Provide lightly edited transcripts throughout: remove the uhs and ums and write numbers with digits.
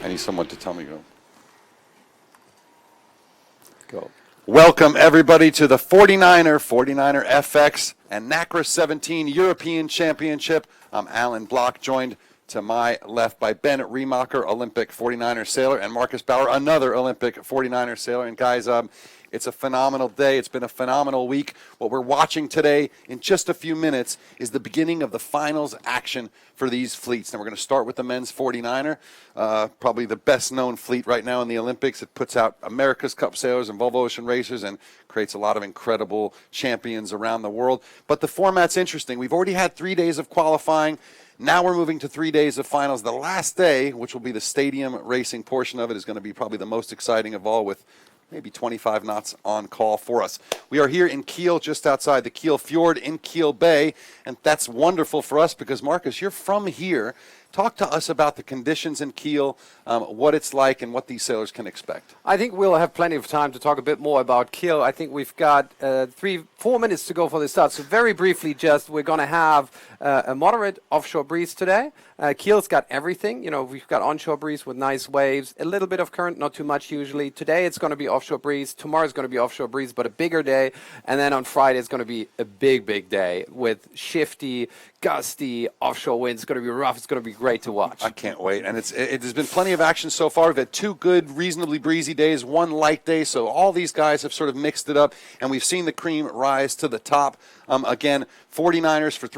I need someone to tell me go. Go. Welcome, everybody, to the 49er FX and Nacra 17 European Championship. I'm Alan Block, joined to my left by Ben Riemacher, Olympic 49er sailor, and Marcus Bauer, another Olympic 49er sailor. And guys, it's a phenomenal day. It's been a phenomenal week. What we're watching today in just a few minutes is the beginning of the finals action for these fleets. Now we're going to start with the men's 49er, probably the best known fleet right now in the Olympics. It puts out America's Cup sailors and Volvo Ocean racers and creates a lot of incredible champions around the world. But the format's interesting. We've already had 3 days of qualifying. Now we're moving to 3 days of finals. The last day, which will be the stadium racing portion of it, is going to be probably the most exciting of all, with maybe 25 knots on call for us. We are here in Kiel, just outside the Kiel Fjord in Kiel Bay, and that's wonderful for us because, Marcus, you're from here. Talk to us about the conditions in Kiel, what it's like, and what these sailors can expect. I think we'll have plenty of time to talk a bit more about Kiel. I think we've got 4 minutes to go for the start. So very briefly, we're going to have a moderate offshore breeze today. Kiel's got everything. You know, we've got onshore breeze with nice waves, a little bit of current, not too much usually. Today it's going to be offshore breeze. Tomorrow's going to be offshore breeze, but a bigger day. And then on Friday it's going to be a big day with shifty, gusty offshore winds. It's going to be rough. It's going to be great to watch. I can't wait. And there's been plenty of action so far. We've had 2 good, reasonably breezy days, 1 light day. So all these guys have sort of mixed it up, and we've seen the cream rise to the top. Again, 49ers for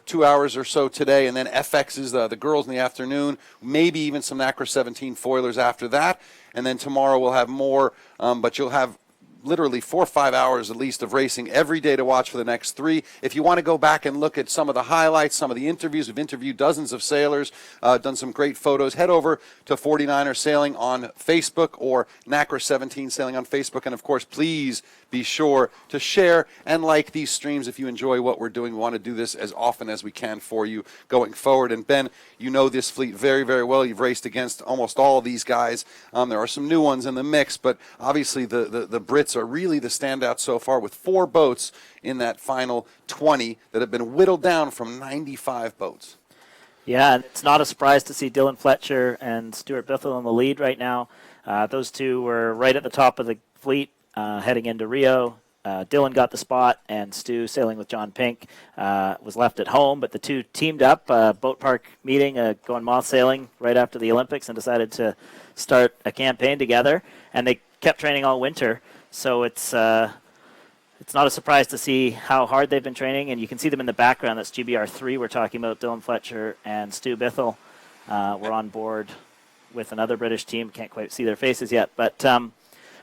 2 hours or so today, and then FX's the girls in the afternoon, maybe even some Nacra 17 foilers after that. And then tomorrow we'll have more, but you'll have literally 4 or 5 hours at least of racing every day to watch for the next 3. If you want to go back and look at some of the highlights, some of the interviews, we've interviewed dozens of sailors, done some great photos. Head over to 49er Sailing on Facebook or Nacra 17 Sailing on Facebook. And, of course, please be sure to share and like these streams if you enjoy what we're doing. We want to do this as often as we can for you going forward. And, Ben, you know this fleet very, very well. You've raced against almost all of these guys. There are some new ones in the mix, but obviously the Brits are really the standout so far, with 4 boats in that final 20 that have been whittled down from 95 boats. Yeah, it's not a surprise to see Dylan Fletcher and Stuart Bithell in the lead right now. Those two were right at the top of the fleet heading into Rio. Dylan got the spot, and Stu, sailing with John Pink, was left at home. But the two teamed up, boat park meeting, going moth sailing right after the Olympics, and decided to start a campaign together. And they kept training all winter. So it's not a surprise to see how hard they've been training, and you can see them in the background. That's GBR 3 we're talking about. Dylan Fletcher and Stu Bithell were on board with another British team. Can't quite see their faces yet, but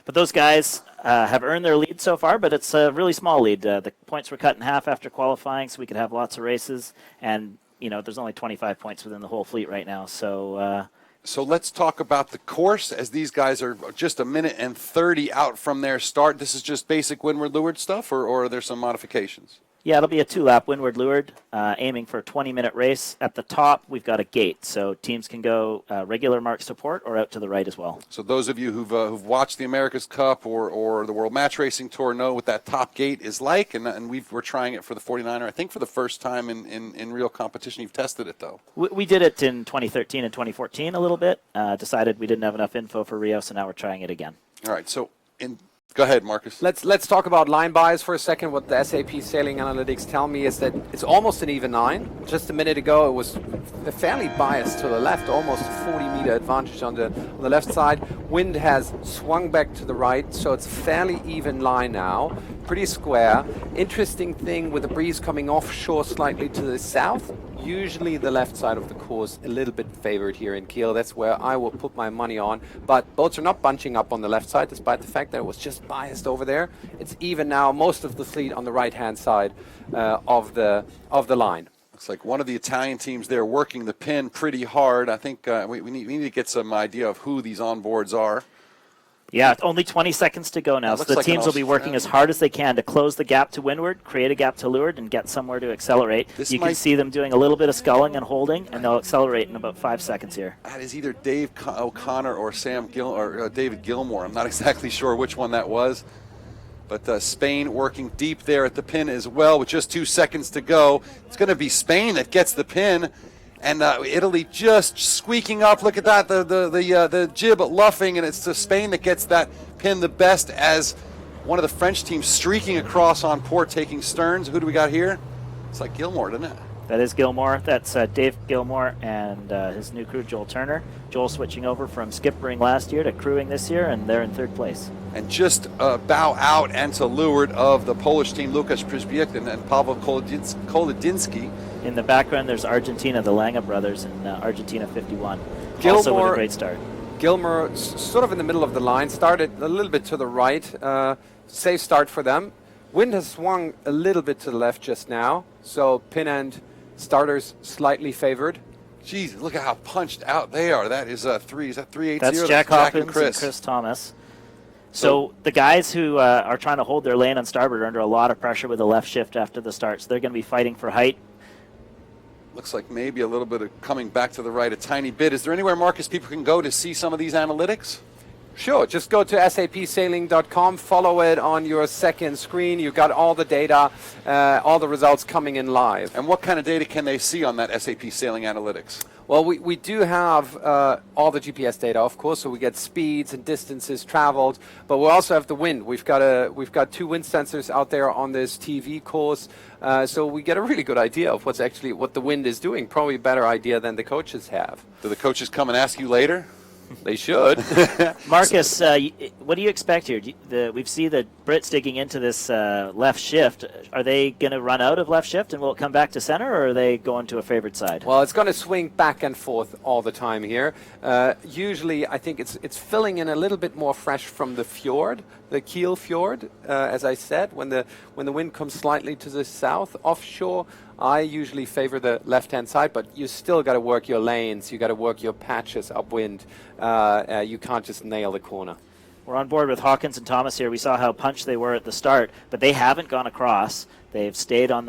those guys have earned their lead so far, but it's a really small lead. The points were cut in half after qualifying, so we could have lots of races, and there's only 25 points within the whole fleet right now, so... So let's talk about the course, as these guys are just 1 minute and 30 out from their start. This is just basic windward-leeward stuff, or are there some modifications? Yeah, it'll be a 2-lap windward-leeward, aiming for a 20-minute race. At the top, we've got a gate, so teams can go regular marks to port or out to the right as well. So those of you who've watched the America's Cup or the World Match Racing Tour know what that top gate is like, and we're trying it for the 49er, I think for the first time in real competition. You've tested it, though. We did it in 2013 and 2014 a little bit, decided we didn't have enough info for Rio, so now we're trying it again. All right, so go ahead, Marcus. Let's talk about line bias for a second. What the SAP Sailing Analytics tell me is that it's almost an even line. Just a minute ago, it was fairly biased to the left, almost a 40-meter advantage on the left side. Wind has swung back to the right, so it's a fairly even line now. Pretty square. Interesting thing with the breeze coming offshore slightly to the south. Usually the left side of the course a little bit favored here in Kiel. That's where I will put my money on. But boats are not bunching up on the left side, despite the fact that it was just biased over there. It's even now, most of the fleet on the right-hand side of the line. Looks like one of the Italian teams there working the pin pretty hard. I think we need to get some idea of who these onboards are. Yeah, it's only 20 seconds to go now, so the teams will be working as hard as they can to close the gap to windward, create a gap to leeward, and get somewhere to accelerate. You can see them doing a little bit of sculling and holding, and they'll accelerate in about 5 seconds here. That is either Dave O'Connor or David Gilmore. I'm not exactly sure which one that was. But Spain working deep there at the pin as well with just 2 seconds to go. It's going to be Spain that gets the pin. And Italy just squeaking up. Look at that, the jib luffing, and it's to Spain that gets that pin the best as one of the French teams streaking across on port, taking sterns. Who do we got here? It's like Gilmore, doesn't it? That is Gilmore. That's Dave Gilmore and his new crew, Joel Turner. Joel switching over from skippering last year to crewing this year, and they're in third place. And just bow out and to leeward of the Polish team, Lukasz Przybyk and Paweł Kolodiński. In the background, there's Argentina, the Lange brothers, in Argentina 51. Gilmore, also with a great start. Gilmore, sort of in the middle of the line, started a little bit to the right. Safe start for them. Wind has swung a little bit to the left just now, so pin end starters slightly favored. Jeez, look at how punched out they are. That is 380? That's Jack Hawkins and Chris Thomas. So the guys who are trying to hold their lane on starboard are under a lot of pressure with the left shift after the start, so they're going to be fighting for height. Looks like maybe a little bit of coming back to the right a tiny bit. Is there anywhere, Marcus, people can go to see some of these analytics? Sure, just go to sapsailing.com, follow it on your second screen. You've got all the data, all the results coming in live. And what kind of data can they see on that SAP Sailing Analytics? Well, we do have all the GPS data, of course, so we get speeds and distances traveled, but we also have the wind. We've got 2 wind sensors out there on this TV course, so we get a really good idea of what the wind is doing. Probably a better idea than the coaches have. Do the coaches come and ask you later? They should. Marcus, what do you expect here? We've seen the Brits digging into this left shift. Are they going to run out of left shift and will it come back to center, or are they going to a favored side? Well, it's going to swing back and forth all the time here. Usually, I think it's filling in a little bit more fresh from the fjord, the Kiel fjord. As I said, when the wind comes slightly to the south offshore, I usually favor the left-hand side, but you still got to work your lanes. You got to work your patches upwind. You can't just nail the corner. We're on board with Hawkins and Thomas here. We saw how punched they were at the start, but they haven't gone across. They've stayed on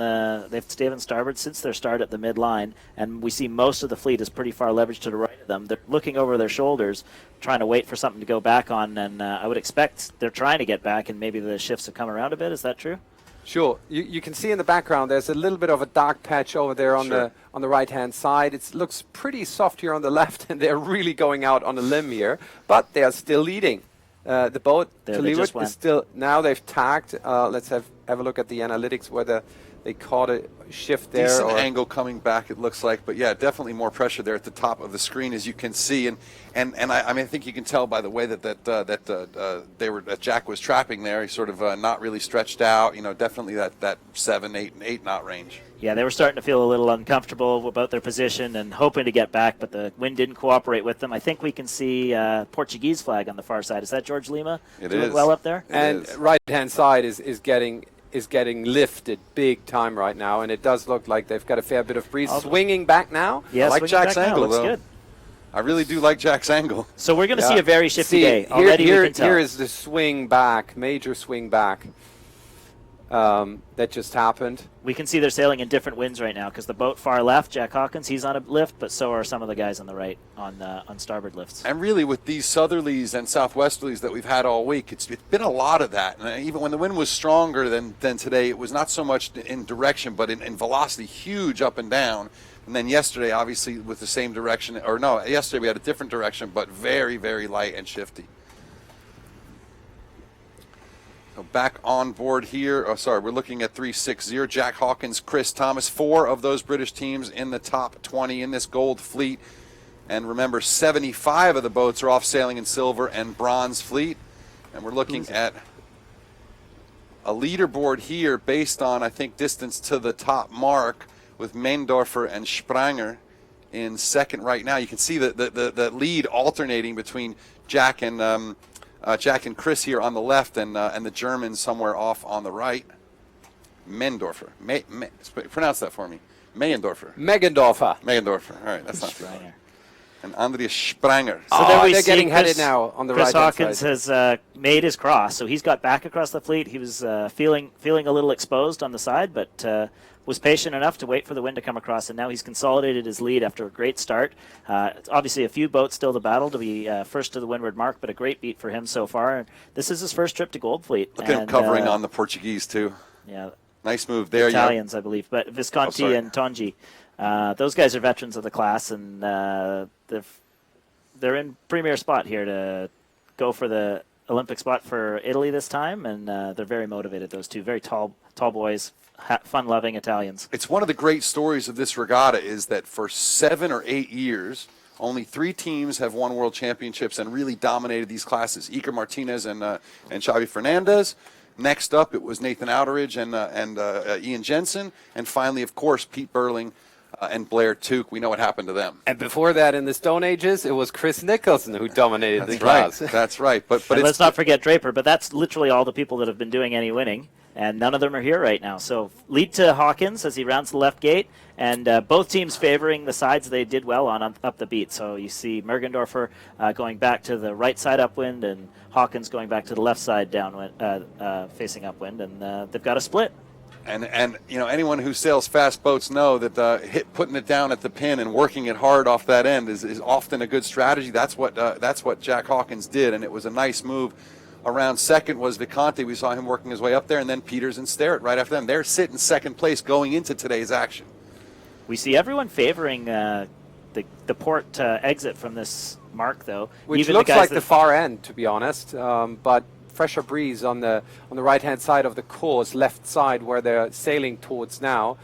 starboard since their start at the midline, and we see most of the fleet is pretty far leveraged to the right of them. They're looking over their shoulders, trying to wait for something to go back on, and I would expect they're trying to get back, and maybe the shifts have come around a bit. Is that true? Sure. You can see in the background there's a little bit of a dark patch over there on the right-hand side. It looks pretty soft here on the left, and they're really going out on a limb here, but they are still leading. The boat to leeward is still, now they've tagged. Let's have a look at the analytics, whether they caught a shift there. Decent angle coming back, it looks like, but yeah, definitely more pressure there at the top of the screen, as you can see, and I mean, I think you can tell by the way that Jack was trapping there. He's sort of not really stretched out. You know, definitely that 7, 8 knot range. Yeah, they were starting to feel a little uncomfortable about their position and hoping to get back, but the wind didn't cooperate with them. I think we can see Portuguese flag on the far side. Is that George Lima? It doing is well up there. And right-hand side is getting lifted big time right now, and it does look like they've got a fair bit of breeze. Swinging back now. Yeah, I like Jack's angle, looks though. good. I really do like Jack's angle. So we're going to see a very shifty day. Already we can tell. Here is the swing back, major swing back that just happened. We can see they're sailing in different winds right now because the boat far left, Jack Hawkins, he's on a lift, but so are some of the guys on the right on starboard lifts. And really, with these southerlies and southwesterlies that we've had all week, it's been a lot of that. And even when the wind was stronger than today, it was not so much in direction, but in velocity, huge up and down. And then yesterday, obviously, with the same direction, or no, yesterday we had a different direction, but very, very light and shifty. So back on board here. Oh, sorry, we're looking at 360. Jack Hawkins, Chris Thomas, 4 of those British teams in the top 20 in this gold fleet. And remember, 75 of the boats are off sailing in silver and bronze fleet. And we're looking at a leaderboard here based on, I think, distance to the top mark, with Meindorfer and Spranger in second right now. You can see the lead alternating between Jack and Chris here on the left, and the Germans somewhere off on the right. Meindorfer. Pronounce that for me. Meindorfer. Megendorfer. All right, that's not Spranger. And Andreas Spranger. So then they're getting headed now on the right side. Chris Hawkins has made his cross, so he's got back across the fleet. He was feeling a little exposed on the side, but was patient enough to wait for the wind to come across, and now he's consolidated his lead after a great start. It's obviously a few boats still to battle to be first to the windward mark, but a great beat for him so far. And this is his first trip to Gold Fleet. Look at him covering on the Portuguese, too. Yeah. Nice move there. Italians, I believe, but Visconti and Tonji Those guys are veterans of the class, and they're in premier spot here to go for the Olympic spot for Italy this time, and they're very motivated, those two. Very tall boys, fun-loving Italians. It's one of the great stories of this regatta is that for 7 or 8 years, only 3 teams have won world championships and really dominated these classes. Iker Martinez and Xavi Fernandez. Next up, it was Nathan Outeridge and Ian Jensen. And finally, of course, Pete Burling and Blair Tuke. We know what happened to them. And before that, in the Stone Ages, it was Chris Nicholson who dominated the class. That's right. But let's not forget Draper, but that's literally all the people that have been doing any winning, and none of them are here right now. So lead to Hawkins as he rounds the left gate, and both teams favoring the sides they did well on up the beat. So you see Mergendorfer going back to the right side upwind, and Hawkins going back to the left side downwind, facing upwind, and they've got a split. And you know, anyone who sails fast boats know that putting it down at the pin and working it hard off that end is often a good strategy. That's what Jack Hawkins did, and it was a nice move. Around second was Vicante. We saw him working his way up there, and then Peters and Stuart right after them. They're sitting second place going into today's action. We see everyone favoring the port exit from this mark, though. Which even looks the guys like the far end, to be honest. But fresher breeze on the right-hand side of the course, left side where they're sailing towards now.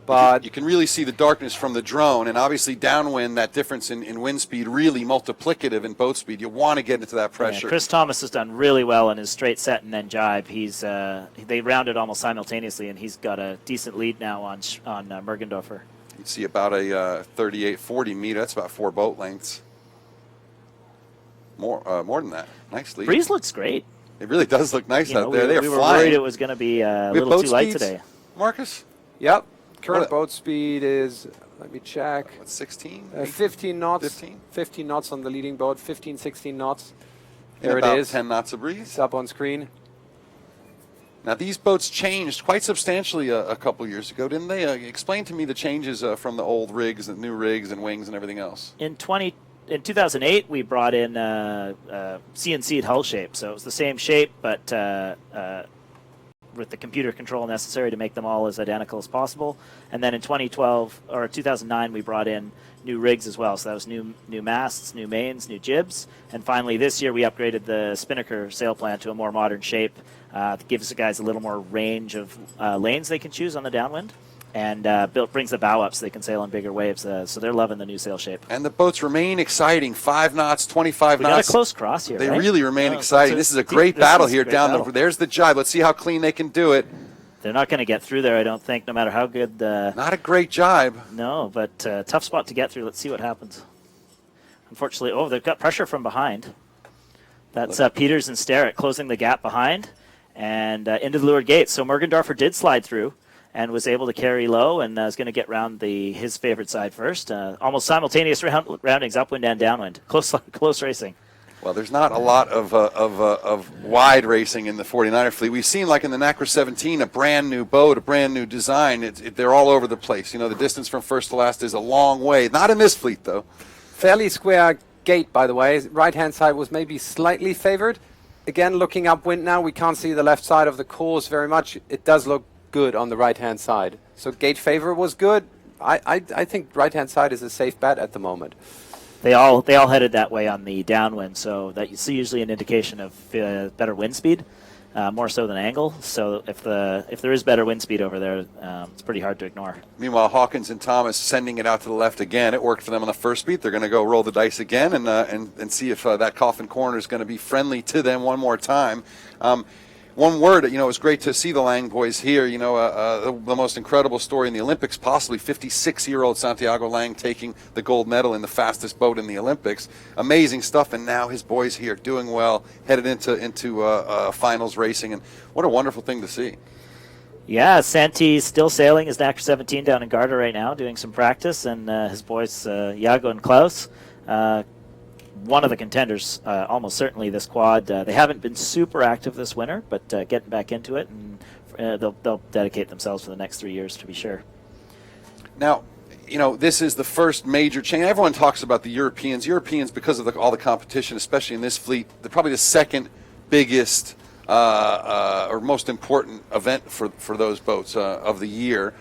But you can really see the darkness from the drone, and obviously downwind, that difference in wind speed really multiplicative in boat speed. You want to get into that pressure. Yeah, Chris Thomas has done really well in his straight set and then jibe. They rounded almost simultaneously, and he's got a decent lead now on Mergendorfer. You see about a 38-40 meter. That's about 4 boat lengths. More than that. Nice lead. Breeze looks great. It really does look nice out there. They are we were flying. worried it was going to be a little too light today. Marcus? yep, current boat speed is, let me check. What, 16? 15 knots. 15? 15 knots on the leading boat, 15, 16 knots. And There about it is. 10 knots of breeze. It's up on screen. Now, these boats changed quite substantially a couple years ago, didn't they? Explain to me the changes from the old rigs, the new rigs and wings and everything else. In 2008, we brought in CNC'd hull shape, so it was the same shape, but with the computer control necessary to make them all as identical as possible. And then in 2009, we brought in new rigs as well. So that was new masts, new mains, new jibs, and finally this year we upgraded the spinnaker sail plan to a more modern shape. That gives the guys a little more range of lanes they can choose on the downwind. And brings the bow up so they can sail on bigger waves. So they're loving the new sail shape. And the boats remain exciting. 5 knots, 25 we knots. We got a close cross here, They right? really remain exciting. This is a great battle here down there. There's the jibe. Let's see how clean they can do it. They're not going to get through there, I don't think, no matter how good. Not a great jibe. No, but tough spot to get through. Let's see what happens. Unfortunately, they've got pressure from behind. That's Peters and Stuart closing the gap behind and into the leeward gate. So Mergendorfer did slide through and was able to carry low and is going to get round his favorite side first. Almost simultaneous roundings, upwind and downwind. Close racing. Well, there's not a lot of wide racing in the 49er fleet. We've seen, like in the Nacra 17, a brand new boat, a brand new design. They're all over the place. You know, the distance from first to last is a long way. Not in this fleet, though. Fairly square gate, by the way. Right-hand side was maybe slightly favored. Again, looking upwind now, we can't see the left side of the course very much. It does look good on the right-hand side. So gate favor was good. I think right-hand side is a safe bet at the moment. They all headed that way on the downwind, so that's usually an indication of better wind speed, more so than angle. So if there is better wind speed over there, it's pretty hard to ignore. Meanwhile, Hawkins and Thomas sending it out to the left again. It worked for them on the first beat. They're going to go roll the dice again and see if that coffin corner is going to be friendly to them one more time. One word, it was great to see the Lang boys here. The most incredible story in the Olympics, possibly 56-year-old Santiago Lang taking the gold medal in the fastest boat in the Olympics. Amazing stuff, and now his boys here doing well, headed into finals racing, and what a wonderful thing to see. Yeah, Santi's still sailing his Nacra 17 down in Garda right now, doing some practice, and his boys, Iago and Klaus, one of the contenders, almost certainly this quad. They haven't been super active this winter, but getting back into it, and they'll dedicate themselves for the next 3 years to be sure. Now, this is the first major change. Everyone talks about the Europeans. Europeans, because of all the competition, especially in this fleet, they're probably the second biggest or most important event for those boats of the year.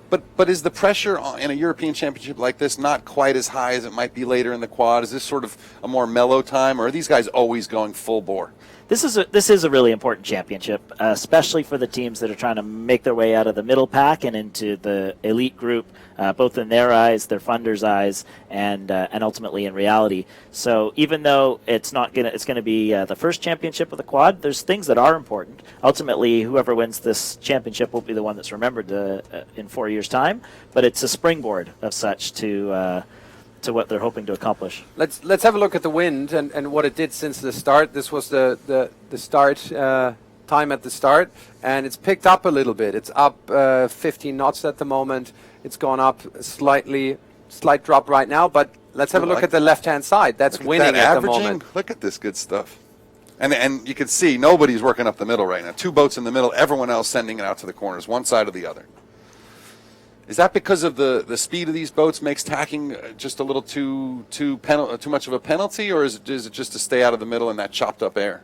But is the pressure in a European Championship like this not quite as high as it might be later in the quad? Is this sort of a more mellow time, or are these guys always going full bore? This is a really important championship, especially for the teams that are trying to make their way out of the middle pack and into the elite group, both in their eyes, their funders' eyes, and ultimately in reality. So even though it's going to be the first championship of the quad, there's things that are important. Ultimately, whoever wins this championship will be the one that's remembered in 4 years' time. But it's a springboard of such to what they're hoping to accomplish. Let's have a look at the wind and what it did since the start. This was the start time at the start, and it's picked up a little bit. It's up 15 knots at the moment. It's gone up slight drop right now, but let's have a look at the left-hand side. That's winning at the moment. Look at this good stuff. And you can see nobody's working up the middle right now. 2 boats in the middle, everyone else sending it out to the corners, one side or the other. Is that because of the speed of these boats makes tacking just a little too much of a penalty, or is it just to stay out of the middle in that chopped up air?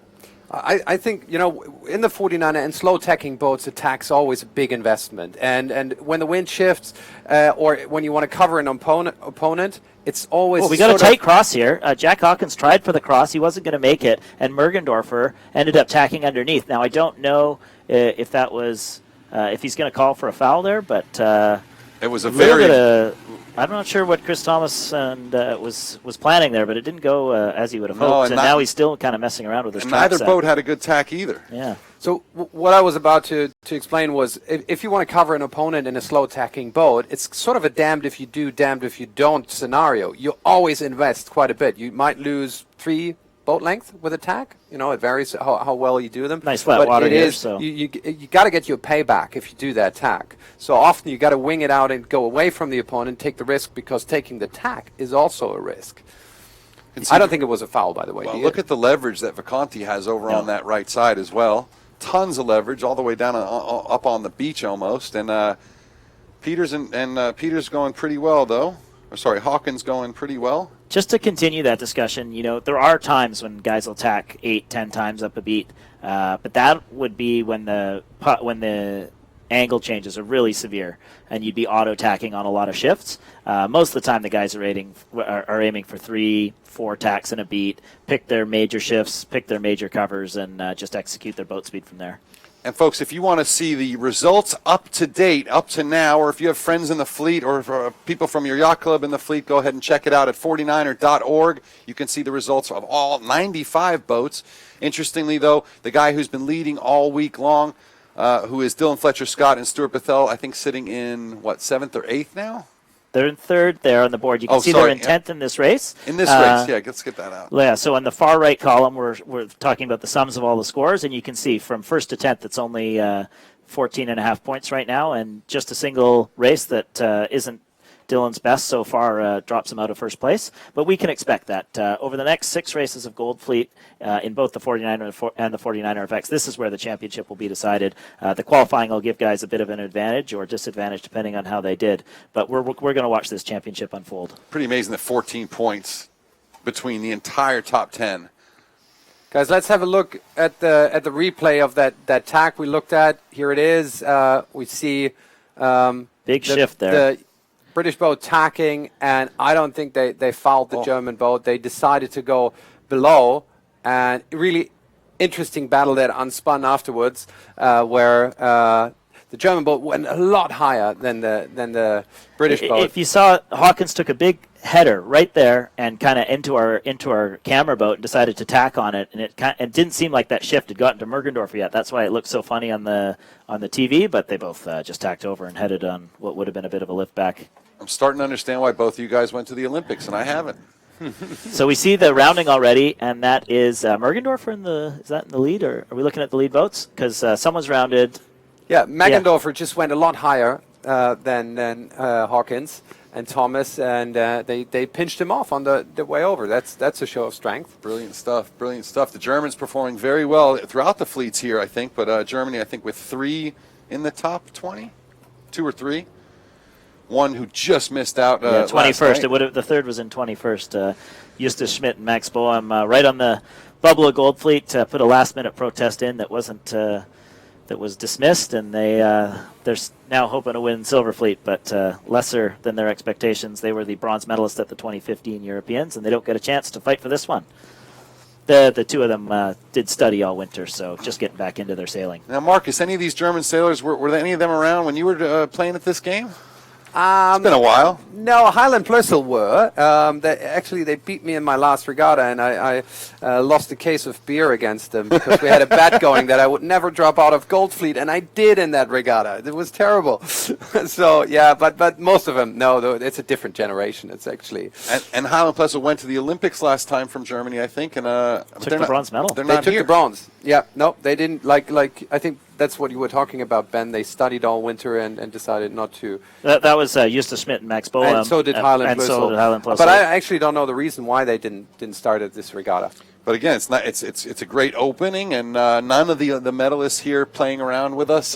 I think, in the 49er and slow tacking boats, attack's always a big investment. And when the wind shifts or when you want to cover an opponent, it's always... Well, we got a tight cross here. Jack Hawkins tried for the cross. He wasn't going to make it. And Mergendorfer ended up tacking underneath. Now, I don't know if that was... if he's going to call for a foul there, but... It was a very... I'm not sure what Chris Thomas was planning there, but it didn't go as he would have hoped. And now he's still kind of messing around with his track neither set. boat had a good tack either. Yeah. So what I was about to explain was if you want to cover an opponent in a slow tacking boat, it's sort of a damned if you do, damned if you don't scenario. You always invest quite a bit. You might lose 3 boat length with a tack. It varies how well you do them. Nice flat water here, so you got to get your payback if you do that tack. So often you got to wing it out and go away from the opponent, take the risk, because taking the tack is also a risk. I don't think it was a foul, by the way. Well, look at the leverage that Viconti has over on that right side as well. Tons of leverage all the way down up on the beach almost, and Peters going pretty well though. Hawkins going pretty well. Just to continue that discussion, there are times when guys will tack 8-10 times up a beat, but that would be when the angle changes are really severe, and you'd be auto tacking on a lot of shifts. Most of the time, the guys are aiming for 3-4 tacks in a beat, pick their major shifts, pick their major covers, and just execute their boat speed from there. And folks, if you want to see the results up to date, up to now, or if you have friends in the fleet or people from your yacht club in the fleet, go ahead and check it out at 49er.org. You can see the results of all 95 boats. Interestingly, though, the guy who's been leading all week long, who is Dylan Fletcher Scott and Stuart Bithell, I think sitting in, 7th or 8th now? They're in 3rd there on the board. You can see they're in 10th in this race. In this race, yeah, let's get that out. Yeah, so on the far right column, we're talking about the sums of all the scores, and you can see from 1st to 10th, it's only 14.5 points right now, and just a single race that isn't Dylan's best so far drops him out of first place. But we can expect that. Over the next 6 races of Gold Fleet in both the 49er and the 49er FX, this is where the championship will be decided. The qualifying will give guys a bit of an advantage or disadvantage depending on how they did. But we're going to watch this championship unfold. Pretty amazing that 14 points between the entire top 10. Guys, let's have a look at the replay of that tack we looked at. Here it is. We see big shift there. The British boat tacking, and I don't think they fouled the German boat. They decided to go below, and really interesting battle that unspun afterwards, where the German boat went a lot higher than the British boat. If you saw, Hawkins took a big header right there and kind of into our camera boat and decided to tack on it, and it didn't seem like that shift had gotten to Mergendorfer yet. That's why it looked so funny on the TV, but they both just tacked over and headed on what would have been a bit of a lift back. I'm starting to understand why both of you guys went to the Olympics, and I haven't. So we see the rounding already, and that is Mergendorfer is that in the lead, or are we looking at the lead boats? Because someone's rounded. Yeah, Mergendorfer just went a lot higher than Hawkins and Thomas, and they pinched him off on the way over. That's a show of strength. Brilliant stuff, brilliant stuff. The Germans performing very well throughout the fleets here, I think, but Germany, I think, with 3 in the top 20, 2 or 3. One who just missed out. 21st. The third was in 21st. Justus Schmidt and Max Boehm right on the bubble of Gold Fleet put a last-minute protest in that wasn't that was dismissed, and they're now hoping to win Silver Fleet, but lesser than their expectations. They were the bronze medalists at the 2015 Europeans, and they don't get a chance to fight for this one. The two of them did study all winter, so just getting back into their sailing. Now, Marcus, any of these German sailors, were any of them around when you were playing at this game? It's been a while. No, Highland Plössl were. They beat me in my last regatta, and I lost a case of beer against them because we had a bet going that I would never drop out of Gold Fleet, and I did in that regatta. It was terrible. So, yeah, but most of them, no, it's a different generation. It's actually... And Highland Plössl went to the Olympics last time from Germany, I think, and took the bronze medal. They took the bronze. Yeah, no, they didn't. Like I think that's what you were talking about, Ben. They studied all winter and decided not to. That was Justus Schmidt and Max Boehm. And so did Highland Plössl. But I actually don't know the reason why they didn't start at this regatta. But again, it's a great opening, and none of the medalists here playing around with us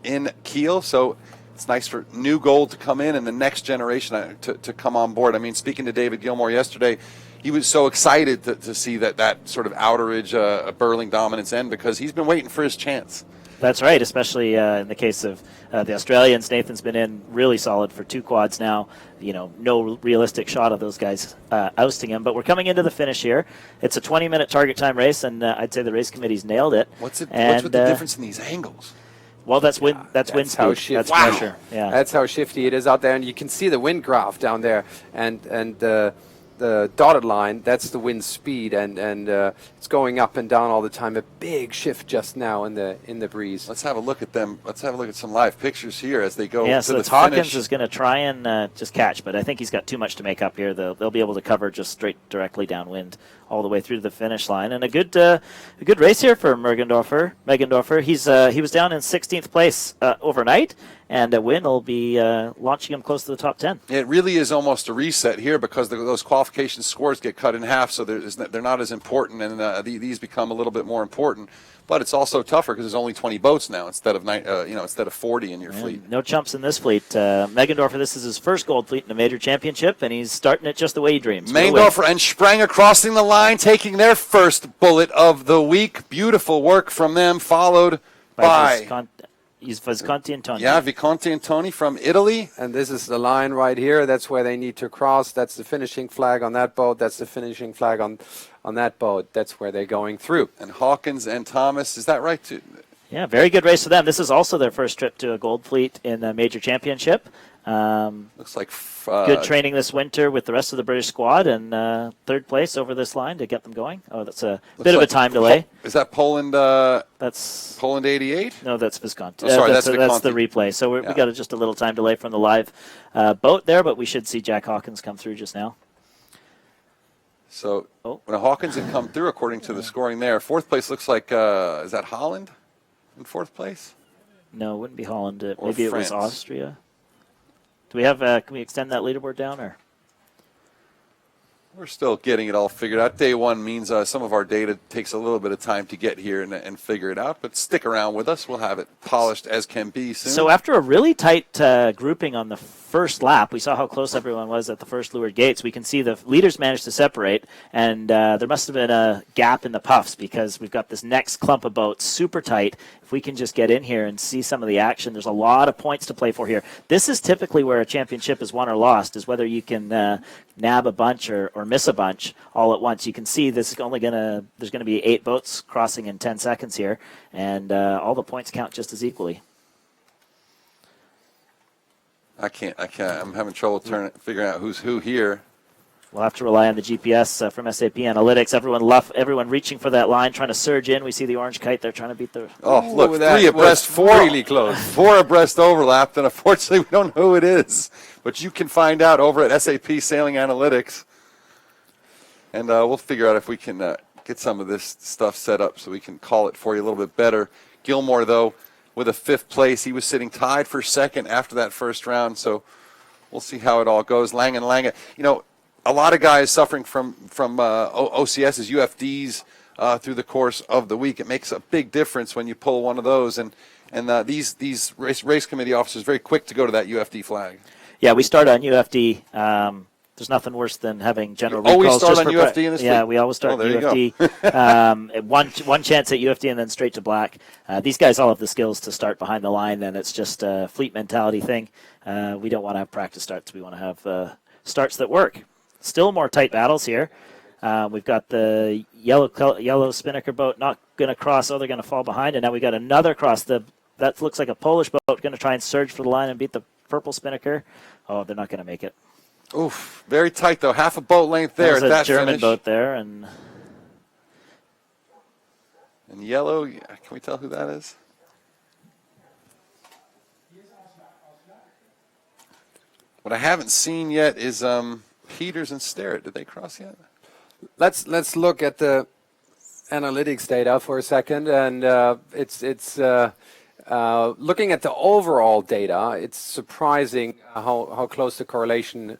in Kiel. So it's nice for new gold to come in and the next generation to come on board. I mean, speaking to David Gilmore yesterday, he was so excited to see that sort of outerage Burling dominance end because he's been waiting for his chance. That's right, especially in the case of the Australians. Nathan's been in really solid for 2 quads now. No realistic shot of those guys ousting him. But we're coming into the finish here. It's a 20-minute target time race, and I'd say the race committee's nailed it. What's with the difference in these angles? Well, that's wind. That's wind speed. That's pressure. Yeah, that's how shifty it is out there, and you can see the wind graph down there, and the dotted line, that's the wind speed, and it's going up and down all the time. A big shift just now in the breeze. Let's have a look at them. Let's have a look at some live pictures here as they go. Yeah, to so the Hawkins finish. is going to try and just catch, but I think he's got too much to make up here. They'll be able to cover just straight directly downwind all the way through to the finish line, and a good race here for Megendorfer. He was down in 16th place overnight, and a win will be launching him close to the top 10. It really is almost a reset here because those qualification scores get cut in half, so they're not as important, and these become a little bit more important. But it's also tougher because there's only 20 boats now instead of 40 in your fleet. No chumps in this fleet. Megendorfer, this is his first gold fleet in a major championship, and he's starting it just the way he dreams. Megendorfer and Sprenger crossing the line, taking their first bullet of the week. Beautiful work from them, followed by Visconti and Tony. Yeah, Visconti and Tony from Italy. And this is the line right here. That's where they need to cross. That's the finishing flag on that boat. That's the finishing flag on that boat. That's where they're going through. And Hawkins and Thomas, is that right? Yeah, very good race for them. This is also their first trip to a gold fleet in a major championship. Looks like good training this winter with the rest of the British squad, and third place over this line to get them going. Oh, that's a bit of a time delay. Is that Poland? That's Poland 88? No, that's Visconti. Oh, sorry, that's Visconti. the replay. So we got just a little time delay from the live boat there, but we should see Jack Hawkins come through just now. So when Hawkins had come through, according to the scoring there, fourth place looks like, is that Holland in fourth place? No, it wouldn't be Holland. Or Maybe France. it was Austria. Do we have? Can we extend that leaderboard down, or? We're still getting it all figured out. Day one means some of our data takes a little bit of time to get here and figure it out, but stick around with us. We'll have it polished as can be soon. So after a really tight grouping on the first lap, we saw how close everyone was at the first leeward gates. We can see the leaders managed to separate, and there must have been a gap in the puffs because we've got this next clump of boats super tight. If we can just get in here and see some of the action, there's a lot of points to play for here. This is typically where a championship is won or lost, is whether you can nab a bunch or miss a bunch all at once. You can see this is there's going to be 8 boats crossing in 10 seconds here, and all the points count just as equally. I can't. I'm having trouble figuring out who's who here. We'll have to rely on the GPS from SAP Analytics. Everyone reaching for that line, trying to surge in. We see the orange kite there trying to beat the... Oh, look, 3 abreast, 4 really close. 4 abreast overlapped, and unfortunately we don't know who it is. But you can find out over at SAP Sailing Analytics. And we'll figure out if we can get some of this stuff set up so we can call it for you a little bit better. Gilmore, though, with a 5th place. He was sitting tied for 2nd after that first round, so we'll see how it all goes. Lange, a lot of guys suffering from OCSs, UFDs through the course of the week. It makes a big difference when you pull one of those, and these race committee officers are very quick to go to that UFD flag. Yeah, we start on UFD there's nothing worse than having general You always recalls. start just on for UFD in this Yeah, fleet? we always start Oh, there you UFD. One chance at UFD and then straight to black. These guys all have the skills to start behind the line, and it's just a fleet mentality thing. We don't want to have practice starts. We want to have starts that work. Still more tight battles here. We've got the yellow spinnaker boat not going to cross. Oh, they're going to fall behind. And now we got another cross. That looks like a Polish boat going to try and surge for the line and beat the purple spinnaker. Oh, they're not going to make it. Oof, very tight though. Half a boat length there There's at a that German finish. boat there, and yellow. Can we tell who that is? What I haven't seen yet is Peters and Stuart. Did they cross yet? Let's look at the analytics data for a second, and it's looking at the overall data. It's surprising how close the correlation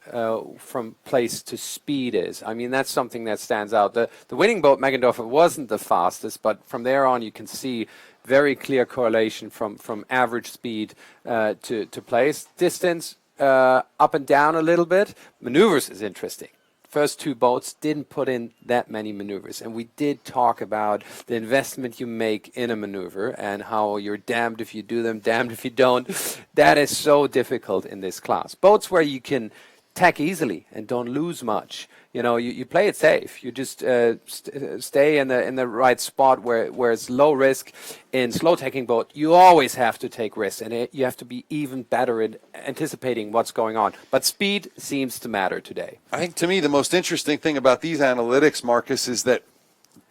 from place to speed is. I mean, that's something that stands out. The winning boat, Meggendorfer, wasn't the fastest, but from there on you can see very clear correlation from average speed to place. Distance up and down a little bit. Maneuvers is interesting. First two boats didn't put in that many maneuvers, and we did talk about the investment you make in a maneuver and how you're damned if you do them, damned if you don't. That is so difficult in this class. Boats where you can tack easily and don't lose much. You know, you play it safe. You just stay in the right spot where it's low risk. In slow tacking boat, you always have to take risks, and you have to be even better at anticipating what's going on. But speed seems to matter today. I think to me the most interesting thing about these analytics, Marcus, is that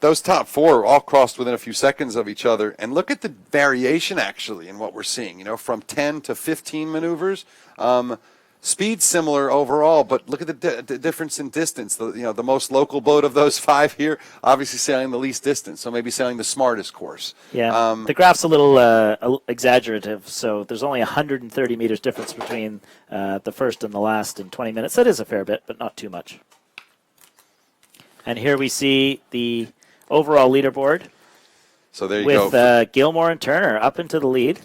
those top four are all crossed within a few seconds of each other. And look at the variation actually in what we're seeing. You know, from 10 to 15 maneuvers. Speed similar overall, but look at the difference in distance. The most local boat of those five here, obviously sailing the least distance, so maybe sailing the smartest course. Yeah, the graph's a little exaggerative, so there's only 130 meters difference between the first and the last in 20 minutes. That is a fair bit, but not too much. And here we see the overall leaderboard. So there you with, go. With Gilmore and Turner up into the lead,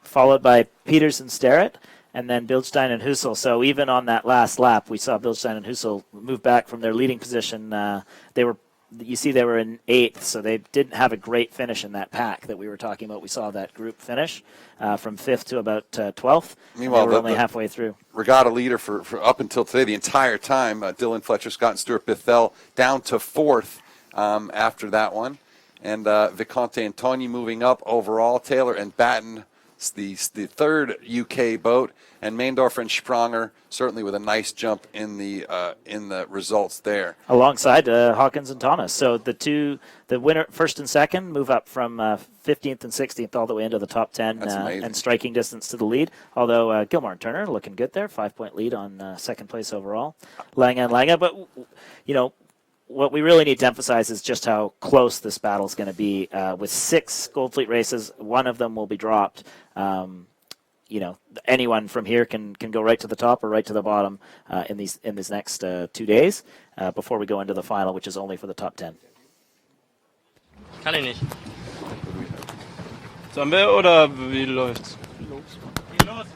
followed by Peters and Starrett, and then Bildstein and Husel. So even on that last lap, we saw Bildstein and Husel move back from their leading position. They were in 8th, so they didn't have a great finish in that pack that we were talking about. We saw that group finish from 5th to about 12th. Meanwhile, they were only halfway through. Regatta leader for up until today, the entire time, Dylan, Fletcher, Scott, and Stuart Bithell down to 4th after that one. And Vicente and Tony moving up overall. Taylor and Batten, the third UK boat, and Meindorfer and Spranger certainly with a nice jump in the results there. Alongside Hawkins and Thomas. So the winner, first and second, move up from 15th and 16th all the way into the top 10 and striking distance to the lead. Although Gilmore and Turner looking good there, 5-point lead on second place overall. Lange and Lange, but you know, what we really need to emphasize is just how close this battle is going to be. With 6 Gold Fleet races, one of them will be dropped. You know, anyone from here can go right to the top or right to the bottom in these next 2 days before we go into the final, which is only for the top 10. Kann ich nicht. Sollen wir oder wie läuft's? Geht los.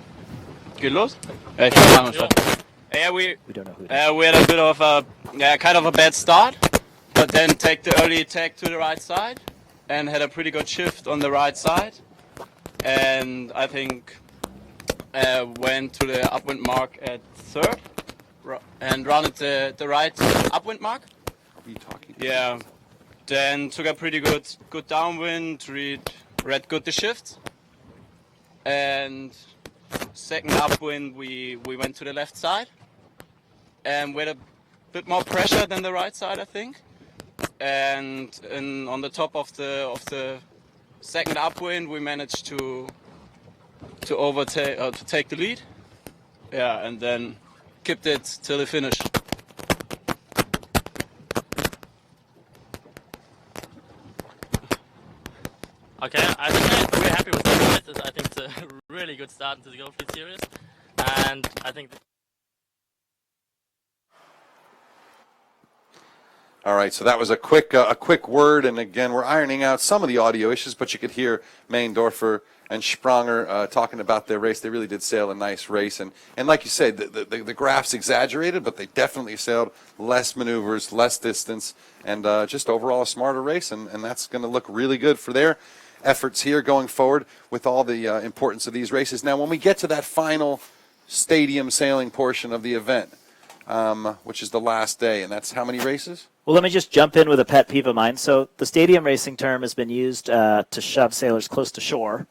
Geht los? Ja, ich kann Ahnung schon. Yeah, we don't know who we had a bit of a kind of a bad start, but then take the early attack to the right side and had a pretty good shift on the right side, and I think went to the upwind mark at 3rd and rounded the right upwind mark. What are you talking about? Yeah, then took a pretty good downwind, read good the shift, and second upwind we went to the left side and with a bit more pressure than the right side, I think, and on the top of the second upwind we managed to overtake to take the lead, yeah, and then kept it till the finish. Okay, I think I'm really happy with this. I think it's a really good start into the Gold Fleet series, and I think All right, so that was a quick word, and again, we're ironing out some of the audio issues, but you could hear Meindorfer and Spranger talking about their race. They really did sail a nice race, and like you said, the graph's exaggerated, but they definitely sailed less maneuvers, less distance, and just overall a smarter race, and that's going to look really good for their efforts here going forward with all the importance of these races. Now, when we get to that final stadium sailing portion of the event, which is the last day, and that's how many races? Well, let me just jump in with a pet peeve of mine. So the stadium racing term has been used to shove sailors close to shore,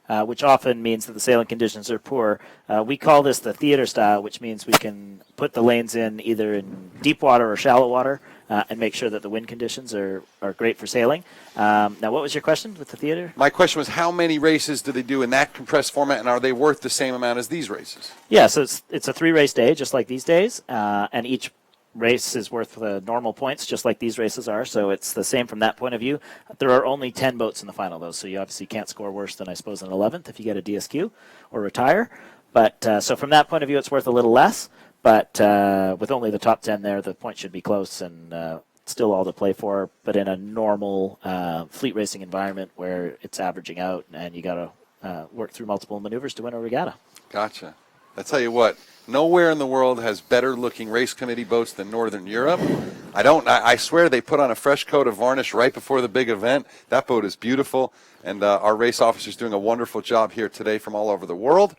which often means that the sailing conditions are poor. We call this the theater style, which means we can put the lanes in either in deep water or shallow water and make sure that the wind conditions are great for sailing. Now, what was your question with the theater? My question was, how many races do they do in that compressed format, and are they worth the same amount as these races? Yeah, so it's a 3-race day, just like these days, and each race is worth normal points, just like these races are, so it's the same from that point of view. There are only 10 boats in the final, though, so you obviously can't score worse than, I suppose, an 11th if you get a DSQ or retire. But so from that point of view, it's worth a little less, but with only the top 10 there, the points should be close and still all to play for, but in a normal fleet racing environment where it's averaging out and you got to work through multiple maneuvers to win a regatta. Gotcha. I tell you what, nowhere in the world has better looking race committee boats than Northern Europe. I swear they put on a fresh coat of varnish right before the big event. That boat is beautiful, and our race officers doing a wonderful job here today from all over the world,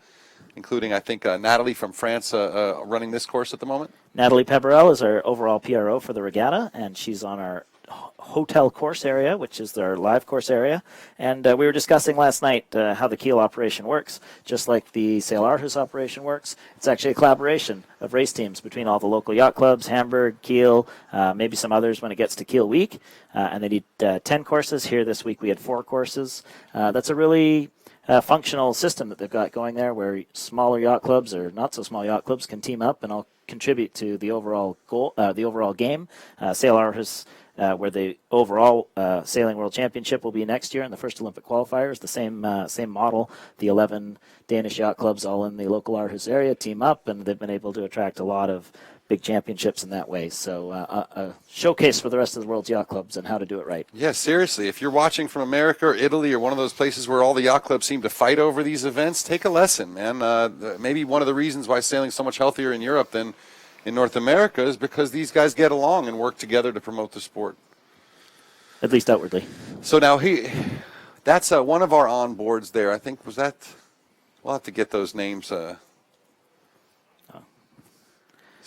including, I think, Natalie from France running this course at the moment. Natalie Peverell is our overall PRO for the regatta, and she's on our hotel course area, which is our live course area. And we were discussing last night how the Kiel operation works. Just like the Sail Aarhus operation works, it's actually a collaboration of race teams between all the local yacht clubs, Hamburg, Kiel, maybe some others when it gets to Kiel week. And they need 10 courses. Here this week we had 4 courses. That's a really functional system that they've got going there, where smaller yacht clubs or not so small yacht clubs can team up and all contribute to the overall goal, the overall game. Sail Aarhus, where the overall Sailing World Championship will be next year, and the first Olympic qualifier is the same model. The 11 Danish yacht clubs all in the local Aarhus area team up, and they've been able to attract a lot of big championships in that way. So a showcase for the rest of the world's yacht clubs and how to do it right. Yeah, seriously, if you're watching from America or Italy or one of those places where all the yacht clubs seem to fight over these events, take a lesson, man. Maybe one of the reasons why sailing's so much healthier in Europe than in North America is because these guys get along and work together to promote the sport. At least outwardly. So now that's one of our onboards there. I think, was that, we'll have to get those names so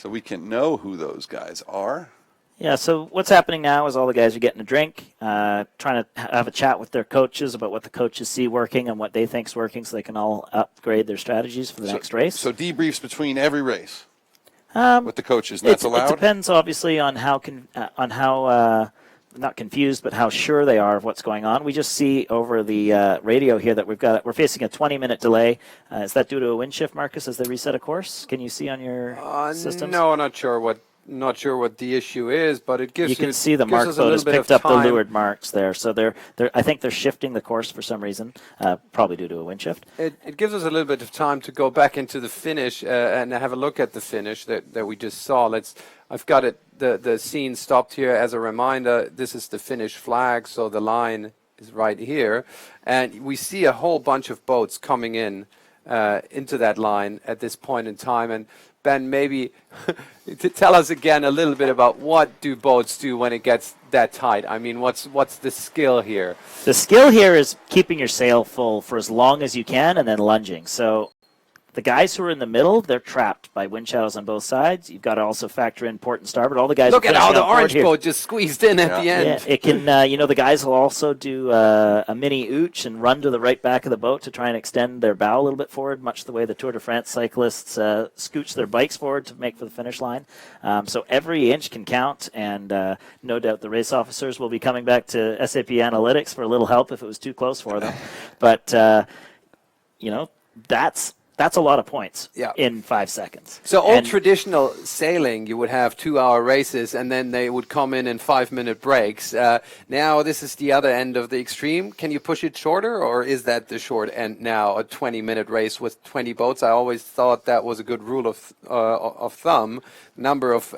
we can know who those guys are. Yeah, so what's happening now is all the guys are getting a drink, trying to have a chat with their coaches about what the coaches see working and what they think's working so they can all upgrade their strategies for the next race. So debriefs between every race with the coaches, and that's allowed? It depends, obviously, on how not confused, but how sure they are of what's going on. We just see over the radio here that we're facing a 20-minute delay. Is that due to a wind shift, Marcus, as they reset a course? Can you see on your systems? No, not sure what the issue is, but it gives you can see the mark boat has picked up the leeward marks there. So I think they're shifting the course for some reason, probably due to a wind shift. It gives us a little bit of time to go back into the finish and have a look at the finish that we just saw. I've got it. The scene stopped here as a reminder. This is the Finnish flag, so the line is right here, and we see a whole bunch of boats coming in into that line at this point in time. And Ben, maybe to tell us again a little bit about what do boats do when it gets that tight? I mean, what's the skill here? The skill here is keeping your sail full for as long as you can and then lunging. So the guys who are in the middle, they're trapped by wind shadows on both sides. You've got to also factor in port and starboard. All the guys look at how the orange boat just squeezed in at the end. Yeah, it can. The guys will also do a mini ooch and run to the right back of the boat to try and extend their bow a little bit forward, much the way the Tour de France cyclists scooch their bikes forward to make for the finish line. So every inch can count, and no doubt the race officers will be coming back to SAP Analytics for a little help if it was too close for them. But that's That's a lot of points Yeah. in 5 seconds. So old And- traditional sailing, you would have 2-hour races, and then they would come in 5-minute breaks. Now this is the other end of the extreme. Can you push it shorter, or is that the short end now? A 20-minute race with 20 boats. I always thought that was a good rule of thumb. Number of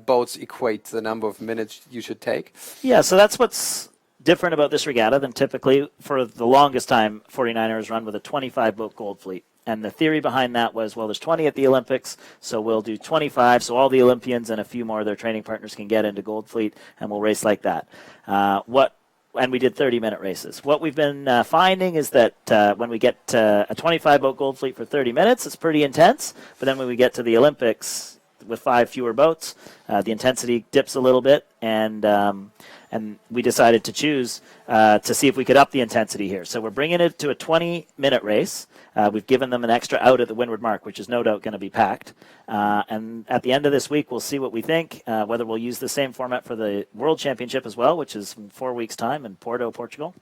boats equate to the number of minutes you should take. Yeah, so that's what's different about this regatta than typically. For the longest time, 49ers run with a 25-boat gold fleet. And the theory behind that was, well, there's 20 at the Olympics, so we'll do 25, so all the Olympians and a few more of their training partners can get into gold fleet, and we'll race like that. And we did 30-minute races. What we've been finding is that when we get a 25-boat gold fleet for 30 minutes, it's pretty intense. But then when we get to the Olympics with 5 fewer boats, the intensity dips a little bit, and we decided to choose to see if we could up the intensity here. So we're bringing it to a 20-minute race. We've given them an extra out at the windward mark, which is no doubt going to be packed. And at the end of this week, we'll see what we think, whether we'll use the same format for the World Championship as well, which is in 4 weeks' time in Porto, Portugal.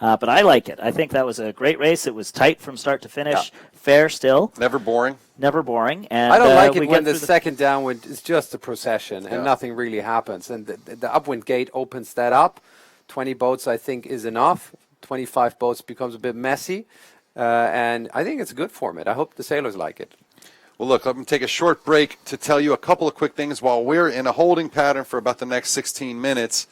But I like it. I think that was a great race. It was tight from start to finish, fair still. Never boring. Never boring. And I don't like it we when get the through second downwind is just a procession and nothing really happens. And the upwind gate opens that up. 20 boats, I think, is enough. 25 boats becomes a bit messy. And I think it's a good format. I hope the sailors like it. Well, look, let me take a short break to tell you a couple of quick things. While we're in a holding pattern for about the next 16 minutes,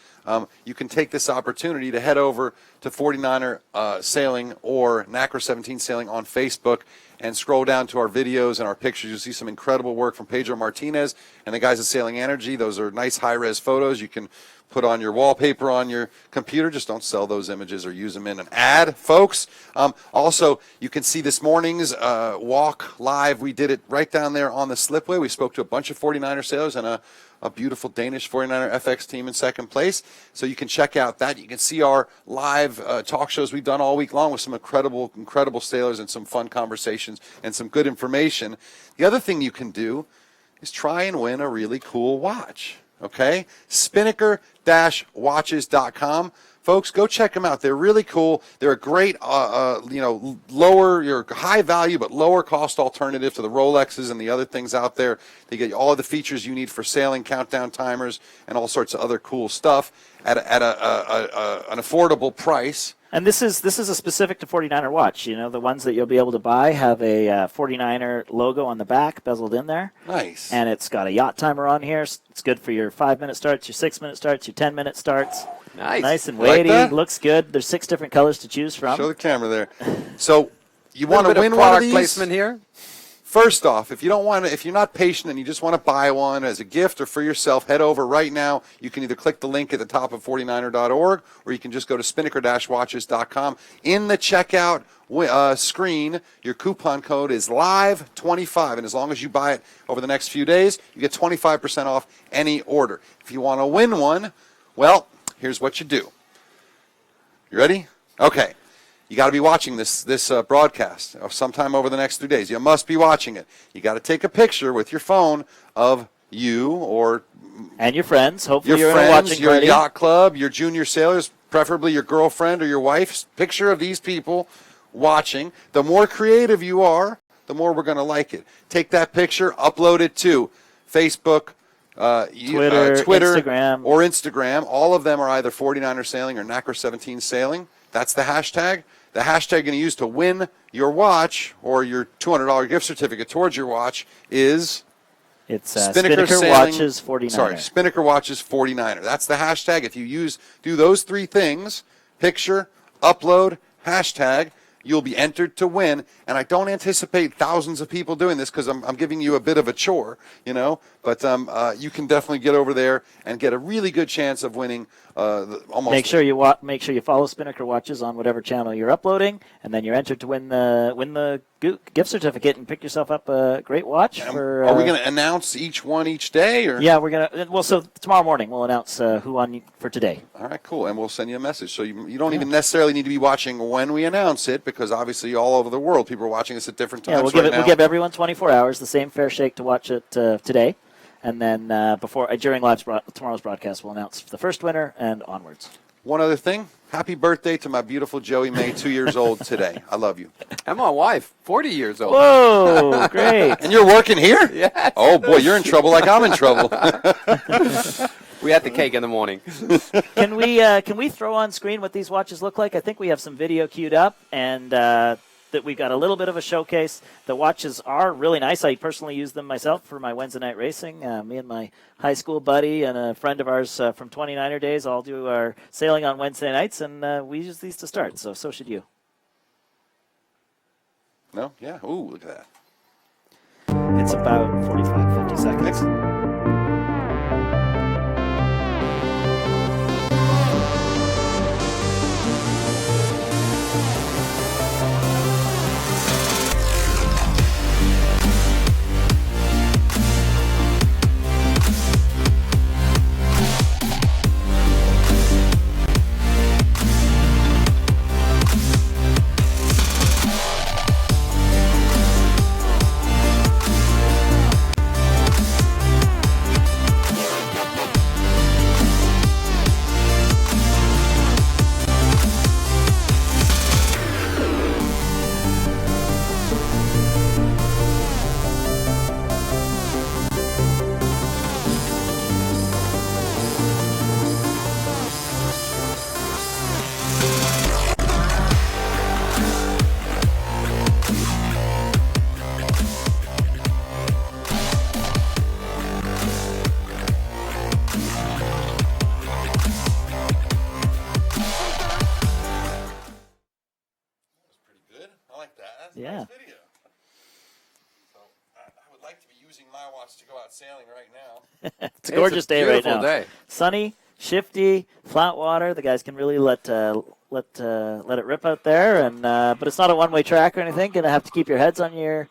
you can take this opportunity to head over to 49er Sailing or Nacra 17 Sailing on Facebook and scroll down to our videos and our pictures. You'll see some incredible work from Pedro Martinez and the guys at Sailing Energy. Those are nice high-res photos you can put on your wallpaper on your computer. Just don't sell those images or use them in an ad, folks. Also, you can see this morning's walk live. We did it right down there on the slipway. We spoke to a bunch of 49er sailors and a beautiful Danish 49er FX team in second place. So you can check out that. You can see our live talk shows we've done all week long with some incredible sailors and some fun conversations and some good information. The other thing you can do is try and win a really cool watch. Okay? Spinnaker-watches.com. Folks, go check them out. They're really cool. They're a great, lower, your high value but lower cost alternative to the Rolexes and the other things out there. They get all of the features you need for sailing, countdown timers, and all sorts of other cool stuff at an affordable price. And this is a specific to 49er watch. You know, the ones that you'll be able to buy have a 49er logo on the back, bezeled in there. Nice. And it's got a yacht timer on here. It's good for your 5-minute starts, your 6-minute starts, your 10-minute starts. Nice and weighty. Like that? Looks good. There's 6 different colors to choose from. Show the camera there. So you want to win one of product these? placement here. First off, if you're not patient and you just want to buy one as a gift or for yourself, head over right now. You can either click the link at the top of 49er.org or you can just go to spinnaker-watches.com. In the checkout screen, your coupon code is LIVE25, and as long as you buy it over the next few days, you get 25% off any order. If you want to win one, well, here's what you do. You ready? Okay. You got to be watching this broadcast sometime over the next 3 days. You must be watching it. You got to take a picture with your phone of you or and your friends. Hopefully your you're in a friends, watching your party. yacht club, your junior sailors, preferably your girlfriend or your wife's picture of these people watching. The more creative you are, the more we're going to like it. Take that picture, upload it to Facebook, Twitter, Instagram. or Instagram. All of them are either 49er Sailing or Nacra 17 Sailing. That's the hashtag. The hashtag you're going to use to win your watch or your $200 gift certificate towards your watch is Spinnaker Watches 49er. Sorry, Spinnaker Watches 49er. That's the hashtag. If you do those 3 things, picture, upload, hashtag, you'll be entered to win. And I don't anticipate thousands of people doing this because I'm giving you a bit of a chore, But you can definitely get over there and get a really good chance of winning. Almost. Make sure you follow Spinnaker Watches on whatever channel you're uploading, and then you're entered to win the gift certificate and pick yourself up a great watch. Are we going to announce each one each day? Or? Yeah, we're gonna. Well, so tomorrow morning we'll announce who won for today. All right, cool, and we'll send you a message. So you don't even necessarily need to be watching when we announce it, because obviously all over the world people are watching us at different times. Yeah, we'll give everyone 24 hours, the same fair shake to watch it today. And then during tomorrow's broadcast, we'll announce the first winner and onwards. One other thing, Happy birthday to my beautiful Joey May, 2 years old today. I love you. And my wife, 40 years old. Whoa, great. And you're working here? Yes. Oh, boy, you're in trouble like I'm in trouble. We had the cake in the morning. Can we throw on screen what these watches look like? I think we have some video queued up, and that we've got a little bit of a showcase. The watches are really nice. I personally use them myself for my Wednesday night racing. Me and my high school buddy and a friend of ours from 29er days all do our sailing on Wednesday nights, and we use these to start, so should you. No? Yeah. Ooh, look at that. It's about 45, 50 seconds. Yeah. Video. So I would like to be using my watch to go out sailing right now. It's a gorgeous day right now. Day. Sunny, shifty, flat water. The guys can really let it rip out there, and but it's not a one-way track or anything. Gonna have to keep your heads on your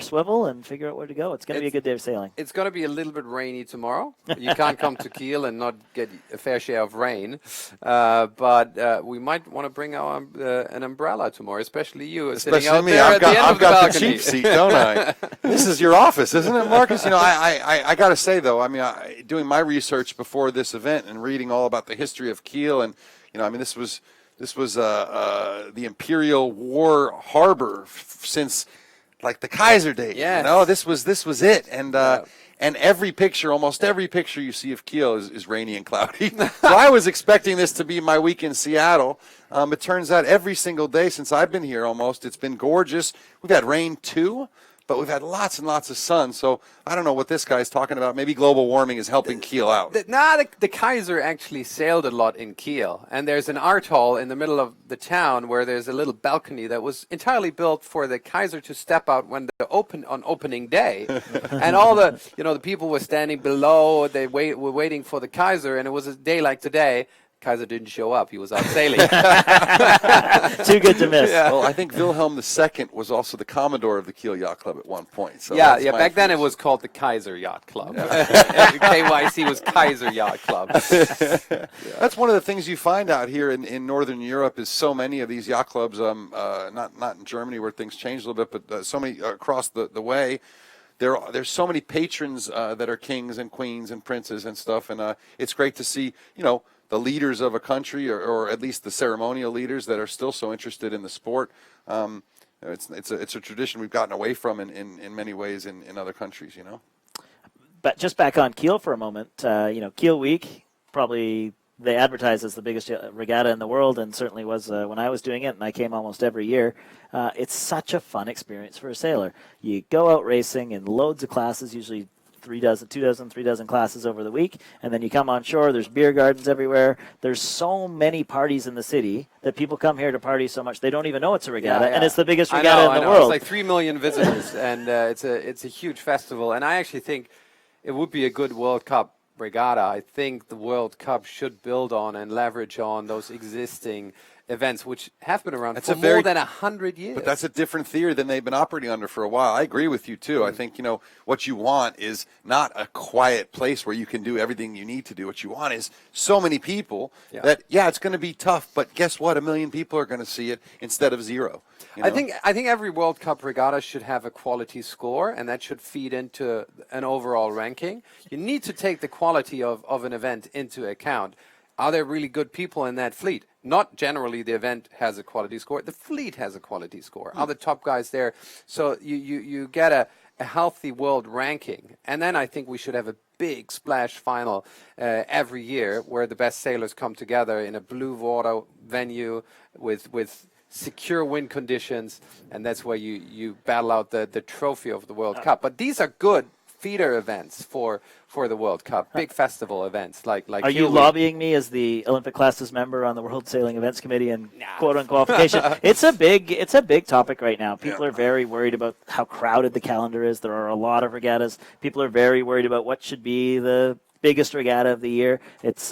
swivel and figure out where to go. It's gonna be a good day of sailing. It's going to be a little bit rainy tomorrow. You can't come to Kiel and not get a fair share of rain. But we might want to bring our an umbrella tomorrow, especially you. Especially sitting out me. there I've at the end got of the the balcony. cheap seat, don't I? This is your office, isn't it, Marcus? You know, I got to say though, I mean, doing my research before this event and reading all about the history of Kiel, and you know, I mean, this was the Imperial War harbor since like the Kaiser days. Yes. You know, this was it, and every picture, almost every picture you see of Kiel is rainy and cloudy. So I was expecting this to be my week in Seattle. It turns out every single day since I've been here almost, it's been gorgeous. We've had rain too, but we've had lots and lots of sun. So I don't know what this guy's talking about. Maybe global warming is helping Kiel out. The Kaiser actually sailed a lot in Kiel, and there's an art hall in the middle of the town where there's a little balcony that was entirely built for the Kaiser to step out when on opening day, and all the people were standing below. They were waiting for the Kaiser, and it was a day like today. Kaiser didn't show up. He was out sailing. Too good to miss. Yeah. Well, I think Wilhelm II was also the Commodore of the Kiel Yacht Club at one point. So yeah. Back then it was called the Kaiser Yacht Club. KYC was Kaiser Yacht Club. That's one of the things you find out here in Northern Europe is so many of these yacht clubs, not in Germany where things changed a little bit, but so many across the way. There's so many patrons that are kings and queens and princes and stuff, and it's great to see, the leaders of a country, or at least the ceremonial leaders that are still so interested in the sport. It's a tradition we've gotten away from in many ways in other countries, But just back on Kiel for a moment, Kiel Week, probably they advertise as the biggest regatta in the world, and certainly was when I was doing it, and I came almost every year. It's such a fun experience for a sailor. You go out racing in loads of classes, usually 3 dozen classes over the week, and then you come on shore. There's beer gardens everywhere. There's so many parties in the city that people come here to party so much they don't even know it's a regatta, and it's the biggest regatta in the world. It's like 3 million visitors, and it's a huge festival. And I actually think it would be a good World Cup regatta. I think the World Cup should build on and leverage on those existing events, which have been around for more than 100 years. But that's a different theory than they've been operating under for a while. I agree with you, too. I think, what you want is not a quiet place where you can do everything you need to do. What you want is so many people that, it's going to be tough, but guess what? 1 million people are going to see it instead of 0. I think every World Cup regatta should have a quality score, and that should feed into an overall ranking. You need to take the quality of an event into account. Are there really good people in that fleet? not generally the event has a quality score. The fleet has a quality score. Are the top guys there? So you get a healthy world ranking. And then I think we should have a big splash final every year where the best sailors come together in a blue water venue with secure wind conditions, and that's where you battle out the trophy of the World Cup. But these are good feeder events for the World Cup, big festival events like Are you Kiel. lobbying me as the Olympic classes member on the World Sailing Events Committee and quote-unquote qualification? It's a big topic right now. People are very worried about how crowded the calendar is. There are a lot of regattas. People are very worried about what should be the biggest regatta of the year. It's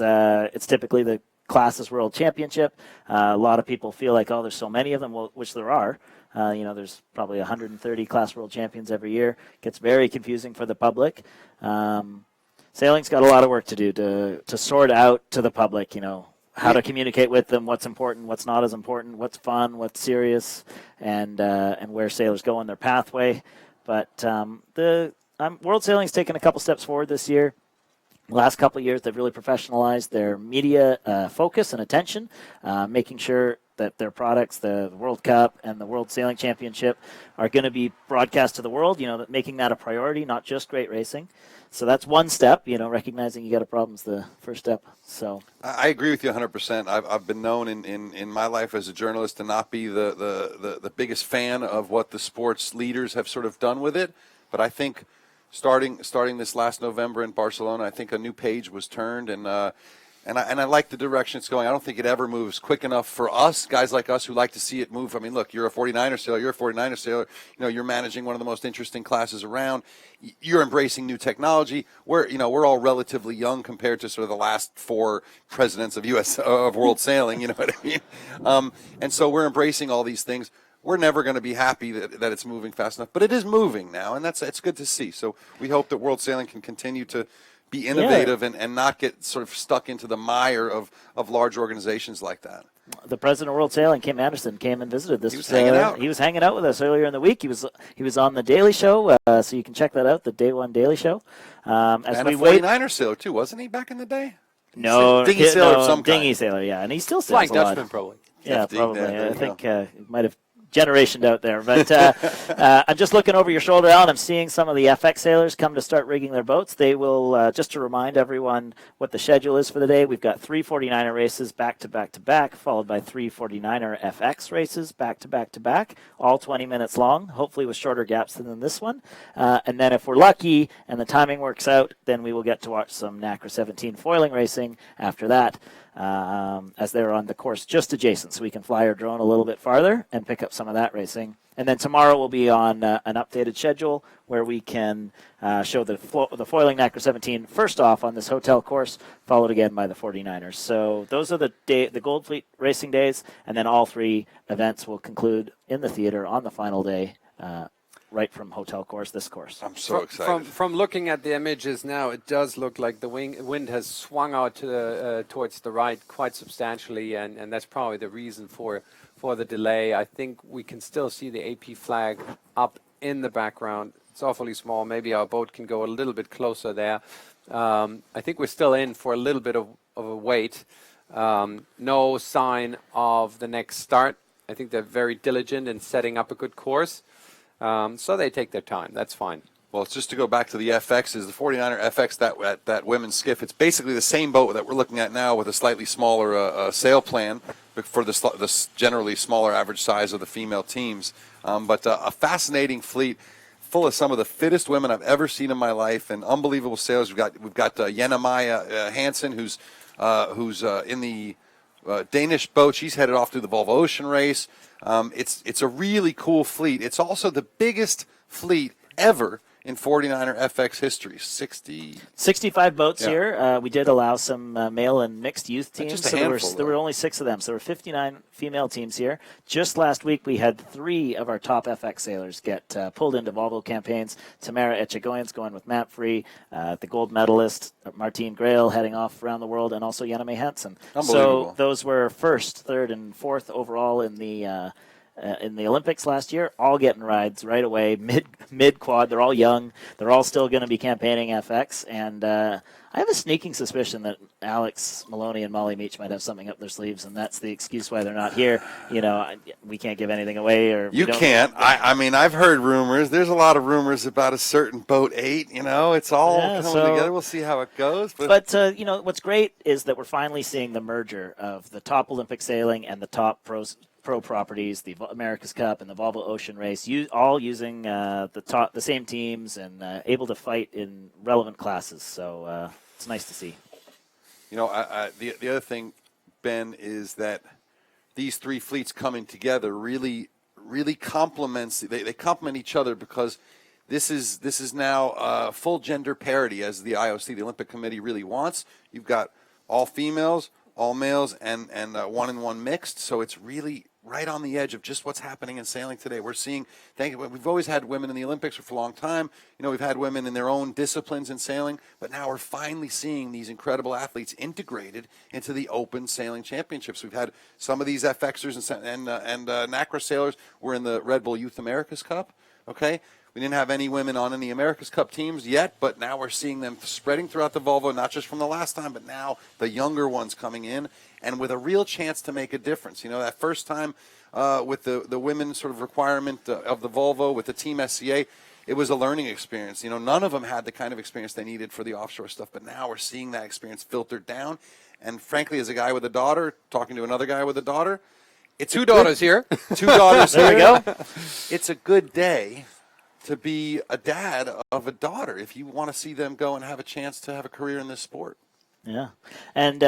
typically the Classes World Championship. A lot of people feel like, oh, there's so many of them, which there are. There's probably 130 Class World Champions every year. It gets very confusing for the public. Sailing's got a lot of work to do to sort out to the public, how to communicate with them, what's important, what's not as important, what's fun, what's serious, and where sailors go on their pathway. But World Sailing's taken a couple steps forward this year. Last couple of years, they've really professionalized their media focus and attention, making sure that their products, the World Cup and the World Sailing Championship, are going to be broadcast to the world, making that a priority, not just great racing. So that's one step, recognizing you got a problem's the first step. So I agree with you 100%. I've been known in my life as a journalist to not be the biggest fan of what the sports leaders have sort of done with it, but I think starting this last November in Barcelona, I think a new page was turned, and I like the direction it's going. I don't think it ever moves quick enough for us, guys like us who like to see it move. I mean, look, you're a 49er sailor, you're managing one of the most interesting classes around. You're embracing new technology. We're all relatively young compared to sort of the last 4 presidents of World Sailing, you know what I mean? And so we're embracing all these things. We're never going to be happy that it's moving fast enough, but it is moving now, and it's good to see. So we hope that World Sailing can continue to be innovative and not get sort of stuck into the mire of large organizations like that. The president of World Sailing, Kim Anderson, came and visited this. He was hanging out. He was hanging out with us earlier in the week. He was on the Daily Show, so you can check that out, the Day One Daily Show. And a 49er sailor too, wasn't he back in the day? No, dinghy sailor of some kind. Dinghy sailor, yeah, and he still sails Flying a lot. Dutchman, probably. Yeah, 50, probably. there I you think go. it might have generationed out there. But I'm just looking over your shoulder, Alan. I'm seeing some of the FX sailors come to start rigging their boats. They will, just to remind everyone what the schedule is for the day, we've got 3 49er races back to back to back, followed by 3 49er FX races back to back to back, all 20 minutes long, hopefully with shorter gaps than this one. And then if we're lucky and the timing works out, then we will get to watch some Nacra 17 foiling racing after that. As they're on the course just adjacent, so we can fly our drone a little bit farther and pick up some of that racing. And then tomorrow we'll be on an updated schedule where we can show the foiling Nacra 17 first off on this hotel course, followed again by the 49ers. So those are the Gold Fleet racing days, and then all 3 events will conclude in the theater on the final day, right from hotel course, this course. I'm so excited. From looking at the images now, it does look like the wind has swung out towards the right quite substantially, and that's probably the reason for the delay. I think we can still see the AP flag up in the background. It's awfully small. Maybe our boat can go a little bit closer there. I think we're still in for a little bit of a wait. No sign of the next start. I think they're very diligent in setting up a good course. So they take their time. That's fine. Well, it's just to go back to the FXs, the 49er FX, that women's skiff. It's basically the same boat that we're looking at now with a slightly smaller sail plan for the generally smaller average size of the female teams. But a fascinating fleet full of some of the fittest women I've ever seen in my life and unbelievable sailors. We've got Jenna Maya Hansen, who's in the Danish boat. She's headed off to the Volvo Ocean race. It's a really cool fleet. It's also the biggest fleet ever in 49er FX history. 65 boats here. We did allow some male and mixed youth teams. Just a so handful, there were only 6 of them. So there were 59 female teams here. Just last week, we had 3 of our top FX sailors get pulled into Volvo campaigns. Tamara Echegoyen's going with Mapfree, the gold medalist, Martine Grail heading off around the world, and also Jenna May Hansen. Unbelievable. So those were 1st, 3rd, and 4th overall in the in the Olympics last year, all getting rides right away, mid quad. They're all young. They're all still going to be campaigning FX, and I have a sneaking suspicion that Alex Maloney and Molly Meach might have something up their sleeves, and that's the excuse why they're not here. We can't give anything away, or you can't. I mean, I've heard rumors. There's a lot of rumors about a certain boat 8. It's all coming together. We'll see how it goes. But what's great is that we're finally seeing the merger of the top Olympic sailing and the top pro properties, the America's Cup and the Volvo Ocean Race, all using the same teams and able to fight in relevant classes. So it's nice to see. The other thing, Ben, is that these three fleets coming together really complements. They complement each other because this is now full gender parity, as the IOC, the Olympic Committee, really wants. You've got all females, all males, and 1-in-1 mixed. So it's really right on the edge of just what's happening in sailing today. We're seeing, we've always had women in the Olympics for a long time. We've had women in their own disciplines in sailing, but now we're finally seeing these incredible athletes integrated into the Open Sailing Championships. We've had some of these FXers and Nacra sailors were in the Red Bull Youth America's Cup. Okay. We didn't have any women on any America's Cup teams yet, but now we're seeing them spreading throughout the Volvo, not just from the last time, but now the younger ones coming in, and with a real chance to make a difference. That first time with the women's sort of requirement of the Volvo with the Team SCA, it was a learning experience. None of them had the kind of experience they needed for the offshore stuff, but now we're seeing that experience filtered down. And frankly, as a guy with a daughter, talking to another guy with a daughter, it's two daughters here. Two daughters there here. we go. It's a good day to be a dad of a daughter if you want to see them go and have a chance to have a career in this sport. Yeah, and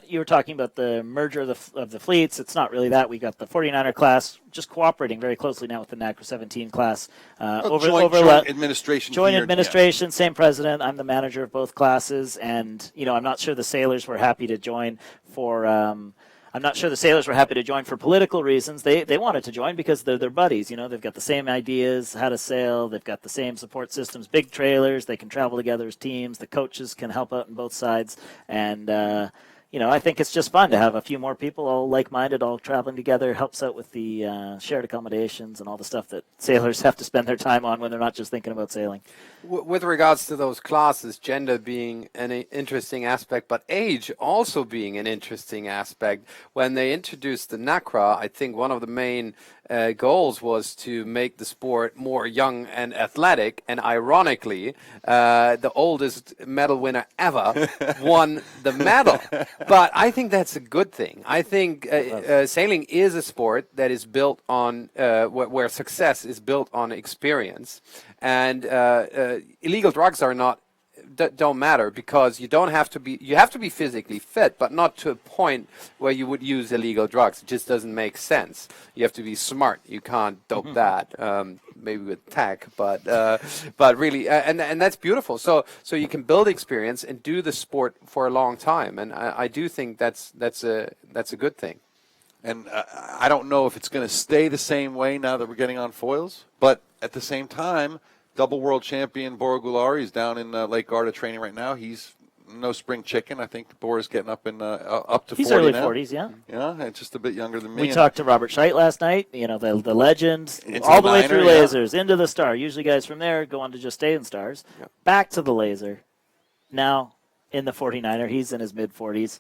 you were talking about the merger of the fleets. It's not really that. We got the 49er class just cooperating very closely now with the Nacra 17 class. Joint administration. Joint administration, same president. I'm the manager of both classes, and I'm not sure the sailors were happy to join for. I'm not sure the sailors were happy to join for political reasons. They wanted to join because they're their buddies. They've got the same ideas, how to sail. They've got the same support systems, big trailers. They can travel together as teams. The coaches can help out on both sides. And, I think it's just fun to have a few more people all like-minded, all traveling together. Helps out with the shared accommodations and all the stuff that sailors have to spend their time on when they're not just thinking about sailing. With regards to those classes, gender being an interesting aspect, but age also being an interesting aspect. When they introduced the Nacra, I think one of the main goals was to make the sport more young and athletic, and ironically, the oldest medal winner ever won the medal. But I think that's a good thing. I think sailing is a sport that is built on where success is built on experience, and illegal drugs don't matter because you have to be physically fit, but not to a point where you would use illegal drugs. It just doesn't make sense. You have to be smart. You can't dope that, maybe with tech, but really, and that's beautiful. So you can build experience and do the sport for a long time, and I do think that's a good thing. And I don't know if it's going to stay the same way now that we're getting on foils, but at the same time, double world champion Bora Goulari is down in Lake Garda training right now. He's no spring chicken. I think Bora's getting up to 40 He's early now. 40s, yeah. Yeah, and just a bit younger than me. We talked to Robert Scheidt last night, the legend, all the way through lasers, into the star. Usually guys from there go on to just stay in stars. Yep. Back to the laser. Now in the 49er, he's in his mid-40s.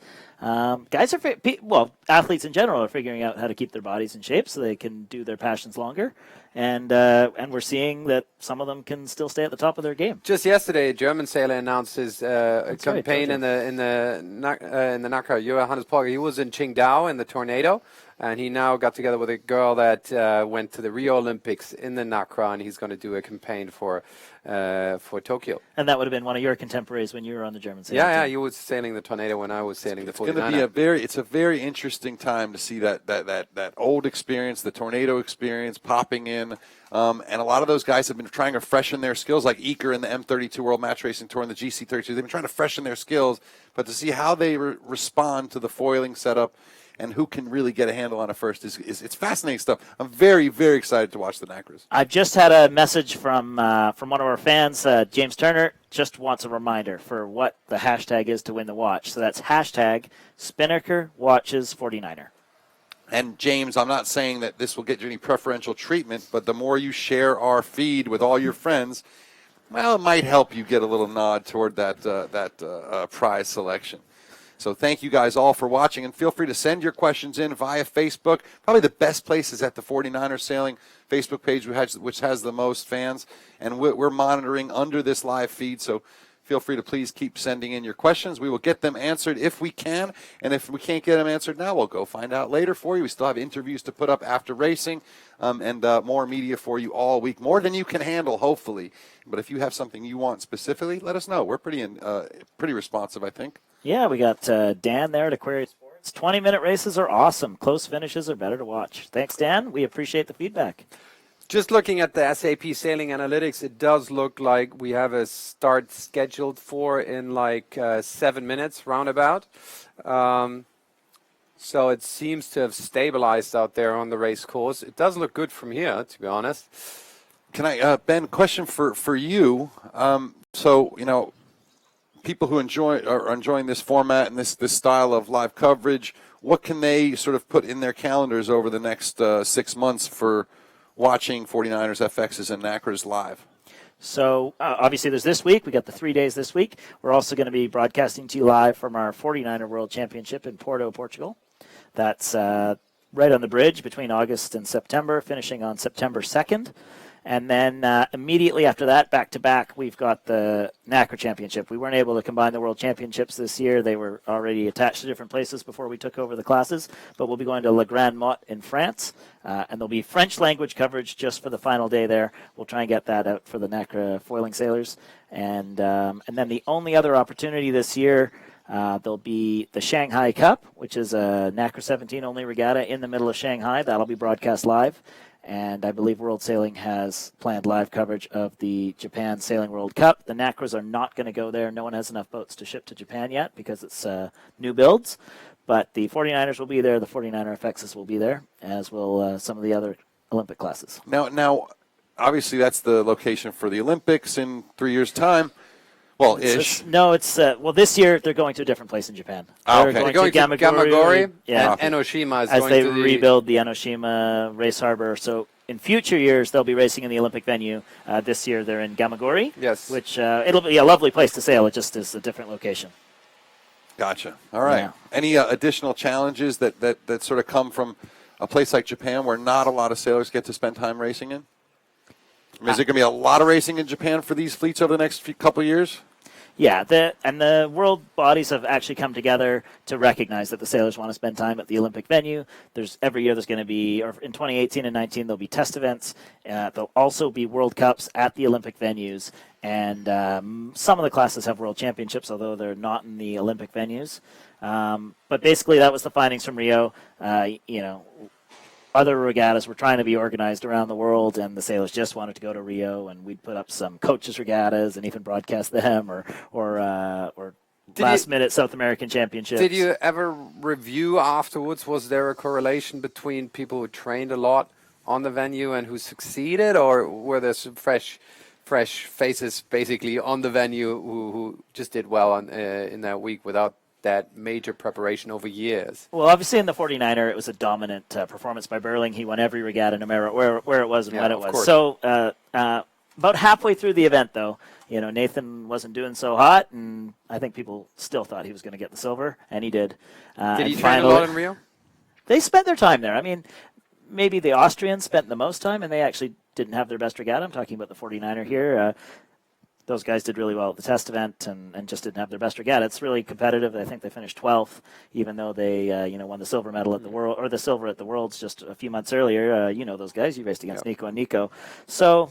Guys are, athletes in general are figuring out how to keep their bodies in shape so they can do their passions longer. And we're seeing that some of them can still stay at the top of their game. Just yesterday, a German sailor announced his campaign in the Nacra. Johannes Polger. He was in Qingdao in the Tornado, and he now got together with a girl that went to the Rio Olympics in the Nacra, and he's going to do a campaign for Tokyo. And that would have been one of your contemporaries when you were on the German sailing team. team. You were sailing the Tornado when I was sailing the 49er. It's a very interesting time to see that old experience, the Tornado experience popping in. And a lot of those guys have been trying to freshen their skills, like Eker in the M32 World Match Racing Tour and the GC32. They've been trying to freshen their skills, but to see how they respond to the foiling setup and who can really get a handle on it first it's fascinating stuff. I'm very, very excited to watch the Nacras. I've just had a message from one of our fans, James Turner, just wants a reminder for what the hashtag is to win the watch. So that's hashtag Spinnaker Watches 49er. And James, I'm not saying that this will get you any preferential treatment, but the more you share our feed with all your friends, well, it might help you get a little nod toward that prize selection. So thank you guys all for watching, and feel free to send your questions in via Facebook. Probably the best place is at the 49ers Sailing Facebook page, which has the most fans, and we're monitoring under this live feed, so feel free to please keep sending in your questions. We will get them answered if we can, and if we can't get them answered now, we'll go find out later for you. We still have interviews to put up after racing, and more media for you all week, more than you can handle, hopefully. But if you have something you want specifically, let us know. We're pretty responsive, I think. Yeah, we got Dan there at Aquarius Sports. 20-minute races are awesome. Close finishes are better to watch. Thanks, Dan. We appreciate the feedback. Just looking at the SAP Sailing Analytics, it does look like we have a start scheduled for in like 7 minutes, roundabout. So it seems to have stabilized out there on the race course. It does look good from here, to be honest. Can I, Ben, question for you. So, you know, people who are enjoying this format and this style of live coverage, what can they sort of put in their calendars over the next 6 months for watching 49ers FXs and Nacras live? So obviously there's this week. We got the 3 days this week. We're also going to be broadcasting to you live from our 49er World Championship in Porto, Portugal. That's right on the bridge between August and September, finishing on September 2nd. And then immediately after that, back-to-back, we've got the Nacra Championship. We weren't able to combine the World Championships this year. They were already attached to different places before we took over the classes. But we'll be going to Le Grand Mot in France. And there'll be French language coverage just for the final day there. We'll try and get that out for the Nacra foiling sailors. And then the only other opportunity this year, there'll be the Shanghai Cup, which is a Nacra 17 only regatta in the middle of Shanghai. That'll be broadcast live. And I believe World Sailing has planned live coverage of the Japan Sailing World Cup. The Nacras are not going to go there. No one has enough boats to ship to Japan yet because it's new builds. But the 49ers will be there. The 49er FXs will be there, as will some of the other Olympic classes. Now, obviously that's the location for the Olympics in 3 years' time. Well, ish. Well, this year they're going to a different place in Japan. Okay. They're going to Gamagori, and Enoshima is as going they to rebuild the Enoshima race harbor. So in future years, they'll be racing in the Olympic venue. This year they're in Gamagori, Yes. which it'll be a lovely place to sail. It just is a different location. Gotcha. All right. Yeah. Any additional challenges that sort of come from a place like Japan where not a lot of sailors get to spend time racing in? I mean, is there going to be a lot of racing in Japan for these fleets over the next couple of years? Yeah, the world bodies have actually come together to recognize that the sailors want to spend time at the Olympic venue. Every year there's going to be, or in 2018 and 19, there'll be test events. There'll also be World Cups at the Olympic venues, and some of the classes have World Championships, although they're not in the Olympic venues. But basically, that was the findings from Rio. Other regattas were trying to be organized around the world, and the sailors just wanted to go to Rio, and we'd put up some coaches regattas and even broadcast them, or last-minute South American championships. Did you ever review afterwards? Was there a correlation between people who trained a lot on the venue and who succeeded, or were there some fresh faces basically on the venue who just did well in that week without that major preparation over years? Well, obviously in the 49er, it was a dominant performance by Burling. He won every regatta, no matter where it was and when it was. Course. So about halfway through the event, though, Nathan wasn't doing so hot, and I think people still thought he was going to get the silver, and he did. Did he train a lot in Rio? They spent their time there. I mean, maybe the Austrians spent the most time, and they actually didn't have their best regatta. I'm talking about the 49er here. Those guys did really well at the test event and just didn't have their best regatta. It's really competitive. I think they finished 12th, even though they won the silver medal at the world, or the silver at the Worlds just a few months earlier. Those guys. You raced against Nico and Nico. So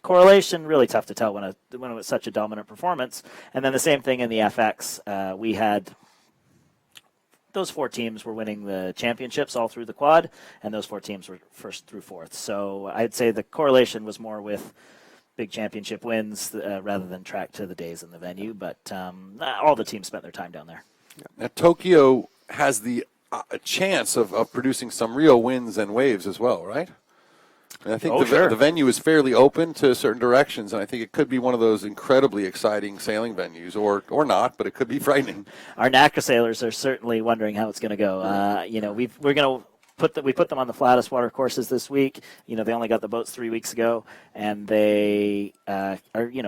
correlation, really tough to tell when it was such a dominant performance. And then the same thing in the FX. We had those four teams were winning the championships all through the quad, and those four teams were first through fourth. So I'd say the correlation was more with big championship wins rather than track to the days in the venue, but all the teams spent their time down there. Now, Tokyo has the chance of producing some real wins and waves as well, right? And I think the venue is fairly open to certain directions, and I think it could be one of those incredibly exciting sailing venues, or not, but it could be frightening. Our Nacra sailors are certainly wondering how it's going to go. we put them on the flattest water courses this week. They only got the boats 3 weeks ago, and they are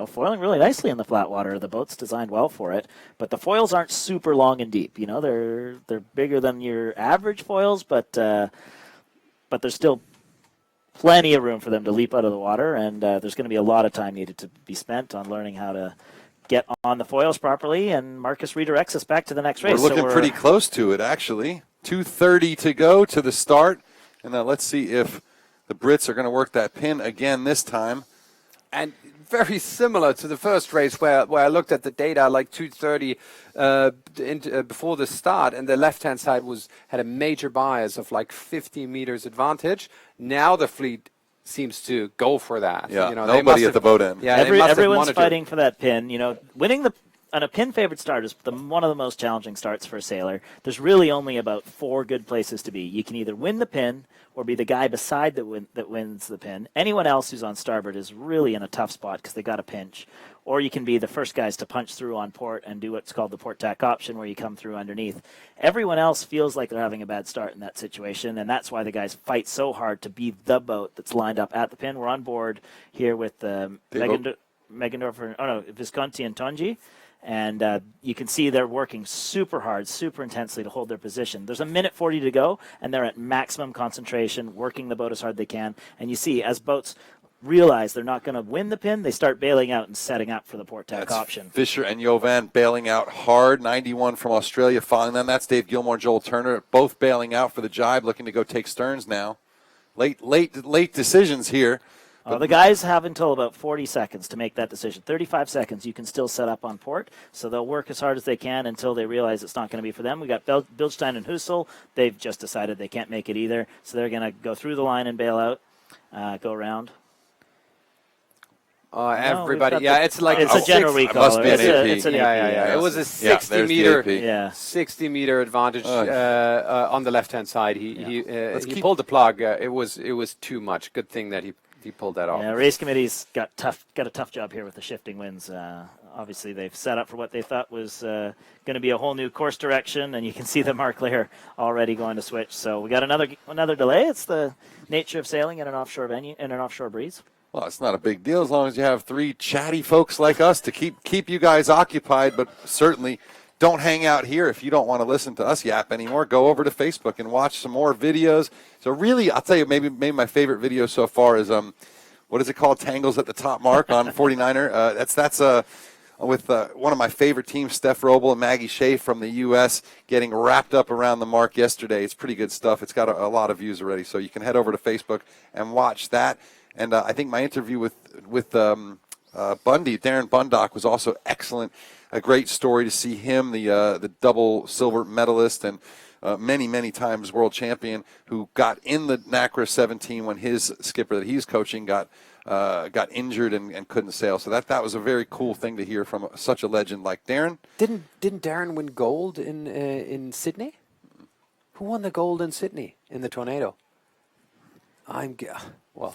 foiling really nicely in the flat water. The boat's designed well for it, but the foils aren't super long and deep. They're bigger than your average foils, but there's still plenty of room for them to leap out of the water, and there's going to be a lot of time needed to be spent on learning how to get on the foils properly, and Marcus redirects us back to the next race. We're looking pretty close to it, actually. 2:30 to go to the start, and now let's see if the Brits are going to work that pin again this time. And very similar to the first race where I looked at the data like 2:30 before the start, and the left-hand side had a major bias of like 50 meters advantage. Now the fleet seems to go for that. Yeah, nobody at the boat end. Yeah, everyone's fighting for that pin. Winning on a pin-favored start is one of the most challenging starts for a sailor. There's really only about 4 good places to be. You can either win the pin or be the guy beside that wins the pin. Anyone else who's on starboard is really in a tough spot because they got a pinch. Or you can be the first guys to punch through on port and do what's called the port tack option, where you come through underneath. Everyone else feels like they're having a bad start in that situation, and that's why the guys fight so hard to be the boat that's lined up at the pin. We're on board here with Visconti and Tonji. And you can see they're working super hard, super intensely to hold their position. There's 1:40 to go, and they're at maximum concentration, working the boat as hard as they can. And you see, as boats realize they're not going to win the pin, they start bailing out and setting up for the port tack option. Fisher and Jovan bailing out hard. 91 from Australia following them. That's Dave Gilmore, Joel Turner, both bailing out for the jibe, looking to go take sterns now. Late decisions here. The guys have until about 40 seconds to make that decision. 35 seconds, you can still set up on port, so they'll work as hard as they can until they realize it's not going to be for them. We got Bildstein and Husel. They've just decided they can't make it either, so they're going to go through the line and bail out, go around. Everybody, it's like it's a general recall. Must be an AP. It's an AP. It was a 60-meter, 60-meter advantage on the left-hand side. He pulled the plug. It was too much. Good thing that he pulled that off. Yeah, race committee's got a tough job here with the shifting winds. Obviously, they've set up for what they thought was going to be a whole new course direction, and you can see the Mark Lair already going to switch. So we got another delay. It's the nature of sailing in an offshore venue, in an offshore breeze. Well, it's not a big deal as long as you have 3 chatty folks like us to keep you guys occupied, but certainly don't hang out here if you don't want to listen to us yap anymore. Go over to Facebook and watch some more videos. So really, I'll tell you, maybe my favorite video so far is what is it called? Tangles at the Top Mark on 49er. That's with one of my favorite teams, Steph Roble and Maggie Shea from the U.S., getting wrapped up around the mark yesterday. It's pretty good stuff. It's got a lot of views already, so you can head over to Facebook and watch that. And I think my interview with Bundy, Darren Bundock, was also excellent. A great story to see him, the double silver medalist and many times world champion, who got in the Nacra 17 when his skipper that he's coaching got injured and couldn't sail. So that was a very cool thing to hear from such a legend like Darren. Didn't Darren win gold in Sydney? Who won the gold in Sydney in the Tornado?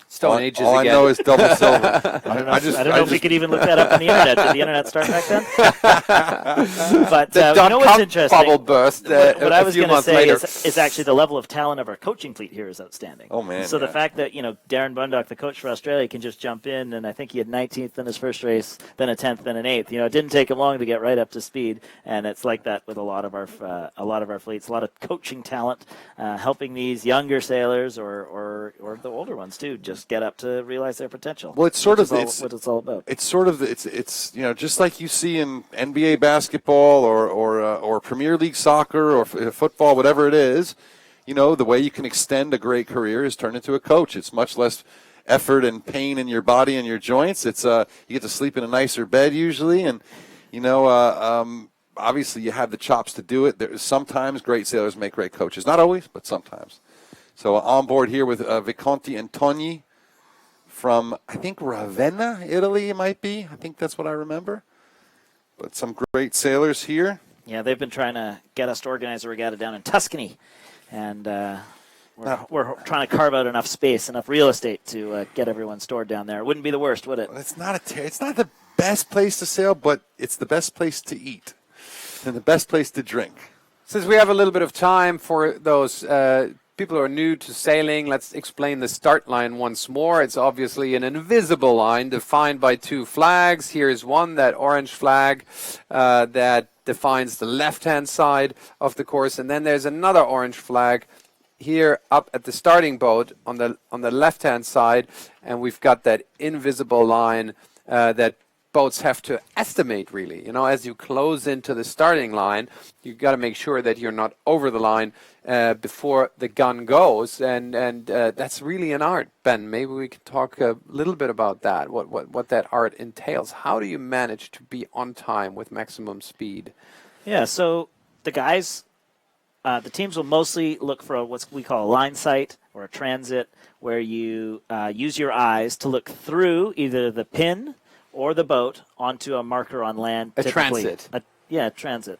Stone Ages all again. I know is double silver. I don't know if we could even look that up on the internet. Did the internet start back then? But the you know what's interesting? bubble burst. What I was going to say is actually the level of talent of our coaching fleet here is outstanding. Oh man! So the fact that Darren Bundock, the coach for Australia, can just jump in, and I think he had 19th in his first race, then a 10th, then an 8th. It didn't take him long to get right up to speed, and it's like that with a lot of our fleets. A lot of coaching talent helping these younger sailors or the older ones too just get up to realize their potential. Well, it's what it's all about. It's just like you see in NBA basketball or Premier League soccer or football, whatever it is. The way you can extend a great career is turn into a coach. It's much less effort and pain in your body and your joints. It's you get to sleep in a nicer bed usually, and obviously you have the chops to do it. Sometimes great sailors make great coaches. Not always, but sometimes. So on board here with Visconti and Togni from, I think, Ravenna, Italy it might be. I think that's what I remember. But some great sailors here. Yeah, they've been trying to get us to organize a regatta down in Tuscany. And we're trying to carve out enough space, enough real estate to get everyone stored down there. It wouldn't be the worst, would it? Well, it's not the best place to sail, but it's the best place to eat and the best place to drink. Since we have a little bit of time for those people who are new to sailing, let's explain the start line once more. It's obviously an invisible line defined by two flags. Here is one, that orange flag that defines the left-hand side of the course, and then there's another orange flag here up at the starting boat on the left-hand side, and we've got that invisible line that boats have to estimate, really. You know, as you close into the starting line, you've got to make sure that you're not over the line before the gun goes, and that's really an art. Ben, maybe we could talk a little bit about that, what that art entails. How do you manage to be on time with maximum speed? Yeah, so the guys, the teams will mostly look for what we call a line sight or a transit, where you use your eyes to look through either the pin or the boat onto a marker on land. A transit. Transit.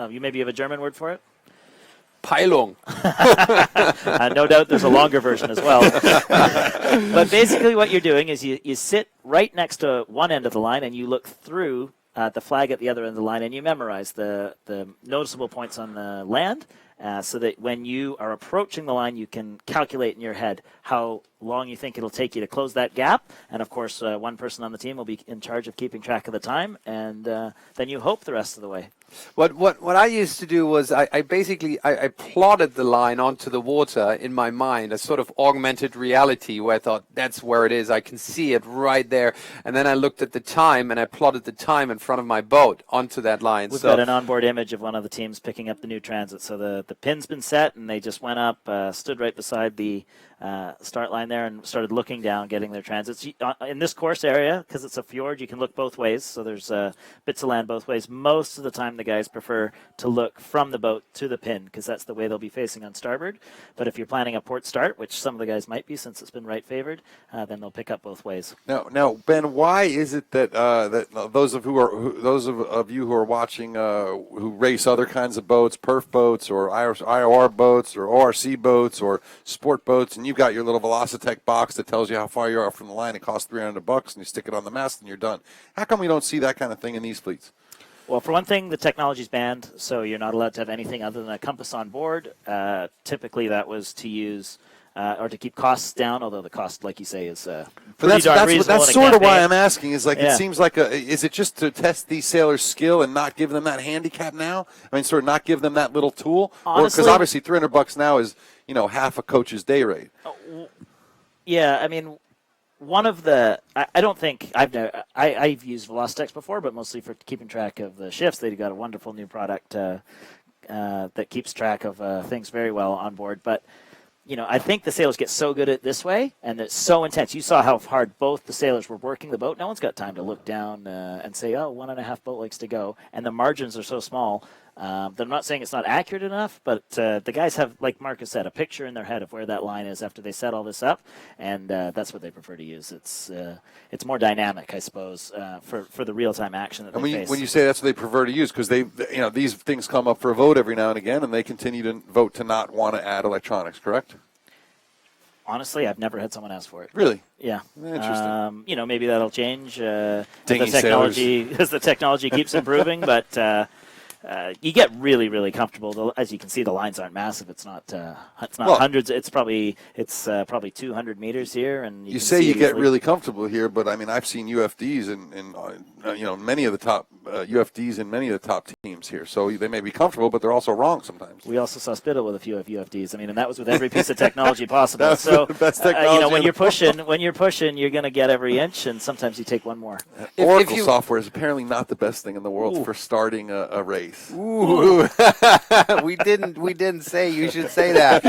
You maybe have a German word for it? Peilung. No doubt there's a longer version as well. But basically what you're doing is you sit right next to one end of the line and you look through the flag at the other end of the line, and you memorize the noticeable points on the land so that when you are approaching the line, you can calculate in your head how long you think it'll take you to close that gap. And, of course, one person on the team will be in charge of keeping track of the time, and then you hope the rest of the way. What I used to do was I basically plotted the line onto the water in my mind, a sort of augmented reality where I thought that's where it is. I can see it right there. And then I looked at the time and I plotted the time in front of my boat onto that line. We've got an onboard image of one of the teams picking up the new transit. So the pin's been set and they just went up, stood right beside the start line there and started looking down, getting their transits. In this course area, because it's a fjord, you can look both ways. So there's bits of land both ways. Most of the time the guys prefer to look from the boat to the pin because that's the way they'll be facing on starboard. But if you're planning a port start, which some of the guys might be since it's been right favored, then they'll pick up both ways. Now, Ben, why is it that those of you who are watching who race other kinds of boats, perf boats or IOR boats or ORC boats or sport boats, and you've got your little Velocitech box that tells you how far you are from the line, it costs $300 and you stick it on the mast and you're done. How come we don't see that kind of thing in these fleets? Well, for one thing, the technology's banned, so you're not allowed to have anything other than a compass on board. Typically, that was to use or to keep costs down, although the cost, like you say, is pretty darn reasonable. That's sort of why I'm asking. Is Yeah. It seems like is it just to test these sailors' skill and not give them that handicap now? I mean, sort of not give them that little tool, Honestly, because obviously $300 now is half a coach's day rate. Yeah, I mean, one of the I don't think I've used Velocitex before, but mostly for keeping track of the shifts. They've got a wonderful new product that keeps track of things very well on board. But I think the sailors get so good at it this way, and it's so intense. You saw how hard both the sailors were working the boat. No one's got time to look down and say, 1.5 boat legs to go. And the margins are so small. I'm not saying it's not accurate enough, but the guys have, like Marcus said, a picture in their head of where that line is after they set all this up, and that's what they prefer to use. It's more dynamic, I suppose, for the real-time action that they face. When you say that's what they prefer to use, because these things come up for a vote every now and again, and they continue to vote to not want to add electronics, correct? Honestly, I've never had someone ask for it. Really? Yeah. Interesting. Maybe that'll change as Dinghy the technology keeps improving, but you get really, really comfortable. As you can see, the lines aren't massive. It's not hundreds. It's probably 200 meters here, and you say you get really comfortable here, but I mean I've seen UFDs and many of the top UFDs in many of the top teams here. So they may be comfortable, but they're also wrong sometimes. We also saw Bithell with a few UFDs. I mean, and that was with every piece of technology possible. That's so the best technology. when you're pushing, you're going to get every inch, and sometimes you take one more. Oracle software is apparently not the best thing in the world for starting a race. Ooh, we didn't say you should say that.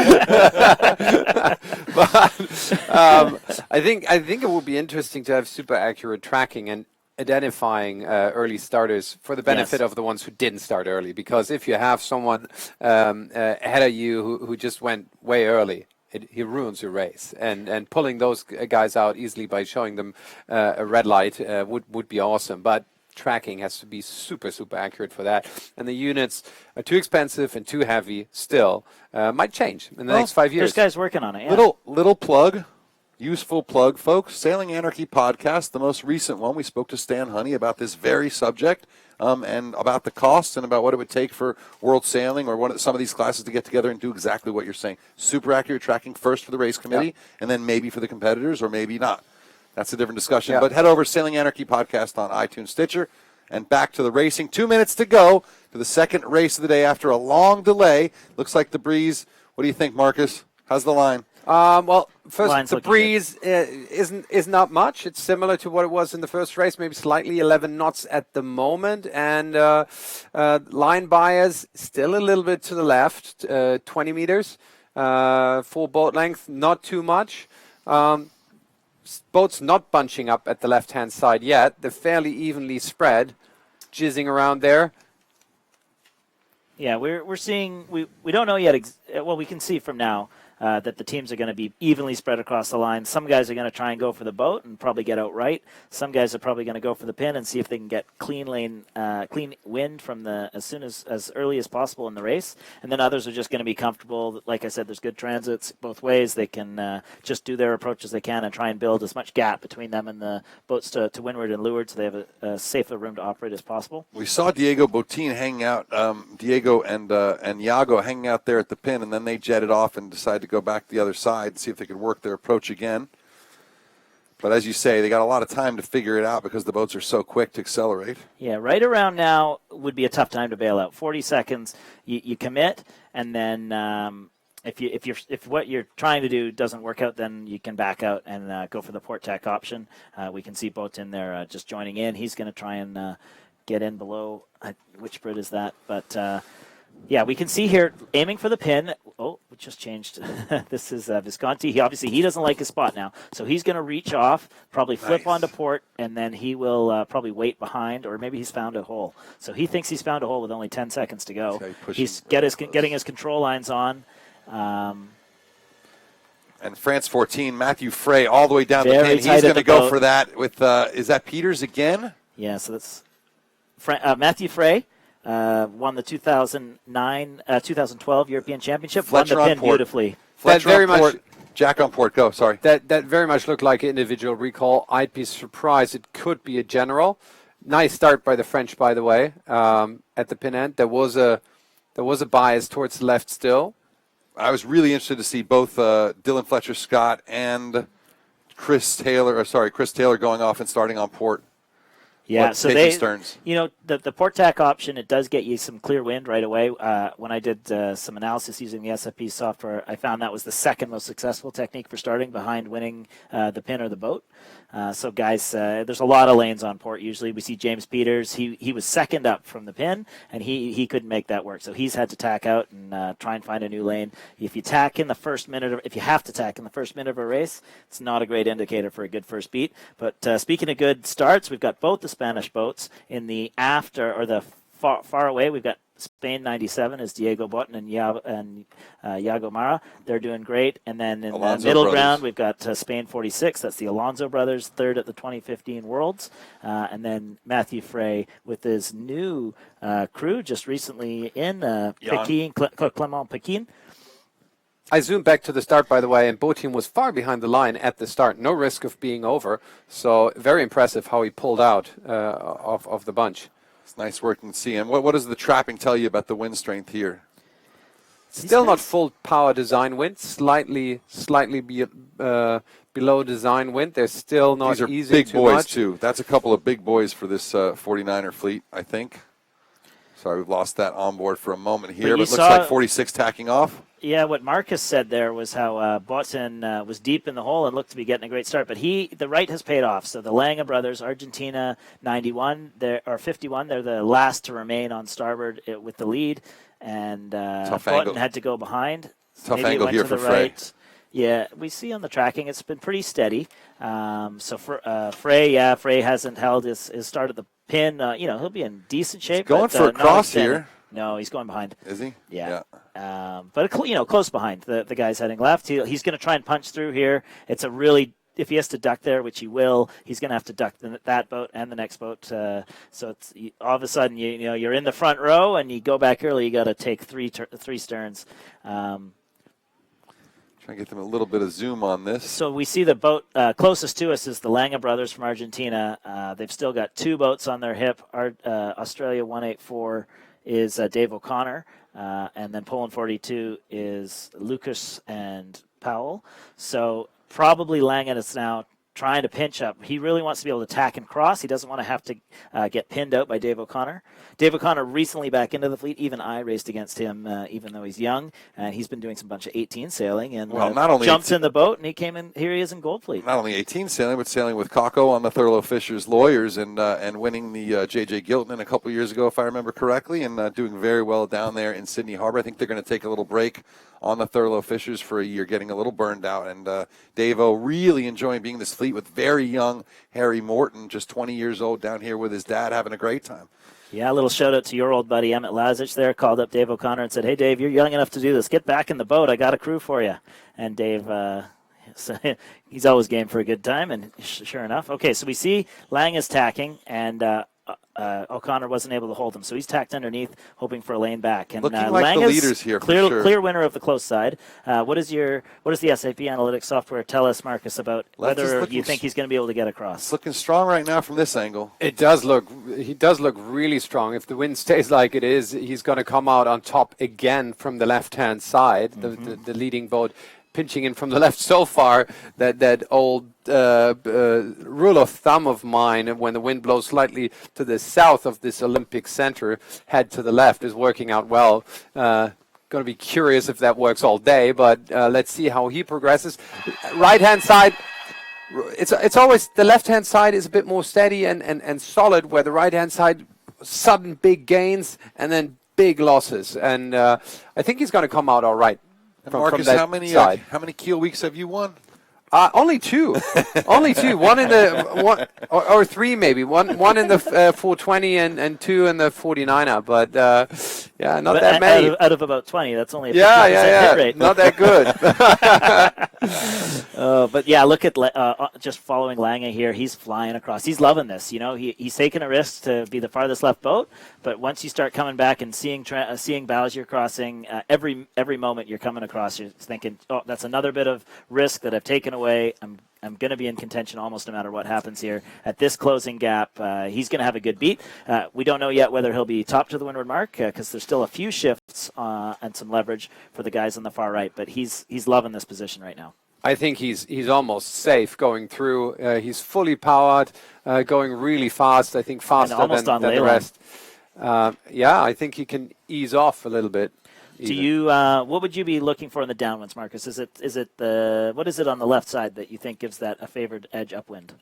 But I think it would be interesting to have super accurate tracking and identifying early starters for the benefit of the ones who didn't start early. Because if you have someone ahead of you who just went way early, he ruins your race. And pulling those guys out easily by showing them a red light would be awesome. But tracking has to be super, super accurate for that. And the units are too expensive and too heavy still. Might change in the next 5 years. There's guys working on it, yeah. Little plug. useful plug, folks. Sailing Anarchy podcast, the most recent one. We spoke to Stan Honey about this very subject and about the costs and about what it would take for World Sailing or some of these classes to get together and do exactly what you're saying. Super accurate tracking first for the race committee and then maybe for the competitors or maybe not. That's a different discussion. But head over to Sailing Anarchy podcast on iTunes, Stitcher, and back to the racing. 2 minutes to go to the second race of the day after a long delay. Looks like the breeze. What do you think, Marcus? How's the line? Well, first, Line's the looking breeze is not much. It's similar to what it was in the first race, maybe slightly 11 knots at the moment. And line bias still a little bit to the left, 20 meters, full boat length, not too much. Boats not bunching up at the left-hand side yet. They're fairly evenly spread, jizzing around there. Yeah, we're seeing, we don't know yet, well, we can see from now that the teams are going to be evenly spread across the line. Some guys are going to try and go for the boat and probably get out right. Some guys are probably going to go for the pin and see if they can get clean wind from as early as possible in the race. And then others are just going to be comfortable. Like I said, there's good transits both ways. They can just do their approach as they can and try and build as much gap between them and the boats to windward and leeward so they have a safer room to operate as possible. We saw Diego Botín hanging out, Diego and Iago hanging out there at the pin, and then they jetted off and decided to go back to the other side and see if they could work their approach again. But as you say, they got a lot of time to figure it out because the boats are so quick to accelerate. Yeah, right around now would be a tough time to bail out. 40 seconds, you commit, and then if what you're trying to do doesn't work out, then you can back out and go for the port tack option. We can see boats in there just joining in. He's going to try and get in below. Which Brit is that? But yeah, we can see here aiming for the pin. Oh, we just changed. This is Visconti. He doesn't like his spot now, so he's going to reach off, probably flip onto port, and then he will probably wait behind, or maybe he's found a hole. So he thinks he's found a hole with only 10 seconds to go. He's getting his control lines on. And France 14, Matthew Frey all the way down the pin. He's going to go for that with, is that Peters again? Yeah, so that's Matthew Frey. Won the 2012 European Championship. Fletcher won the on pin port. beautifully. Fletcher very on port. Jack on port. Go. Sorry. That very much looked like an individual recall. I'd be surprised. It could be a general. Nice start by the French, by the way. At the pin end, there was a bias towards the left still. I was really interested to see both Dylan Fletcher Scott and Chris Taylor going off and starting on port. Yeah, so Stearns. The port tack option, it does get you some clear wind right away. When I did some analysis using the SFP software, I found that was the second most successful technique for starting behind winning the pin or the boat. So guys, there's a lot of lanes on port usually. We see James Peters. He was second up from the pin, and he couldn't make that work. So he's had to tack out and try and find a new lane. If you tack in the first minute, if you have to tack in the first minute of a race, it's not a great indicator for a good first beat. But speaking of good starts, we've got both the Spanish boats in the after or the far away. We've got Spain 97 is Diego Botín and Iago Mara. They're doing great. And then in the middle ground, we've got Spain 46. That's the Alonso brothers, third at the 2015 Worlds. And then Matthew Frey with his new crew just recently in Pekin, Clement Pekin. I zoomed back to the start, by the way, and Botín was far behind the line at the start. No risk of being over. So very impressive how he pulled out of the bunch. It's nice working to see him. What does the trapping tell you about the wind strength here? Still not full power design wind. Slightly below design wind. They're still not easy too much. These are big boys, too. That's a couple of big boys for this 49er fleet, I think. Sorry, we've lost that on board for a moment here, but it looks like 46 tacking off. Yeah, what Marcus said there was how Botín was deep in the hole and looked to be getting a great start. But the right has paid off. So the Lange brothers, Argentina 91, or 51, they're the last to remain on starboard with the lead. And Botín had to go behind. Tough Maybe angle here for Frey. Right. Yeah, we see on the tracking it's been pretty steady. So for Frey hasn't held his start at the pin. He'll be in decent shape. He's going for a cross here. No, he's going behind. Is he? Yeah. But close behind the guy's heading left. He's going to try and punch through here. It's a really, if he has to duck there, which he will, he's going to have to duck that boat and the next boat. So it's all of a sudden you're in the front row and you go back early. You got to take three sterns. Try to get them a little bit of zoom on this. So we see the boat closest to us is the Lange brothers from Argentina. They've still got 2 boats on their hip. Australia 184 is Dave O'Connor, and then Poland 42 is Lucas and Powell. So probably Lange is now trying to pinch up. He really wants to be able to tack and cross. He doesn't want to have to get pinned out by Dave O'Connor. Dave O'Connor recently back into the fleet. Even I raced against him, even though he's young. And he's been doing some bunch of 18 sailing and not only jumps in the boat, and he came in. Here he is in Gold Fleet. Not only 18 sailing, but sailing with Kako on the Thurlow Fisher's Lawyers and winning the J.J. Gilton a couple years ago, if I remember correctly, and doing very well down there in Sydney Harbor. I think they're going to take a little break on the Thurlow Fishers for a year, getting a little burned out. And Dave-O really enjoying being this fleet with very young Harry Morton, just 20 years old, down here with his dad, having a great time. Yeah, a little shout out to your old buddy Emmett Lazich there. Called up Dave O'Connor and said, "Hey, Dave, you're young enough to do this. Get back in the boat. I got a crew for you." And Dave, so he's always game for a good time, and sure enough. Okay, so we see Lang is tacking, and O'Connor wasn't able to hold him, so he's tacked underneath, hoping for a lane back. And looking like Lang the is leaders here, for clear, sure. clear winner of the close side. What does the SAP analytics software tell us, Marcus, about whether you think he's going to be able to get across? It's looking strong right now from this angle. He does look really strong. If the wind stays like it is, he's going to come out on top again from the left-hand side, the leading boat. Pinching in from the left so far that old rule of thumb of mine, when the wind blows slightly to the south of this Olympic center, head to the left, is working out well. Going to be curious if that works all day, but let's see how he progresses. Right-hand side, it's always the left-hand side is a bit more steady and solid, where the right-hand side, sudden big gains and then big losses. And I think he's going to come out all right. Marcus, from how many Kiel weeks have you won? Only 2. Only 2. One in the or 3 maybe. One in the 420 and 2 in the 49er. But yeah, not that many. Out of about 20, that's only a 50% hit rate. Not that good. But yeah, look at just following Lange here. He's flying across. He's loving this. You know, he's taking a risk to be the farthest left boat. But once you start coming back and seeing bows you're crossing, every moment you're coming across, you're thinking, oh, that's another bit of risk that I've taken away. I'm going to be in contention almost no matter what happens here. At this closing gap, he's going to have a good beat. We don't know yet whether he'll be top to the windward mark because there's still a few shifts and some leverage for the guys on the far right. But he's loving this position right now. I think he's almost safe going through. He's fully powered, going really fast. I think faster than the rest. Yeah, I think he can ease off a little bit. Do you? What would you be looking for in the downwinds, Marcus? What is it on the left side that you think gives that a favored edge upwind?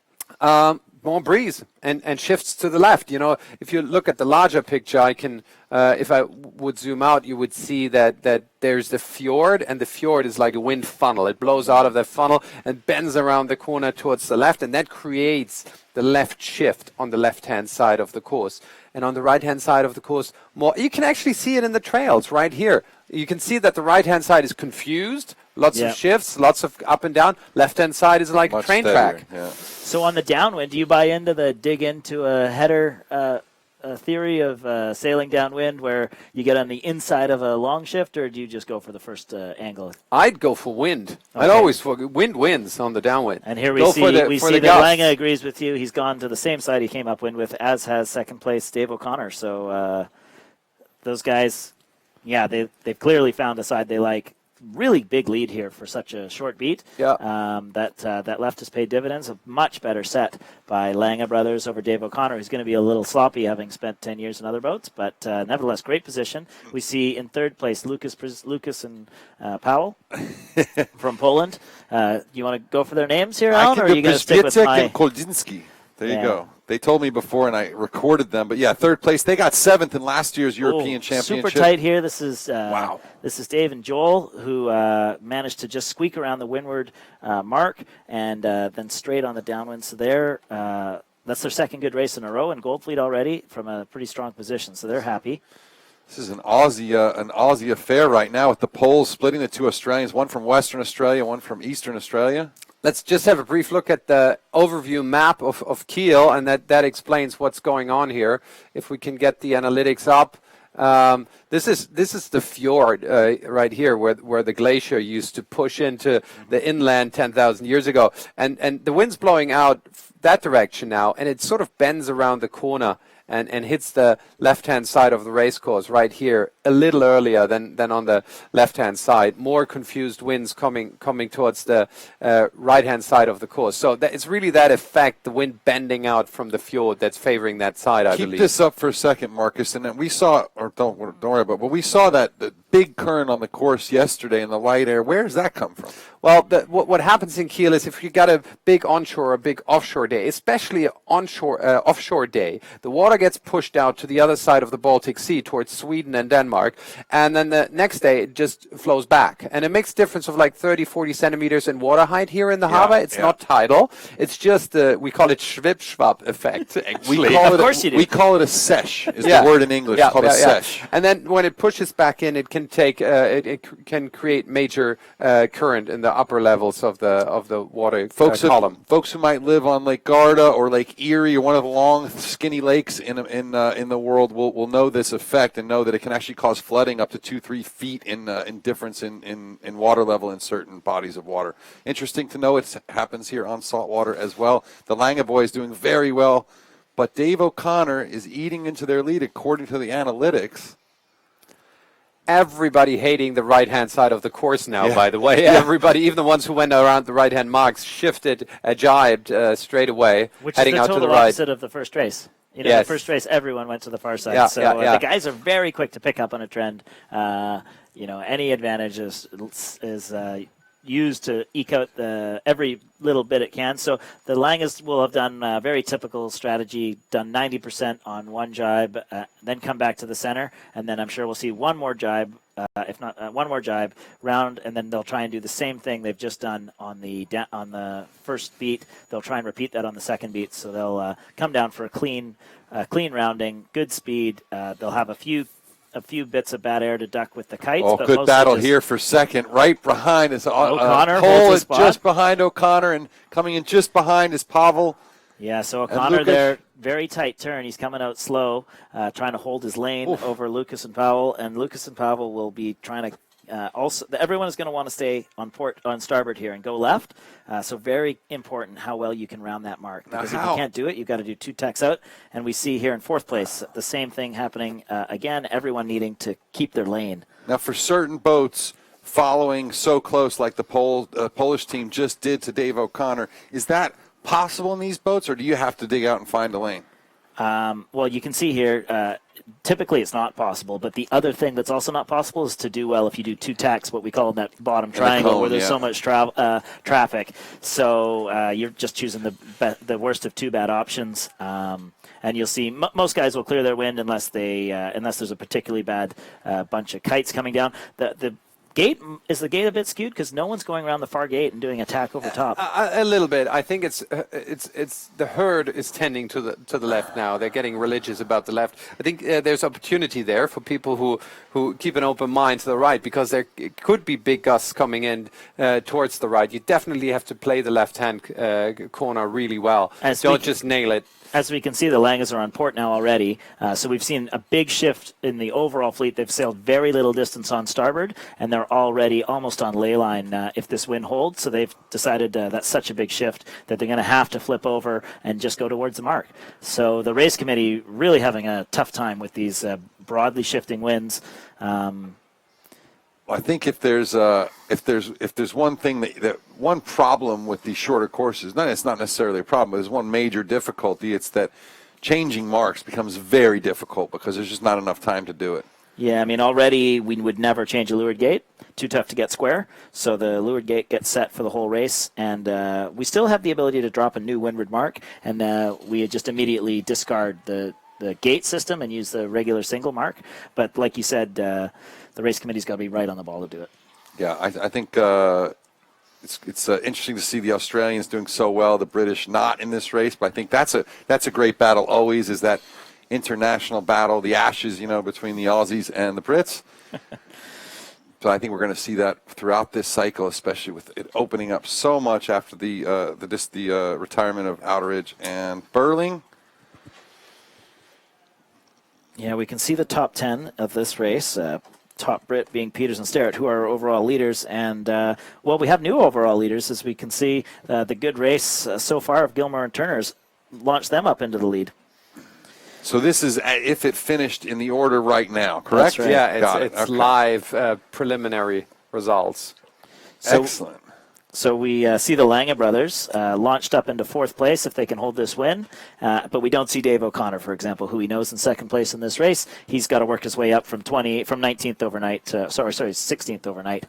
More breeze and shifts to the left. You know, if you look at the larger picture, I can, if I would zoom out, you would see that there's the fjord, and the fjord is like a wind funnel. It blows out of that funnel and bends around the corner towards the left, and that creates the left shift on the left-hand side of the course. And on the right-hand side of the course, more. You can actually see it in the trails right here. You can see that the right-hand side is confused. Lots of shifts, lots of up and down. Left-hand side is like a train track. Yeah. So on the downwind, do you buy into the dig into a header theory of sailing downwind where you get on the inside of a long shift, or do you just go for the first angle? I'd go for wind. Okay. I'd always wind wins on the downwind. And here we see that Lange agrees with you. He's gone to the same side he came upwind with, as has second place Dave O'Connor. So those guys, yeah, they've clearly found a side they like. Really big lead here for such a short beat. Yeah. That left has paid dividends. A much better set by Lange brothers over Dave O'Connor, who's going to be a little sloppy having spent 10 years in other boats, but nevertheless, great position. We see in third place Lucas and Powell from Poland. You want to go for their names here, Alan, or are you going to stick with my... and Koldinsky. There you go. They told me before, and I recorded them. But, yeah, third place. They got 7th in last year's European Championship. Super tight here. This is wow. This is Dave and Joel, who managed to just squeak around the windward mark and then straight on the downwind. So that's their second good race in a row in Gold Fleet already from a pretty strong position. So they're happy. This is an Aussie affair right now with the Poles splitting the two Australians, one from Western Australia, one from Eastern Australia. Let's just have a brief look at the overview map of Kiel, and that explains what's going on here. If we can get the analytics up, This is the fjord right here, where the glacier used to push into the inland 10,000 years ago, and the wind's blowing out that direction now, and it sort of bends around the corner and hits the left-hand side of the race course right here a little earlier than on the left-hand side. More confused winds coming towards the right-hand side of the course. So it's really that effect, the wind bending out from the fjord, that's favoring that side, I believe. Keep this up for a second, Marcus, and then we saw, or don't worry about it, but we saw that the big current on the course yesterday in the light air. Where does that come from? Well, what happens in Kiel is if you got a big onshore or a big offshore day, especially offshore day, the water gets pushed out to the other side of the Baltic Sea towards Sweden and Denmark, and then the next day it just flows back. And it makes a difference of like 30, 40 centimeters in water height here in the harbor. It's not tidal. It's just, we call it Schwip-Schwab effect, actually. We call it a sesh, is the word in English. It's called a sesh. And then when it pushes back in, it can take, it can create major current in the upper levels of the water column. Folks who might live on Lake Garda or Lake Erie or one of the long, skinny lakes in the world will know this effect and know that it can actually cause flooding up to 2-3 feet in difference in water level in certain bodies of water. Interesting to know it happens here on saltwater as well. The Lange boys doing very well, but Dave O'Connor is eating into their lead according to the analytics. Everybody hating the right-hand side of the course now, by the way. Everybody, even the ones who went around the right-hand marks, shifted, jibed straight away, which heading is out the to the total right. opposite of the first race. You know, the first race, everyone went to the far side. The guys are very quick to pick up on a trend. Any advantage is used to eke out every little bit it can. So the Langes will have done a very typical strategy, done 90% on one jibe, then come back to the center, and then I'm sure we'll see one more jibe, if not one more jibe round, and then they'll try and do the same thing they've just done on the first beat. They'll try and repeat that on the second beat. So they'll come down for a clean rounding, good speed. They'll have a few bits of bad air to duck with the kites. Oh, but good battle here for second. Right behind is O'Connor. Cole is just behind O'Connor, and coming in just behind is Pavel. Yeah, so O'Connor there, very tight turn. He's coming out slow, trying to hold his lane over Lucas and Powell, and Lucas and Pavel will be trying to also. Everyone is going to want to stay on starboard here and go left. So very important how well you can round that mark. Because if you can't do it, you've got to do 2 tacks out. And we see here in 4th place the same thing happening again. Everyone needing to keep their lane. Now, for certain boats following so close, like the Polish team just did to Dave O'Connor, is that possible in these boats, or do you have to dig out and find a lane? Well, you can see here. Typically, it's not possible, but the other thing that's also not possible is to do well if you do 2 tacks, what we call that bottom triangle, where there's so much traffic. So you're just choosing the worst of 2 bad options. And you'll see most guys will clear their wind unless there's a particularly bad bunch of kites coming down. Is the gate a bit skewed because no one's going around the far gate and doing a tack over top? A little bit. I think it's the herd is tending to the left now. They're getting religious about the left. I think there's opportunity there for people who keep an open mind to the right, because there could be big gusts coming in towards the right. You definitely have to play the left-hand corner really well. Don't just nail it. As we can see, the Langes are on port now already. So we've seen a big shift in the overall fleet. They've sailed very little distance on starboard, and they're already almost on ley line if this wind holds. So they've decided that's such a big shift that they're going to have to flip over and just go towards the mark. So the race committee really having a tough time with these broadly shifting winds. I think if there's one thing that one problem with these shorter courses, it's not necessarily a problem, but there's one major difficulty. It's that changing marks becomes very difficult because there's just not enough time to do it. Yeah, I mean, already we would never change a leeward gate. Too tough to get square. So the leeward gate gets set for the whole race, and we still have the ability to drop a new windward mark, and we just immediately discard the gate system and use the regular single mark. But like you said, the race committee's got to be right on the ball to do it. Yeah, I think it's interesting to see the Australians doing so well, the British not in this race. But I think that's a great battle always, is that international battle, the ashes, between the Aussies and the Brits. So I think we're going to see that throughout this cycle, especially with it opening up so much after the retirement of Outeridge and Burling. Yeah, we can see the top 10 of this race. Top Brit being Peters and Stuart, who are overall leaders. And, well, we have new overall leaders, as we can see. The good race so far of Gilmore and Turner's launched them up into the lead. So this is if it finished in the order right now, correct? That's right. Yeah, Got it's it. Okay. live preliminary results. So, Excellent. So we see the Lange brothers launched up into 4th place if they can hold this win. But we don't see Dave O'Connor, for example, who he knows in 2nd place in this race. He's got to work his way up from 19th overnight to, 16th overnight.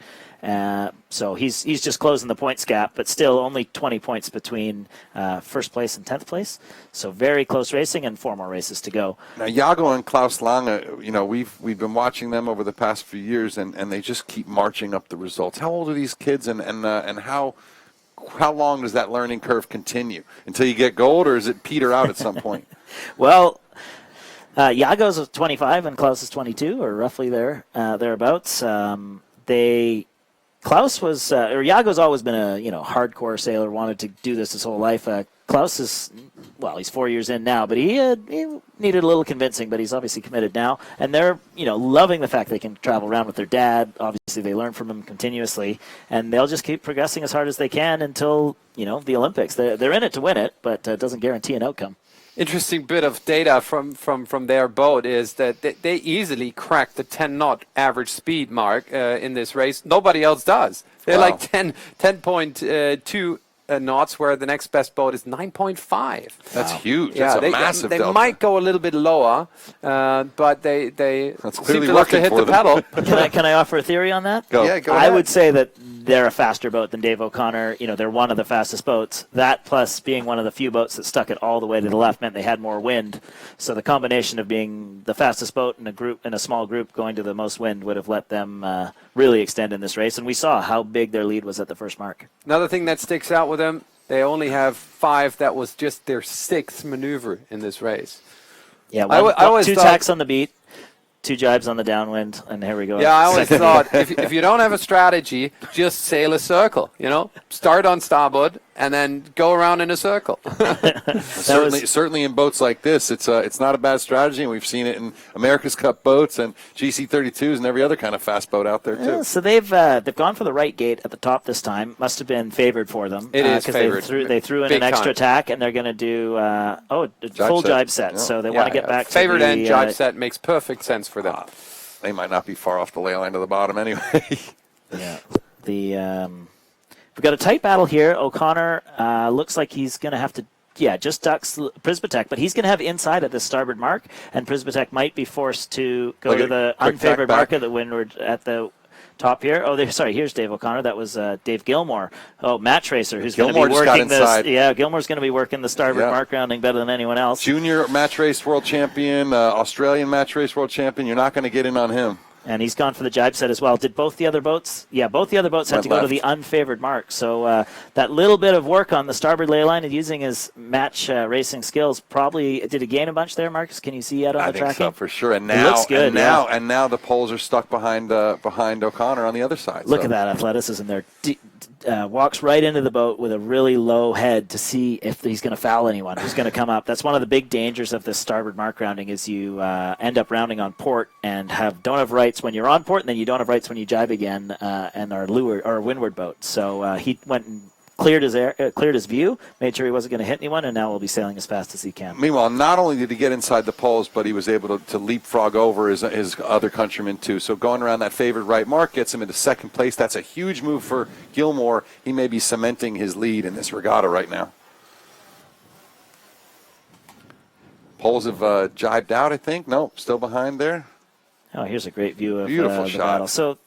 So he's just closing the points gap, but still only 20 points between 1st place and 10th place. So very close racing and 4 more races to go. Now, Jago and Klaus Lange, we've been watching them over the past few years, and they just keep marching up the results. How old are these kids, and how long does that learning curve continue until you get gold, or is it peter out at some point? Well, Jago's 25 and Klaus is 22, or roughly thereabouts. Klaus was, or Jago's always been a hardcore sailor, wanted to do this his whole life. Klaus is, well, he's 4 years in now, but he needed a little convincing, but he's obviously committed now. And they're, loving the fact they can travel around with their dad. Obviously, they learn from him continuously, and they'll just keep progressing as hard as they can until, the Olympics. They're in it to win it, but it doesn't guarantee an outcome. Interesting bit of data from their boat is that they easily crack the 10-knot average speed mark in this race. Nobody else does. They're Wow. like 10.2 knots, where the next best boat is 9.5. That's huge. Yeah, That's a massive they delta. might go a little bit lower, but they That's seem clearly to love to working hit for the them. pedal. Can I offer a theory on that? Go. Yeah, go I ahead. would say that they're a faster boat than Dave O'Connor. They're one of the fastest boats. That plus being one of the few boats that stuck it all the way to the left meant they had more wind. So the combination of being the fastest boat in a small group going to the most wind would have let them really extend in this race. And we saw how big their lead was at the first mark. Another thing that sticks out with them, they only have 5. That was just their 6th maneuver in this race. Yeah, I always 2 thought- tacks on the beat, 2 jibes on the downwind, and here we go. Yeah, I always thought if you don't have a strategy, just sail a circle. Start on starboard and then go around in a circle. Certainly in boats like this, it's not a bad strategy, and we've seen it in America's Cup boats and GC32s and every other kind of fast boat out there too. Yeah, so they've gone for the right gate at the top this time. Must have been favored for them. It is 'cause favored. They threw in Big an extra time. tack, and they're going to do full set. jibe set. Yeah. So they want to get back to favored the, end jibe set makes perfect sense for them. They might not be far off the ley line to the bottom anyway. Yeah. We've got a tight battle here. O'Connor looks like he's going to have to, just ducks Prisbatek, but he's going to have inside at the starboard mark, and Prisbatek might be forced to go to the quick tack unfavored back. mark of the windward at the top here. Oh, here's Dave O'Connor. That was Dave Gilmore. Oh, Match Racer, who's going to Gilmore be just got working this. inside. Yeah, Gilmore's going to be working the starboard Yeah. mark rounding better than anyone else. Junior match race world champion, Australian match race world champion. You're not going to get in on him. And he's gone for the jibe set as well. Did both the other boats? Yeah, both the other boats had Went to go to left. the unfavored mark. So that little bit of work on the starboard ley line and using his match racing skills probably did he gain a bunch there, Marcus? Can you see yet on I the think tracking? so for sure. And It now, looks good, and now the poles are stuck behind O'Connor on the other side. Look so. at that athleticism there. Walks right into the boat with a really low head to see if he's going to foul anyone, who's going to come up. That's one of the big dangers of this starboard mark rounding is you end up rounding on port and don't have rights when you're on port, and then you don't have rights when you jibe again and are leeward or windward boat. So he went and cleared his view, made sure he wasn't going to hit anyone, and now will be sailing as fast as he can. Meanwhile, not only did he get inside the poles, but he was able to leapfrog over his other countrymen too. So going around that favored right mark gets him into 2nd place. That's a huge move for Gilmore. He may be cementing his lead in this regatta right now. Poles have jibed out, I think. No, still behind there. Oh, here's a great view of Beautiful the shot. battle. So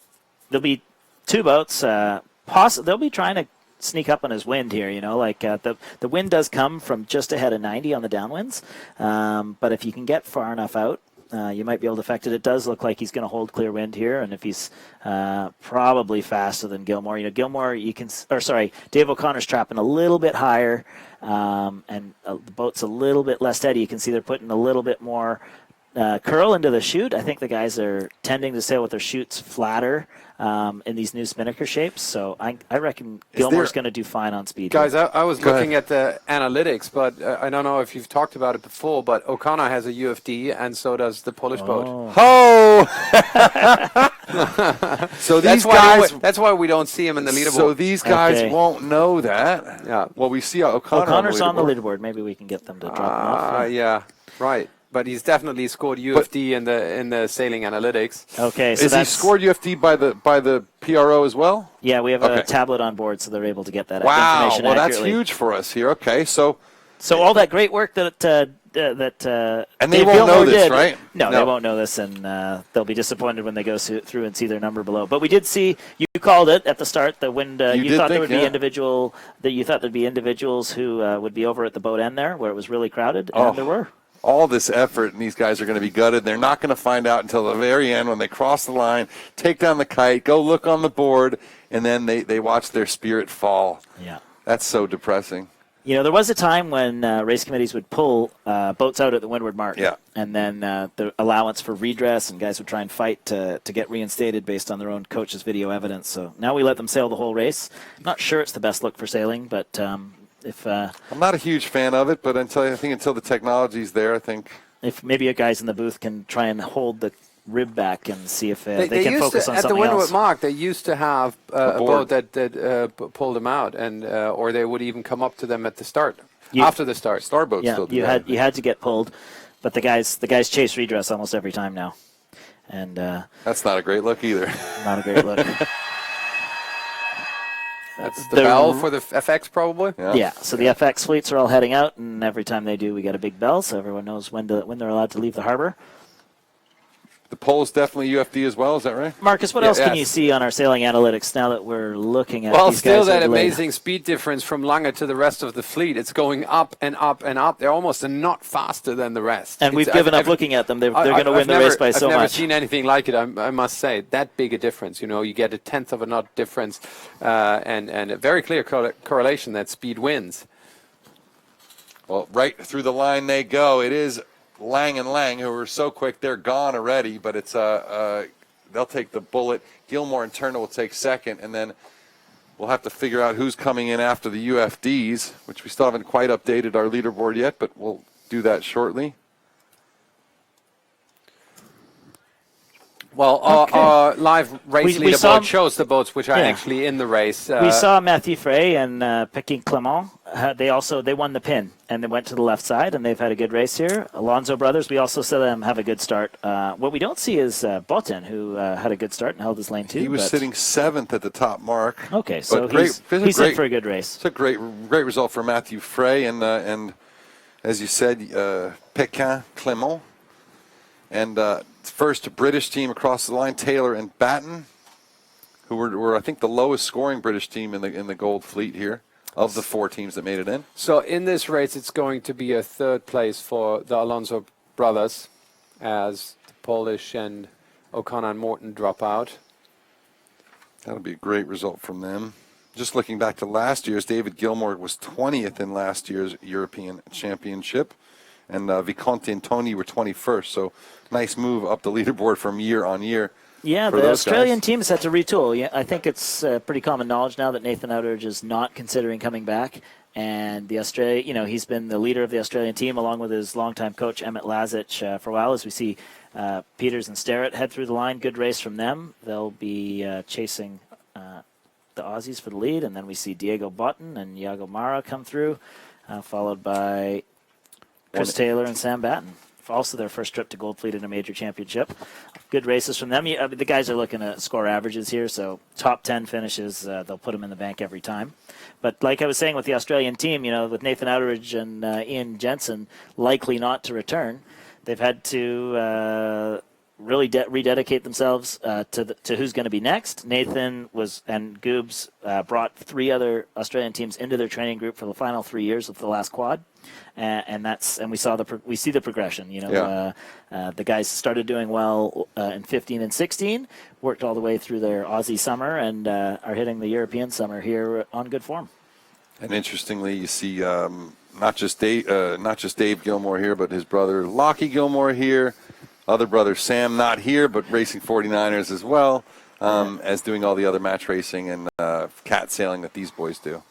there'll be 2 boats. They'll be trying to sneak up on his wind here. The wind does come from just ahead of 90 on the downwinds. But if you can get far enough out, you might be able to affect it. It does look like he's going to hold clear wind here, and if he's probably faster than Gilmore. Gilmore, Dave O'Connor's trapping a little bit higher, and the boat's a little bit less steady. You can see they're putting a little bit more curl into the chute. I think the guys are tending to sail with their chutes flatter in these new spinnaker shapes. So I reckon Gilmore's going to do fine on speed. Guys, here. I was looking at the analytics, but I don't know if you've talked about it before, but O'Connor has a UFD, and so does the Polish boat. Oh! So these guys... That's why we don't see him in the leaderboard. So these guys won't know that. Yeah. Well, we see O'Connor's on the leaderboard. Maybe we can get them to drop him off. Yeah, right. But he's definitely scored UFD in the sailing analytics. Okay, so is he scored UFD by the PRO as well? Yeah, we have a tablet on board, so they're able to get that wow, information well, accurately. that's huge for us here. Okay, so all that great work that and they Dave won't know Gilmore this, did, right? No, they won't know this, and they'll be disappointed when they go through and see their number below. But we did see you called it at the start. The wind. You thought there would be you thought there'd be individuals who would be over at the boat end there, where it was really crowded, and there were. All this effort, and these guys are going to be gutted. They're not going to find out until the very end when they cross the line, take down the kite, go look on the board, and then they watch their spirit fall. Yeah. That's so depressing. You know, there was a time when race committees would pull boats out at the windward mark. Yeah. And then the allowance for redress, and guys would try and fight to get reinstated based on their own coach's video evidence. So now we let them sail the whole race. I'm not sure it's the best look for sailing, but I'm not a huge fan of it, but until the technology's there, I think if maybe guys in the booth can try and hold the rib back and see if they can focus on something else. At the windward mark, they used to have a boat that pulled them out, and or they would even come up to them at the start, after the start. Starboats still do that. You had to get pulled, but the guys chase redress almost every time now, and that's not a great look either. Not a great look. That's the bell for the FX, probably? Yeah, so the FX fleets are all heading out, and every time they do, we get a big bell, so everyone knows when they're allowed to leave the harbor. The pole's definitely UFD as well, is that right? Marcus, what else can you see on our sailing analytics now that we're looking at well, these still guys that amazing speed difference from Lange to the rest of the fleet. It's going up and up and up. They're almost a knot faster than the rest. And we've given up looking at them. They're going to win the race by so much. I've never seen anything like it, I must say. That big a difference. You know, you get a tenth of a knot difference and a very clear correlation that speed wins. Well, right through the line they go. It is Lang and Lang, who are so quick, they're gone already, but it's they'll take the bullet. Gilmore and Turner will take second, and then we'll have to figure out who's coming in after the UFDs, which we still haven't quite updated our leaderboard yet, but we'll do that shortly. Well, our live race leaderboard shows the boats which are actually in the race. We saw Mathieu Frey and Pekin Clement. They won the pin, and they went to the left side, and they've had a good race here. Alonso brothers, we also saw them have a good start. What we don't see is Botten, who had a good start and held his lane too. He was sitting 7th at the top mark. Okay, so he's in for a good race. It's a great result for Mathieu Frey and as you said, Pekin Clement. And first British team across the line, Taylor and Batten, who were I think the lowest scoring British team in the gold fleet here of the 4 teams that made it in. So in this race, it's going to be a third place for the Alonso brothers, as the Polish and O'Connor and Morton drop out. That'll be a great result from them. Just looking back to last year's, David Gilmore was 20th in last year's European Championship. And Visconti and Tony were 21st, so nice move up the leaderboard from year on year. Yeah, the Australian teams had to retool. Yeah, I think it's pretty common knowledge now that Nathan Outteridge is not considering coming back. And the he's been the leader of the Australian team along with his longtime coach Emmett Lazic for a while. As we see Peters and Stuart head through the line, good race from them. They'll be chasing the Aussies for the lead, and then we see Diego Botten and Iago Mara come through, followed by Chris Taylor and Sam Batten. Also their first trip to Gold Fleet in a major championship. Good races from them. The guys are looking at score averages here, so top 10 finishes, they'll put them in the bank every time. But like I was saying with the Australian team, with Nathan Outteridge and Ian Jensen likely not to return, they've had to really rededicate themselves to who's going to be next. Nathan and Goobs brought 3 other Australian teams into their training group for the final 3 years of the last quad. And we see the progression. The guys started doing well in 15 and 16, worked all the way through their Aussie summer, and are hitting the European summer here on good form. And interestingly, you see not just Dave Gilmore here, but his brother Lockie Gilmore here. other brother Sam, not here, but racing 49ers as well, as doing all the other match racing and cat sailing that these boys do.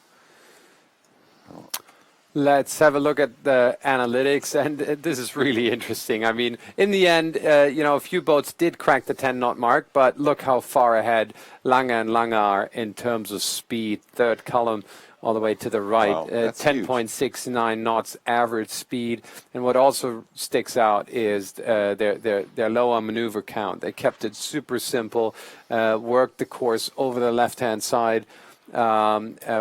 Let's have a look at the analytics, and this is really interesting. I mean, in the end, a few boats did crack the 10-knot mark, but look how far ahead Lange and Lange are in terms of speed. Third column all the way to the right, Wow, that's 10.69 knots average speed. And what also sticks out is their low on maneuver count. They kept it super simple, worked the course over the left-hand side,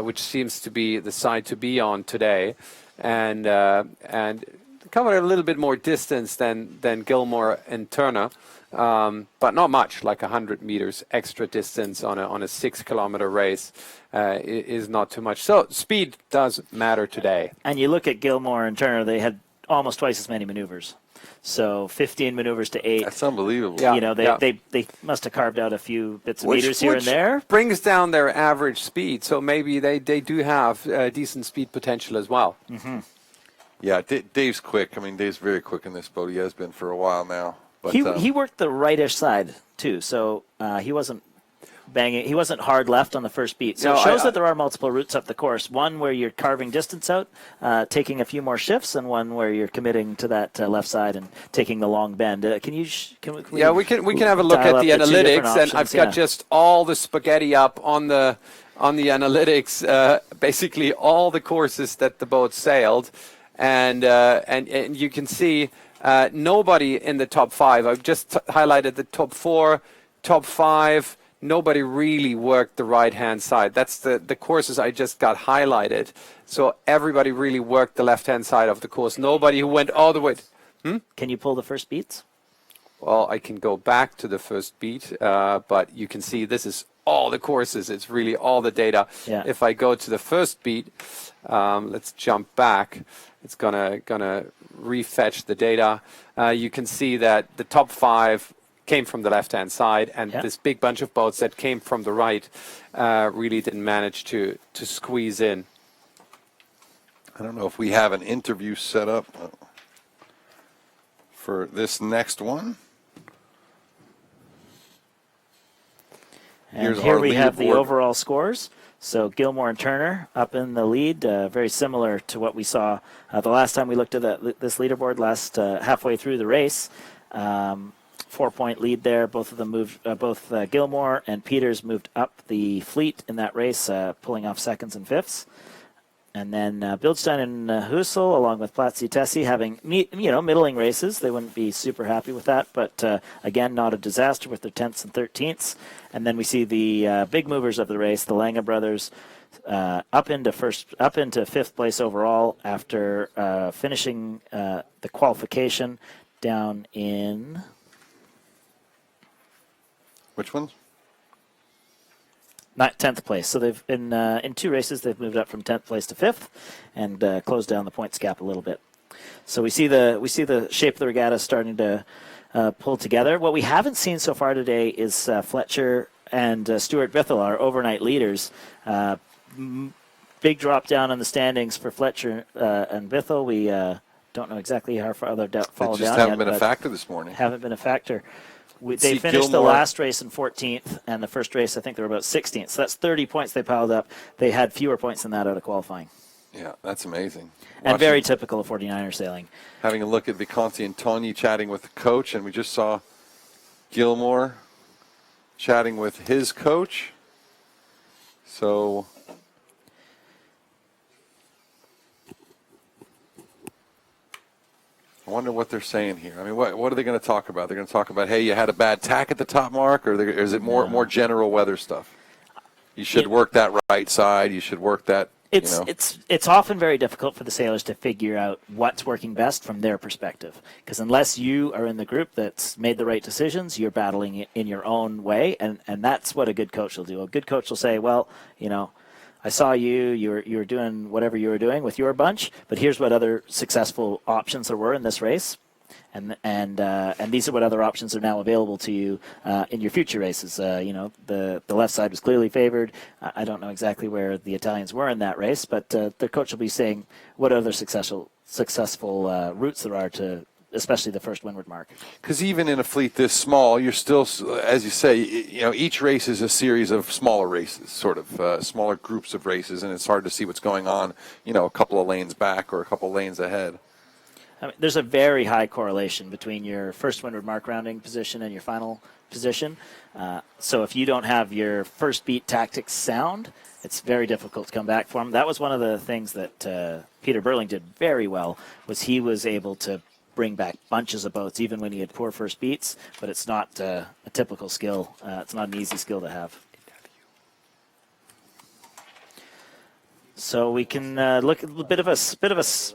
which seems to be the side to be on today, and covered a little bit more distance than Gilmore and Turner, but not much, like 100 meters extra distance on a 6-kilometer race is not too much. So speed does matter today. And you look at Gilmore and Turner; they had almost twice as many maneuvers. So 15 maneuvers to 8. That's unbelievable. Yeah. They must have carved out a few bits of meters here and there. Brings down their average speed, so maybe they do have decent speed potential as well. Mm-hmm. Yeah, Dave's quick. I mean, Dave's very quick in this boat. He has been for a while now. But, He worked the rightish side too, so he wasn't banging. He wasn't hard left on the first beat. So No, it shows that there are multiple routes up the course. One where you're carving distance out, taking a few more shifts, and one where you're committing to that left side and taking the long bend. Can we have a look dial at up the two different analytics, and options? I've got just all the spaghetti up on the analytics. Basically, all the courses that the boat sailed, and you can see nobody in the top 5. I've just highlighted the top 4, top 5. Nobody really worked the right-hand side. That's the courses I just got highlighted. So everybody really worked the left-hand side of the course. Nobody who went all the way. Can you pull the first beats? Well, I can go back to the first beat, but you can see this is all the courses. It's really all the data. Yeah. If I go to the first beat, let's jump back. It's gonna refetch the data. You can see that the top 5 came from the left-hand side, and this big bunch of boats that came from the right really didn't manage to squeeze in. I don't know if we have an interview set up for this next one. And here we have the overall scores. So Gilmore and Turner up in the lead, very similar to what we saw the last time we looked at this leaderboard last halfway through the race. 4-point lead there. Both of them moved. Both Gilmore and Peters moved up the fleet in that race, pulling off seconds and fifths. And then Bildstein and Husel, along with Platzi Tessie, having middling races. They wouldn't be super happy with that, but again, not a disaster with their 10ths and 13ths. And then we see the big movers of the race, the Lange brothers, up into 5th place overall after finishing the qualification down in. Which ones? 10th place. So they've been in 2 races. They've moved up from 10th place to 5th and closed down the points gap a little bit. So we see the shape of the regatta starting to pull together. What we haven't seen so far today is Fletcher and Stuart Bithell, our overnight leaders. Big drop down in the standings for Fletcher and Bithell. We don't know exactly how far they're fallen down. They just haven't been a factor this morning. Haven't been a factor. They finished Gilmore. the last race in 14th, and the first race, I think they were about 16th. So that's 30 points they piled up. They had fewer points than that out of qualifying. Yeah, that's amazing. And very typical of 49er sailing. Having a look at Viconti and Tony chatting with the coach, and we just saw Gilmore chatting with his coach. So I wonder what they're saying here. I mean, what are they going to talk about? They're going to talk about, hey, you had a bad tack at the top mark, or is it more general weather stuff? You should work that right side. You should work that. It's often very difficult for the sailors to figure out what's working best from their perspective, because unless you are in the group that's made the right decisions, you're battling in your own way, and that's what a good coach will do. A good coach will say, well, I saw you were doing whatever you were doing with your bunch, but here's what other successful options there were in this race, and these are what other options are now available to you in your future races. The left side was clearly favored. I don't know exactly where the Italians were in that race, but the coach will be saying what other successful routes there are to especially the first windward mark. Because even in a fleet this small, you're still, as you say, each race is a series of smaller races, sort of smaller groups of races, and it's hard to see what's going on, a couple of lanes back or a couple of lanes ahead. I mean, there's a very high correlation between your first windward mark rounding position and your final position. So if you don't have your first beat tactics sound, it's very difficult to come back from. That was one of the things that Peter Burling did very well, was he was able to bring back bunches of boats even when he had poor first beats, but it's not a typical skill. It's not an easy skill to have. So we can look at a bit of a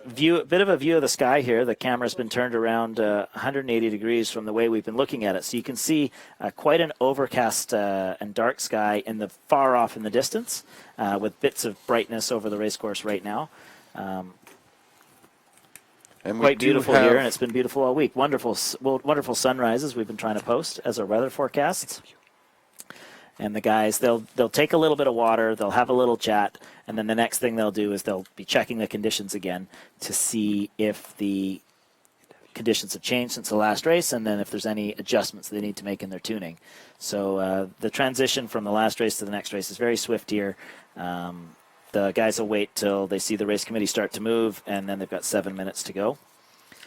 view of the sky here. The camera's been turned around 180 degrees from the way we've been looking at it, so you can see quite an overcast and dark sky in the far off in the distance, with bits of brightness over the racecourse right now. And quite beautiful here, and it's been beautiful all week. Wonderful sunrises we've been trying to post as our weather forecasts. And the guys, they'll take a little bit of water, they'll have a little chat, and then the next thing they'll do is they'll be checking the conditions again to see if the conditions have changed since the last race, and then if there's any adjustments they need to make in their tuning. So the transition from the last race to the next race is very swift here. The guys will wait till they see the race committee start to move, and then they've got 7 minutes to go.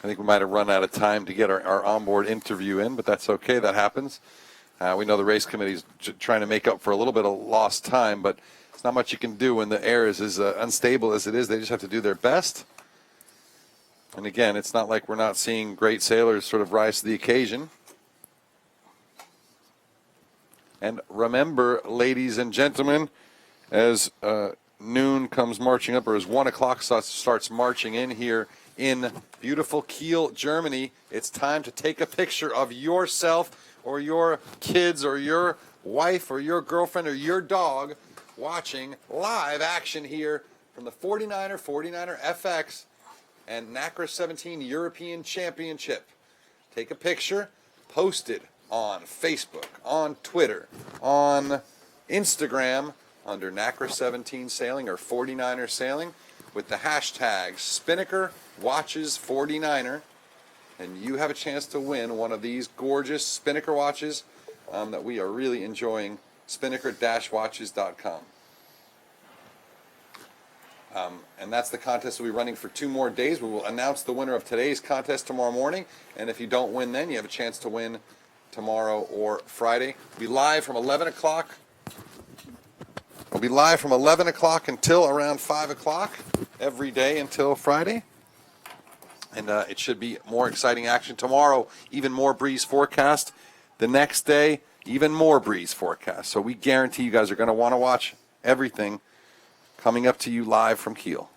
I think we might have run out of time to get our onboard interview in, but that's okay. That happens. We know the race committee is trying to make up for a little bit of lost time, but it's not much you can do when the air is as unstable as it is. They just have to do their best. And again, it's not like we're not seeing great sailors sort of rise to the occasion. And remember, ladies and gentlemen, as noon comes marching up, or as 1 o'clock starts marching in here in beautiful Kiel, Germany, it's time to take a picture of yourself or your kids or your wife or your girlfriend or your dog watching live action here from the 49er FX and Nacra 17 European Championship. Take a picture, post it on Facebook, on Twitter, on Instagram under Nacra 17 Sailing or 49er Sailing with the hashtag Spinnaker Watches 49er, and you have a chance to win one of these gorgeous Spinnaker watches that we are really enjoying, spinnaker-watches.com. And that's the contest we'll be running for 2 more days. We will announce the winner of today's contest tomorrow morning, and if you don't win then, you have a chance to win tomorrow or Friday. We'll be live from 11 o'clock. We'll be live from 11 o'clock until around 5 o'clock every day until Friday. And it should be more exciting action tomorrow, even more breeze forecast. The next day, even more breeze forecast. So we guarantee you guys are going to want to watch everything coming up to you live from Kiel.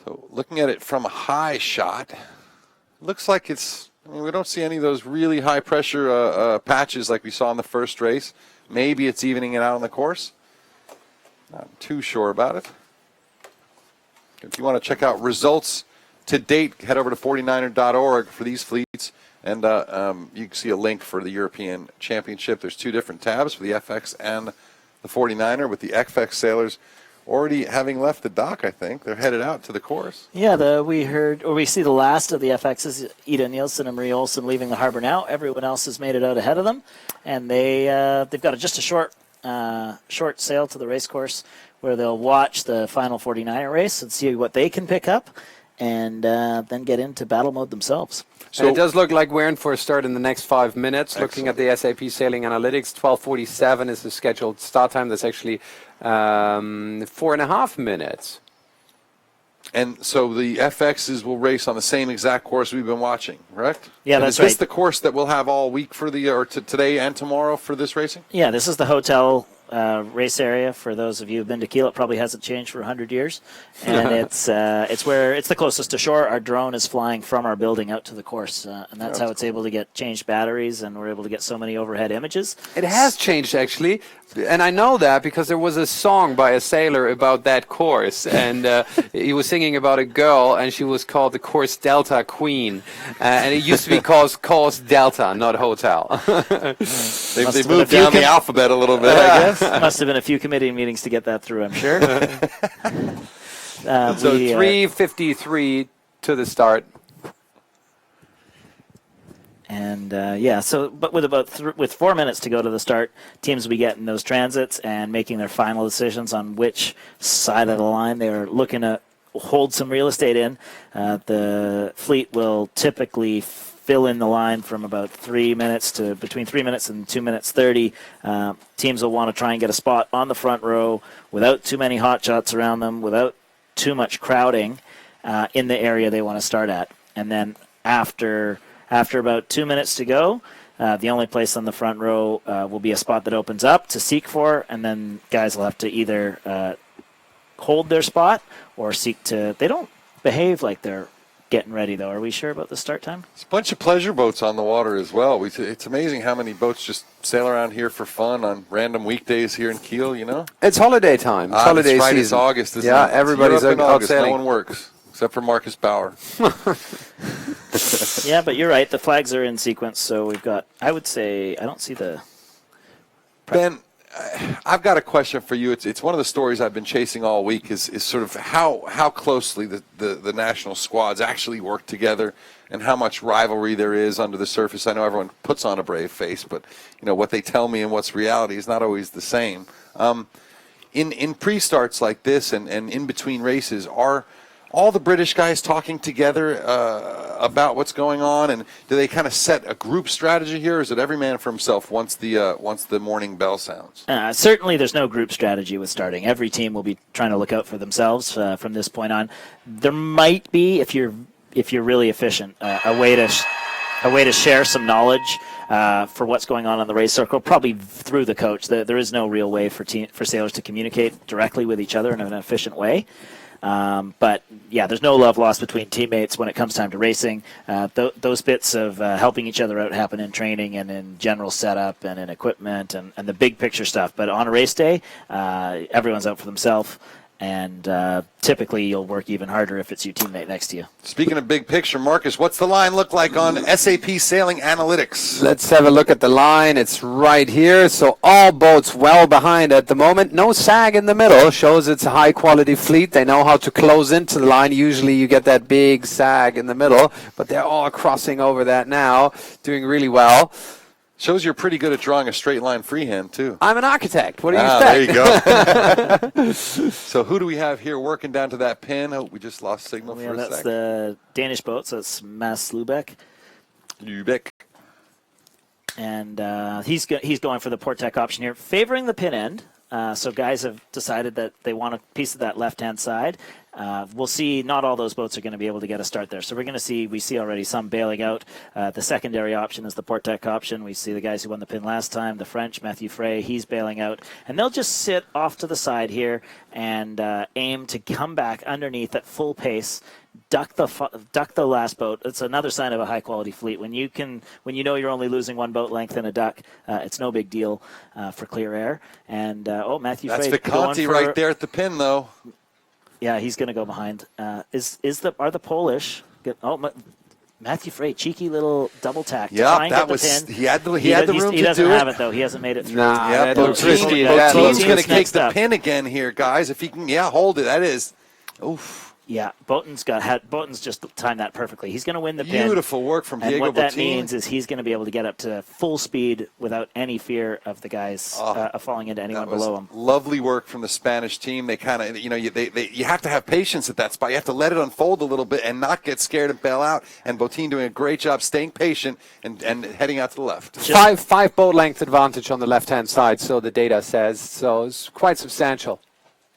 So looking at it from a high shot, looks like it's, we don't see any of those really high pressure patches like we saw in the first race. Maybe it's evening it out on the course. Not too sure about it. If you want to check out results to date, head over to 49er.org for these fleets. And you can see a link for the European Championship. There's 2 different tabs for the FX and the 49er, with the FX sailors already having left the dock, I think. They're headed out to the course. Yeah, we see the last of the FXs, Ida Nielsen and Marie Olsen, leaving the harbor now. Everyone else has made it out ahead of them, and they've got just a short sail to the race course where they'll watch the final 49er race and see what they can pick up, and then get into battle mode themselves. So it does look like we're in for a start in the next 5 minutes. Excellent. Looking at the SAP Sailing Analytics, 12:47 is the scheduled start time. That's actually 4.5 minutes. And so the FXs will race on the same exact course we've been watching, correct? Yeah, and that's is this right. the course that we'll have all week for today and tomorrow for this racing? Yeah, this is the hotel race area. For those of you who've been to Kiel, it probably hasn't changed for 100 years, and it's the closest to shore. Our drone is flying from our building out to the course, and that's how it's able to get changed batteries, and we're able to get so many overhead images. It has changed, actually. And I know that because there was a song by a sailor about that course, and he was singing about a girl, and she was called the Course Delta Queen, and it used to be called Course Delta, not Hotel. They've moved down the alphabet a little bit, I guess. Must have been a few committee meetings to get that through, I'm sure. So 3:53 to the start. And but with 4 minutes to go to the start, teams will be getting those transits and making their final decisions on which side of the line they are looking to hold some real estate in. The fleet will typically fill in the line from about 3 minutes to between 3 minutes and 2 minutes 30. Teams will want to try and get a spot on the front row without too many hot shots around them, without too much crowding in the area they want to start at. And then after about 2 minutes to go, the only place on the front row will be a spot that opens up to seek for, and then guys will have to either hold their spot or seek to... They don't behave like they're getting ready, though. Are we sure about the start time? There's a bunch of pleasure boats on the water as well. It's amazing how many boats just sail around here for fun on random weekdays here in Kiel, you know? It's holiday time. It's holiday that's right, season. It's August, isn't yeah, it? everybody's Europe in out August. sailing. No one works, except for Marcus Bauer. Yeah, but you're right. The flags are in sequence, so we've got... I would say... I don't see the... Ben, I've got a question for you. It's one of the stories I've been chasing all week is sort of how closely the national squads actually work together and how much rivalry there is under the surface. I know everyone puts on a brave face, but you know what they tell me and what's reality is not always the same. In pre-starts like this and in between races, are all the British guys talking together about what's going on, and do they kind of set a group strategy here, or is it every man for himself once the morning bell sounds? Certainly there's no group strategy with starting. Every team will be trying to look out for themselves from this point on. There might be, if you're really efficient, a way to share some knowledge for what's going on the race circle, probably through the coach. There is no real way for sailors to communicate directly with each other in an efficient way. But yeah, there's no love lost between teammates when it comes time to racing. Those bits of helping each other out happen in training and in general setup and in equipment and the big picture stuff. But on a race day, everyone's out for themselves. And typically you'll work even harder if it's your teammate next to you. Speaking of big picture, Marcus, what's the line look like on SAP Sailing Analytics? Let's have a look at the line. It's right here. So all boats well behind at the moment. No sag in the middle. Shows it's a high-quality fleet. They know how to close into the line. Usually you get that big sag in the middle, but they're all crossing over that now, doing really well. Shows you're pretty good at drawing a straight line freehand, too. I'm an architect. What do you expect? There you go. So who do we have here working down to that pin? Oh, we just lost signal for a That's sec. the Danish boat, so it's Mads Lubeck. And he's going for the port deck option here, favoring the pin end. So guys have decided that they want a piece of that left-hand side. We'll see not all those boats are going to be able to get a start there. So we see already some bailing out. The secondary option is the port deck option. We see the guys who won the pin last time, the French, Matthew Frey, he's bailing out. And they'll just sit off to the side here and aim to come back underneath at full pace, duck the last boat. It's another sign of a high-quality fleet. When you know you're only losing one boat length in a duck, it's no big deal for clear air. And Matthew Frey. That's Vicanti right there at the pin, though. Yeah, he's going to go behind. Are the Polish? Matthew Frey, cheeky little double tack. Yeah, that was the pin. he had the room He doesn't to do have it. it though. He hasn't made it through. Nah, Yeah, looks risky. Boteem's going to kick next the up. pin again here, guys. If he can, hold it. That is, oof. Yeah, Boaten's just timed that perfectly. He's going to win the pin. Beautiful work from and Diego what that Boteem. means is he's going to be able to get up to full speed without any fear of the guys falling into anyone below him. Lovely work from the Spanish team. They kind of, you have to have patience at that spot. You have to let it unfold a little bit and not get scared and bail out. And Boteem doing a great job staying patient and heading out to the left. Five boat length advantage on the left-hand side, so the data says. So it's quite substantial.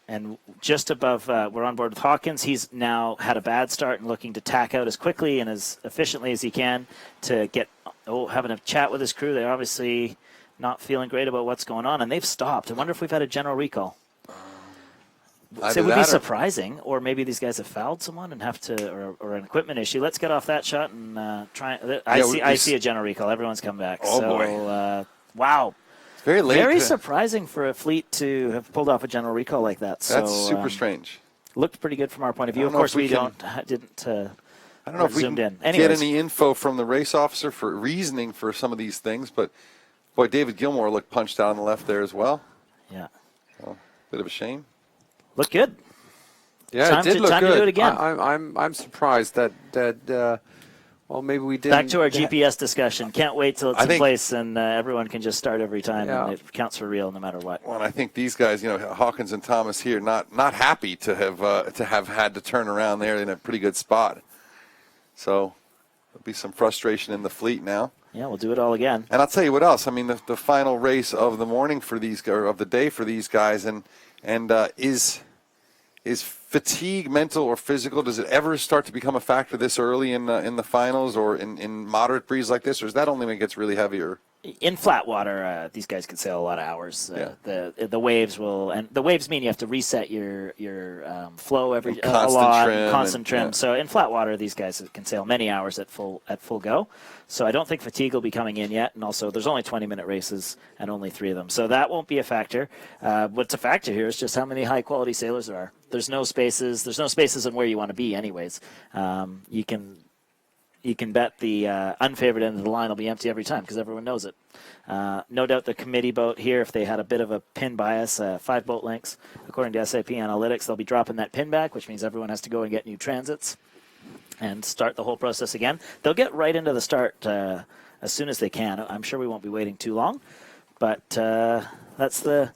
And just above, we're on board with Hawkins. He's now had a bad start and looking to tack out as quickly and as efficiently as he can to get, having a chat with his crew. They're obviously not feeling great about what's going on, and they've stopped. I wonder if we've had a general recall. So it would be surprising, or maybe these guys have fouled someone and have to, or an equipment issue. Let's get off that shot and try. I see a general recall. Everyone's come back. Oh, boy. Wow. Very late. Very surprising for a fleet to have pulled off a general recall like that. That's So, super strange. Looked pretty good from our point of view. I Of don't know course, if we we can- didn't. I don't know if we zoomed can in. get Anyways. any info from the race officer for reasoning for some of these things, but boy, David Gilmore looked punched out on the left there as well. Yeah. Oh, bit of a shame. Looked good. Yeah, Time it did to- look time to good. do it again. I'm surprised that well, maybe we didn't. Back to our GPS discussion. Can't wait till it's I in think- place and everyone can just start every time Yeah. and it counts for real no matter what. Well, and I think these guys, Hawkins and Thomas here, not happy to have had to turn around there in a pretty good spot. So there'll be some frustration in the fleet now. Yeah, we'll do it all again. And I'll tell you what else. I mean, the final race of the morning for these, or of the day for these guys, and is fatigue mental or physical? Does it ever start to become a factor this early in the finals or in moderate breeze like this, or is that only when it gets really heavier? In flat water, these guys can sail a lot of hours. Yeah. The waves will, and the waves mean you have to reset your flow every And a constant lot, trim constant and- trim. yeah. So in flat water, these guys can sail many hours at full go. So I don't think fatigue will be coming in yet. And also, there's only 20-minute races and only 3 of them, so that won't be a factor. What's a factor here is just how many high-quality sailors there are. There's no spaces. There's no spaces in where you want to be, anyways. You can bet the unfavored end of the line will be empty every time because everyone knows it. No doubt the committee boat here, if they had a bit of a pin bias, 5 boat lengths, according to SAP Analytics, they'll be dropping that pin back, which means everyone has to go and get new transits and start the whole process again. They'll get right into the start as soon as they can. I'm sure we won't be waiting too long, but that's the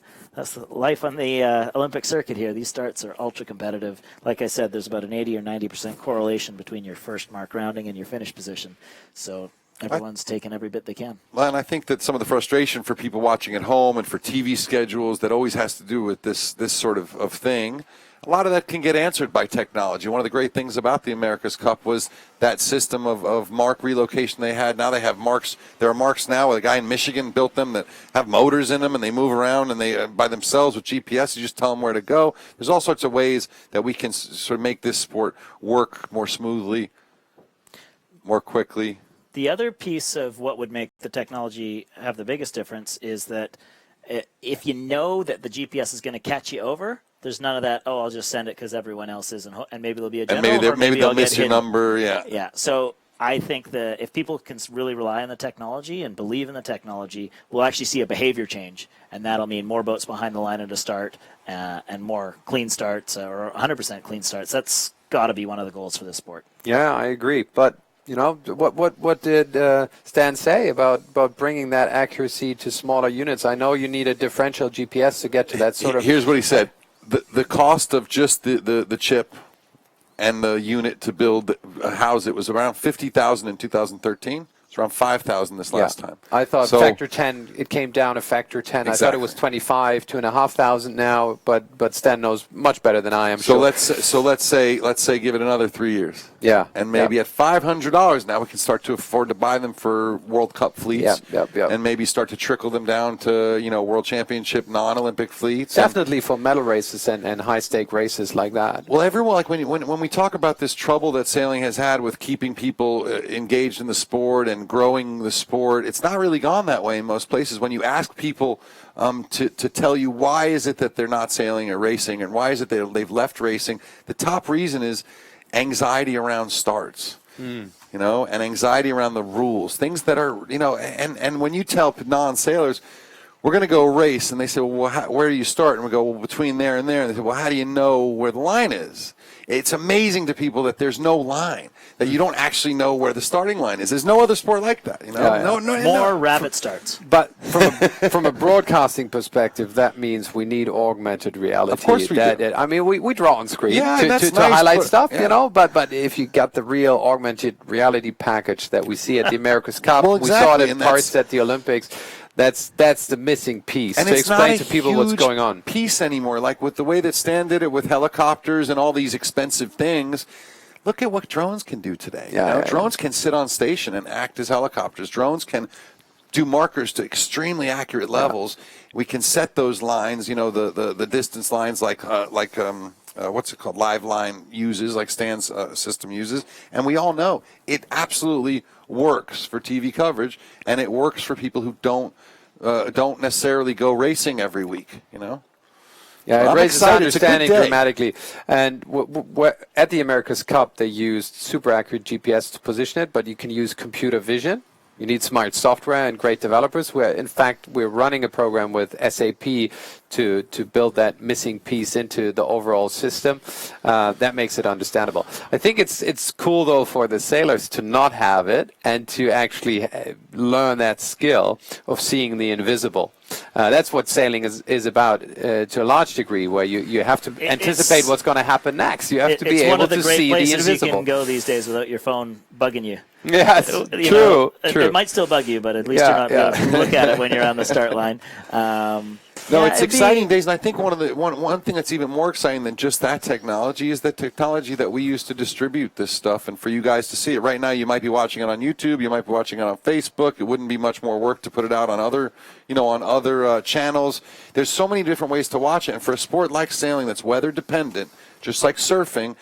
life on the Olympic circuit here. These starts are ultra competitive. Like I said, there's about an 80 or 90% correlation between your first mark rounding and your finish position. So everyone's taking every bit they can. Well, and I think that some of the frustration for people watching at home and for TV schedules that always has to do with this sort of thing, a lot of that can get answered by technology. One of the great things about the America's Cup was that system of mark relocation they had. Now they have marks. There are marks now. A guy in Michigan built them that have motors in them, and they move around and they by themselves with GPS. You just tell them where to go. There's all sorts of ways that we can sort of make this sport work more smoothly, more quickly. The other piece of what would make the technology have the biggest difference is that if you know that the GPS is going to catch you over, there's none of that, oh, I'll just send it because everyone else is, and maybe there'll be a general, And maybe they'll I'll miss get your hidden. number, yeah. Yeah, so I think that if people can really rely on the technology and believe in the technology, we'll actually see a behavior change, and that'll mean more boats behind the line at a start and more clean starts or 100% clean starts. That's got to be one of the goals for this sport. Yeah, I agree. But what did Stan say about bringing that accuracy to smaller units? I know you need a differential GPS to get to that sort of. Here's what he said: the cost of just the chip and the unit to house it was around $50,000 in 2013. It's around $5,000 this last time. I thought So- factor 10. It came down a factor 10. I thought Exactly. it was 25, 2,500 now. But Stan knows much better than I am. So sure. let's say give it another 3 years. Yeah, And maybe at $500 now we can start to afford to buy them for World Cup fleets. Yep. And maybe start to trickle them down to World Championship non-Olympic fleets. And- Definitely for medal races and high stake races like that. Well, everyone, like when we talk about this trouble that sailing has had with keeping people engaged in the sport and growing the sport, it's not really gone that way in most places. When you ask people to tell you why is it that they're not sailing or racing, and why is it that they've left racing, the top reason is anxiety around starts. And anxiety around the rules, things that are, and when you tell non-sailors, we're going to go race, and they say, well, where do you start? And we go, well, between there and there. And they say, well, how do you know where the line is? It's amazing to people that there's no line, that you don't actually know where the starting line is. There's no other sport like that, Yeah. More rabbit starts. But from a broadcasting perspective, that means we need augmented reality. Of course we do. I mean, we draw on screen Yeah, to that's to nice, highlight but- stuff, yeah. But if you got the real augmented reality package that we see at the America's Cup, Well, we saw exactly, it in and parts at the Olympics. That's the missing piece And to it's not explain a to people what's huge going on. piece anymore, like with the way that Stan did it with helicopters and all these expensive things. Look at what drones can do today. Yeah. Drones can sit on station and act as helicopters. Drones can do markers to extremely accurate levels. We can set those lines, the distance lines like what's it called, Live Line uses, like Stan's system uses. And we all know it absolutely works for TV coverage, and it works for people who don't don't necessarily go racing every week, you know? Yeah, Well, it I'm raises excited. It's a good understanding day. dramatically. And at the America's Cup, they used super accurate GPS to position it, but you can use computer vision. You need smart software and great developers. In fact, we're running a program with SAP to build that missing piece into the overall system. That makes it understandable. I think it's cool, though, for the sailors to not have it and to actually learn that skill of seeing the invisible. That's what sailing is about to a large degree, where you have to anticipate what's going to happen next. You have to be able to see the invisible. It's one of the great places you can go these days without your phone bugging you. Yes, True. True. It might still bug you, but at least you're not able to look at it when you're on the start line. No, it's exciting days, and I think one thing that's even more exciting than just that technology is the technology that we use to distribute this stuff, and for you guys to see it. Right now, you might be watching it on YouTube, you might be watching it on Facebook. It wouldn't be much more work to put it out on other channels. There's so many different ways to watch it, and for a sport like sailing that's weather dependent, just like surfing,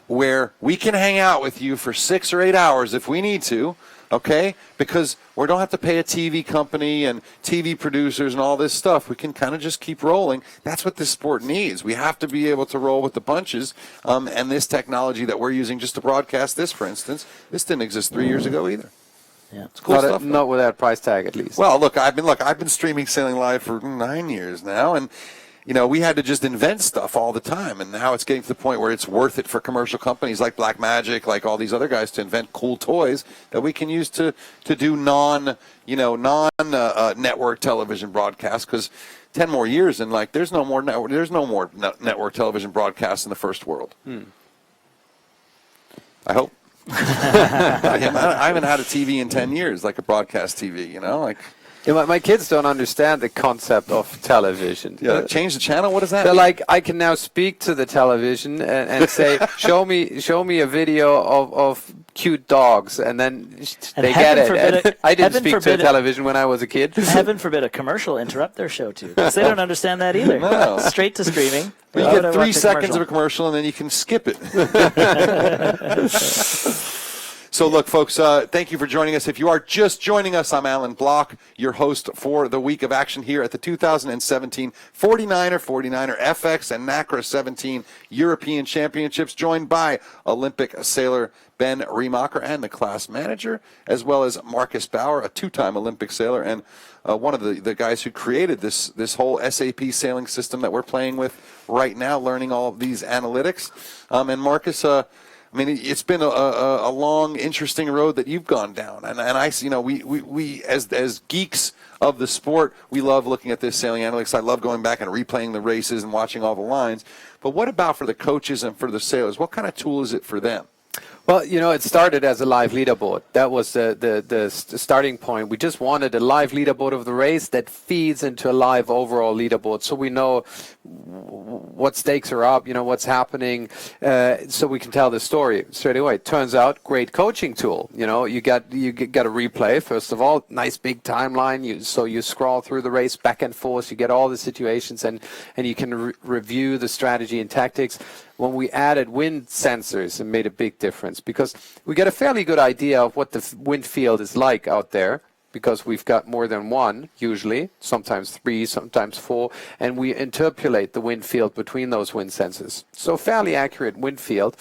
where we can hang out with you for 6 or 8 hours if we need to. Okay, because we don't have to pay a TV company and TV producers and all this stuff. We can kind of just keep rolling. That's what this sport needs. We have to be able to roll with the punches. And this technology that we're using just to broadcast this, for instance, this didn't exist 3 years ago either. Yeah, it's cool stuff. Not with that price tag, at least. Well, I've been streaming Sailing Live for 9 years now, and we had to just invent stuff all the time, and now it's getting to the point where it's worth it for commercial companies like Blackmagic, like all these other guys, to invent cool toys that we can use to do non-network television broadcasts. Because 10 more years and there's no more network television broadcasts in the first world. I hope. I haven't had a TV in 10 years, like a broadcast TV. Yeah, my kids don't understand the concept of television. Yeah, change the channel. What does that They're mean? like, I can now speak to the television and say, show me a video of cute dogs, and then they get it. I didn't speak to a television when I was a kid. Heaven forbid a commercial interrupt their show too, because they don't understand that either. No. Straight to streaming. You get 3 seconds of a commercial, and then you can skip it. So, look, folks, thank you for joining us. If you are just joining us, I'm Alan Block, your host for the week of action here at the 2017 49er FX and Nacra 17 European Championships, joined by Olympic sailor Ben Riemacher and the class manager, as well as Marcus Bauer, a 2-time Olympic sailor, and one of the guys who created this whole SAP sailing system that we're playing with right now, learning all of these analytics. And Marcus, it's been a long, interesting road that you've gone down, and we as geeks of the sport, we love looking at this sailing analytics. I love going back and replaying the races and watching all the lines. But what about for the coaches and for the sailors? What kind of tool is it for them? Well, it started as a live leaderboard. That was the starting point. We just wanted a live leaderboard of the race that feeds into a live overall leaderboard, so we know what stakes are up, what's happening, so we can tell the story straight away. Turns out, great coaching tool. You got a replay, first of all, nice big timeline. So you scroll through the race back and forth. You get all the situations, and you can review the strategy and tactics. When we added wind sensors, it made a big difference, because we get a fairly good idea of what the wind field is like out there, because we've got more than one, usually, sometimes 3, sometimes 4, and we interpolate the wind field between those wind sensors. So fairly accurate wind field.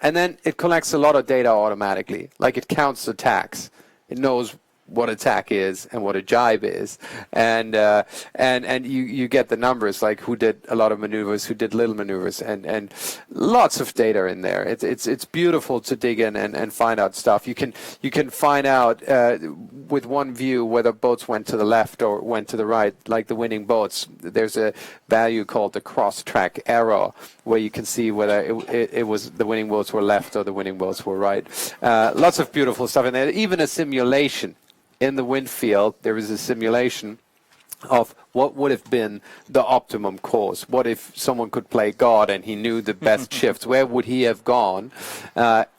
And then it collects a lot of data automatically, like it counts attacks. It knows what attack is and what a jibe is, and you get the numbers, like who did a lot of maneuvers, who did little maneuvers, and lots of data in there. It's beautiful to dig in and find out stuff. You can find out with one view whether boats went to the left or went to the right, like the winning boats. There's a value called the cross-track error, where you can see whether it was the winning boats were left or the winning boats were right. Lots of beautiful stuff in there. Even a simulation. In the wind field, there is a simulation of what would have been the optimum course. What if someone could play God and he knew the best shifts? Where would he have gone?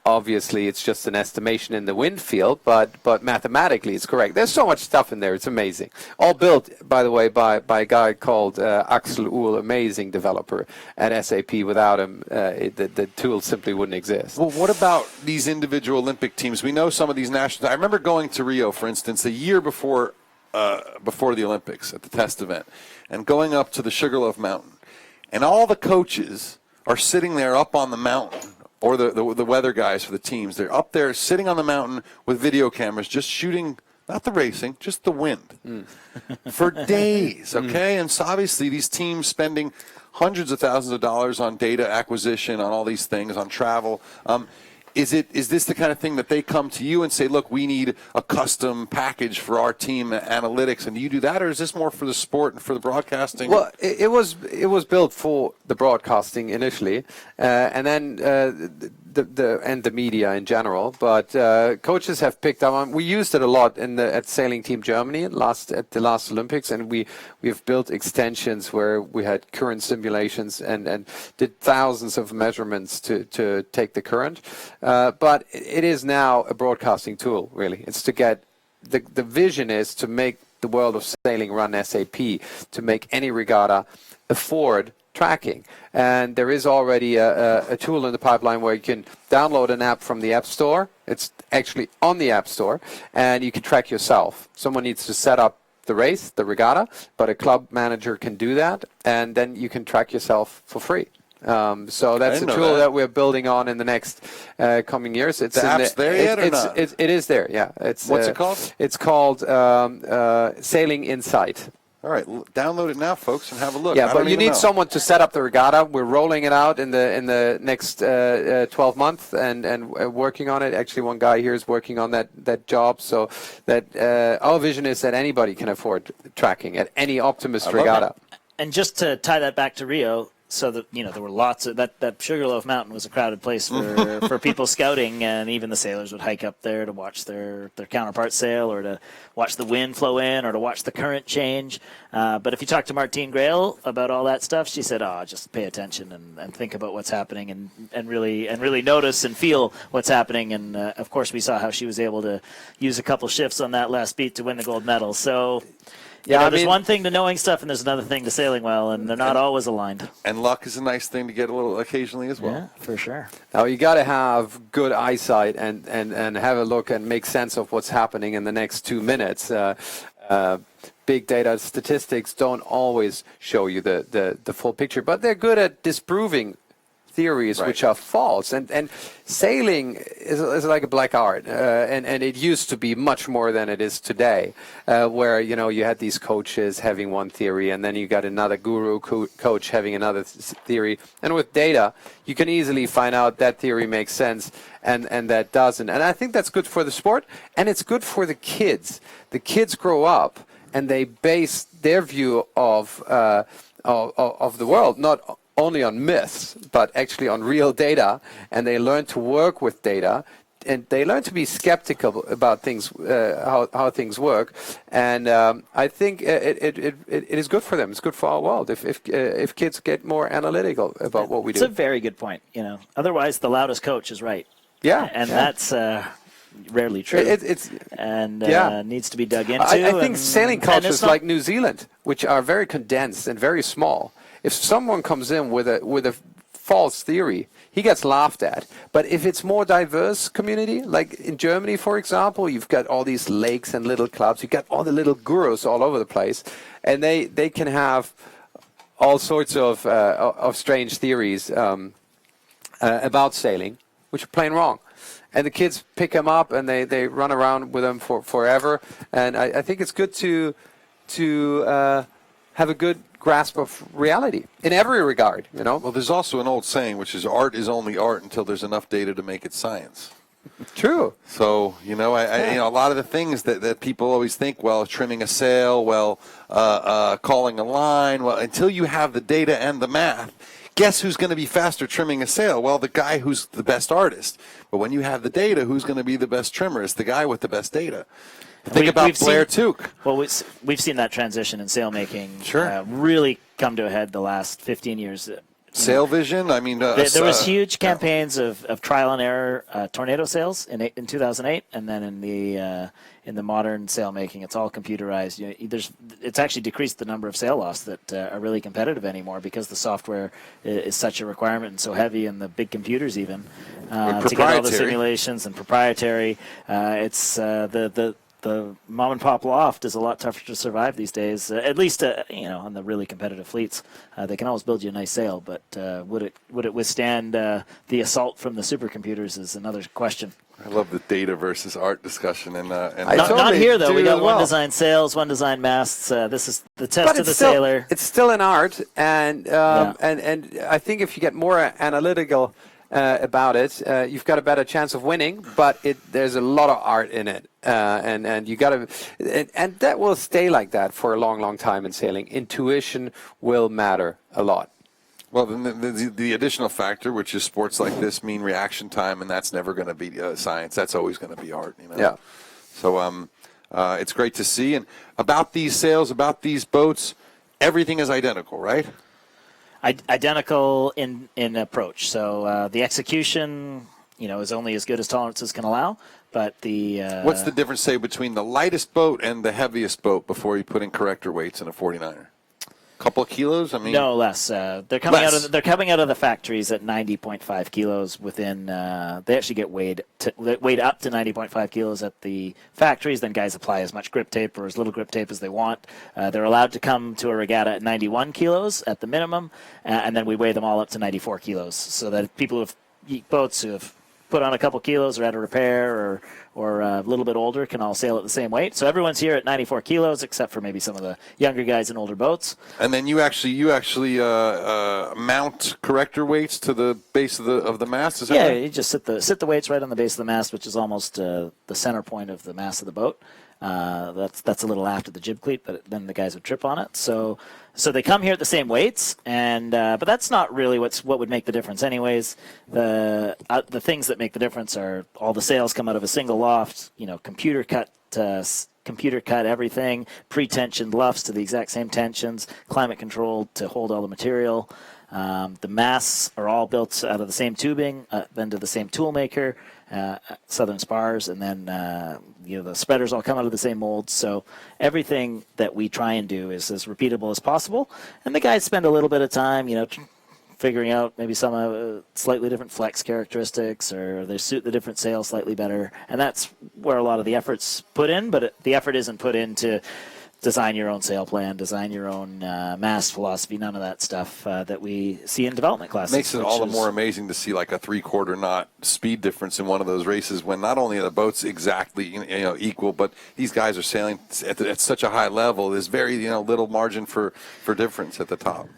Obviously, it's just an estimation in the wind field, but mathematically it's correct. There's so much stuff in there. It's amazing. All built, by the way, by a guy called Axel Uhl, amazing developer at SAP. Without him, the tool simply wouldn't exist. Well, what about these individual Olympic teams? We know some of these national. I remember going to Rio, for instance, the year before before the Olympics at the test event, and going up to the Sugarloaf Mountain, and all the coaches are sitting there up on the mountain, or the weather guys for the teams. They're up there sitting on the mountain with video cameras, just shooting, not the racing, just the wind, for days, okay? And so obviously these teams spending hundreds of thousands of dollars on data acquisition, on all these things, on travel. Is this the kind of thing that they come to you and say, look, we need a custom package for our team analytics, and do you do that, or is this more for the sport and for the broadcasting? Well, it was built for the broadcasting initially, and then the media in general. But coaches have picked up on. We used it a lot at Sailing Team Germany at the last Olympics, and we've built extensions where we had current simulations and did thousands of measurements to take the current. But it is now a broadcasting tool, really. It's to get the vision is to make the world of sailing run SAP, to make any regatta afford tracking. And there is already a tool in the pipeline where you can download an app from the App Store. It's actually on the App Store, and you can track yourself. Someone needs to set up the race, the regatta, but a club manager can do that, and then you can track yourself for free. So that's a tool that we're building on in the next coming years. It's the app's there yet or not? It is there, yeah. What's it called? It's called Sailing Insight. All right, download it now, folks, and have a look. Yeah, but you need someone to set up the regatta. We're rolling it out in the next 12 months and working on it. Actually, one guy here is working on that job. So that our vision is that anybody can afford tracking at any Optimist regatta. And just to tie that back to Rio, so that there were lots of that Sugarloaf Mountain was a crowded place for people scouting, and even the sailors would hike up there to watch their counterparts sail, or to watch the wind flow in, or to watch the current change. But if you talk to Martine Grail about all that stuff, she said, just pay attention and think about what's happening and really notice and feel what's happening. And of course, we saw how she was able to use a couple shifts on that last beat to win the gold medal. So. Yeah, there's one thing to knowing stuff, and there's another thing to sailing well, and they're not always aligned. And luck is a nice thing to get a little occasionally as well. Yeah, for sure. Now, you got to have good eyesight and have a look and make sense of what's happening in the next 2 minutes. Big data statistics don't always show you the full picture, but they're good at disproving theories which are false, and sailing is like a black art, and it used to be much more than it is today, where you had these coaches having one theory, and then you got another guru coach having another theory, and with data you can easily find out that theory makes sense and that doesn't. And I think that's good for the sport, and it's good for the kids. The kids grow up and they base their view of the world not only on myths, but actually on real data, and they learn to work with data, and they learn to be skeptical about things, how things work, and I think it is good for them. It's good for our world if kids get more analytical about what we do. It's a very good point. Otherwise the loudest coach is right. Yeah, and that's rarely true. And needs to be dug into. I think sailing cultures like New Zealand, which are very condensed and very small. If someone comes in with a false theory, he gets laughed at. But if it's more diverse community, like in Germany, for example, you've got all these lakes and little clubs. You've got all the little gurus all over the place, and they can have all sorts of strange theories about sailing, which are plain wrong. And the kids pick them up and they run around with them forever. And I think it's good to have a good grasp of reality in every regard, Well, there's also an old saying, which is art is only art until there's enough data to make it science. True. So, a lot of the things that people always think, trimming a sail, calling a line, until you have the data and the math, guess who's going to be faster trimming a sail? Well, the guy who's the best artist. But when you have the data, who's going to be the best trimmer? It's the guy with the best data. Think about Blair Tuke. Well, we've seen that transition in sailmaking really come to a head the last 15 years. Sail Vision, there was huge campaigns of trial and error tornado sails in 2008, and then in the modern sailmaking, it's all computerized. It's actually decreased the number of sail loss that are really competitive anymore, because the software is such a requirement and so heavy, and the big computers even to get all the simulations and proprietary. It's the mom and pop loft is a lot tougher to survive these days. At least, on the really competitive fleets, they can always build you a nice sail, but would it withstand the assault from the supercomputers is another question. I love the data versus art discussion, and not here though. We got one well. design sails, one design masts. This is the test But of the still, sailor. it's still an art, and I think if you get more analytical about it, you've got a better chance of winning. But there's a lot of art in it, and you got to, and that will stay like that for a long, long time in sailing. Intuition will matter a lot. Well, then the additional factor, which is sports like this mean reaction time, and that's never going to be science. That's always going to be art. Yeah. So it's great to see. And about these sails, about these boats, everything is identical, right? Identical in approach. So the execution, is only as good as tolerances can allow. But what's the difference, say, between the lightest boat and the heaviest boat before you put in corrector weights in a 49er? Couple of kilos? I mean, no, less. They're coming out of the factories at 90.5 kilos. Within they actually get weighed up to 90.5 kilos at the factories. Then guys apply as much grip tape or as little grip tape as they want. They're allowed to come to a regatta at 91 kilos at the minimum, and then we weigh them all up to 94 kilos, so that people who have boats who have put on a couple kilos or had a repair or a little bit older can all sail at the same weight. So everyone's here at 94 kilos, except for maybe some of the younger guys in older boats. And then you actually mount corrector weights to the base of the mast. Is that right? You just sit the weights right on the base of the mast, which is almost the center point of the mast of the boat. That's a little after the jib cleat, but then the guys would trip on it. So they come here at the same weights, and but that's not really what would make the difference, anyways. The things that make the difference are all the sails come out of a single loft. Computer cut everything, pre-tensioned luffs to the exact same tensions, climate controlled to hold all the material. The masts are all built out of the same tubing, then to the same tool maker, Southern Spars, and then the spreaders all come out of the same molds. So everything that we try and do is as repeatable as possible. And the guys spend a little bit of time, figuring out maybe some slightly different flex characteristics, or they suit the different sails slightly better. And that's where a lot of the effort's put in, but the effort isn't put into design your own sail plan, design your own mast philosophy, none of that stuff that we see in development classes. Makes it all the more amazing to see like a 3/4 knot speed difference in one of those races when not only are the boats exactly equal, but these guys are sailing at such a high level. There's very little margin for difference at the top.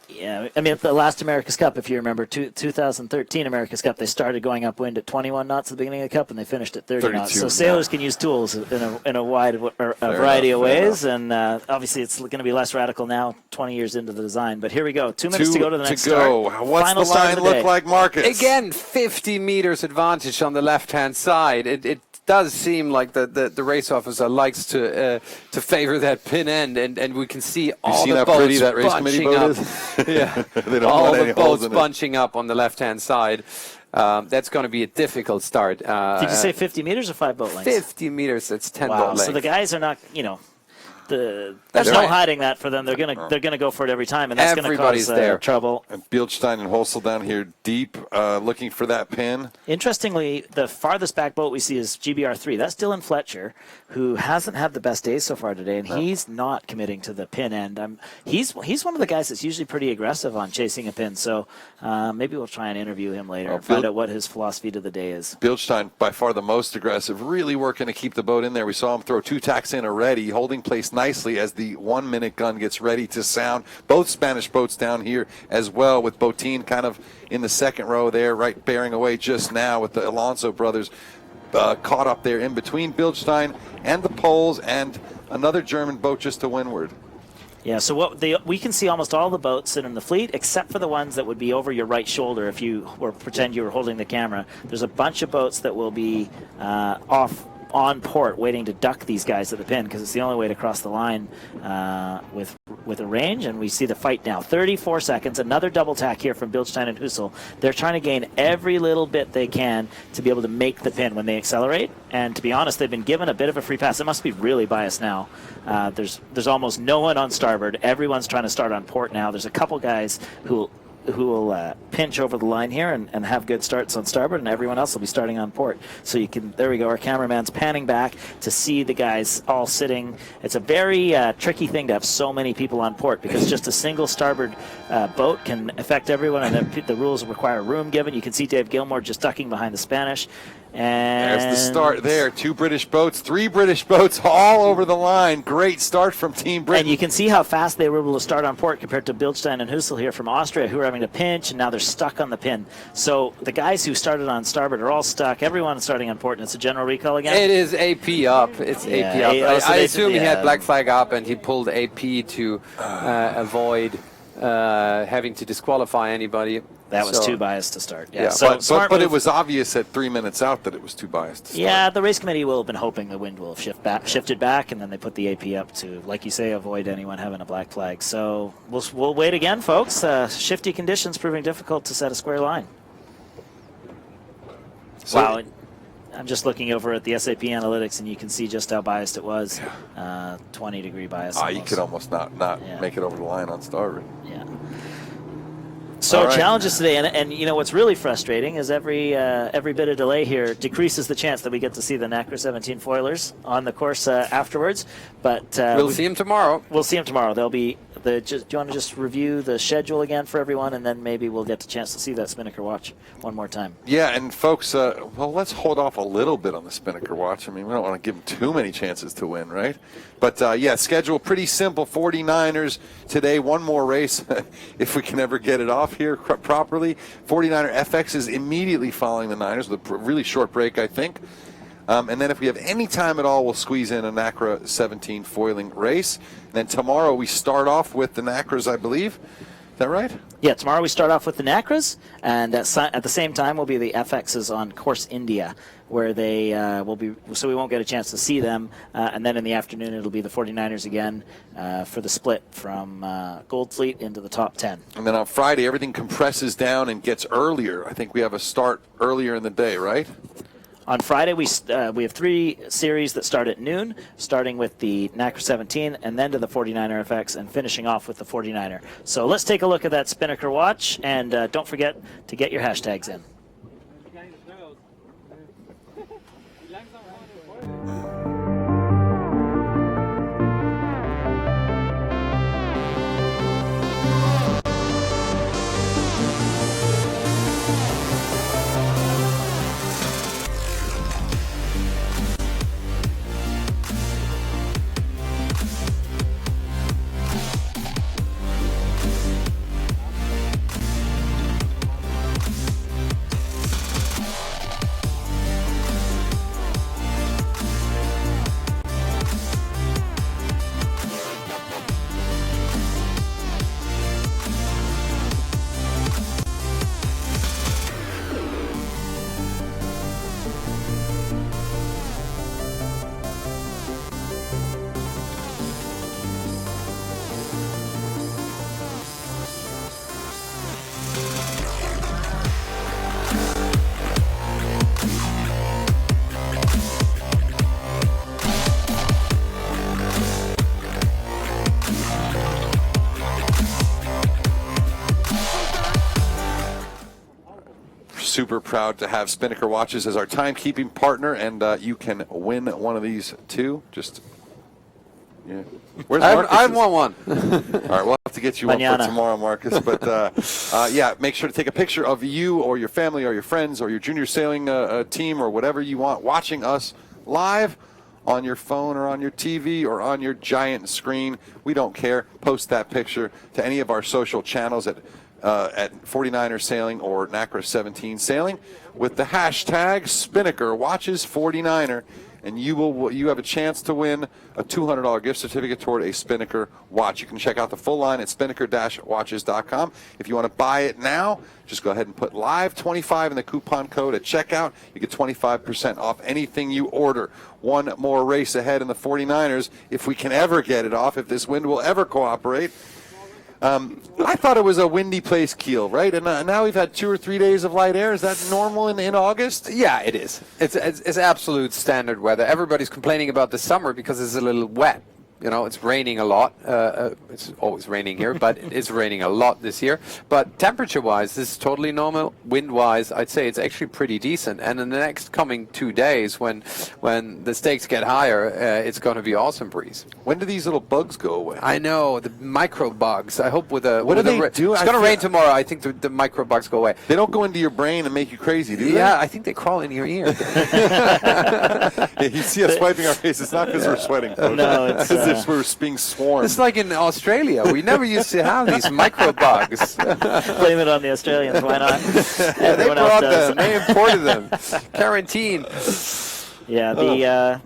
Yeah, I mean, at the last America's Cup, if you remember, 2013 America's Cup, they started going upwind at 21 knots at the beginning of the Cup, and they finished at 30 knots. So sailors can use tools in a wide variety of ways, and obviously it's going to be less radical now, 20 years into the design. But here we go. 2 minutes to go to the next start. What's Final the line look like, Marcus? Again, 50 meters advantage on the left-hand side. It does seem like the race officer likes to favor that pin end, and we can see all the boats that race committee bunching boat up. is? Yeah, They don't all want the any holes boats in it. bunching up on the left-hand side. That's going to be a difficult start. Did you say 50 meters or 5 boat lengths? 50 meters? It's 10 boat Wow, lengths. so the guys are not, there's That's no right. hiding that for them. They're gonna go for it every time, and that's going to Everybody's cause there. trouble. And Bildstein and Holsel down here deep, looking for that pin. Interestingly, the farthest back boat we see is GBR3. That's Dylan Fletcher, who hasn't had the best days so far today, and he's not committing to the pin end. He's one of the guys that's usually pretty aggressive on chasing a pin, so maybe we'll try and interview him later and find out what his philosophy to the day is. Bildstein, by far the most aggressive, really working to keep the boat in there. We saw him throw 2 tacks in already, holding place nicely as the 1-minute gun gets ready to sound. Both Spanish boats down here as well, with Botín kind of in the second row there, right bearing away just now with the Alonso brothers caught up there in between Bildstein and the Poles and another German boat just to windward. Yeah, so we can see almost all the boats in the fleet, except for the ones that would be over your right shoulder if you were pretend you were holding the camera. There's a bunch of boats that will be on port waiting to duck these guys at the pin, because it's the only way to cross the line with a range. And we see the fight now. 34 seconds, another double tack here from Bildstein and Hüssel. They're trying to gain every little bit they can to be able to make the pin when they accelerate. And to be honest, they've been given a bit of a free pass. It must be really biased now. There's almost no one on starboard. Everyone's trying to start on port now. There's a couple guys who pinch over the line here and have good starts on starboard, and everyone else will be starting on port. So you can, there we go, our cameraman's panning back to see the guys all sitting. It's a very tricky thing to have so many people on port, because just a single starboard boat can affect everyone, and the rules require room given. You can see Dave Gilmore just ducking behind the Spanish. And there's the start there. 2 British boats, 3 British boats all over the line. Great start from Team Britain. And you can see how fast they were able to start on port compared to Bildstein and Husel here from Austria, who are having to pinch, and now they're stuck on the pin. So the guys who started on starboard are all stuck. Everyone is starting on port, and it's a general recall again. It is AP up. It's AP up. I assume he had black flag up, and he pulled AP to avoid having to disqualify anybody. That was too biased to start. Yeah, so but it was obvious at 3 minutes out that it was too biased to start. Yeah, the race committee will have been hoping the wind will have shifted back, and then they put the AP up to, like you say, avoid anyone having a black flag. So we'll wait again, folks. Shifty conditions proving difficult to set a square line. So, wow. I'm just looking over at the SAP analytics, and you can see just how biased it was. 20-degree bias. you could almost not make it over the line on starboard. Yeah. So challenges today, and you know what's really frustrating is every bit of delay here decreases the chance that we get to see the Nacra 17 foilers on the course afterwards. But we'll see them tomorrow. We'll see them tomorrow. They'll be do you want to just review the schedule again for everyone, and then maybe we'll get the chance to see that Spinnaker watch one more time. Yeah, and folks, well, let's hold off a little bit on the Spinnaker watch. I mean, we don't want to give them too many chances to win, right? But yeah, schedule pretty simple. 49ers today, one more race if we can ever get it off here properly. 49er FX is immediately following the Niners with a really short break, I think. And then if we have any time at all, we'll squeeze in a Nacra 17 foiling race. And then tomorrow we start off with the Nacras, I believe. Is that right? Yeah, tomorrow we start off with the Nacras, and at the same time will be the FXs on Course India, where they will be, so we won't get a chance to see them. And then in the afternoon it'll be the 49ers again for the split from Gold Fleet into the top 10. And then on Friday everything compresses down and gets earlier. I think we have a start earlier in the day, right? On Friday, we have 3 series that start at noon, starting with the Nacra 17 and then to the 49er FX and finishing off with the 49er. So let's take a look at that Spinnaker watch, and don't forget to get your hashtags in. Super proud to have Spinnaker watches as our timekeeping partner, and you can win one of these too. Just yeah, where's Marcus? I want one. All right, we'll have to get you one for tomorrow, Marcus. But yeah, make sure to take a picture of you or your family or your friends or your junior sailing team or whatever you want watching us live on your phone or on your TV or on your giant screen. We don't care. Post that picture to any of our social channels at 49er Sailing or Nacra 17 Sailing with the hashtag Spinnaker Watches 49er, and you have a chance to win a $200 gift certificate toward a Spinnaker watch. You can check out the full line at spinnaker-watches.com. If you want to buy it now, just go ahead and put live25 in the coupon code at checkout. You get 25% off anything you order. One more race ahead in the 49ers if we can ever get it off, if this wind will ever cooperate. I thought it was a windy place, Kiel, right? And now we've had 2 or 3 days of light air. Is that normal in August? Yeah, it is. It's absolute standard weather. Everybody's complaining about the summer because it's a little wet. You know, it's raining a lot. It's always raining here, but it's raining a lot this year. But temperature-wise, this is totally normal. Wind-wise, I'd say it's actually pretty decent. And in the next coming 2 days, when the stakes get higher, it's going to be awesome breeze. When do these little bugs go away? I know, the micro bugs. I hope with a... What do they do? It's going to rain tomorrow. I think the micro bugs go away. They don't go into your brain and make you crazy, do they? Yeah, I think they crawl in your ear. Yeah, you see us wiping our face. It's not because we're sweating. No, it's because we're being swarmed. It's like in Australia. We never used to have these micro bugs. blame it on the Australians. Why not? Yeah, they Everyone else brought does. them. They imported them. Quarantine. Yeah,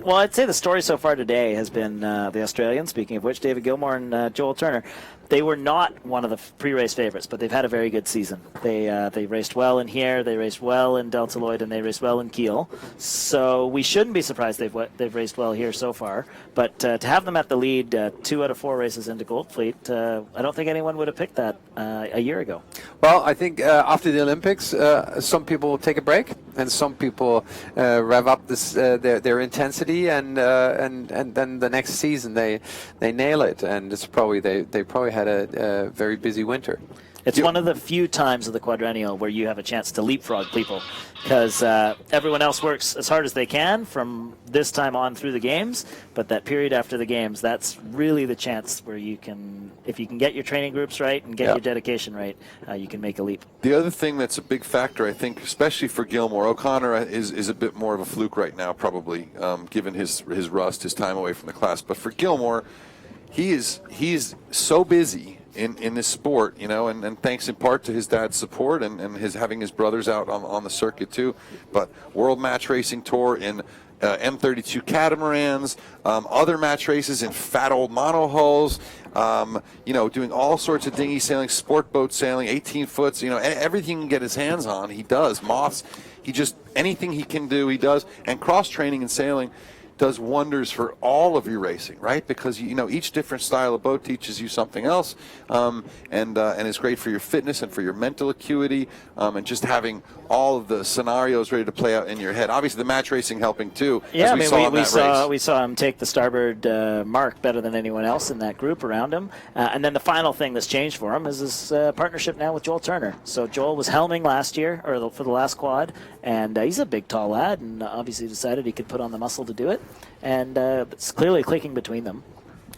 well, I'd say the story so far today has been the Australians, speaking of which, David Gilmour and Joel Turner. They were not one of the pre-race favorites, but they've had a very good season. They raced well in here, they raced well in Delta Lloyd, and they raced well in Kiel. So we shouldn't be surprised they've raced well here so far. But to have them at the lead 2 out of 4 races into Gold Fleet, I don't think anyone would have picked that a year ago. Well, I think after the Olympics, some people will take a break, and some people rev up their intensity, and then the next season they nail it. And it's probably they probably had a very busy winter. It's one of the few times of the quadrennial where you have a chance to leapfrog people, because everyone else works as hard as they can from this time on through the games, but that period after the games, that's really the chance where you can, if you can get your training groups right and get your dedication right, you can make a leap. The other thing that's a big factor, I think, especially for Gilmour, O'Connor is a bit more of a fluke right now, probably, given his rust, his time away from the class. But for Gilmour, he is so busy in this sport, you know, and thanks in part to his dad's support and his having his brothers out on the circuit too. But World Match Racing Tour in M32 catamarans, other match races in fat old monohulls, you know, doing all sorts of dinghy sailing, sport boat sailing, 18 foots, you know, everything he can get his hands on, he does. Moths, he just, anything he can do, he does. And cross training and sailing does wonders for all of your racing, right? Because you know each different style of boat teaches you something else, and it's great for your fitness and for your mental acuity, and just having all of the scenarios ready to play out in your head. Obviously, the match racing helping too. Yeah, as we saw him take the starboard mark better than anyone else in that group around him. And then the final thing that's changed for him is his partnership now with Joel Turner. So Joel was helming last year, or for the last quad, and he's a big, tall lad, and obviously decided he could put on the muscle to do it. And it's clearly clicking between them.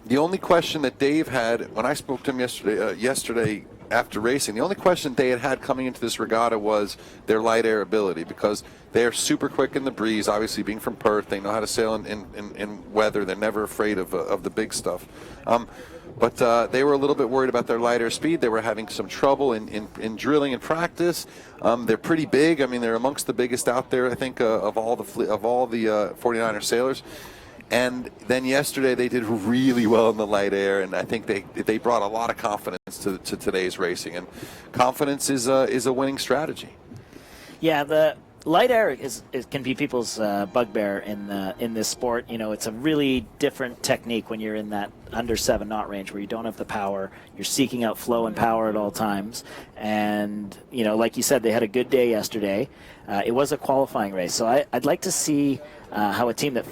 The only question that Dave had when I spoke to him yesterday after racing, the only question they had coming into this regatta was their light air ability, because they are super quick in the breeze. Obviously, being from Perth, they know how to sail in weather. They're never afraid of the big stuff. But they were a little bit worried about their light air speed. They were having some trouble in drilling and practice. They're pretty big. I mean, they're amongst the biggest out there, I think, of all the 49er sailors. And then yesterday they did really well in the light air, and I think they brought a lot of confidence to today's racing. And confidence is a winning strategy. Yeah, the light air can be people's bugbear in this sport. You know, it's a really different technique when you're in that under 7 knot range where you don't have the power. You're seeking out flow and power at all times. And, you know, like you said, they had a good day yesterday. It was a qualifying race. So I'd like to see how a team that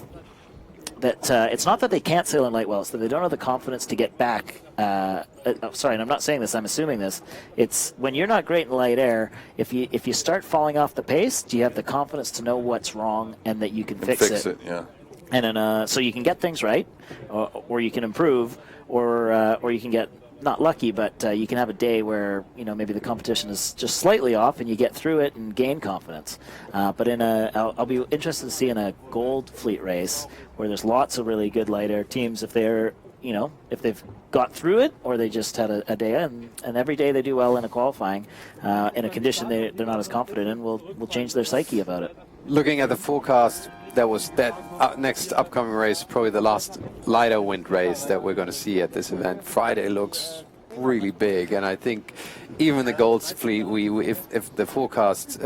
it's not that they can't sail in light well, it's that they don't have the confidence to get back. Sorry, and I'm not saying this, I'm assuming this. It's when you're not great in light air, if you start falling off the pace, do you have the confidence to know what's wrong and that you can fix it? Yeah. And then, so you can get things right, or you can improve, or you can get not lucky, but you can have a day where, you know, maybe the competition is just slightly off and you get through it and gain confidence. But I'll be interested to see in a Gold Fleet race where there's lots of really good light air teams, if they've got through it, or they just had a day, and every day they do well in a qualifying in a condition they're not as confident in, will change their psyche about it. Looking at the forecast, that next upcoming race, probably the last lighter wind race that we're going to see at this event. Friday looks really big, and I think even the Gold Fleet, if the forecast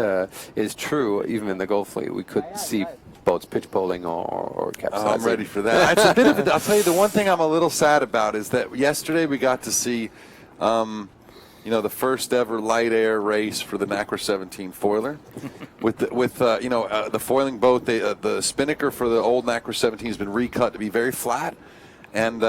is true, even in the Gold Fleet, we could see boats pitch poling or capsizing. I'm ready for that. It's a bit of I'll tell you, the one thing I'm a little sad about is that yesterday we got to see the first ever light air race for the Nacra 17 foiler, with the foiling boat. The spinnaker for the old Nacra 17 has been recut to be very flat, And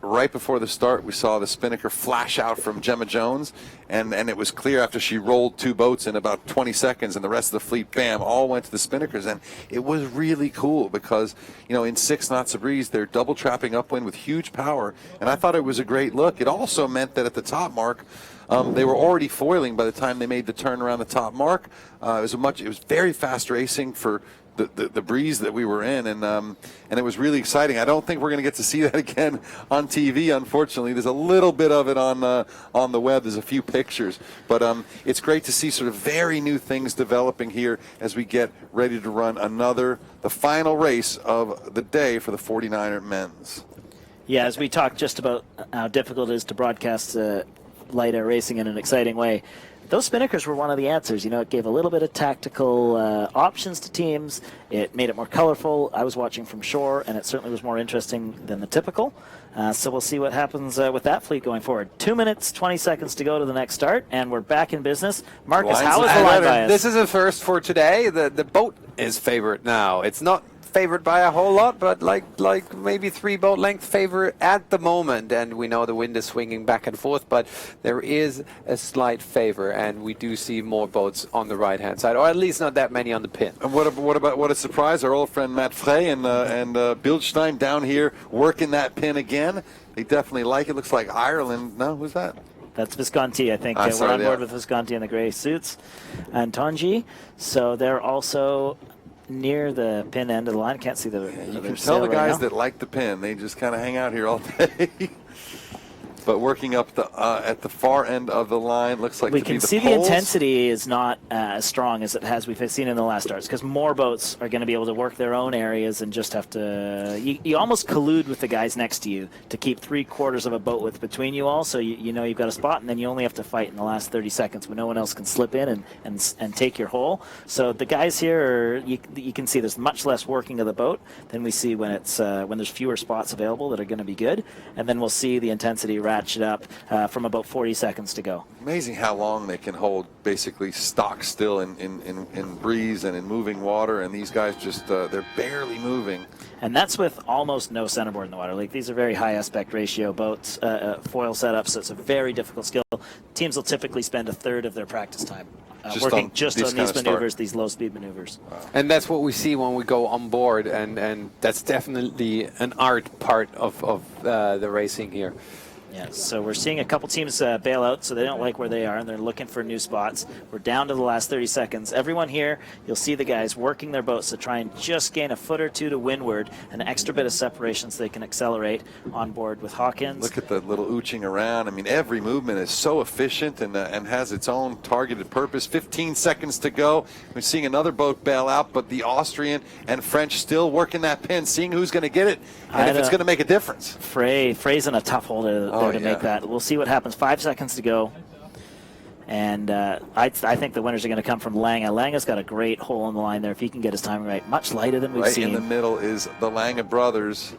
right before the start, we saw the spinnaker flash out from Gemma Jones, and it was clear after she rolled 2 boats in about 20 seconds, and the rest of the fleet, bam, all went to the spinnakers. And it was really cool because, you know, in 6 knots of breeze, they're double trapping upwind with huge power, and I thought it was a great look. It also meant that at the top mark, they were already foiling by the time they made the turn around the top mark. It was very fast racing for the breeze that we were in, and it was really exciting. I don't think we're going to get to see that again on TV, unfortunately. There's a little bit of it on the web. There's a few pictures, but it's great to see sort of very new things developing here as we get ready to run the final race of the day for the 49er men's. Yeah, as we talked just about how difficult it is to broadcast light air racing in an exciting way, those spinnakers were one of the answers. You know, it gave a little bit of tactical options to teams. It made it more colorful. I was watching from shore, and it certainly was more interesting than the typical. So we'll see what happens with that fleet going forward. 2 minutes, 20 seconds to go to the next start, and we're back in business. Marcus, how is the line bias? This is a first for today. The boat is favored now. It's not favored by a whole lot, but like maybe 3 boat length favor at the moment, and we know the wind is swinging back and forth, but there is a slight favor, and we do see more boats on the right hand side, or at least not that many on the pin. And what a surprise, our old friend Matt Frey and Bildstein down here working that pin again. They definitely like it. Looks like Ireland. No, who's that? That's Visconti, I think. We're on board with Visconti in the gray suits and Tonji, so they're also near the pin end of the line. Can't see the you can tell the guys that like the pin, they just kind of hang out here all day. But working up at the far end of the line, looks like we to can be the see poles. the intensity is not as strong as we've seen in the last starts, because more boats are going to be able to work their own areas and just have to. You almost collude with the guys next to you to keep 3/4 of a boat width between you all, so you know you've got a spot, and then you only have to fight in the last 30 seconds when no one else can slip in and take your hole. So the guys here, you can see there's much less working of the boat than we see when there's fewer spots available that are going to be good, and then we'll see the intensity ratchet up from about 40 seconds to go. Amazing how long they can hold basically stock still in breeze and in moving water, and these guys just they're barely moving. And that's with almost no centerboard in the water. Like, these are very high aspect ratio boats, foil setups, so it's a very difficult skill. Teams will typically spend 1/3 of their practice time working just on these maneuvers, these low-speed maneuvers. Wow. And that's what we see when we go on board, and that's definitely an art part of the racing here. Yeah, so we're seeing a couple teams bail out, so they don't like where they are, and they're looking for new spots. We're down to the last 30 seconds. Everyone here, you'll see the guys working their boats to try and just gain 1 foot or 2 to windward, an extra bit of separation so they can accelerate on board with Hawkins. Look at the little ooching around. I mean, every movement is so efficient and has its own targeted purpose. 15 seconds to go. We're seeing another boat bail out, but the Austrian and French still working that pin, seeing who's going to get it and if it's going to make a difference. Frey's in a tough hole to make that. We'll see what happens. 5 seconds to go. And I think the winners are going to come from Lange. Lange's got a great hole in the line there if he can get his timing right. Much lighter than we've seen. Right in the middle is the Lange brothers.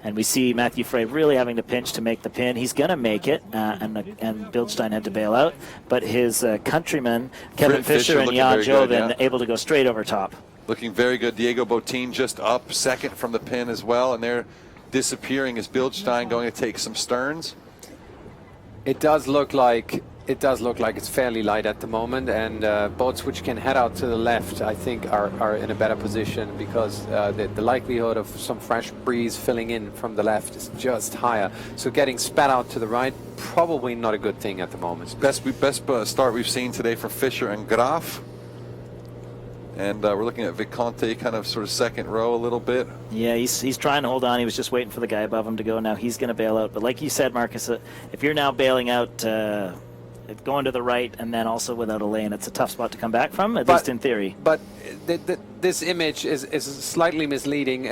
And we see Matthew Frey really having to pinch to make the pin. He's going to make it, and Bildstein had to bail out. But his countrymen, Kevin Fisher and Jan Joven, able to go straight over top. Looking very good. Diego Botín just up second from the pin as well, and they're disappearing. Is Bildstein going to take some sterns? It does look like it's fairly light at the moment, and boats which can head out to the left, I think, are in a better position, because the likelihood of some fresh breeze filling in from the left is just higher. So getting spat out to the right, probably not a good thing at the moment. Best start we've seen today for Fischer and Graf. And we're looking at Visconti, kind of sort of second row a little bit. Yeah, he's trying to hold on. He was just waiting for the guy above him to go. Now he's going to bail out. But like you said, Marcus, if you're now bailing out, going to the right and then also without a lane, it's a tough spot to come back from, at least in theory. But this image is slightly misleading,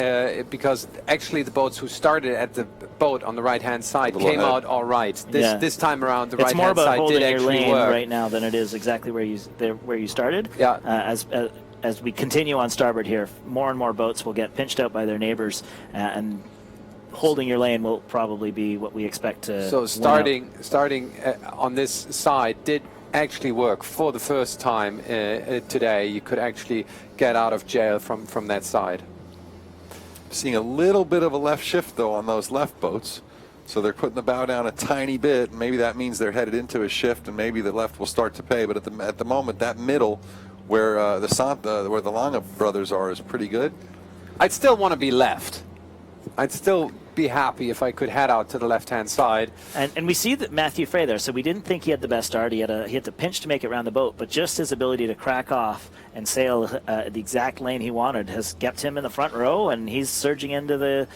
because actually the boats who started at the boat on the right-hand side came out all right. This time around, the right-hand side did actually work. It's more about holding your lane right now than it is exactly where you started. Yeah. As we continue on starboard here, more and more boats will get pinched out by their neighbors, and holding your lane will probably be what we expect to. So starting on this side did actually work for the first time today. You could actually get out of jail from that side. Seeing a little bit of a left shift, though, on those left boats. So they're putting the bow down a tiny bit. Maybe that means they're headed into a shift, and maybe the left will start to pay. But at the moment, that middle where where the Lange brothers are is pretty good. I'd still want to be left. I'd still be happy if I could head out to the left-hand side. And we see that Matthew Frey there, so we didn't think he had the best start. He had to pinch to make it around the boat, but just his ability to crack off and sail the exact lane he wanted has kept him in the front row, and he's surging into the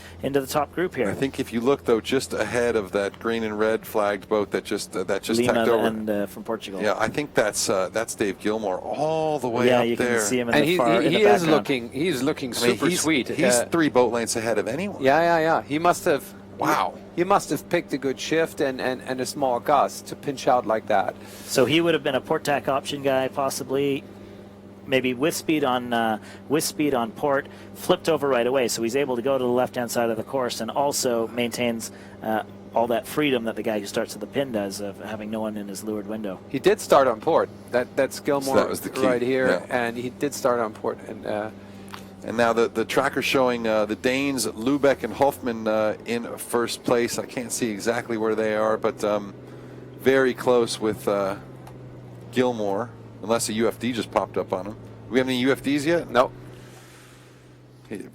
top group here. I think if you look, though, just ahead of that green and red flagged boat that just tacked Lima over, and from Portugal. yeah, I think that's Dave Gilmore all the way yeah, up you there. can see him in And the far. he is looking. He's looking I mean, super sweet. He's 3 boat lengths ahead of anyone. Yeah. He must have. Wow. He must have picked a good shift and a small gust to pinch out like that. So he would have been a port tack option guy, possibly. Maybe with speed on port, flipped over right away, so he's able to go to the left-hand side of the course, and also maintains all that freedom that the guy who starts at the pin does of having no one in his leeward window. He did start on port. That's Gilmore So that was the key. right here, Yeah. and he did start on port. And now the tracker showing the Danes, Lubeck and Hoffman in first place. I can't see exactly where they are, but very close with Gilmore, unless a UFD just popped up on him. Do we have any UFDs yet? No.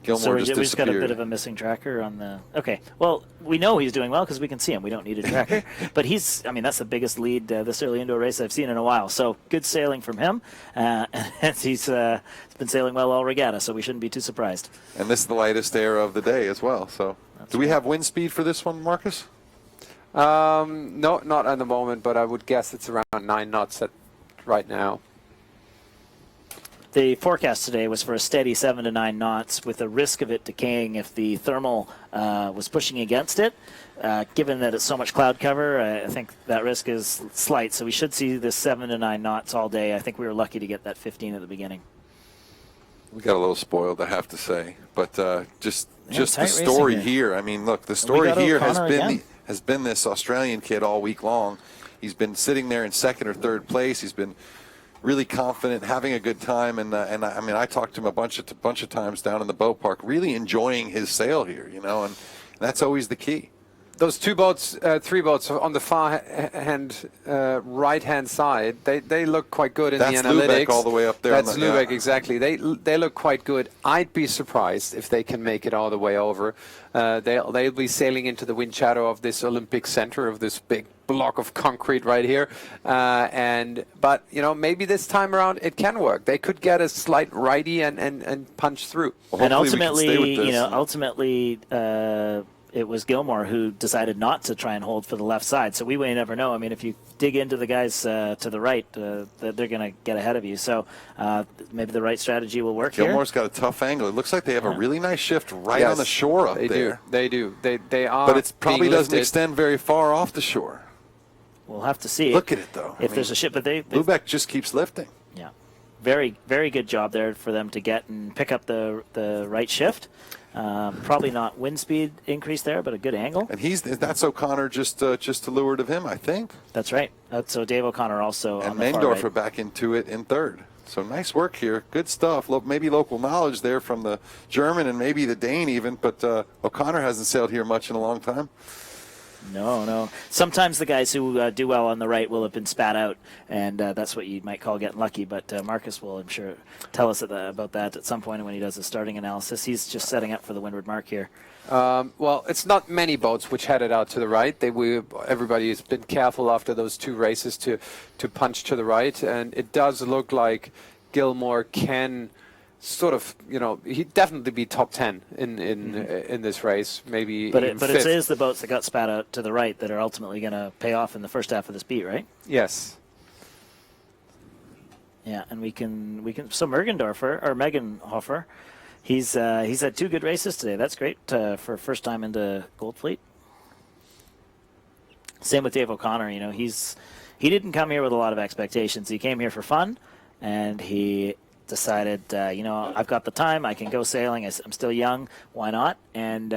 Gilmore So we just just got a bit disappeared. of a missing tracker on the. Okay, well, we know he's doing well because we can see him. We don't need a tracker, but I mean, that's the biggest lead this early into a race I've seen in a while. So good sailing from him, and he's been sailing well all regatta, so we shouldn't be too surprised. And this is the lightest air of the day as well. So, do we have wind speed for this one, Marcus? No, not at the moment, but I would guess it's around 9 knots right now. The forecast today was for a steady 7 to 9 knots, with a risk of it decaying if the thermal was pushing against it. Given that it's so much cloud cover, I think that risk is slight. So we should see this 7 to 9 knots all day. I think we were lucky to get that 15 at the beginning. We got a little spoiled, I have to say, but just the tight story racing here. I mean, look, the story got here O'Connor has been this Australian kid all week long. He's been sitting there in 2nd or 3rd place. He's been really confident, having a good time, and I mean, I talked to him a bunch of times down in the boat park, really enjoying his sail here, and that's always the key. Those 3 boats on the far hand, right-hand side, they look quite good in That's the analytics. Lubeck all the way up there. That's Lubeck, exactly. They look quite good. I'd be surprised if they can make it all the way over. They'll be sailing into the wind shadow of this Olympic center, of this big block of concrete right here. But maybe this time around it can work. They could get a slight righty and punch through. Well, And hopefully we can stay with ultimately, this. it was Gilmore who decided not to try and hold for the left side. So we may never know. I mean, if you dig into the guys to the right, they're going to get ahead of you. So maybe the right strategy will work Gilmore's got a tough angle. It looks like they have a really nice shift right on the shore up there. They do. They are. But it probably doesn't lifted. extend extend very far off the shore. We'll have to see. Look at it, though. If there's a ship, but they Lubeck just keeps lifting. yeah, very, very good job there for them to get and pick up the right shift. Probably not wind speed increase there, but a good angle. And that's O'Connor just to leeward of him, I think. That's right. So Dave O'Connor also And on the far Mengdorfer right. back into it in 3rd. So nice work here. Good stuff. Maybe local knowledge there from the German and maybe the Dane even, but O'Connor hasn't sailed here much in a long time. No. Sometimes the guys who do well on the right will have been spat out, and that's what you might call getting lucky. But Marcus will, I'm sure, tell us about that at some point when he does his starting analysis. He's just setting up for the windward mark here. Well, it's not many boats which headed out to the right. Everybody has been careful after those 2 races to punch to the right, and it does look like Gilmore can sort of, he'd definitely be top 10 in this race, maybe. But even it fifth. is the boats that got spat out to the right that are ultimately going to pay off in the first half of this beat, right? Yes. Yeah, and we can. So Megenhofer, he's had 2 good races today. That's great for first time into Gold Fleet. Same with Dave O'Connor. He didn't come here with a lot of expectations. He came here for fun, and he decided, I've got the time, I can go sailing, I'm still young, why not? And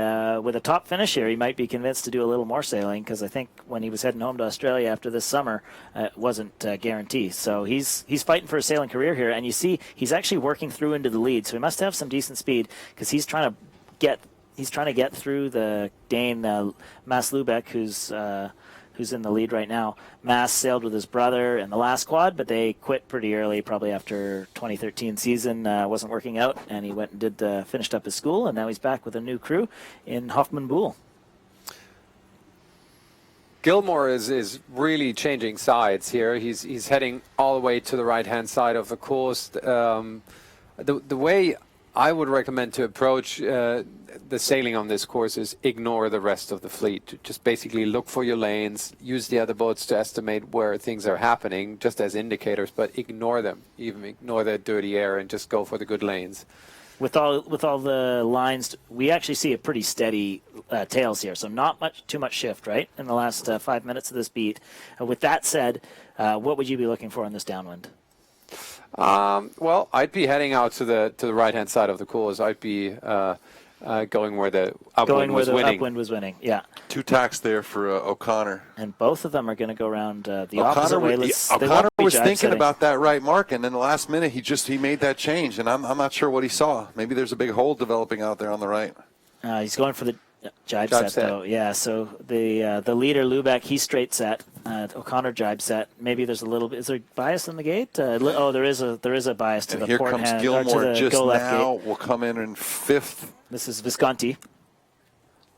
with a top finish here, he might be convinced to do a little more sailing, because I think when he was heading home to Australia after this summer, it wasn't guaranteed. So he's fighting for a sailing career here, and you see he's actually working through into the lead, so he must have some decent speed, because he's trying to get he's trying to get through the Dane Mass Lubeck, who's in the lead right now. Mass sailed with his brother in the last quad, but they quit pretty early, probably after 2013 season wasn't working out, and he went and finished up his school, and now he's back with a new crew in Hoffman-Buhl. Gilmore is really changing sides here. He's heading all the way to the right-hand side of the course. The way I would recommend to approach the sailing on this course is ignore the rest of the fleet. Just basically look for your lanes, use the other boats to estimate where things are happening, just as indicators, but ignore them. Even ignore the dirty air and just go for the good lanes. With all the lines, we actually see a pretty steady tails here, so not too much shift, right, in the last 5 minutes of this beat. With that said, what would you be looking for in this downwind? Well, I'd be heading out to the right-hand side of the course. I'd be going where the upwind was winning. Upwind was winning, yeah. 2 tacks there for O'Connor. And both of them are going to go around the opposite way. O'Connor was thinking about that right mark, and then the last minute he made that change, and I'm not sure what he saw. Maybe there's a big hole developing out there on the right. He's going for the jibe set, though. Yeah, so the leader, Lubeck, he's straight set. O'Connor jibe set. Maybe there's a little bit. Is there bias in the gate? There is a bias to the here port comes hand. Gilmore to the just go left now. gate. Will come in 5th. This is Visconti.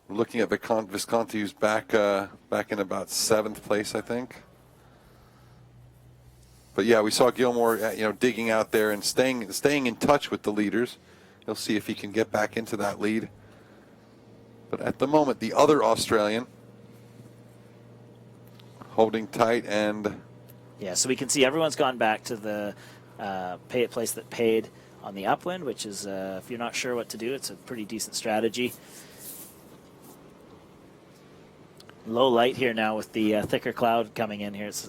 We're looking at Visconti, who's back in about 7th place, I think. But yeah, we saw Gilmore, digging out there and staying in touch with the leaders. He'll see if he can get back into that lead. But at the moment, the other Australian holding tight and... Yeah, so we can see everyone's gone back to the place that paid on the upwind, which is, if you're not sure what to do, it's a pretty decent strategy. Low light here now with the thicker cloud coming in here. It's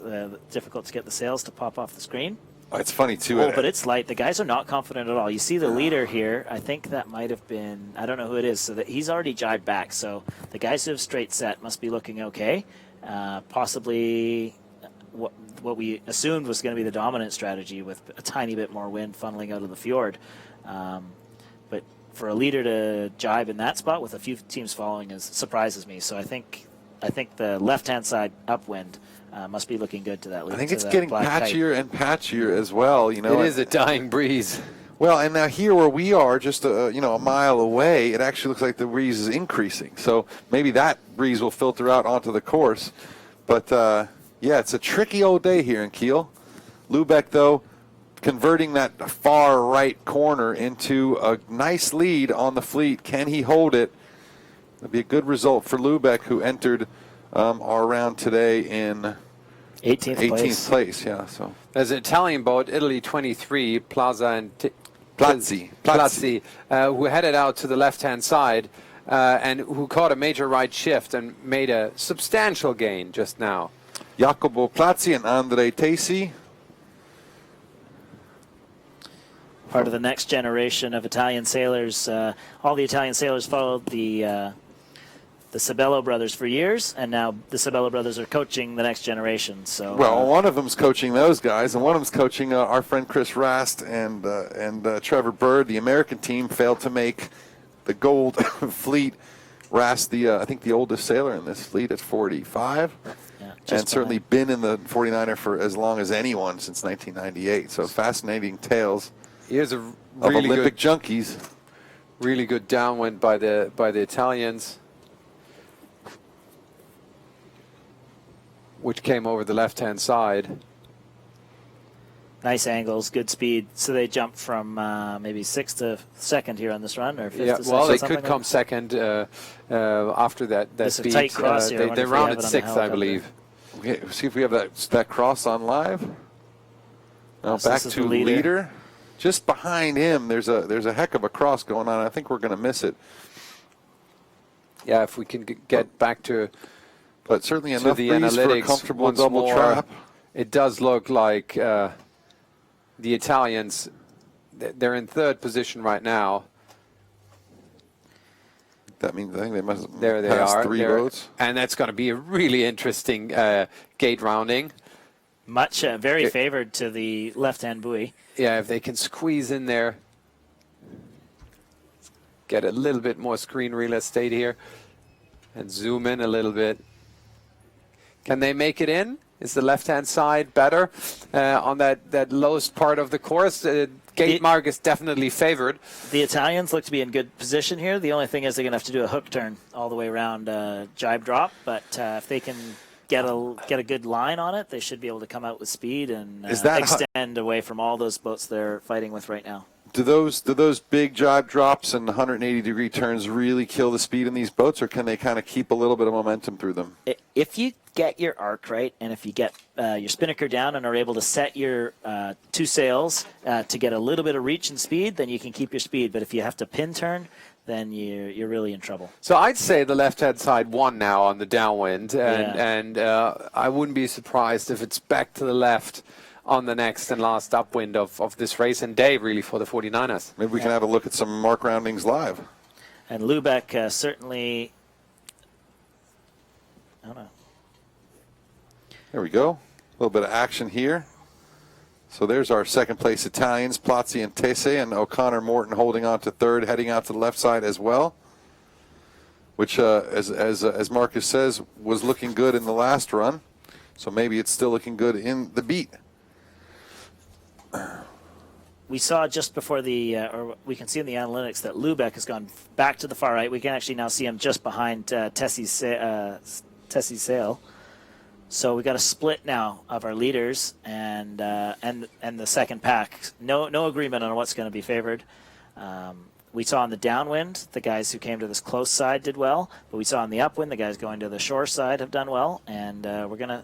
difficult to get the sails to pop off the screen. It's funny, too. Oh, but it's light. The guys are not confident at all. You see the leader here. I think that might have been, I don't know who it is, so that he's already jibed back. So the guys who have straight set must be looking okay. Possibly what we assumed was going to be the dominant strategy with a tiny bit more wind funneling out of the fjord. But for a leader to jibe in that spot with a few teams following surprises me. So I think the left-hand side upwind must be looking good to that lead. I think it's getting patchier and patchier as well. It is a dying breeze. Well, and now here where we are, just a mile away, it actually looks like the breeze is increasing. So maybe that breeze will filter out onto the course. But yeah, it's a tricky old day here in Kiel. Lubeck, though, converting that far right corner into a nice lead on the fleet. Can he hold it? It'll be a good result for Lubeck, who entered our round today in 18th place. Yeah, so there's an Italian boat, Italy 23, Plazzi, who headed out to the left-hand side and who caught a major right shift and made a substantial gain just now. Jacopo Plazzi and Andre Tesi. Part of the next generation of Italian sailors. All the Italian sailors followed the Sabello brothers for years, and now the Sabello brothers are coaching the next generation. So, well, one of them's coaching those guys, and one of them's coaching our friend Chris Rast and Trevor Bird. The American team failed to make the gold fleet. Rast, I think the oldest sailor in this fleet at 45, and certainly been in the 49er for as long as anyone since 1998. So fascinating tales. Here's a of really Olympic junkies. Really good downwind by the Italians, which came over the left-hand side. Nice angles, good speed. So they jumped from maybe 6th to 2nd here on this run, or 5th to 6th. Well, they could come second after that It's a speed. tight cross here. They rounded 6th, I believe. Okay, see if we have that cross on live. Now back to leader. Just behind him, there's a heck of a cross going on. I think we're going to miss it. Yeah, if we can get back to, but certainly to enough the breeze analytics for a comfortable double more, trap. It does look like the Italians, they're in 3rd position right now. That means I think they must have there they passed are. 3 boats. And that's going to be a really interesting gate rounding. Much very favored to the left-hand buoy. Yeah, if they can squeeze in there. get a little bit more screen real estate here and zoom in a little bit. Can they make it in? Is the left-hand side better on that lowest part of the course? Gate mark is definitely favored. The Italians look to be in good position here. The only thing is they're going to have to do a hook turn all the way around jibe drop. But if they can get a good line on it, they should be able to come out with speed and extend away from all those boats they're fighting with right now. Do those big jibe drops and 180-degree turns really kill the speed in these boats, or can they kind of keep a little bit of momentum through them? If you get your arc right, and if you get your spinnaker down and are able to set your two sails to get a little bit of reach and speed, then you can keep your speed. But if you have to pin turn, then you're really in trouble. So I'd say the left-hand side won now on the downwind, and I wouldn't be surprised if it's back to the left on the next and last upwind of this race and day, really, for the 49ers. Maybe we can have a look at some mark roundings live. And Lubeck certainly, I don't know. There we go. A little bit of action here. So there's our second place Italians, Plazzi and Tese, and O'Connor Morton holding on to third, heading out to the left side as well, which, as Marcus says, was looking good in the last run. So maybe it's still looking good in the beat. We saw just before or we can see in the analytics that Lubeck has gone back to the far right. We can actually now see him just behind Tessie's sail. So we got a split now of our leaders and the second pack. No agreement on what's going to be favored. We saw on the downwind, the guys who came to this close side did well, but we saw on the upwind, the guys going to the shore side have done well, and we're going to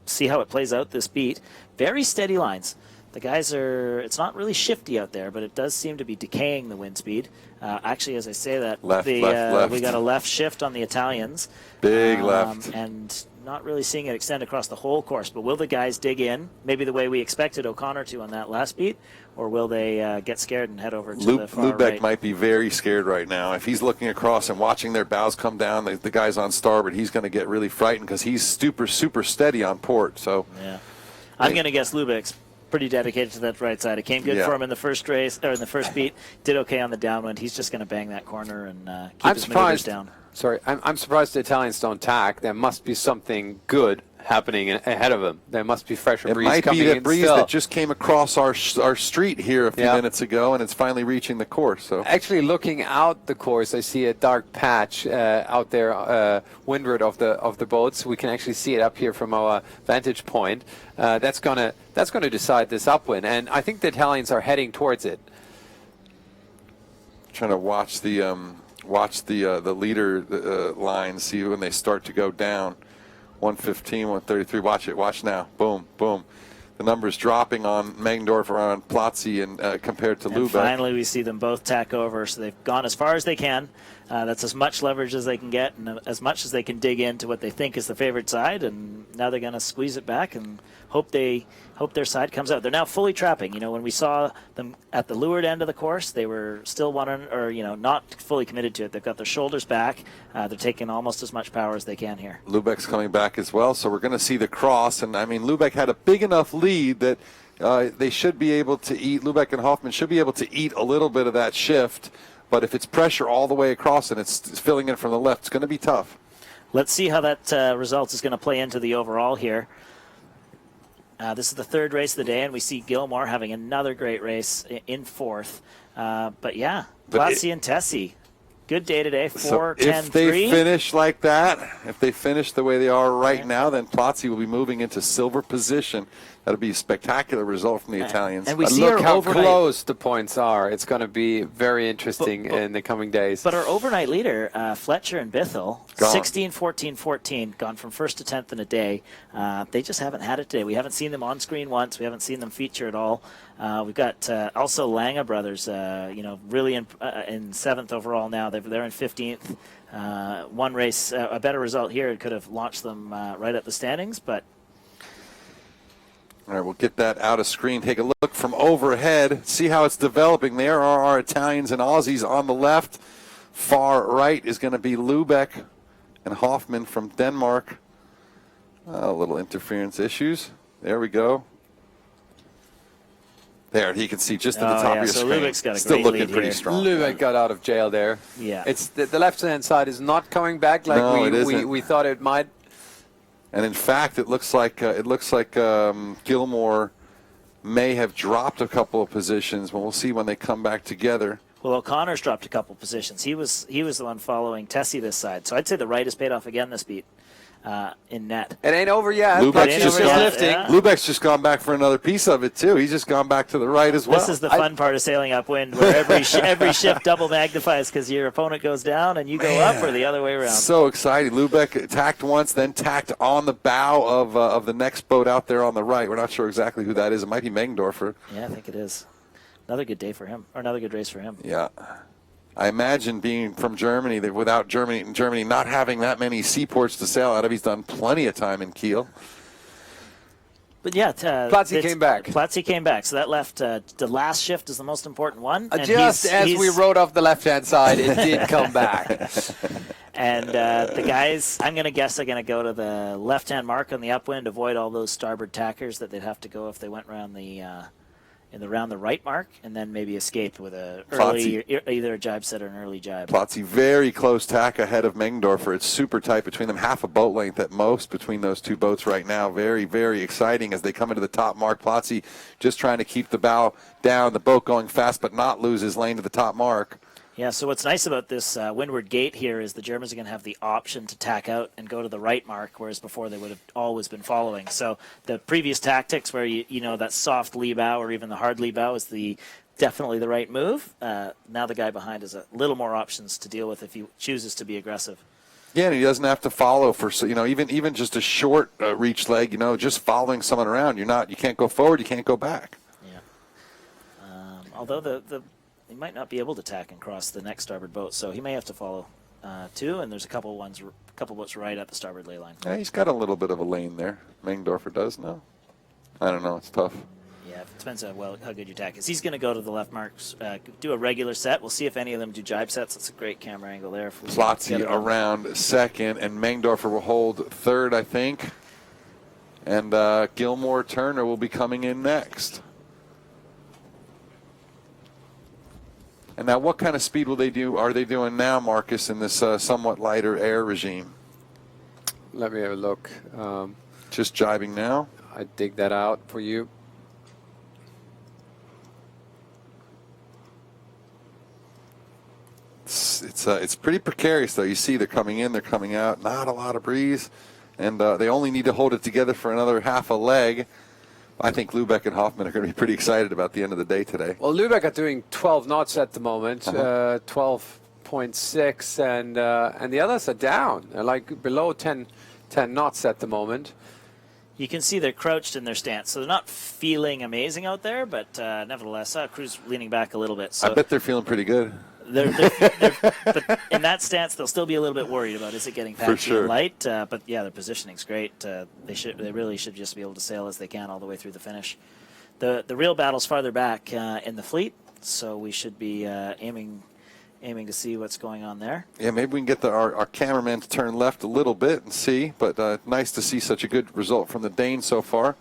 see how it plays out this beat. Very steady lines. The guys it's not really shifty out there, but it does seem to be decaying the wind speed. Actually, as I say that, left. we got a left shift on the Italians. Big left. And not really seeing it extend across the whole course, but will the guys dig in, maybe the way we expected O'Connor to on that last beat, or will they get scared and head over to the far Lubeck right? might be very scared right now. If he's looking across and watching their bows come down, the guys on starboard, he's going to get really frightened because he's super steady on port. So yeah, I'm going to guess Lubeck's pretty dedicated to that right side. It came good for him in the first race, or in the first beat. Did okay on the downwind. He's just going to bang that corner and keep his maneuvers down. Sorry, I'm surprised the Italians don't tack. There must be something good happening ahead of them. There must be fresher breeze coming in. It might be that breeze that just came across our street here a few minutes ago, and it's finally reaching the course. So actually, looking out the course, I see a dark patch out there, windward of the boats. We can actually see it up here from our vantage point. That's gonna decide this upwind, and I think the Italians are heading towards it. Trying to watch the leader line, see when they start to go down. 115, 133. Watch now. Boom, boom. The numbers dropping on Megendorf, on Plazzi, and compared to Lubeck. Finally, we see them both tack over, so they've gone as far as they can. That's as much leverage as they can get, and as much as they can dig into what they think is the favored side. And now they're going to squeeze it back and hope their side comes out. They're now fully trapping. When we saw them at the leeward end of the course, they were still not fully committed to it. They've got their shoulders back. They're taking almost as much power as they can here. Lubeck's coming back as well, so we're going to see the cross. And I mean, Lubeck had a big enough lead that they should be able to eat. Lubeck and Hoffman should be able to eat a little bit of that shift. But if it's pressure all the way across and it's filling in from the left, it's going to be tough. Let's see how that result is going to play into the overall here. This is the third race of the day, and we see Gilmore having another great race in fourth. But yeah, Plazzi and Tessie, good day today, 4-10-3. If they finish like that, if they finish the way they are right now, then Plazzi will be moving into silver position. That'll be a spectacular result from the Italians. And we see look how overnight close the points are. It's going to be very interesting in the coming days. But our overnight leader, Fletcher and Bithell, 16, 14, 14, gone from first to 10th in a day. They just haven't had it today. We haven't seen them on screen once. We haven't seen them feature at all. We've got also Lange brothers, really in 7th overall now. They're in 15th. One race, a better result here could have launched them right at the standings, but. All right, we'll get that out of screen. Take a look from overhead. See how it's developing. There are our Italians and Aussies on the left. Far right is going to be Lubeck and Hoffman from Denmark. A little interference issues. There we go. There, he can see just at the top of your so screen. Lubeck's got a Still great looking lead pretty here. strong. Lubeck got out of jail there. Yeah. It's the left-hand side is not coming back like No, it we isn't. thought it might. And in fact, it looks like Gilmore may have dropped a couple of positions. Well, we'll see when they come back together. Well, O'Connor's dropped a couple positions. He was the one following Tessie this side. So I'd say the right has paid off again this beat in net. It ain't over yet. Lubeck's ain't just, over yet, lifting. yeah. Lubeck's just gone back for another piece of it, too. He's just gone back to the right as well. This is the fun part of sailing upwind, where every shift double magnifies because your opponent goes down and you go up, or the other way around. So exciting. Lubeck tacked once, then tacked on the bow of the next boat out there on the right. We're not sure exactly who that is. It might be Mengendorfer. Yeah, I think it is. Another good day for him, or another good race for him. Yeah. I imagine being from Germany, that without Germany not having that many seaports to sail out of, he's done plenty of time in Kiel. But yeah, Platzi came back. Platzi came back, so that left the last shift is the most important one. And Just as we rode off the left-hand side, it did come back. And the guys, I'm going to guess they're going to go to the left-hand mark on the upwind, avoid all those starboard tackers that they'd have to go if they went around the right mark, and then maybe escape with a early, either a jibe set or an early jibe. Platzi very close tack ahead of Mengendorfer. It's super tight between them, half a boat length at most between those two boats right now. Very, very exciting as they come into the top mark. Platzi just trying to keep the bow down, the boat going fast but not lose his lane to the top mark. Yeah, so what's nice about this windward gate here is the Germans are going to have the option to tack out and go to the right mark, whereas before they would have always been following. So the previous tactics where you know that soft lee bow or even the hard lee bow is definitely the right move. Now the guy behind has a little more options to deal with if he chooses to be aggressive. Yeah, and he doesn't have to follow for even just a short reach leg. Just following someone around. You can't go forward. You can't go back. Yeah. Although he might not be able to tack and cross the next starboard boat, so he may have to follow too. And there's a couple boats right at the starboard ley line. Yeah, he's got a little bit of a lane there. Mengendorfer does no. I don't know. It's tough. Yeah, it depends on how good your tack is. He's going to go to the left marks, do a regular set. We'll see if any of them do jibe sets. That's a great camera angle there. Platzi around second, and Mengendorfer will hold third, I think. And Gilmore Turner will be coming in next. And now, what kind of speed are they doing now, Marcus, in this somewhat lighter air regime? Let me have a look. Just jibing now? I dig that out for you. It's pretty precarious, though. You see they're coming in, they're coming out. Not a lot of breeze. And they only need to hold it together for another half a leg. I think Lubeck and Hoffman are going to be pretty excited about the end of the day today. Well, Lubeck are doing 12 knots at the moment, 12.6, and the others are down. They're like below 10 knots at the moment. You can see they're crouched in their stance, so they're not feeling amazing out there, but nevertheless, crew's leaning back a little bit. So I bet they're feeling pretty good. but in that stance, they'll still be a little bit worried about is it getting patchy and light. But yeah, their positioning's great. They really should just be able to sail as they can all the way through the finish. The real battle's farther back in the fleet, so we should be aiming to see what's going on there. Yeah, maybe we can get our cameraman to turn left a little bit and see. But nice to see such a good result from the Danes so far.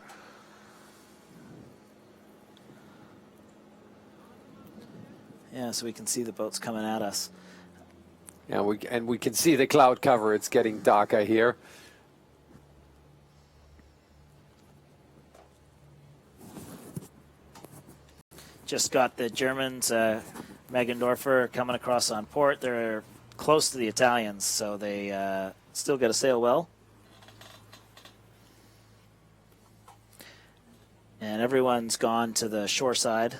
Yeah, so we can see the boats coming at us. Yeah, we can see the cloud cover. It's getting darker here. Just got the Germans, Mengendorfer coming across on port. They're close to the Italians, so they still got to sail well. And everyone's gone to the shore side.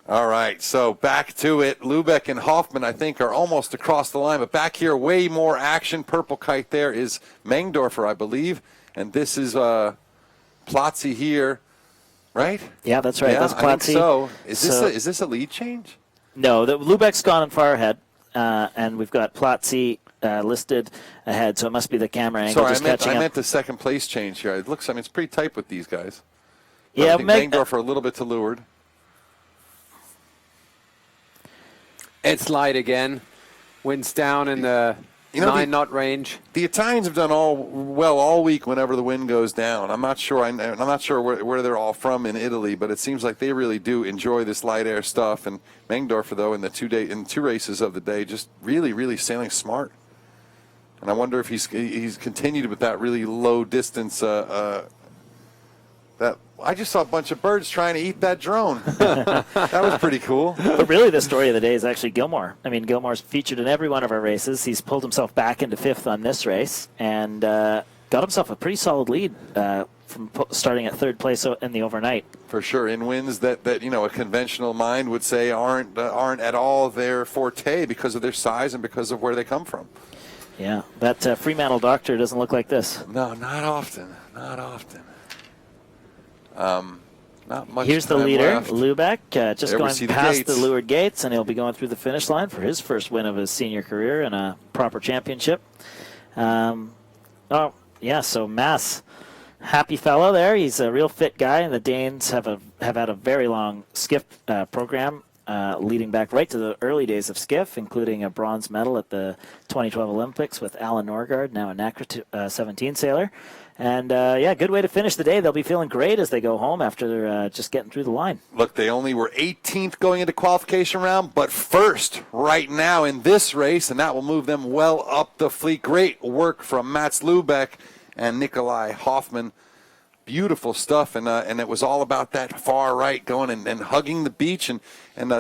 All right, so back to it. Lubeck and Hoffman, I think, are almost across the line. But back here, way more action. Purple kite there is Mengendorfer, I believe. And this is Platzi here, right? Yeah, that's right. Yeah, That's I think Platzi. so. Is this a lead change? No, Lubeck's gone and far ahead. And we've got Platzi listed ahead, so it must be the camera angle Sorry, just I catching up. meant the second place change here. It looks, it's pretty tight with these guys. Yeah, I think Mengendorfer a little bit to leeward. It's light again. Wind's down in the 9-knot range. The Italians have done all week whenever the wind goes down. I'm not sure. I'm not sure where they're all from in Italy, but it seems like they really do enjoy this light air stuff. And Mengendorfer, though, in the 2 races of the day, just really sailing smart. And I wonder if he's continued with that really low distance. That I just saw a bunch of birds trying to eat that drone. That was pretty cool. But really, the story of the day is actually Gilmore. I mean, Gilmore's featured in every one of our races. He's pulled himself back into 5th on this race and got himself a pretty solid lead from starting at 3rd place in the overnight. For sure, in winds that a conventional mind would say aren't at all their forte because of their size and because of where they come from. Yeah, that Fremantle Doctor doesn't look like this. No, not often. Not often. Not much. Here's the time leader, left. Lubeck, just There we going see the past gates. the leeward gates, and he'll be going through the finish line for his first win of his senior career in a proper championship. So Mass, happy fellow there. He's a real fit guy, and the Danes have had a very long skiff program, leading back right to the early days of skiff, including a bronze medal at the 2012 Olympics with Alan Norgard, now a Nacra 17 sailor. And, good way to finish the day. They'll be feeling great as they go home after just getting through the line. Look, they only were 18th going into qualification round, but first right now in this race, and that will move them well up the fleet. Great work from Mats Lubeck and Nikolai Hoffman. Beautiful stuff, and it was all about that far right going and hugging the beach and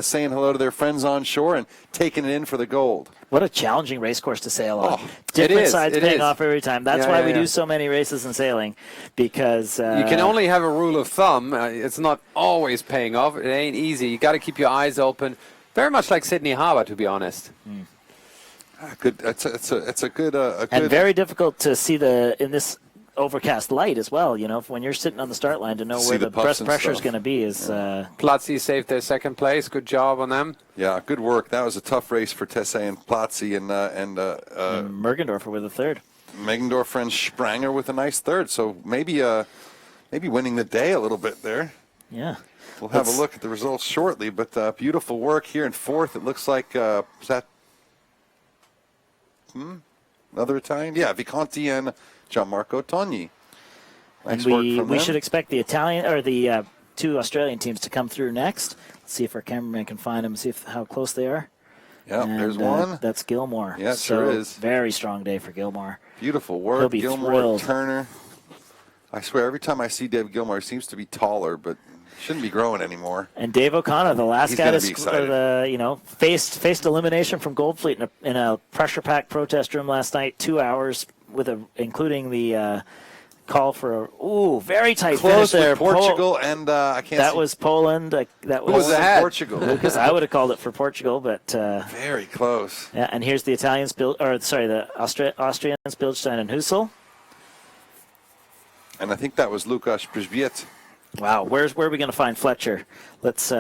saying hello to their friends on shore and taking it in for the gold. What a challenging race course to sail on. Oh, Different sides paying off every time. That's why we yeah. do so many races in sailing, because... You can only have a rule of thumb. It's not always paying off. It ain't easy. You got to keep your eyes open. Very much like Sydney Harbour, to be honest. Good. It's a good. And very difficult to see in this overcast light as well. When you're sitting on the start line to know See where the the puffs breast and pressure is stuff. going to be is... Platzi saved their 2nd place. Good job on them. Yeah, good work. That was a tough race for Tesse and Platzi and Mergendorfer with a 3rd. Megendorfer and Spranger with a nice 3rd. So maybe winning the day a little bit there. Yeah. We'll have a look at the results shortly, but beautiful work here in 4th. It looks like is that another Italian? Yeah, Viconti and Gianmarco Togni. Nice And work we from them. should expect the Italian or the 2 Australian teams to come through next. Let's see if our cameraman can find them and see how close they are. Yeah, And, there's one. That's Gilmore. Yeah, it so sure is. Very strong day for Gilmore. Beautiful He'll work. be Gilmore, thrilled. Turner. I swear, every time I see Dave Gilmore, he seems to be taller, but shouldn't be growing anymore. And Dave O'Connor, the last He's guy gonna to be excited. faced elimination from Goldfleet in a pressure pack protest room last night. 2 hours including the call for very tight Close finish there. with Portugal and I can't. That see. was Poland. That Who was was ahead? Portugal. Lucas. I would have called it for Portugal, but Very close. yeah. And here's the Italians, the Austrians, Bildstein and Husel. And I think that was Lukas Brzbiet. Wow, where are we going to find Fletcher? Let's.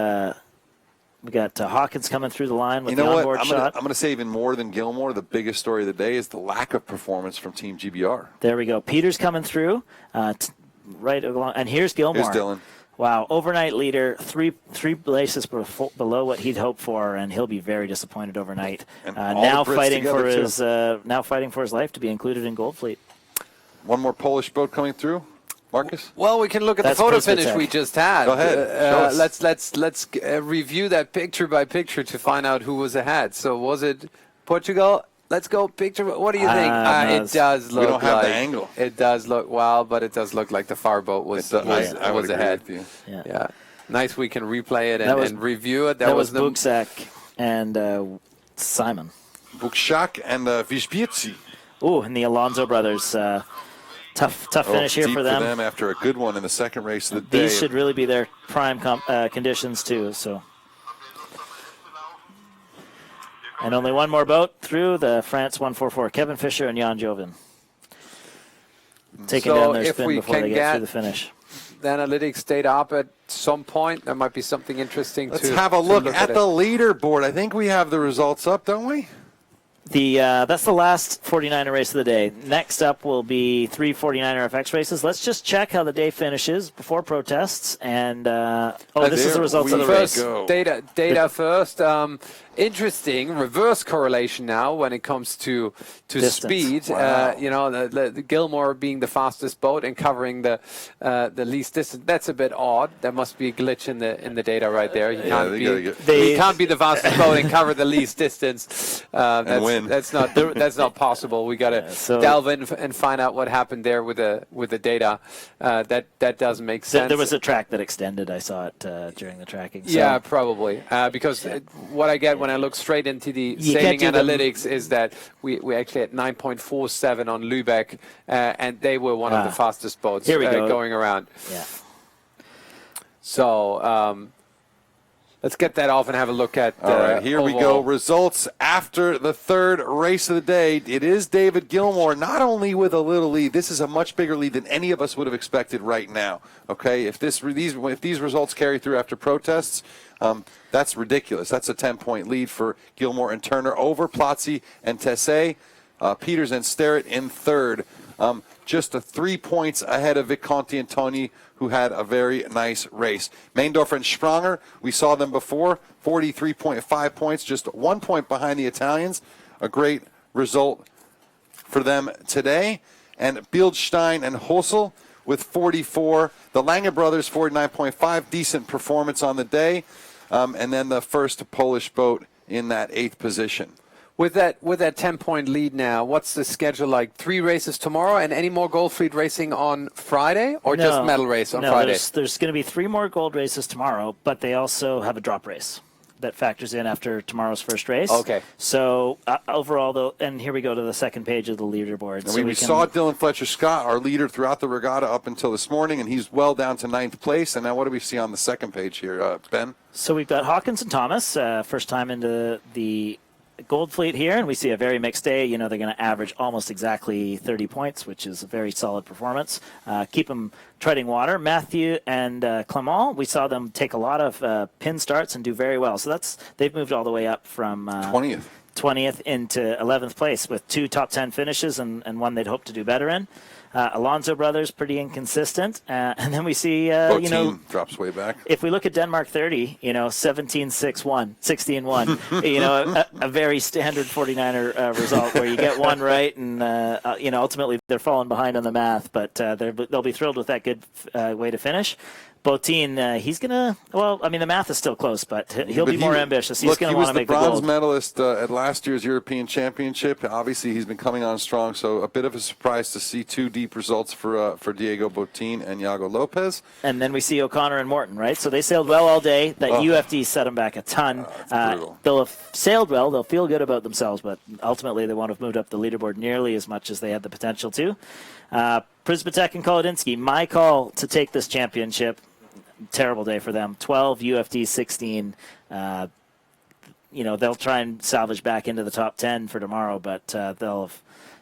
We got Hawkins coming through the line with You know the what? onboard shot. I'm going to say even more than Gilmore, the biggest story of the day is the lack of performance from Team GBR. There we go. Peter's coming through, right along, and here's Gilmore. Here's Dylan. Wow, overnight leader, three places below what he'd hoped for, and he'll be very disappointed overnight. And all Now the Brits fighting for together, his life to be included in Goldfleet. One more Polish boat coming through. Marcus? Well, we can look at That's the photo Prismatek. finish we just had. Go ahead. Show us. Let's review that picture by picture to find out who was ahead. So was it Portugal? Let's go picture. What do you think? No, it does look. We don't have the like- angle. It does look but it does look like the far boat was I would agree ahead. with you. Yeah. Yeah, nice. We can replay it That was- and review it. That was the Buksak and Simon. Bukshak and Vizbietsi. Ooh, and the Alonso brothers. Tough finish here deep for them. after a good one in the second race of the day. These should really be their prime conditions too. So, and only one more boat through the France 144. Kevin Fisher and Jan Joven taking So down their if spin we before can they get get- through the finish. The analytics stayed up at some point. There might be something interesting. Let's to have a to look at it. the leaderboard. I think we have the results up, don't we? That's the last 49er race of the day. Next up will be 3 49er FX races. Let's just check how the day finishes before protests. And this is the results of the we race. go. Data first. interesting reverse correlation now when it comes to Distance. speed. Wow. You know, the Gilmore being the fastest boat and covering the least distance. That's a bit odd. There must be a glitch in the data right there. You can't they you can't be the fastest boat and cover the least distance. And win. That's not possible. We got to delve in and find out what happened there with the data. That doesn't make sense. There was a track that extended. I saw it during the tracking. So. Yeah, probably. Because what I get when I look straight into the sailing analytics is that we actually had 9.47 on Lübeck, and they were one of the fastest boats going around. Yeah. So let's get that off and have a look at all right, here we go. Results after the third race of the day. It is David Gilmore, not only with a little lead. This is a much bigger lead than any of us would have expected right now. Okay, if these results carry through after protests, that's ridiculous. That's a 10-point lead for Gilmore and Turner over Plazzi and Tessé. Peters and Sterrett in third. Just 3 points ahead of Visconti and Tony, who had a very nice race. Meindorfer and Spranger, we saw them before, 43.5 points, just 1 point behind the Italians. A great result for them today. And Bildstein and Hossel with 44. The Lange brothers, 49.5, decent performance on the day. And then the first Polish boat in that 8th position. With that 10-point lead now, what's the schedule like? 3 races tomorrow, and any more Gold Fleet racing on Friday, or just medal race on Friday? There's going to be 3 more gold races tomorrow, but they also have a drop race that factors in after tomorrow's first race. Okay. So overall, though, and here we go to the second page of the leaderboard. I mean, we saw Dylan Fletcher Scott, our leader throughout the regatta up until this morning, and he's well down to 9th place. And now what do we see on the second page here, Ben? So we've got Hawkins and Thomas, first time into the Gold Fleet here, and we see a very mixed day. You know, they're going to average almost exactly 30 points, which is a very solid performance. Keep them treading water. Matthew and Clement, we saw them take a lot of pin starts and do very well. So they've moved all the way up from 20th into 11th place with 2 top 10 finishes and one they'd hope to do better in. Alonso brothers, pretty inconsistent. And then we see, drops way back. If we look at Denmark 30, 17-6-1, 16-1, a very standard 49er result where you get one right and, ultimately they're falling behind on the math, but they'll be thrilled with that good way to finish. Botin, he's going to, the math is still close, but he'll be more ambitious. He's going to want to make the gold. He was the bronze medalist at last year's European Championship. Obviously, he's been coming on strong, so a bit of a surprise to see 2 deep results for Diego Botin and Iago Lopez. And then we see O'Connor and Morton, right? So they sailed well all day. That UFD set them back a ton. They'll have sailed well. They'll feel good about themselves, but ultimately they won't have moved up the leaderboard nearly as much as they had the potential to. Prisbatek and Kolodinsky, my call to take this championship. Terrible day for them. 12, UFD 16. They'll try and salvage back into the top 10 for tomorrow, but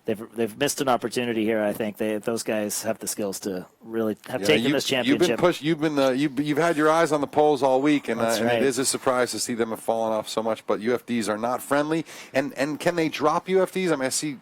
they've missed an opportunity here. I think those guys have the skills to really have taken this championship. You've had your eyes on the polls all week, and right. It is a surprise to see them have fallen off so much. But UFDs are not friendly, and can they drop UFDs? I mean, I see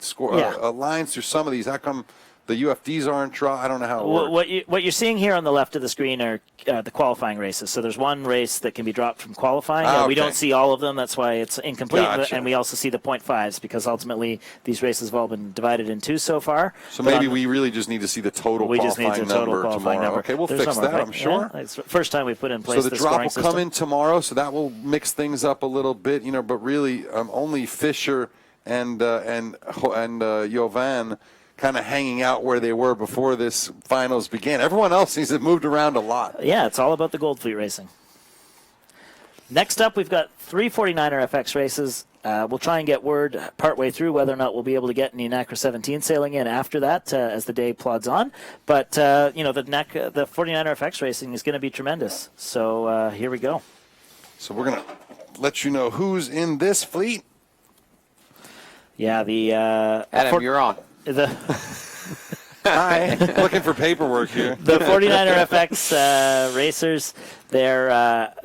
lines through some of these. How come the UFDs aren't draw? I don't know how it works. What you're seeing here on the left of the screen are the qualifying races. So there's one race that can be dropped from qualifying. Okay. We don't see all of them. That's why it's incomplete. Gotcha. And we also see the 0.5s because ultimately these races have all been divided in 2 so far. So maybe we really just need to see the total qualifying number tomorrow. Okay, we'll fix that, I'm sure. Yeah, it's the first time we put in place the this drop scoring will system. come in tomorrow, so that will mix things up a little bit, but really only Fisher and Jovan kind of hanging out where they were before this finals began. Everyone else seems to have moved around a lot. Yeah, it's all about the Gold Fleet racing. Next up, we've got 3 49er FX races. We'll try and get word partway through whether or not we'll be able to get any Nacra 17 sailing in after that as the day plods on. But, the 49er FX racing is going to be tremendous. So here we go. So we're going to let you know who's in this fleet. Yeah, Adam, you're on. Hi, looking for paperwork here. The 49er FX racers, they're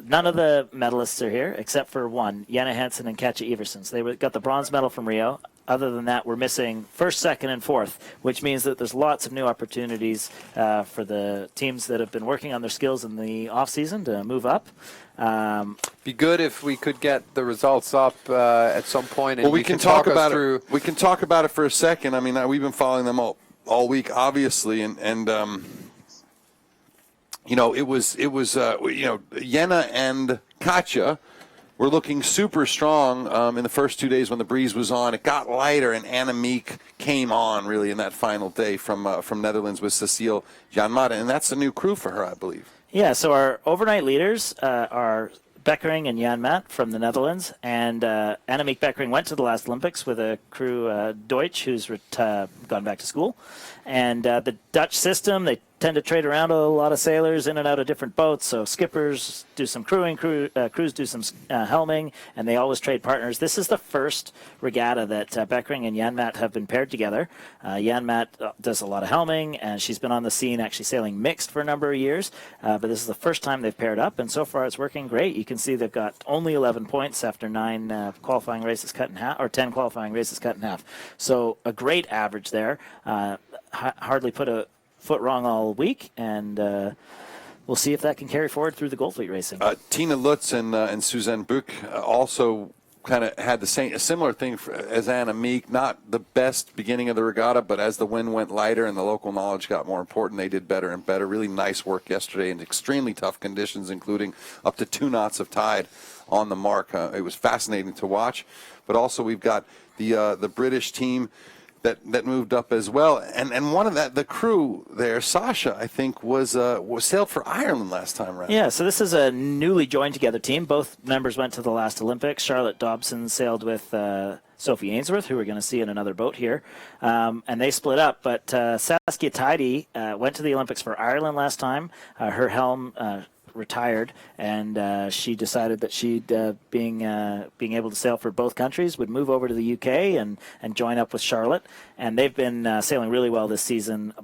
none of the medalists are here except for one, Jenna Hansen and Katja Eversons. They got the bronze medal from Rio. other than that, we're missing first, second, and fourth, which means that there's lots of new opportunities for the teams that have been working on their skills in the off-season to move up. Be good if we could get the results up at some point. And Well, we you can talk us about through. it. We can talk about it for a second. I mean, we've been following them all week, obviously, and you know, it was you know, Jena and Katja were looking super strong in the first 2 days when the breeze was on. It got lighter, and Annemiek came on really in that final day from Netherlands with Cecile Janmaat, and that's a new crew for her, I believe. Yeah, so our overnight leaders are Beckering and Janmaat from the Netherlands, and Annemiek Beckering went to the last Olympics with a crew, Deutsch, who's gone back to school. And the Dutch system, they tend to trade around a lot of sailors in and out of different boats. So skippers do some crewing, crews do some helming, and they always trade partners. This is the first regatta that Beckering and Janmaat have been paired together. Janmaat does a lot of helming, and she's been on the scene actually sailing mixed for a number of years. But this is the first time they've paired up, and so far it's working great. You can see they've got only 11 points after 9 qualifying races cut in half, or 10 qualifying races cut in half. So a great average there. Hardly put a foot wrong all week, and we'll see if that can carry forward through the Gold Fleet racing. Tina Lutz and Suzanne Buch also kind of had a similar thing as Annemiek. Not the best beginning of the regatta, but as the wind went lighter and the local knowledge got more important, they did better and better. Really nice work yesterday in extremely tough conditions, including up to 2 knots of tide on the mark. It was fascinating to watch, but also we've got the British team that moved up as well, and one of the crew there, Sasha, I think was sailed for Ireland last time around. Yeah, so this is a newly joined together team. Both members went to the last Olympics. Charlotte Dobson sailed with Sophie Ainsworth, who we're going to see in another boat here, and they split up. But Saskia Tidy went to the Olympics for Ireland last time. Her helm retired, and she decided that she'd being able to sail for both countries would move over to the UK and join up with Charlotte, and they've been sailing really well this season.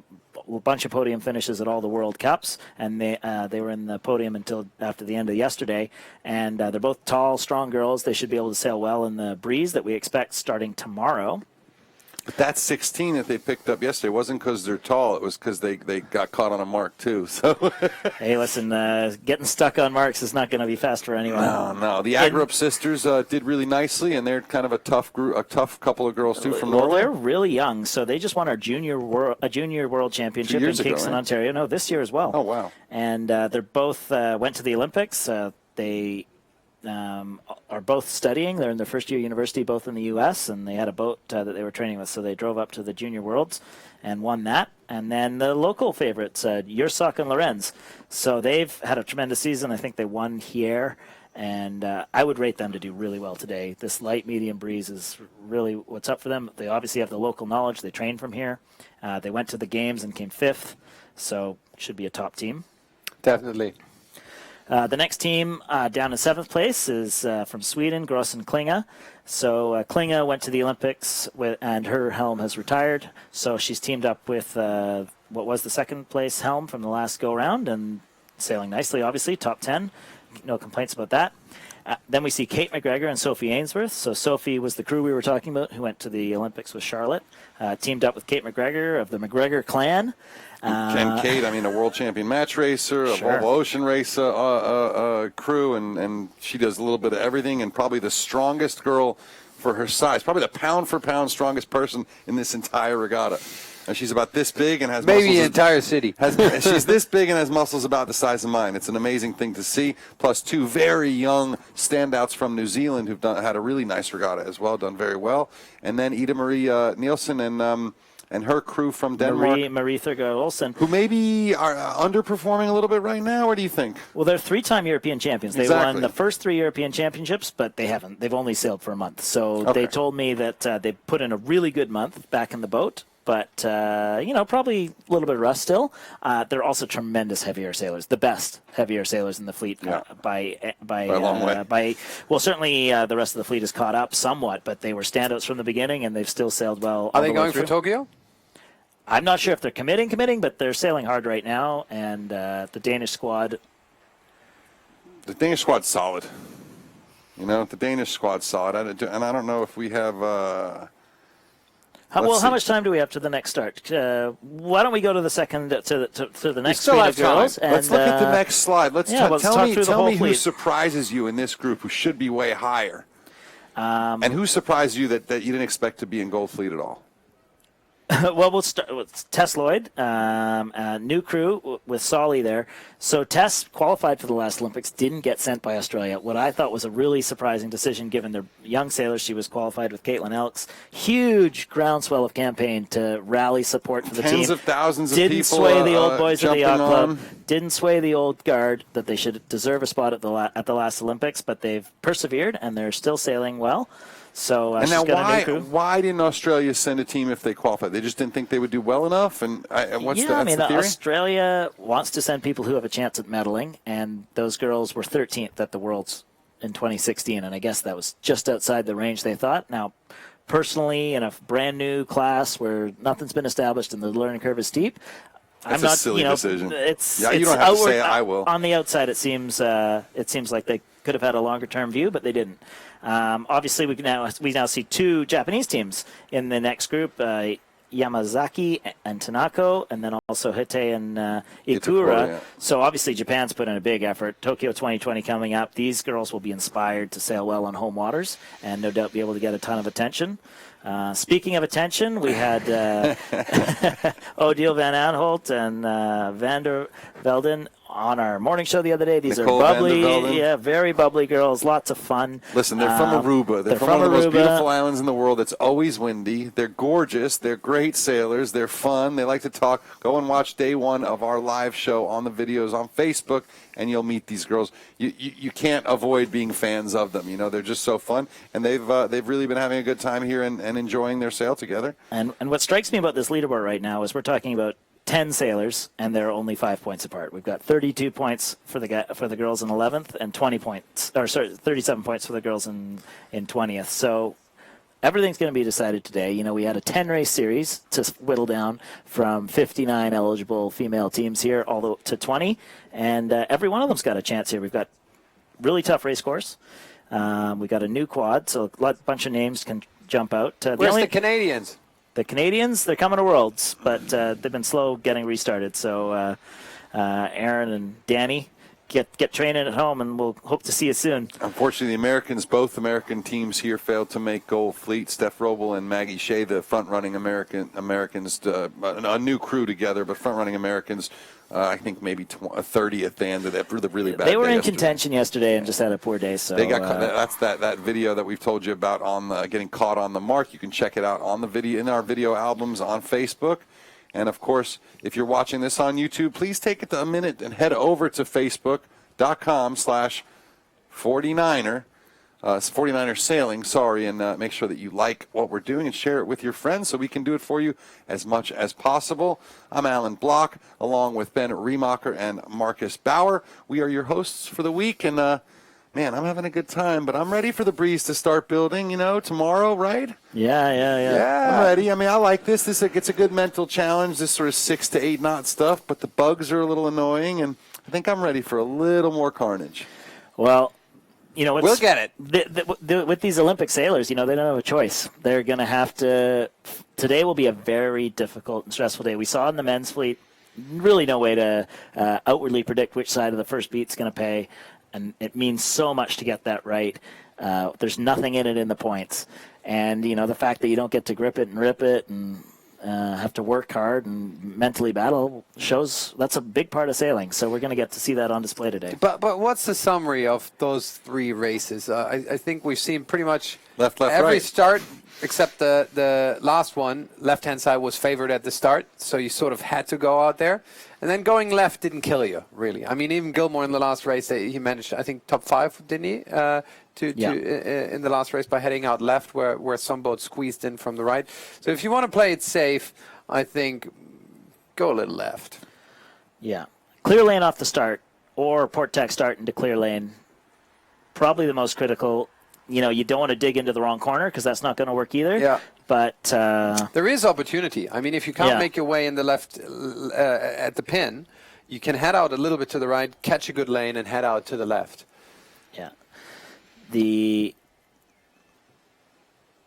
A bunch of podium finishes at all the World Cups, and they were in the podium until after the end of yesterday, and they're both tall, strong girls. They should be able to sail well in the breeze that we expect starting tomorrow. But that 16 that they picked up yesterday wasn't because they're tall. It was because they got caught on a mark, too. So hey, listen, getting stuck on marks is not going to be fast for anyone. No. The Agrup sisters did really nicely, and they're kind of a tough group, a tough couple of girls, too, from Norway. They're really young, so they just won our junior world championship in Kingston, right? Ontario. No, this year as well. Oh, wow. And they're both went to the Olympics. They are both studying. They're in their first year university, both in the U.S., and they had a boat that they were training with, so they drove up to the Junior Worlds and won that. And then the local favorites, Jursak and Lorenz. So they've had a tremendous season. I think they won here, and I would rate them to do really well today. This light medium breeze is really what's up for them. They obviously have the local knowledge. They trained from here. They went to the games and came 5th, so should be a top team. Definitely. The next team down in 7th place is from Sweden, Grossen Klinga. So Klinga went to the Olympics and her helm has retired. So she's teamed up with what was the 2nd place helm from the last go-round and sailing nicely, obviously, top 10. No complaints about that. Then we see Kate McGregor and Sophie Ainsworth. So Sophie was the crew we were talking about who went to the Olympics with Charlotte. Teamed up with Kate McGregor of the McGregor clan. And Kate, I mean, a world champion match racer, a Volvo Ocean Race crew, and she does a little bit of everything, and probably the strongest girl for her size, probably the pound-for-pound strongest person in this entire regatta. And she's about this big and has maybe muscles. the entire city. She's this big and has muscles about the size of mine. It's an amazing thing to see. Plus 2 very young standouts from New Zealand who've had a really nice regatta as well, done very well. And then Ida Marie Nielsen and her crew from Denmark. Marie Thurgard Olsen. Who maybe are underperforming a little bit right now. What do you think? Well, they're 3-time European champions. They won the first 3 European championships, but they haven't. They've only sailed for a month. So they told me that they put in a really good month back in the boat. But, probably a little bit of rust still. They're also tremendous heavy air sailers, the best heavy air sailers in the fleet by a long way. Well, certainly the rest of the fleet has caught up somewhat, but they were standouts from the beginning, and they've still sailed well. Are they going for Tokyo? I'm not sure if they're committing, but they're sailing hard right now, and the Danish squad. The Danish squad's solid. The Danish squad's solid. And I don't know if we have How much time do we have to the next start? Why don't we go to the second to the next still screen have of girls? time. And, Let's look at the next slide. Let's yeah, let's tell talk me through the whole who fleet. surprises you in this group, who should be way higher, and who surprised you that you didn't expect to be in Gold Fleet at all. Well, we'll start with Tess Lloyd, new crew with Solly there. So Tess qualified for the last Olympics, didn't get sent by Australia. What I thought was a really surprising decision given their young sailors. She was qualified with Caitlin Elks. Huge groundswell of campaign to rally support for the team. Tens of thousands of Didn't people sway the old boys of the yacht club. on. Didn't sway the old guard that they should deserve a spot at the last Olympics, but they've persevered and they're still sailing well. So And she's now, got a new crew. why didn't Australia send a team if they qualified? They just didn't think they would do well enough. And what's I mean, the theory? Australia wants to send people who have a chance at medaling, and those girls were 13th at the Worlds in 2016, and I guess that was just outside the range they thought. Now, personally, in a brand new class where nothing's been established and the learning curve is steep, That's I'm not, a silly decision. It's, Yeah, you it's don't have to outward, say it, I will. On the outside, it seems like they could have had a longer-term view, but they didn't. Obviously, we now see two Japanese teams in the next group, Yamazaki and Tanako, and then also Hite and Ikura. Yeah. So obviously, Japan's put in a big effort. Tokyo 2020 coming up. These girls will be inspired to sail well on home waters and no doubt be able to get a ton of attention. Speaking of attention, we had Odile Van Aanholt and Vander Velden on our morning show the other day. These Nicole are bubbly, Van der Velden. very bubbly girls, lots of fun. Listen, they're from Aruba. They're from one of the most beautiful islands in the world. It's always windy. They're gorgeous. They're great sailors. They're fun. They like to talk. Go and watch day one of our live show on the videos on Facebook, and you'll meet these girls. You can't avoid being fans of them. You know, they're just so fun, and they've really been having a good time here and enjoying their sail together. And what strikes me about this leaderboard right now is we're talking about 10 sailors, and they're only 5 points apart. We've got 32 points for the girls in 11th, and 37 points for the girls in 20th. So everything's going to be decided today. You know, we had a 10-race series to whittle down from 59 eligible female teams here all the way to 20, and every one of them's got a chance here. We've got really tough race course. We've got a new quad, so a bunch of names can jump out. Where's the Canadians? The Canadians, they're coming to Worlds, but they've been slow getting restarted. So Aaron and Danny, get training at home, and we'll hope to see you soon. Unfortunately, the Americans, both American teams here, failed to make Gold Fleet. Steph Roble and Maggie Shea, the front-running Americans, a new crew together, but front-running Americans, I think maybe 30th. They ended up with a really bad They were day in yesterday. contention yesterday and just had a poor day. So They got that's that video that we've told you about on getting caught on the mark. You can check it out on the video in our video albums on Facebook. And of course, if you're watching this on YouTube, please take a minute and head over to Facebook.com/49er. 49er Sailing, and make sure that you like what we're doing and share it with your friends so we can do it for you as much as possible. I'm Alan Block, along with Ben Remacher and Marcus Bauer. We are your hosts for the week, and man, I'm having a good time, but I'm ready for the breeze to start building, tomorrow, right? Yeah. I'm ready. I mean, I like this. It's a good mental challenge, this sort of 6 to 8 knot stuff, but the bugs are a little annoying, and I think I'm ready for a little more carnage. Well, we'll get it. With these Olympic sailors, they don't have a choice. They're going to have to. Today will be a very difficult and stressful day. We saw in the men's fleet, really no way to outwardly predict which side of the first beat's going to pay, and it means so much to get that right. There's nothing in it in the points, and the fact that you don't get to grip it and rip it and have to work hard and mentally battle shows that's a big part of sailing. So we're going to get to see that on display today. But what's the summary of those 3 races? I think we've seen pretty much left, every right. start except the last one. Left-hand side was favored at the start, so you sort of had to go out there. And then going left didn't kill you, really. I mean, even Gilmore in the last race, he managed, I think, top 5, didn't he? In the last race by heading out left where some boats squeezed in from the right. So if you want to play it safe, I think go a little left. Yeah. Clear lane off the start or port tack start into clear lane. Probably the most critical. You don't want to dig into the wrong corner because that's not going to work either. Yeah. But there is opportunity. I mean, if you can't make your way in the left at the pin, you can head out a little bit to the right, catch a good lane, and head out to the left. Yeah. The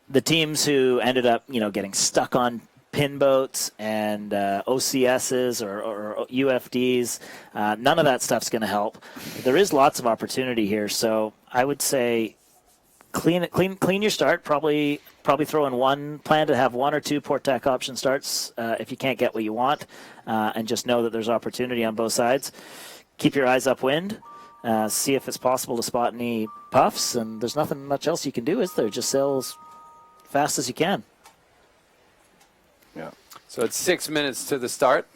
the teams who ended up, getting stuck on pin boats and OCSs or UFDs, none of that stuff's going to help. There is lots of opportunity here, so I would say clean your start. Probably throw in plan to have 1 or 2 port tack option starts if you can't get what you want, and just know that there's opportunity on both sides. Keep your eyes upwind. See if it's possible to spot any puffs, and there's nothing much else you can do, is there? Just sail as fast as you can. Yeah. So it's 6 minutes to the start.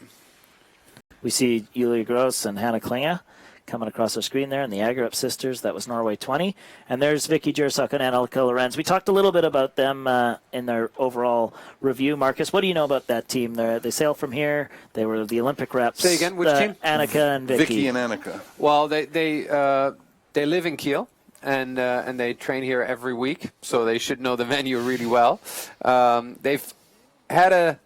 We see Julia Gross and Hannah Klinge coming across our screen there, and the Agerup sisters. That was Norway 20. And there's Vicky Jursak and Annalika Lorenz. We talked a little bit about them in their overall review. Marcus, what do you know about that team? They sailed from here. They were the Olympic reps. Say again, which team? Annika and Vicky. Vicky and Annika. Well, they live in Kiel, and they train here every week, so they should know the venue really well. They've had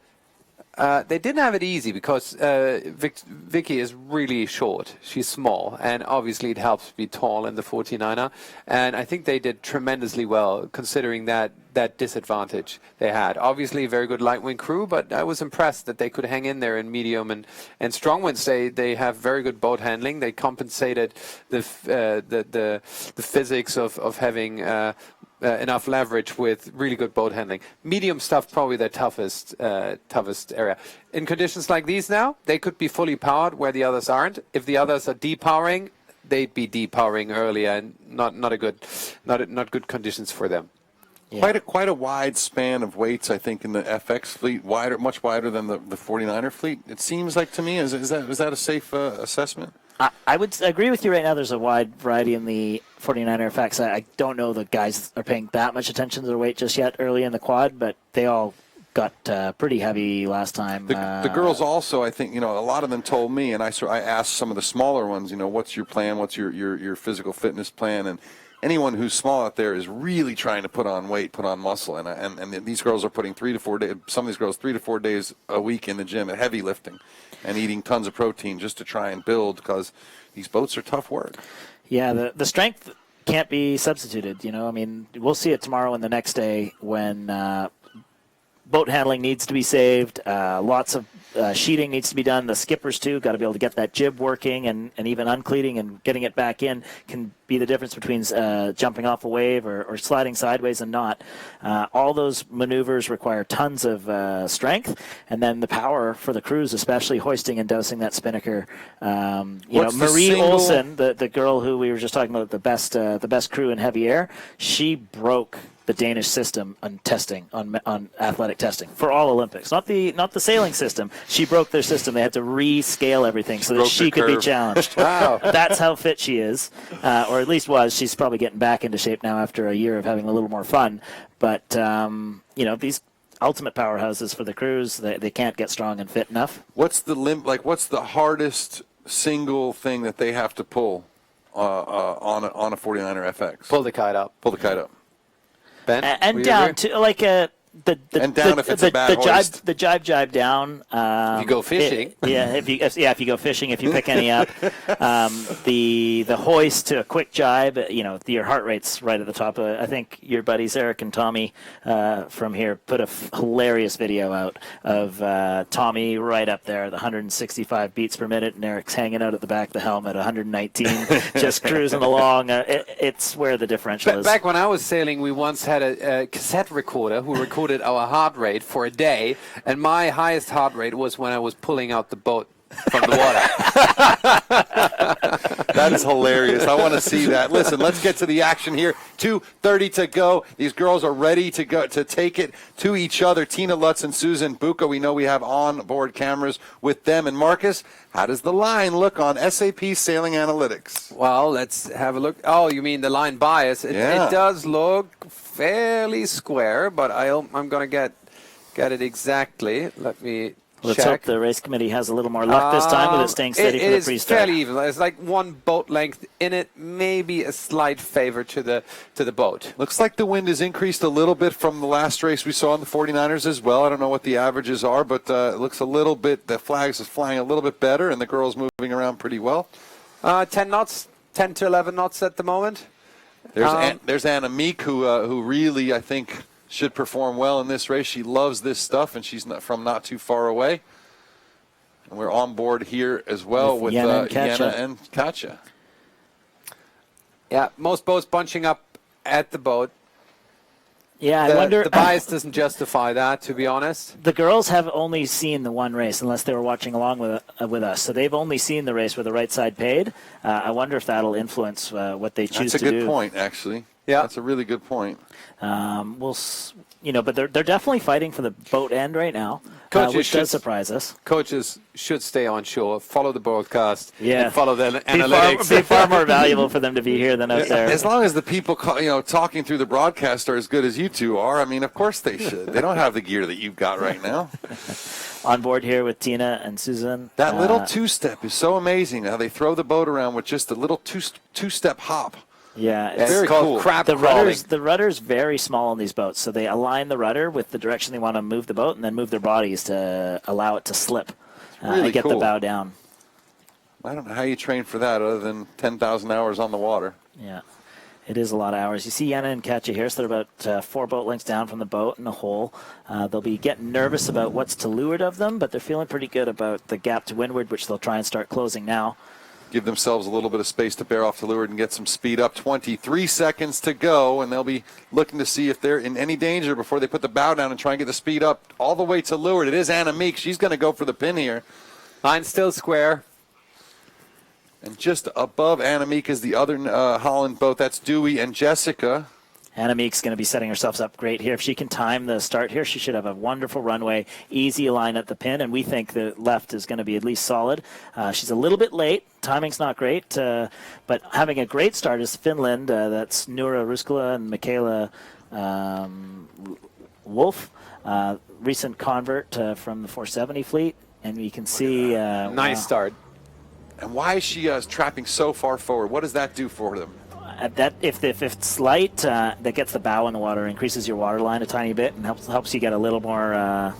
they didn't have it easy because Vicky is really short. She's small, and obviously it helps to be tall in the 49er. And I think they did tremendously well considering that disadvantage they had. Obviously, a very good light wind crew, but I was impressed that they could hang in there in medium and strong winds. They have very good boat handling. They compensated the physics of having enough leverage with really good boat handling. Medium stuff probably their toughest area. In conditions like these now, they could be fully powered where the others aren't. If the others are depowering, they'd be depowering earlier, and not good conditions for them. Yeah. Quite a wide span of weights, I think, in the FX fleet, much wider than the 49er fleet. It seems like to me. Is that a safe assessment? I would agree with you right now. There's a wide variety in the 49er FX. I don't know the guys are paying that much attention to their weight just yet early in the quad, but they all got pretty heavy last time. The girls also, I think, a lot of them told me, and I asked some of the smaller ones, what's your plan? What's your physical fitness plan? And anyone who's small out there is really trying to put on weight, put on muscle, and these girls are putting 3 to 4 days. Some of these girls 3 to 4 days a week in the gym at heavy lifting, and eating tons of protein just to try and build, because these boats are tough work. Yeah, the strength can't be substituted. We'll see it tomorrow and the next day when boat handling needs to be saved. Lots of sheeting needs to be done. The skippers, too, got to be able to get that jib working, and even uncleating and getting it back in can be the difference between jumping off a wave or sliding sideways and not. All those maneuvers require tons of strength, and then the power for the crews, especially hoisting and dousing that spinnaker. Marie Olsen, the girl who we were just talking about, the best crew in heavy air, she broke the Danish system on testing, on athletic testing for all Olympics. Not the sailing system. She broke their system. They had to rescale everything so that she could be challenged. Wow. That's how fit she is, or at least was. She's probably getting back into shape now after a year of having a little more fun. But, these ultimate powerhouses for the crews, they can't get strong and fit enough. What's the hardest single thing that they have to pull on a 49er FX? Pull the kite up. Pull the kite up. Ben, and down to if it's a bad hoist. The jibe down. If you go fishing. If you go fishing, if you pick any up, the hoist to a quick jibe. Your heart rate's right at the top. I think your buddies Eric and Tommy from here put a hilarious video out of Tommy right up there, the 165 beats per minute, and Eric's hanging out at the back of the helm at 119, just cruising along. It's where the differential is. Back when I was sailing, we once had a cassette recorder who recorded our heart rate for a day, and my highest heart rate was when I was pulling out the boat from the water. That is hilarious. I want to see that. Listen, let's get to the action here. 2:30 to go. These girls are ready to go to take it to each other. Tina Lutz and Susan Bucca. We know we have on-board cameras with them. And Marcus, how does the line look on SAP Sailing Analytics? Well, let's have a look. Oh, you mean the line bias? It does look fairly square, but I'm going to get it exactly. Let me Let's check. hope the race committee has a little more luck this time with it staying steady for the pre-start. It is fairly even. There's like one boat length in it, maybe a slight favor to the boat. Looks like the wind has increased a little bit from the last race we saw in the 49ers as well. I don't know what the averages are, but it looks a little bit, the flags is flying a little bit better, and the girls moving around pretty well. 10 knots, 10 to 11 knots at the moment. There's Anna Meek, who really, I think, should perform well in this race. She loves this stuff, and she's from not too far away. And we're on board here as well with Jenna and Katja. Yeah, most boats bunching up at the boat. Yeah, I wonder. The bias doesn't justify that, to be honest. The girls have only seen the one race, unless they were watching along with us. So they've only seen the race where the right side paid. I wonder if that'll influence what they choose to do. That's a good point, actually. Yeah, that's a really good point. But they're definitely fighting for the boat end right now, which does surprise us. Coaches should stay on shore, follow the broadcast, yeah, and follow the analytics. Be far more valuable for them to be here than out there. As long as the people talking through the broadcast are as good as you two are, I mean, of course they should. They don't have the gear that you've got right now. On board here with Tina and Susan. That little two-step is so amazing. How they throw the boat around with just a little two-step hop. Yeah, it's very cool. The rudder's very small on these boats, so they align the rudder with the direction they want to move the boat, and then move their bodies to allow it to slip and get the bow down. I don't know how you train for that other than 10,000 hours on the water. Yeah, it is a lot of hours. You see Jenna and Katja here, so they're about 4 boat lengths down from the boat in the hole. They'll be getting nervous about what's to leeward of them, but they're feeling pretty good about the gap to windward, which they'll try and start closing now. Give themselves a little bit of space to bear off to leeward and get some speed up. 23 seconds to go, and they'll be looking to see if they're in any danger before they put the bow down and try and get the speed up all the way to leeward. It is Anna Meek. She's going to go for the pin here. Line still square. And just above Anna Meek is the other Holland boat. That's Dewey and Jessica. Anna Meek's going to be setting herself up great here. If she can time the start here, she should have a wonderful runway, easy line at the pin, and we think the left is going to be at least solid. She's a little bit late. Timing's not great, but having a great start is Finland. That's Noora Ruskala and Michaela Wolf, recent convert from the 470 fleet, and you can see... nice start. And why is she trapping so far forward? What does that do for them? If it's light, that gets the bow in the water, increases your water line a tiny bit, and helps you get a little more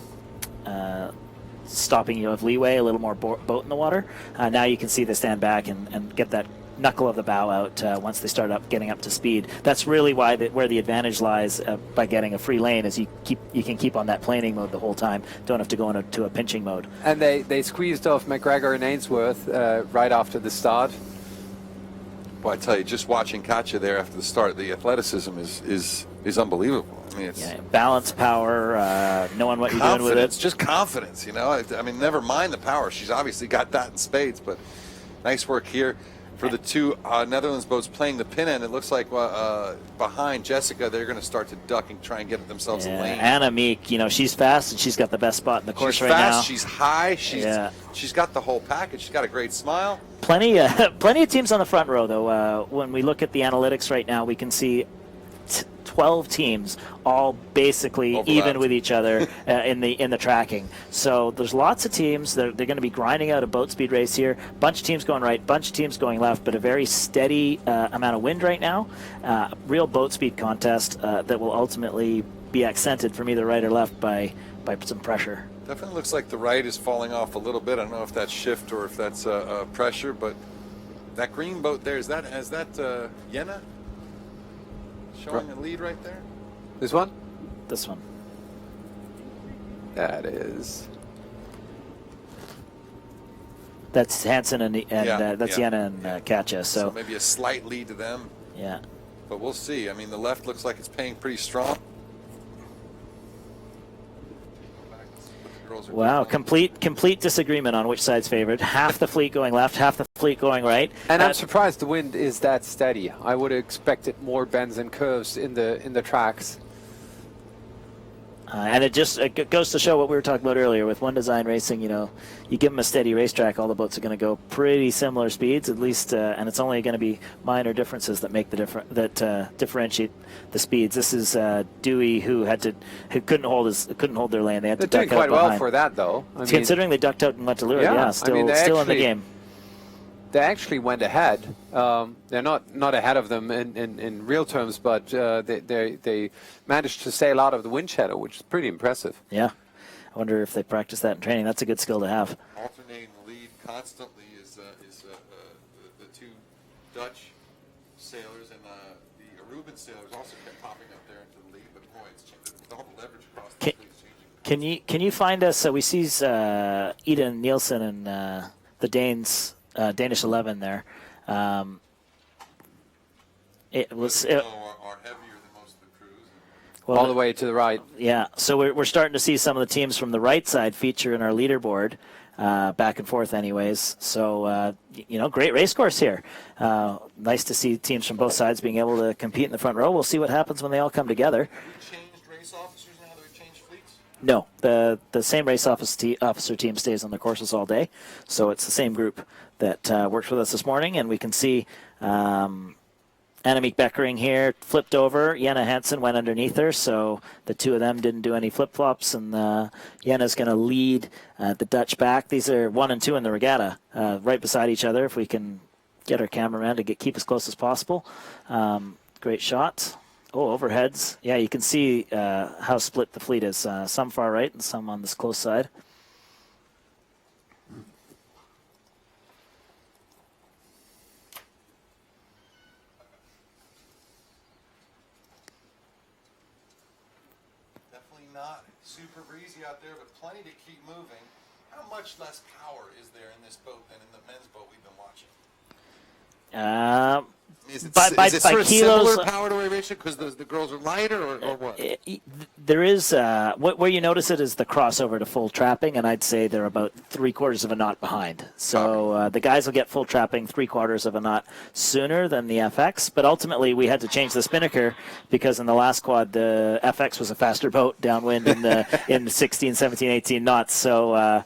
stopping you of leeway, a little more boat in the water. Now you can see they stand back and get that knuckle of the bow out once they start getting up to speed. That's really where the advantage lies by getting a free lane, is you can keep on that planing mode the whole time. Don't have to go into a pinching mode. And they squeezed off McGregor and Ainsworth right after the start. Well, I tell you, just watching Katja there after the start, the athleticism is unbelievable. I mean, it's balance, power, knowing what you're doing with it. It's just confidence, I mean, never mind the power. She's obviously got that in spades, but nice work here for the two Netherlands boats playing the pin end. It looks like behind Jessica, they're going to start to duck and try and get themselves a lane. Anna Meek, she's fast and she's got the best spot in the course she's right fast, now. She's high. She's got the whole package. She's got a great smile. Plenty of teams on the front row, though. When we look at the analytics right now, we can see 12 teams all basically overlapped, even with each other in the tracking. So there's lots of teams that they're going to be grinding out a boat speed race here. Bunch of teams going right, bunch of teams going left, but a very steady amount of wind right now. Real boat speed contest that will ultimately be accented from either right or left by some pressure. Definitely looks like the right is falling off a little bit. I don't know if that's shift or if that's pressure, but that green boat there, is that Jenna showing a lead right there? This one? This one. That is. That's Hansen and that's Jenna and Katja. So maybe a slight lead to them. Yeah. But we'll see. I mean, the left looks like it's paying pretty strong. Wow, complete disagreement on which side's favored. Half the fleet going left, half the fleet going right. And I'm surprised the wind is that steady. I would have expected more bends and curves in the tracks. And it goes to show what we were talking about earlier with one design racing. You give them a steady racetrack, all the boats are going to go pretty similar speeds, at least, and it's only going to be minor differences that make differentiate the speeds. This is Dewey who couldn't hold their lane. They had to duck out behind. They're doing quite well for that, though. Considering they ducked out and went to leeward, still in the game. They actually went ahead. They're not ahead of them in real terms, but they managed to sail out of the wind shadow, which is pretty impressive. Yeah. I wonder if they practice that in training. That's a good skill to have. Alternating the lead constantly is the two Dutch sailors, and the Aruban sailors also kept popping up there into the lead, but boy, it's Can you find us? We see Eden Nielsen and the Danes Danish 11 there. It was. Are heavier than most of the crews. Well, All the way to the right. Yeah, so we're starting to see some of the teams from the right side feature in our leaderboard, back and forth anyways. So, great race course here. Nice to see teams from both sides being able to compete in the front row. We'll see what happens when they all come together. Have we changed race officers now that we've changed fleets? No, the same race officer team stays on the courses all day. So it's the same group that worked with us this morning, and we can see Annemiek Beckering here flipped over. Jenna Hansen went underneath her, so the two of them didn't do any flip-flops, and Jenna's going to lead the Dutch back. These are 1 and 2 in the regatta, right beside each other, if we can get our cameraman to keep as close as possible. Great shots. Oh, overheads. Yeah, you can see how split the fleet is. Some far right and some on this close side. Not super breezy out there, but plenty to keep moving. How much less power is there in this boat than in the men's boat we've been watching? Is it sort of kilos, similar power to aeration because the girls are lighter, or what? There is where you notice it is the crossover to full trapping, and I'd say they're about 3/4 of a knot behind. So the guys will get full trapping 3/4 of a knot sooner than the FX. But ultimately, we had to change the spinnaker because in the last quad the FX was a faster boat downwind in 16, 17, 18 knots. So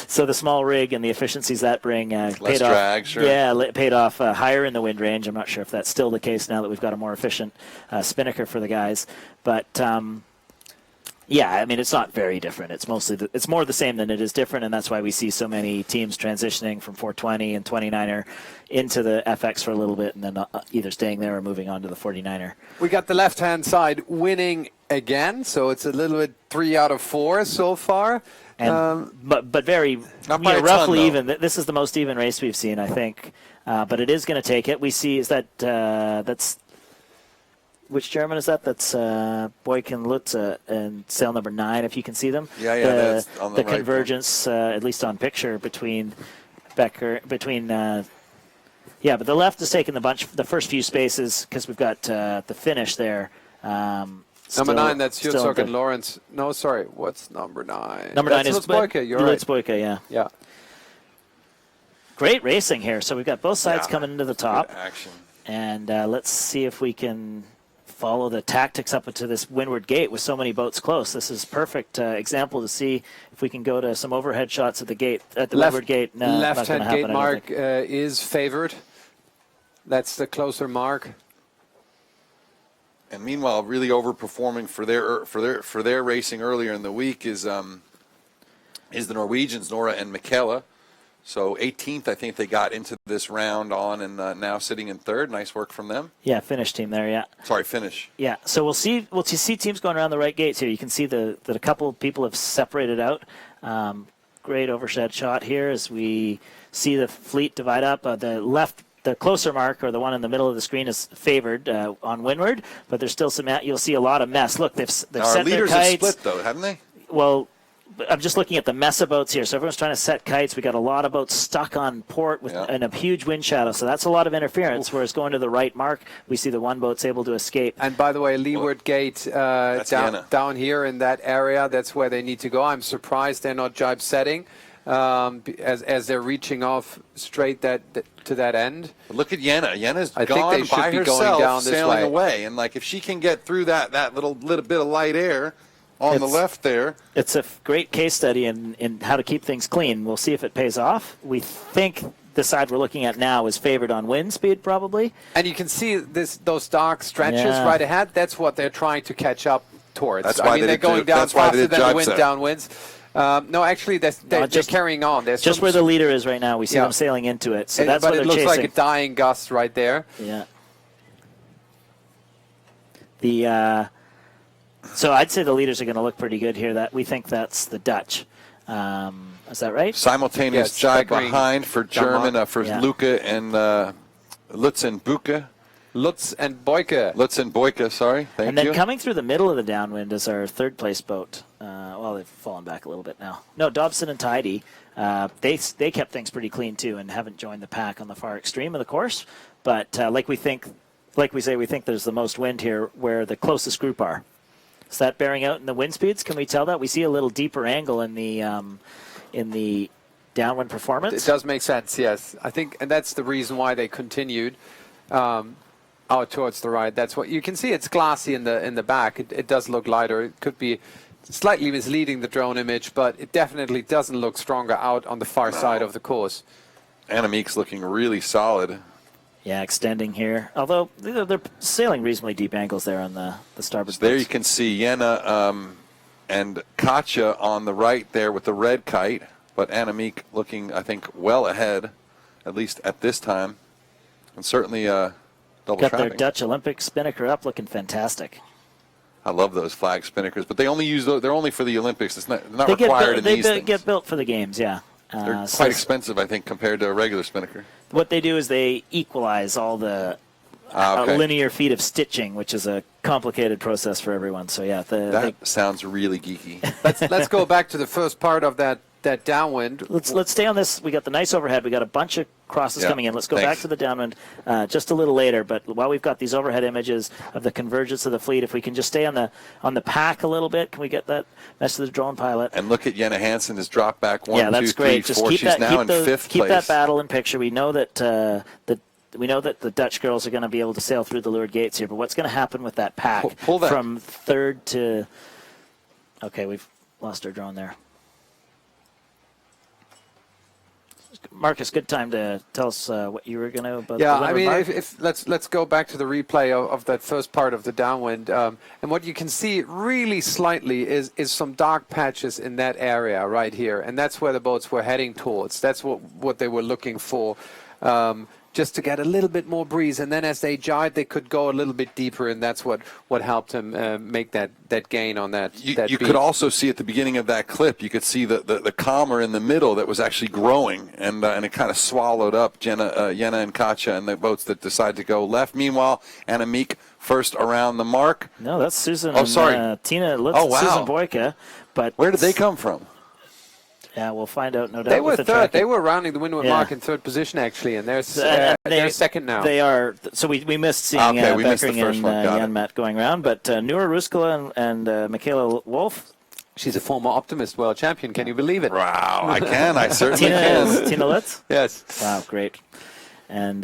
so the small rig and the efficiencies that bring paid drag, off. sure. Yeah, paid off higher in the wind range. I'm not sure if that's still the case now that we've got a more efficient spinnaker for the guys. But yeah, I mean, it's not very different. It's mostly it's more the same than it is different, and that's why we see so many teams transitioning from 420 and 29er into the FX for a little bit, and then either staying there or moving on to the 49er. We got the left-hand side winning again, so it's a little bit 3 out of 4 so far. And, but very roughly even. This is the most even race we've seen, I think. But it is going to take it. We see that's which German is that? That's Boykin Lutze and sail number 9, if you can see them. Yeah, that's on the right convergence, at least on picture, between but the left is taking the first few spaces because we've got the finish there. Number 9, that's Jutzok and Lawrence. No, sorry, what's number 9? Number 9 is Lutz Boyke, you're right. Lutz Boyke, yeah. Yeah. Great racing here. So we've got both sides coming into the top. Good action. And let's see if we can follow the tactics up into this windward gate with so many boats close. This is perfect example to see if we can go to some overhead shots at the gate, at the windward gate. No, left-hand gate mark is favored. That's the closer mark. And meanwhile, really overperforming for their racing earlier in the week is the Norwegians, Nora and Michaela. So 18th, I think they got into this round on, and now sitting in 3rd. Nice work from them. Yeah, finish team there. Yeah. Sorry, finish. Yeah. So we'll see teams going around the right gates here. You can see that a couple of people have separated out. Great overhead shot here as we see the fleet divide up. The left. The closer mark, or the one in the middle of the screen, is favored on windward, but there's still some. You'll see a lot of mess. Look, they've set their kites. Our leaders have split, though, haven't they? Well, I'm just looking at the mess of boats here. So everyone's trying to set kites. We got a lot of boats stuck on port in a huge wind shadow. So that's a lot of interference. Whereas going to the right mark, we see the one boat's able to escape. And by the way, leeward gate down here in that area. That's where they need to go. I'm surprised they're not jibe setting. As they're reaching off straight to that end. But look at Jenna. Jenna's I gone think they should by be herself, going down this sailing way. away. And like if she can get through that little bit of light air on the left there. It's a great case study in how to keep things clean. We'll see if it pays off. We think the side we're looking at now is favored on wind speed, probably. And you can see those dark stretches right ahead. That's what they're trying to catch up towards. That's why they're going down faster than the wind set. downwinds. No, actually, they're carrying on. There's just where the leader is right now. We see them sailing into it. So that's but what they're it looks chasing. like a dying gust right there. Yeah. So I'd say the leaders are going to look pretty good here. That we think that's the Dutch. Is that right? Simultaneous jibe behind for German, for Luca and Lutz and Buca. Lutz and Boyke. Lutz and Boyka, sorry. Thank And then you. coming through the middle of the downwind is our third place boat. Well, they've fallen back a little bit now. No, Dobson and Tidy. They kept things pretty clean too, and haven't joined the pack on the far extreme of the course. But like we think there's the most wind here, where the closest group are. Is that bearing out in the wind speeds? Can we tell that? We see a little deeper angle in the downwind performance. It does make sense, yes. I think, and that's the reason why they continued out towards the right. That's what you can see. It's glassy in the back. It does look lighter. It could be slightly misleading, the drone image, but it definitely doesn't look stronger out on the far side of the course. Annemiek's looking really solid. Yeah, extending here. Although they're sailing reasonably deep angles there on the starboard. So there boats. you can see Jena and Katja on the right there with the red kite, but Annemiek looking, I think, well ahead, at least at this time, and certainly double Got trapping. their Dutch Olympic spinnaker up, looking fantastic. I love those flag spinnakers, but they only use those. They're only for the Olympics. It's not They required in these things. get built for the games, yeah. They're So quite expensive, I think, compared to a regular spinnaker. what they do is they equalize all the Okay. linear feet of stitching, which is a complicated process for everyone. So yeah, That sounds really geeky. Let's go back to the first part of that downwind. let's stay on this. We got the nice overhead. We got a bunch of crosses Yeah, coming in. Let's go back thanks. to the downwind just a little later. But while we've got these overhead images of the convergence of the fleet, if we can just stay on the pack a little bit, can we get that message to the drone pilot? And look at Jena Hansen has dropped back one, Yeah, that's 2, 3, great. Just 4. keep She's that, now in fifth keep place. that battle in picture. We know that the Dutch girls are going to be able to sail through the lured gates here. But what's going to happen with that pack Pull that. from third to? Okay, we've lost our drone there. Marcus, good time to tell us what you were going to about. Yeah, the I windward mean, mark. if let's go back to the replay of that first part of the downwind, and what you can see really slightly is some dark patches in that area right here, and that's where the boats were heading towards. That's what they were looking for. Just to get a little bit more breeze, and then as they jibe, they could go a little bit deeper, and that's what helped him make that gain on that. You beat. could also see at the beginning of that clip, you could see the calmer in the middle that was actually growing, and it kind of swallowed up Jena and Katja and the boats that decide to go left. Meanwhile, Annemiek first around the mark. No, that's Susan. Oh, sorry. And, Tina Lutz Oh, and wow. Susan Boyka. But Where did they come from? Yeah, we'll find out. No doubt. They were with the third. tracking. They were rounding the windward Yeah. mark in third position actually, and they're They're second now. They are. So we missed seeing Okay, we missed the Beckering first and one. Got it. Jan-Matt going around, but Noura Ruskala and Michaela Wolf. She's a former Optimist world champion. Can you believe it? Wow, I can. I certainly can. Tina Lutz. Yes. Wow, great. And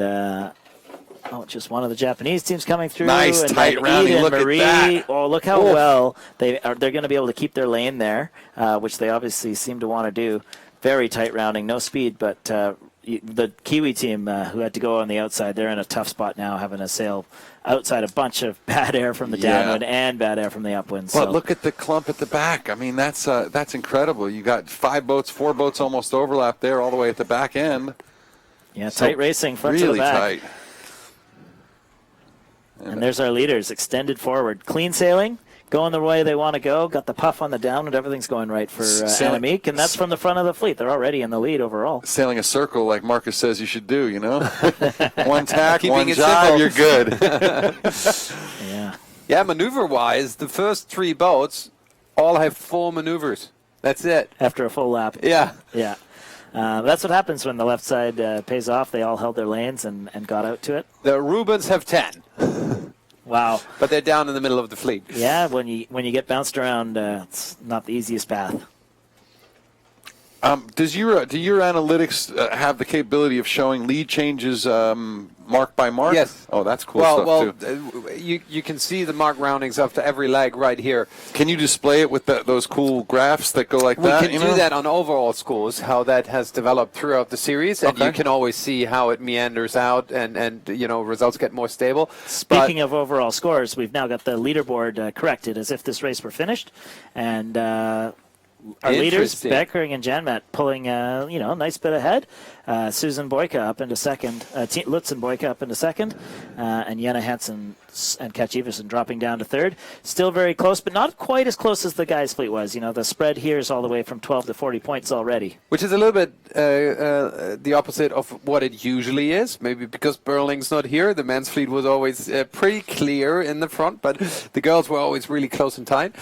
just one of the Japanese teams coming through. Nice, and tight then rounding. Eden Look at Marie. that. Oh, look how well they're going to be able to keep their lane there, which they obviously seem to want to do. Very tight rounding, no speed, but the Kiwi team who had to go on the outside, they're in a tough spot now, having to sail outside a bunch of bad air from the Yeah. downwind and bad air from the upwind. But So look at the clump at the back. I mean, that's incredible. You got 5 boats, 4 boats almost overlap there all the way at the back end. yeah, So tight racing front really to the back. tight. And there's our leaders, extended forward. Clean sailing, going the way they want to go. Got the puff on the downwind. Everything's going right for Sailing- Annemiek, and that's from the front of the fleet. They're already in the lead overall. Sailing a circle like Marcus says you should do, you know? One tack, Keeping one it jibe, simple. you're good. Yeah. Yeah, maneuver-wise, the first 3 boats all have 4 maneuvers. That's it. After a full lap. Yeah. Yeah. That's what happens when the left side pays off. They all held their lanes and got out to it. The Rubens have 10, Wow. but they're down in the middle of the fleet. Yeah, when you get bounced around, it's not the easiest path. Do your analytics have the capability of showing lead changes mark by mark? Yes. Oh, that's cool Well, stuff, too. you can see the mark roundings after every leg right here. Can you display it with those cool graphs that go like We that? can you do know? that on overall scores, how that has developed throughout the series, and Okay. you can always see how it meanders out, and results get more stable. Speaking of overall scores, we've now got the leaderboard corrected as if this race were finished. And our leaders, Interesting. Beckering and Janmat, pulling a nice bit ahead. Susan Boyka up into second, Lutzen Boyka up into second, and Jenna Hansen and Kat Everson dropping down to third. Still very close, but not quite as close as the guys' fleet was. The spread here is all the way from 12 to 40 points already. Which is a little bit the opposite of what it usually is. Maybe because Berling's not here, the men's fleet was always pretty clear in the front, but the girls were always really close and tight.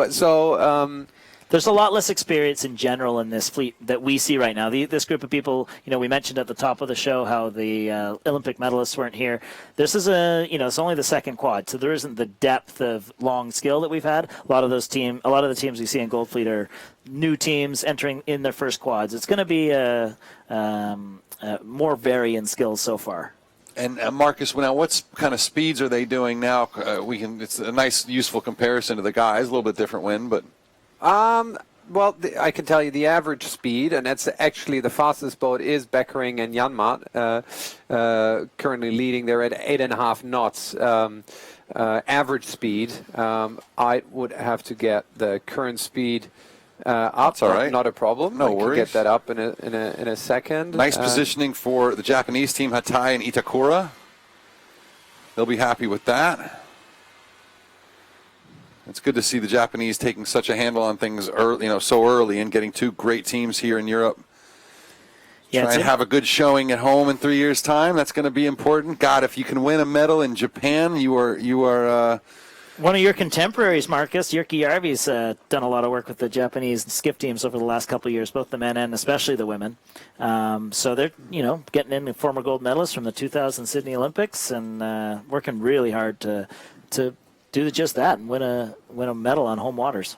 So there's a lot less experience in general in this fleet that we see right now. This group of people, we mentioned at the top of the show how the Olympic medalists weren't here. This is it's only the second quad, so there isn't the depth of long skill that we've had. A lot of the teams we see in Gold Fleet are new teams entering in their first quads. It's going to be more varying skills so far. And Marcus, now what kind of speeds are they doing now? It's a nice, useful comparison to the guys. A little bit different wind, but. Well, I can tell you the average speed, and that's actually the fastest boat is Beckering and Janmat, currently leading. They're at 8.5 knots average speed. I would have to get the current speed up. That's all right. Not a problem. No I worries. can get that up in a second. Nice positioning for the Japanese team, Hatai and Itakura. They'll be happy with that. It's good to see the Japanese taking such a handle on things early, so early, and getting two great teams here in Europe. Try and have a good showing at home in 3 years' time. That's going to be important. God, if you can win a medal in Japan, you are. One of your contemporaries, Marcus, Jyrki Järvi's done a lot of work with the Japanese skiff teams over the last couple of years, both the men and especially the women. So they're, getting in former gold medalists from the 2000 Sydney Olympics and working really hard to do just that and win a medal on home waters.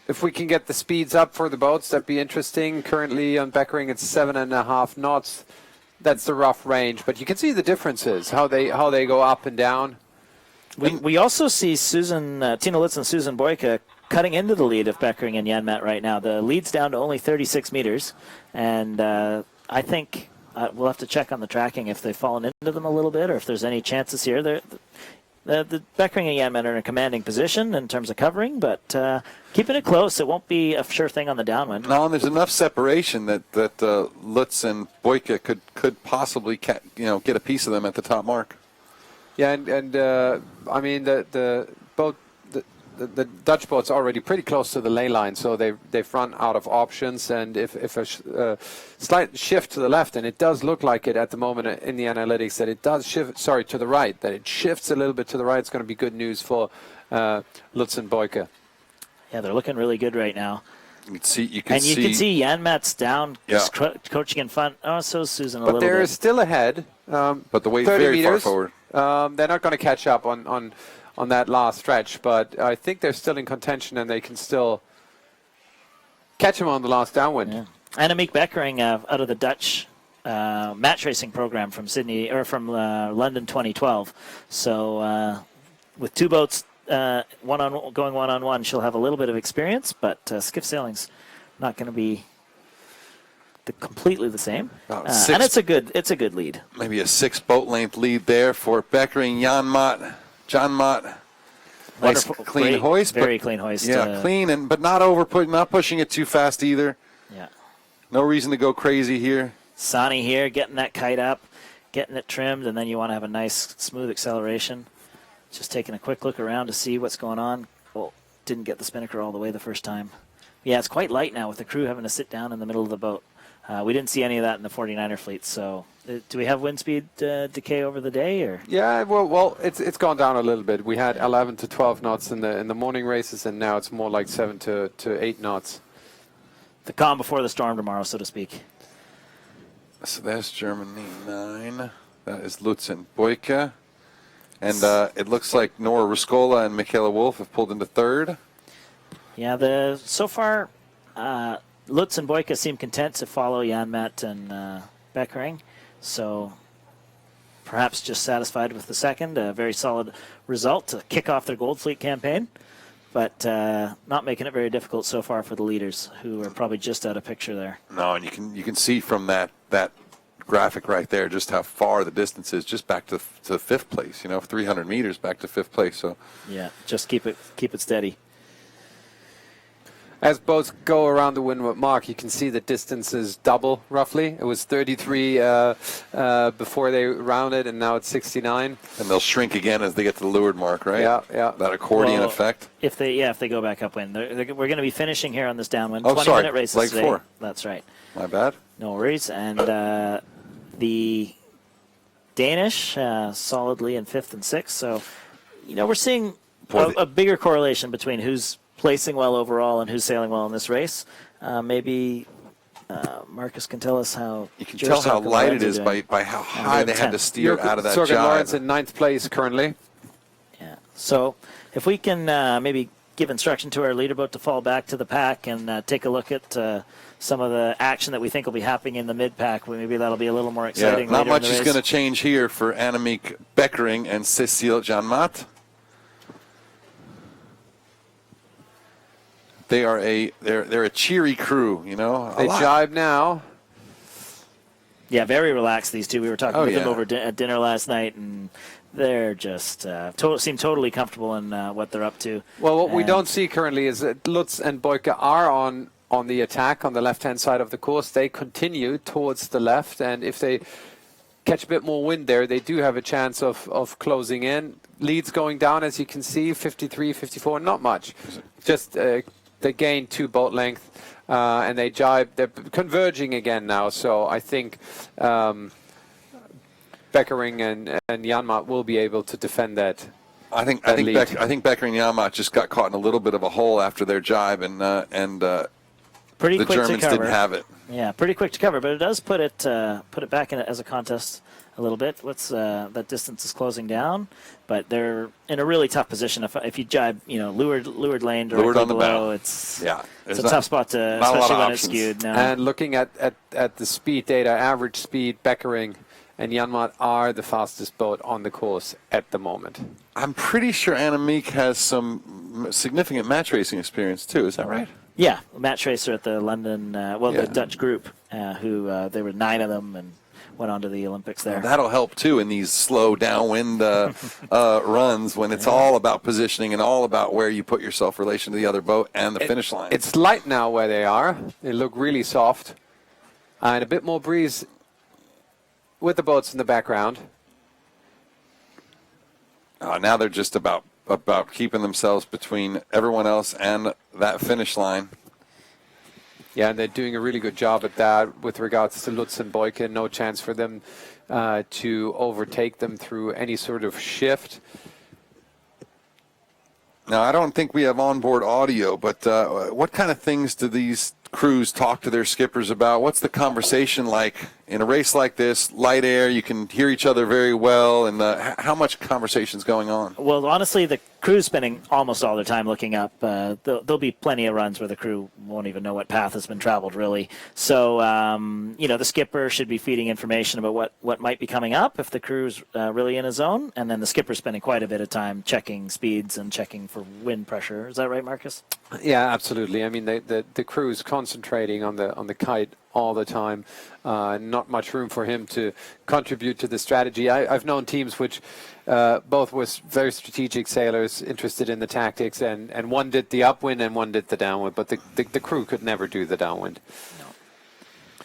If we can get the speeds up for the boats, that'd be interesting. Currently on Beckering, it's 7.5 knots. That's the rough range, but you can see the differences, how they go up and down. We also see Tina Litz and Susan Boyka cutting into the lead of Beckering and Janmat right now. The lead's down to only 36 meters, and I think we'll have to check on the tracking if they've fallen into them a little bit or if there's any chances here. The Beckering and Janmat are in a commanding position in terms of covering, but keeping it close, it won't be a sure thing on the downwind. No, and there's enough separation that Lutz and Boyka could possibly get a piece of them at the top mark. Yeah, and I mean the Dutch boat's already pretty close to the ley line, so they've run out of options. And if a slight shift to the left, and it does look like it at the moment in the analytics that it does shift. Sorry, to the right, that it shifts a little bit to the right. It's going to be good news for Lutz and Boyka. Yeah, they're looking really good right now. You can see Janmat's down, just coaching in front. Oh, so is Susan a little bit. But they're still ahead. But the way 30 very meters, far forward. They're not going to catch up on that last stretch, but I think they're still in contention and they can still catch them on the last downwind. Yeah. Annemiek Beckering out of the Dutch match racing program from Sydney or from London 2012. So with two boats going one-on-one, she'll have a little bit of experience, but skiff sailing's not going to be completely the same. And it's a good lead. Maybe a 6 boat length lead there for Beckering, Janmat. Nice clean hoist. Very clean hoist. Yeah, clean, but not pushing it too fast either. Yeah. No reason to go crazy here. Sani here, getting that kite up, getting it trimmed, and then you want to have a nice, smooth acceleration. Just taking a quick look around to see what's going on. Well, didn't get the spinnaker all the way the first time. Yeah, it's quite light now with the crew having to sit down in the middle of the boat. We didn't see any of that in the 49er fleet. So, do we have wind speed decay over the day, or? Yeah, well, it's gone down a little bit. We had 11 to 12 knots in the morning races, and now it's more like 7 to 8 knots. The calm before the storm tomorrow, so to speak. So there's Germany 9. That is Lutz and Boyka. And it looks like Nora Ruskola and Michaela Wolf have pulled into third. Yeah, so far, Lutz and Boyka seem content to follow Janmat and Beckering. So perhaps just satisfied with the second. A very solid result to kick off their Gold Fleet campaign. But not making it very difficult so far for the leaders, who are probably just out of picture there. No, and you can see from that graphic right there just how far the distance is, just back to fifth place. 300 meters back to fifth place. So yeah, just keep it steady. As boats go around the windward mark, you can see the distance is double, roughly. It was 33 before they rounded, and now it's 69. And they'll shrink again as they get to the leeward mark, right? Yeah, yeah. That accordion Well, effect. If they go back upwind, we're going to be finishing here on this downwind. Oh, 20-minute races leg today. 4. That's right. My bad. No worries. And the Danish solidly in 5th and 6th. So, we're seeing a bigger correlation between who's placing well overall and who's sailing well in this race. Maybe Marcus can tell us how. You can tell how light it is by how high they had to steer out of that Sorgen Lawrence jibe. in 9th place currently. Yeah. So if we can maybe give instruction to our leader boat to fall back to the pack and take a look at some of the action that we think will be happening in the mid-pack, maybe that'll be a little more exciting. Not later much in the is race. going to change here for Annemiek Beckering and Cecile Janmaat. They're a cheery crew, They jibe now. Yeah, very relaxed, these two. We were talking with them yeah. over at dinner last night, and they're just seem totally comfortable in what they're up to. Well, what we And- don't see currently is that Lutz and Boyka are on the attack on the left-hand side of the course. They continue towards the left, and if they catch a bit more wind there, they do have a chance of closing in. Leads going down, as you can see, 53, 54, not much. Just they gain 2 boat length, and they jibe. They're converging again now, so I think Beckering and Janmaat will be able to defend that. I think lead. Beckering and Janmaat just got caught in a little bit of a hole after their jibe, and pretty the quick Germans to cover. didn't have it. Yeah, pretty quick to cover, but it does put it back in as a contest a little bit. That distance is closing down, but they're in a really tough position. If you jibe, leeward lane directly Leeward on the below, bow. it's There's a tough spot to, not a lot especially of when it's options. skewed. Now. And looking at the speed data, average speed, Beckering and Janmaat are the fastest boat on the course at the moment. I'm pretty sure Annemiek has some significant match racing experience too. Is that right? Yeah, match racer at the London, the Yeah. Dutch group, who there were 9 of them and went on to the Olympics there. That'll help too in these slow downwind runs when it's all about positioning and all about where you put yourself in relation to the other boat and the finish line. It's light now where they are. They look really soft. And a bit more breeze with the boats in the background. Now they're just about keeping themselves between everyone else and that finish line. Yeah, and they're doing a really good job at that with regards to Lutz and Boyka. No chance for them to overtake them through any sort of shift. Now, I don't think we have onboard audio, but what kind of things do these crews talk to their skippers about? What's the conversation like in a race like this? Light air, you can hear each other very well, and how much conversation's going on? Well, honestly, the crew's spending almost all their time looking up. There'll be plenty of runs where the crew won't even know what path has been traveled, really. So, the skipper should be feeding information about what might be coming up if the crew's really in a zone, and then the skipper's spending quite a bit of time checking speeds and checking for wind pressure. Is that right, Marcus? Yeah, absolutely. I mean, the crew is concentrating on the kite all the time. Not much room for him to contribute to the strategy. I've known teams which both was very strategic sailors interested in the tactics, and one did the upwind and one did the downwind, but the crew could never do the downwind.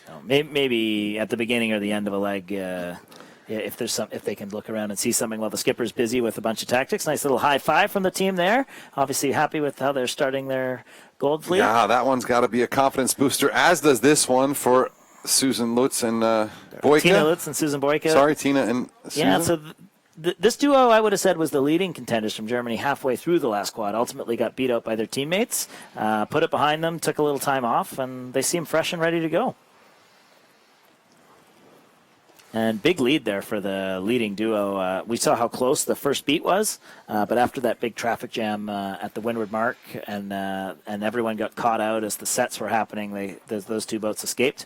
No, maybe at the beginning or the end of a leg. If they can look around and see something while the skipper's busy with a bunch of tactics. Nice little high five from the team there. Obviously happy with how they're starting their gold fleet. Yeah, that one's got to be a confidence booster, as does this one for Susan Lutz and Boyka. Tina Lutz and Susan Boyka. Sorry, Tina and Susan. Yeah, so this duo, I would have said, was the leading contenders from Germany halfway through the last quad. Ultimately got beat out by their teammates, put it behind them, took a little time off, and they seem fresh and ready to go. And big lead there for the leading duo. We saw how close the first beat was, but after that big traffic jam at the windward mark, and everyone got caught out as the sets were happening, those two boats escaped.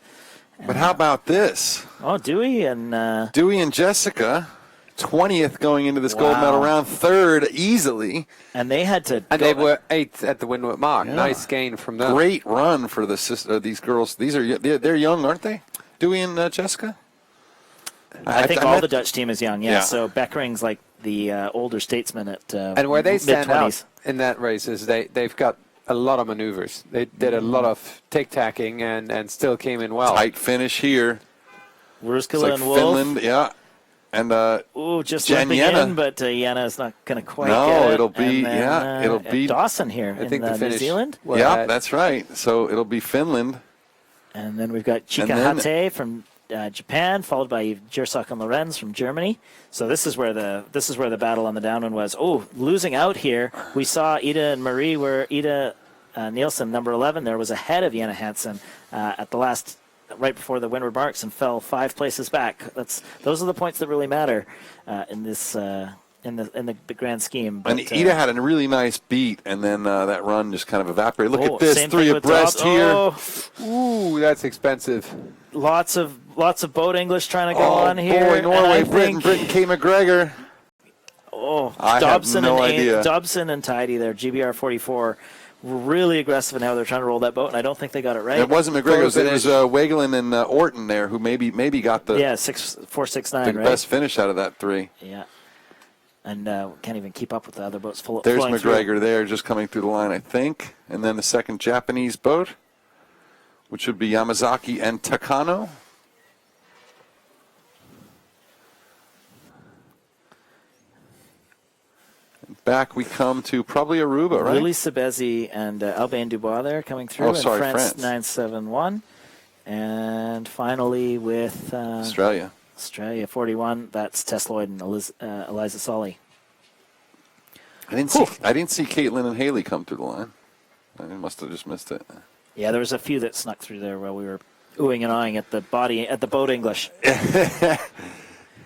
But how about this? Oh, Dewey and Jessica, 20th going into this gold medal round, 3rd easily. and they had to. And they were 8th at the windward mark. Yeah. Nice gain from them. Great run for these girls. They're young, aren't they? Dewey and Jessica? I think I all met- the Dutch team is young, yeah. So Beckering's like the older statesman at And where they stand mid-20s. out in that race is they've got a lot of maneuvers. They did a lot of tic-tacking and still came in well. Tight finish here. It's Ruskala like and Wolf. Finland, yeah. And Ooh, just Jen limping Jenna. in, but Jenna is not going to quite No, get it. it'll be- And then, yeah, it'll be- Dawson here I think in the New finish. Zealand. Well, yeah, that's right. So it'll be Finland. And then we've got And then- Chikahate from Japan, followed by Jersak and Lorenz from Germany. So this is where the battle on the downwind was. Oh, losing out here. We saw Ida and Marie where Ida Nielsen, number 11, there was ahead of Jenna Hansen at the last, right before the windward marks, and fell 5 places back. Those are the points that really matter in this in the grand scheme. But, And Ida had a really nice beat, and then that run just kind of evaporated. Look at this, same 3 thing with abreast Dobbs. here. Oh, Ooh, that's expensive. lots of boat English trying to go Oh, on here. boy, and Norway, I Britain think- K. McGregor. Oh, I have Dobson no and idea. Dobson and Tidy there, GBR 44, were really aggressive in how they're trying to roll that boat, and I don't think they got it right. It wasn't McGregor, it Photo was Wegelen and Orton there who maybe got the, 469, the right? best finish out of that 3. Yeah. And can't even keep up with the other boats There's flowing through. McGregor there just coming through the line, I think. And then the second Japanese boat, which would be Yamazaki and Takano. Back we come to probably Aruba, right? Lily Sabezi and Albane Dubois there coming through. Oh, sorry, and France France. 971. And finally with Australia. Australia 41, that's Tess Lloyd and Eliza Solly. I didn't see Caitlin and Haley come through the line. I must have just missed it. Yeah, there was a few that snuck through there while we were oohing and ahhing at the boat English.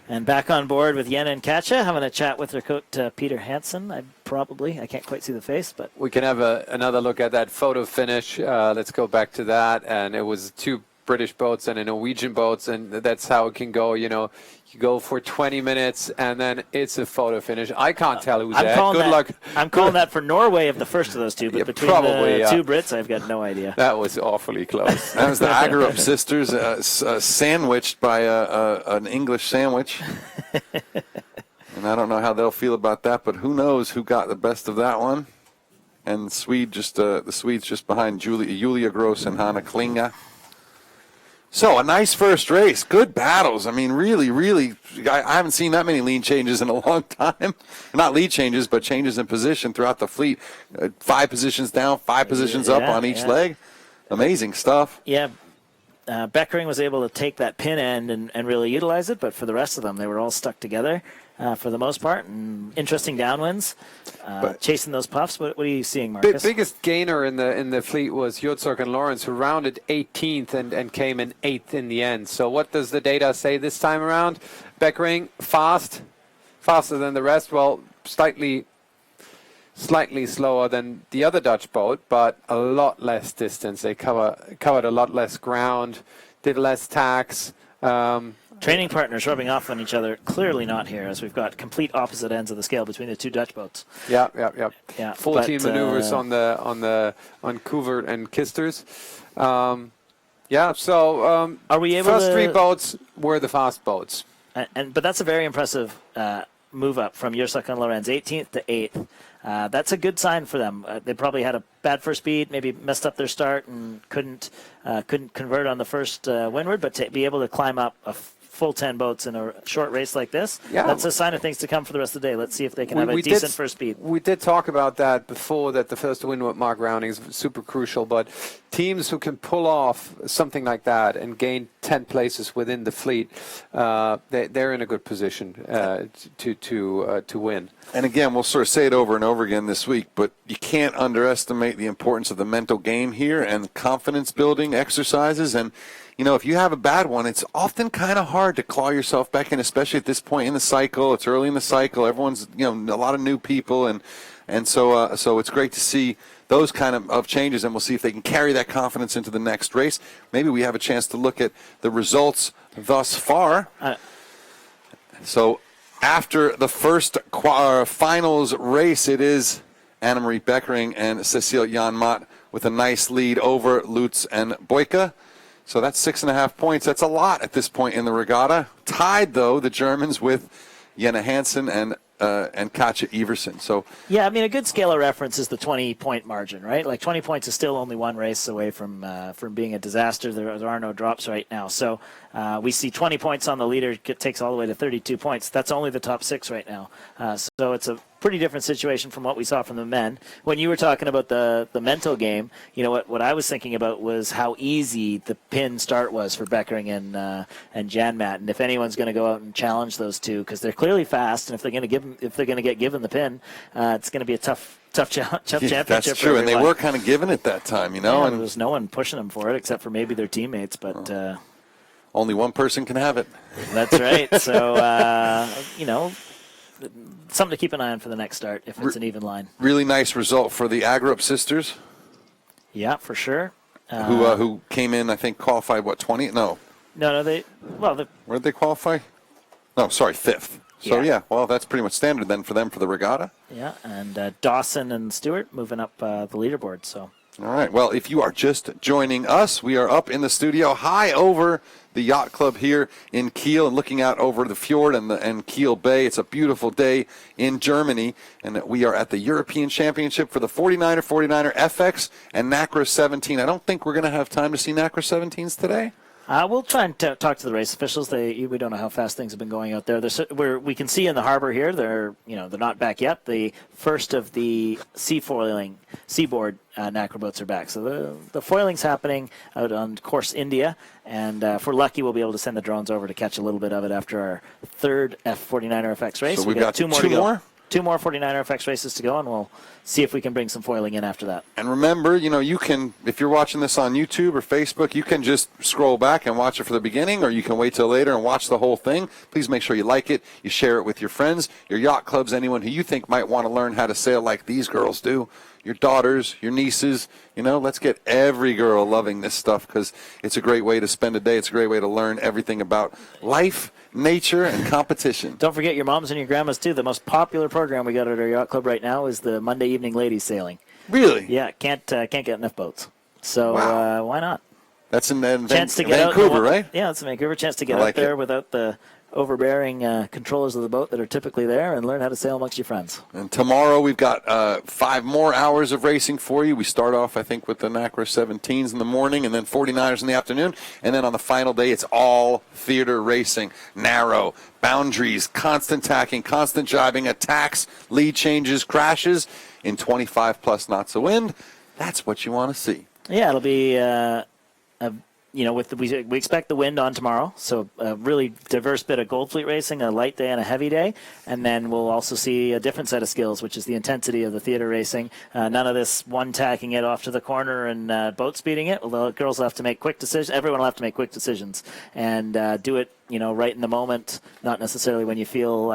And back on board with Jenna and Katja, having a chat with their coach Peter Hansen. I can't quite see the face, but We can have another look at that photo finish. Let's go back to that. And it was 2 British boats and a Norwegian boats, and that's how it can go. You know, you go for 20 minutes, and then it's a photo finish. I can't tell who's that. Good luck. I'm calling that for Norway of the first of those two, but Yeah, between probably, the 2 Brits, I've got no idea. That was awfully close. That was the Agarup sisters sandwiched by an English sandwich. And I don't know how they'll feel about that, but who knows who got the best of that one. And the Swedes just behind Julia Gross and Hanna Klinga. So a nice first race. Good battles. I mean, really, really, I haven't seen that many lead changes in a long time. Not lead changes, but changes in position throughout the fleet. 5 positions down, 5 positions up on each leg. Amazing stuff. Yeah, Beckering was able to take that pin end and really utilize it, but for the rest of them, they were all stuck together for the most part. And interesting downwinds, chasing those puffs. What are you seeing, Marcus? Biggest gainer in the fleet was Jotzok and Lawrence, who rounded 18th and came in 8th in the end. So what does the data say this time around? Beckering, faster than the rest. Well, slightly slower than the other Dutch boat, but a lot less distance. They covered a lot less ground, did less tacks. Training partners rubbing off on each other. Clearly not here, as we've got complete opposite ends of the scale between the 2 Dutch boats. Yeah. Yeah, 14 but, maneuvers on Couvert and Kisters. So are we able first to 3 boats were the fast boats. But that's a very impressive move up from Yersak and Lorenz, 18th to 8th. That's a good sign for them. They probably had a bad first speed, maybe messed up their start and couldn't convert on the first windward, but to be able to climb up a full 10 boats in a short race like this, that's a sign of things to come for the rest of the day. Let's see if they can have a decent first speed. We did talk about that before, that the first windward mark rounding is super crucial, but teams who can pull off something like that and gain 10 places within the fleet, they're in a good position to win. And again, we'll sort of say it over and over again this week, but you can't underestimate the importance of the mental game here and confidence building exercises. And if you have a bad one, it's often kind of hard to claw yourself back in, especially at this point in the cycle. It's early in the cycle. Everyone's, a lot of new people, and so it's great to see those kind of changes, and we'll see if they can carry that confidence into the next race. Maybe we have a chance to look at the results thus far. So after the first finals race, it is Annemarie Beckering and Cécile Janmaat with a nice lead over Lutz and Boyka. So that's 6.5 points. That's a lot at this point in the regatta. Tied, though, the Germans with Jenna Hansen and and Katja Everson. So Yeah, I mean, a good scale of reference is the 20-point margin, right? Like 20 points is still only one race away from being a disaster. There are no drops right now. So we see 20 points on the leader. It takes all the way to 32 points. That's only the top 6 right now. So it's a pretty different situation from what we saw from the men. When you were talking about the mental game, you know, what I was thinking about was how easy the pin start was for Beckering and Janmat. And if anyone's going to go out and challenge those two, because they're clearly fast, and if they're going to get given the pin, it's going to be a tough championship. That's true, and they were kind of given it that time, you know. Yeah, and there was no one pushing them for it except for maybe their teammates, but only one person can have it. That's right. So you know, something to keep an eye on for the next start if it's an even line. Really nice result for the Agrup sisters. Yeah, for sure. Who came in, I think, qualified, 20? No. No, Where did they qualify? No, sorry, 5th. So, yeah, well, that's pretty much standard then for them for the regatta. Yeah, and Dawson and Stuart moving up the leaderboard. So. All right. Well, if you are just joining us, we are up in the studio high over the yacht club here in Kiel and looking out over the fjord and Kiel Bay. It's a beautiful day in Germany, and we are at the European Championship for the 49er FX and Nacra 17. I don't think we're going to have time to see Nacra 17s today. We'll try and talk to the race officials. We don't know how fast things have been going out there. We can see in the harbor here. They're not back yet. The first of the seaboard Nacra boats are back. So the foiling's happening out on course India, and if we're lucky, we'll be able to send the drones over to catch a little bit of it after our third F49er FX race. So we've got two more to go. 2 more 49er FX races to go, and we'll see if we can bring some foiling in after that. And remember, you can, if you're watching this on YouTube or Facebook, you can just scroll back and watch it for the beginning, or you can wait till later and watch the whole thing. Please make sure you like it, you share it with your friends, your yacht clubs, anyone who you think might want to learn how to sail like these girls do. Your daughters, your nieces, let's get every girl loving this stuff, because it's a great way to spend a day. It's a great way to learn everything about life, nature, and competition. Don't forget your moms and your grandmas, too. The most popular program we got at our yacht club right now is the Monday evening ladies sailing. Really? Yeah, can't get enough boats. So why not? That's in chance to get Vancouver, out right? Yeah, it's in Vancouver. Chance to get out there without the overbearing controllers of the boat that are typically there, and learn how to sail amongst your friends. And tomorrow we've got 5 more hours of racing for you. We start off, I think, with the Nacra 17s in the morning, and then 49ers in the afternoon. And then on the final day, it's all theater racing. Narrow, boundaries, constant tacking, constant jibing, attacks, lead changes, crashes in 25-plus knots of wind. That's what you want to see. Yeah, it'll be we expect the wind on tomorrow, so a really diverse bit of Gold Fleet racing, a light day and a heavy day, and then we'll also see a different set of skills, which is the intensity of the theater racing. None of this one tacking it off to the corner and boat speeding it. Although girls will have to make quick decisions. Everyone will have to make quick decisions and do it, right in the moment, not necessarily when you feel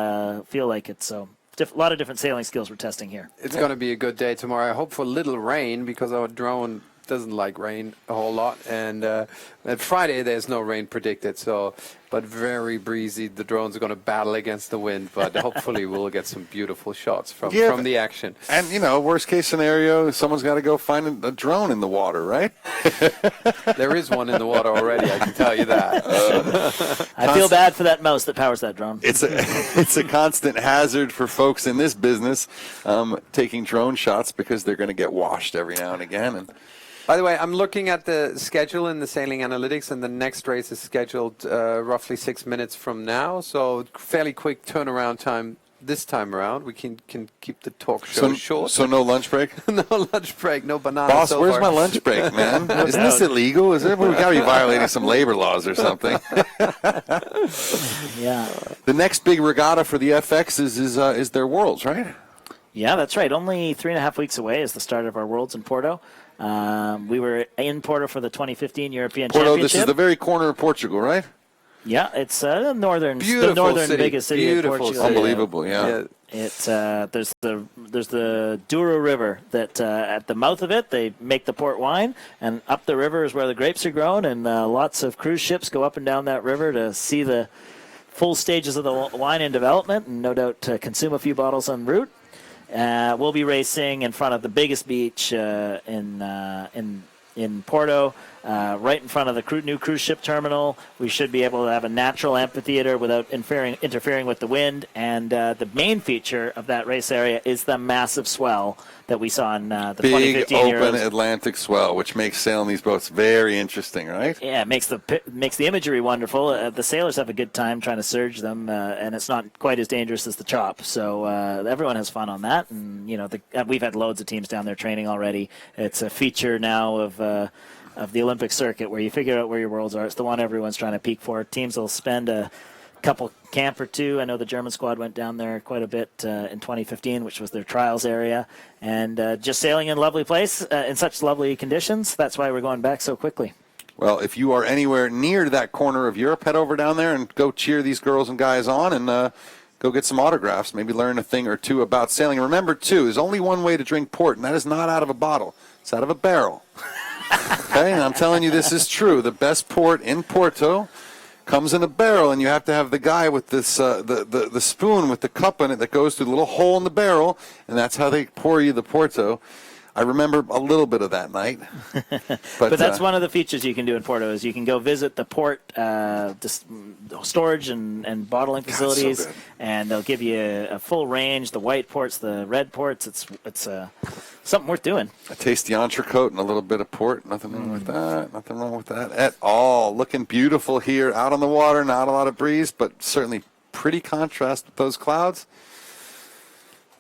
like it. So. A lot of different sailing skills we're testing here. It's going to be a good day tomorrow. I hope for little rain, because our drone doesn't like rain a whole lot. And at Friday, there's no rain predicted, but very breezy. The drones are going to battle against the wind, but hopefully we'll get some beautiful shots from the action. And, worst case scenario, someone's got to go find a drone in the water, right? There is one in the water already, I can tell you that. I feel bad for that mouse that powers that drone. It's a constant hazard for folks in this business taking drone shots, because they're going to get washed every now and again. And by the way, I'm looking at the schedule in the Sailing Analytics, and the next race is scheduled roughly 6 minutes from now. So fairly quick turnaround time this time around. We can keep the talk show short. So no lunch break? No lunch break, no banana. Boss, where's my lunch break, man? Isn't this illegal? We've got to be violating some labor laws or something. Yeah. The next big regatta for the FX is their Worlds, right? Yeah, that's right. Only 3.5 weeks away is the start of our Worlds in Porto. We were in Porto for the 2015 European Championship. This is the very corner of Portugal, right? Yeah, it's the northern city. biggest city in Portugal. Unbelievable, yeah. It's there's the Douro River that at the mouth of it they make the port wine, and up the river is where the grapes are grown, and lots of cruise ships go up and down that river to see the full stages of the wine in development, and no doubt consume a few bottles en route. We'll be racing in front of the biggest beach in in Porto, right in front of the new cruise ship terminal. We should be able to have a natural amphitheater without interfering with the wind. And the main feature of that race area is the massive swell that we saw in the Big 2015 open Euros. Atlantic swell, which makes sailing these boats very interesting, right? Yeah, it makes the imagery wonderful. The sailors have a good time trying to surge them, and it's not quite as dangerous as the chop. So everyone has fun on that, and we've had loads of teams down there training already. It's a feature now of the Olympic circuit where you figure out where your worlds are. It's the one everyone's trying to peak for. Teams will spend a couple camp or two. I know the German squad went down there quite a bit in 2015, which was their trials area, and just sailing in a lovely place in such lovely conditions. That's why we're going back so quickly. Well, if you are anywhere near that corner of Europe, head over down there and go cheer these girls and guys on, and go get some autographs, maybe learn a thing or two about sailing. And remember, too, there's only one way to drink port, and that is not out of a bottle. It's out of a barrel. Okay, and I'm telling you this is true. The best port in Porto comes in a barrel, and you have to have the guy with this the spoon with the cup in it that goes through the little hole in the barrel, and that's how they pour you the Porto. I remember a little bit of that night. But that's one of the features you can do in Porto is you can go visit the port storage and bottling facilities, so and they'll give you a full range, the white ports, the red ports. It's something worth doing. I taste the entrecote and a little bit of port. Nothing wrong with that. Nothing wrong with that at all. Looking beautiful here out on the water. Not a lot of breeze, but certainly pretty contrast with those clouds.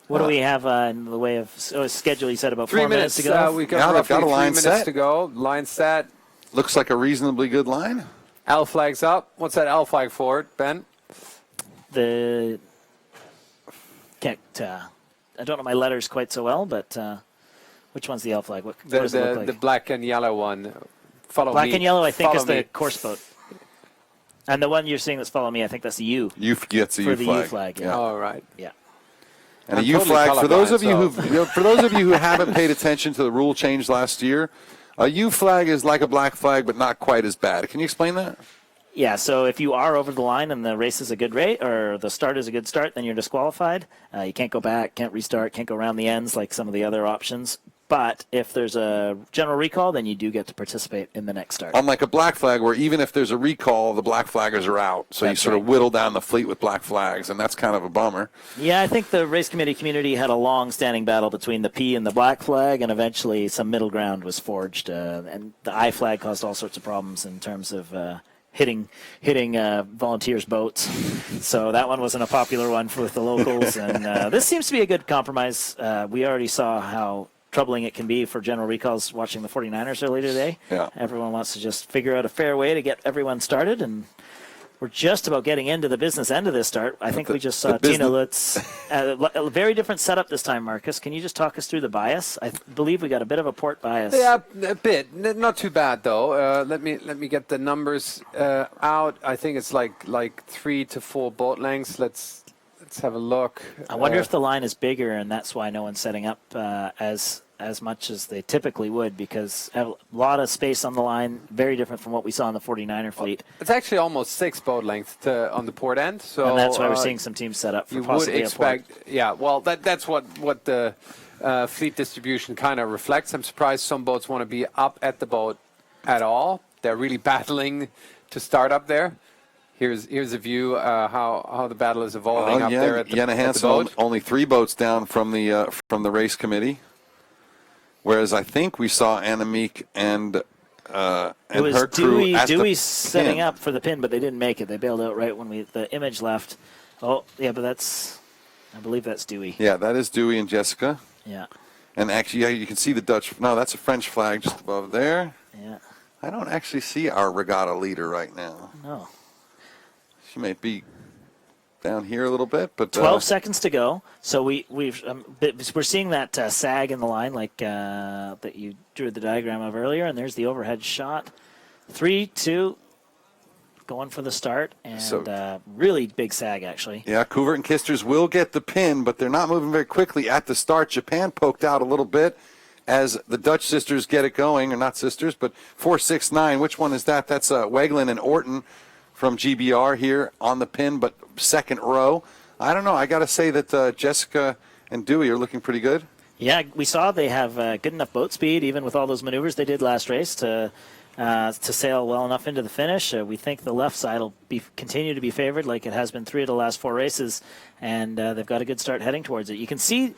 What do we have in the way of schedule? You said about 3 4 minutes to go. We've Yeah, got they've roughly got a 3 line minutes set. to go. Line set. Looks like a reasonably good line. L flag's up. What's that L flag for, Ben? I don't know my letters quite so well, but which one's the L flag? What does it look like? The black and yellow one. Follow Black me. and yellow, I think, Follow is the me. course boat. And the one you're seeing that's follow me, I think that's the U. U gets a For U the flag. U flag, yeah. All right. Yeah. And I'm a U totally flag for those of you colorblind, for those of you who haven't paid attention to the rule change last year, a U flag is like a black flag, but not quite as bad. Can you explain that? Yeah, so if you are over the line and the race is a good rate or the start is a good start, then you're disqualified. You can't go back, can't restart, can't go around the ends like some of the other options. But if there's a general recall, then you do get to participate in the next start. Unlike a black flag, where even if there's a recall, the black flaggers are out. So That's you sort of right. whittle down the fleet with black flags, and that's kind of a bummer. Yeah, I think the race community had a long-standing battle between the P and the black flag, and eventually some middle ground was forged. And the I flag caused all sorts of problems in terms of hitting volunteers' boats. So that one wasn't a popular one with the locals. And this seems to be a good compromise. We already saw how troubling it can be for general recalls watching the 49ers earlier today. Yeah. Everyone wants to just figure out a fair way to get everyone started, and we're just about getting into the business end of this start. I think we just saw Tina Lutz. A very different setup this time, Marcus. Can you just talk us through the bias? I believe we got a bit of a port bias. Yeah, a bit. Not too bad though. Let me get the numbers out. I think it's like 3 to 4 boat lengths. Let's have a look. I wonder if the line is bigger, and that's why no one's setting up as much as they typically would, because a lot of space on the line, very different from what we saw in the 49er fleet. It's actually almost 6 boat lengths on the port end. So And that's why we're seeing some teams set up for you would possibly expect. a port. Yeah, well, that's what the fleet distribution kind of reflects. I'm surprised some boats want to be up at the boat at all. They're really battling to start up there. Here's a view how the battle is evolving up there at the boat. Only 3 boats down from the race committee. Whereas I think we saw Annemiek and It was her crew at Dewey the setting pin. up for the pin, but they didn't make it. They bailed out right when the image left. Oh, yeah, but I believe that's Dewey. Yeah, that is Dewey and Jessica. Yeah, And actually, yeah, you can see the Dutch. No, that's a French flag just above there. yeah. I don't actually see our regatta leader right now. No. She may be down here a little bit, but 12 seconds to go. So we're seeing that sag in the line, like that you drew the diagram of earlier, and there's the overhead shot. 3, 2, going for the start, and really big sag actually. Yeah, Couvert and Kisters will get the pin, but they're not moving very quickly at the start. Japan poked out a little bit as the Dutch sisters get it going, or not sisters, but 4-6-9. Which one is that? That's Weglin and Orton from GBR here on the pin, but second row. I don't know. I got to say that Jessica and Dewey are looking pretty good. Yeah, we saw they have good enough boat speed, even with all those maneuvers they did last race, to sail well enough into the finish. We think the left side will continue to be favored, like it has been 3 of the last 4 races, and they've got a good start heading towards it. You can see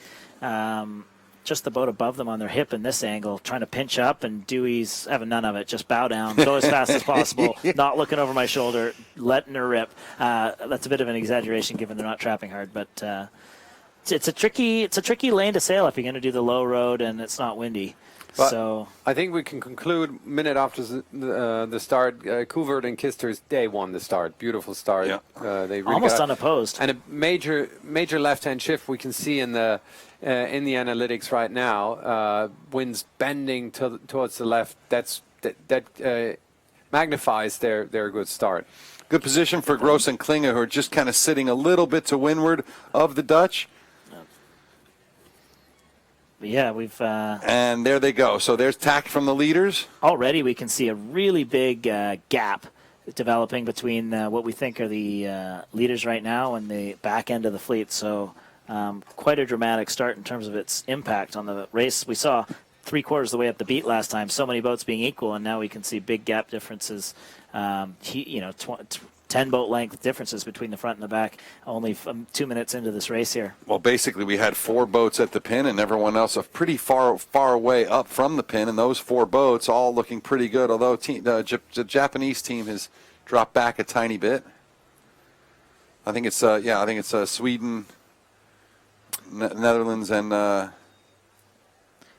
just the boat above them on their hip in this angle, trying to pinch up, and Dewey's having none of it. Just bow down, go as fast as possible, not looking over my shoulder, letting her rip. That's a bit of an exaggeration given they're not trapping hard, but it's a tricky lane to sail if you're going to do the low road and it's not windy. But so I think we can conclude minute after the start. Couvert and Kisters, they won the start. Beautiful start. Yeah. They really almost got unopposed. and a major left-hand shift we can see in the analytics right now. Winds bending towards the left. That magnifies their good start. Good position for Gross and Klinge, who are just kind of sitting a little bit to windward of the Dutch. Yeah, we've And there they go. So there's tack from the leaders. already we can see a really big gap developing between what we think are the leaders right now and the back end of the fleet. So quite a dramatic start in terms of its impact on the race. We saw 3/4 of the way up the beat last time, so many boats being equal, and now we can see big gap differences. 10 boat length differences between the front and the back only 2 minutes into this race here. Well, basically, we had 4 boats at the pin, and everyone else are pretty far away up from the pin, and those 4 boats all looking pretty good, although the Japanese team has dropped back a tiny bit. I think it's Sweden, Netherlands, and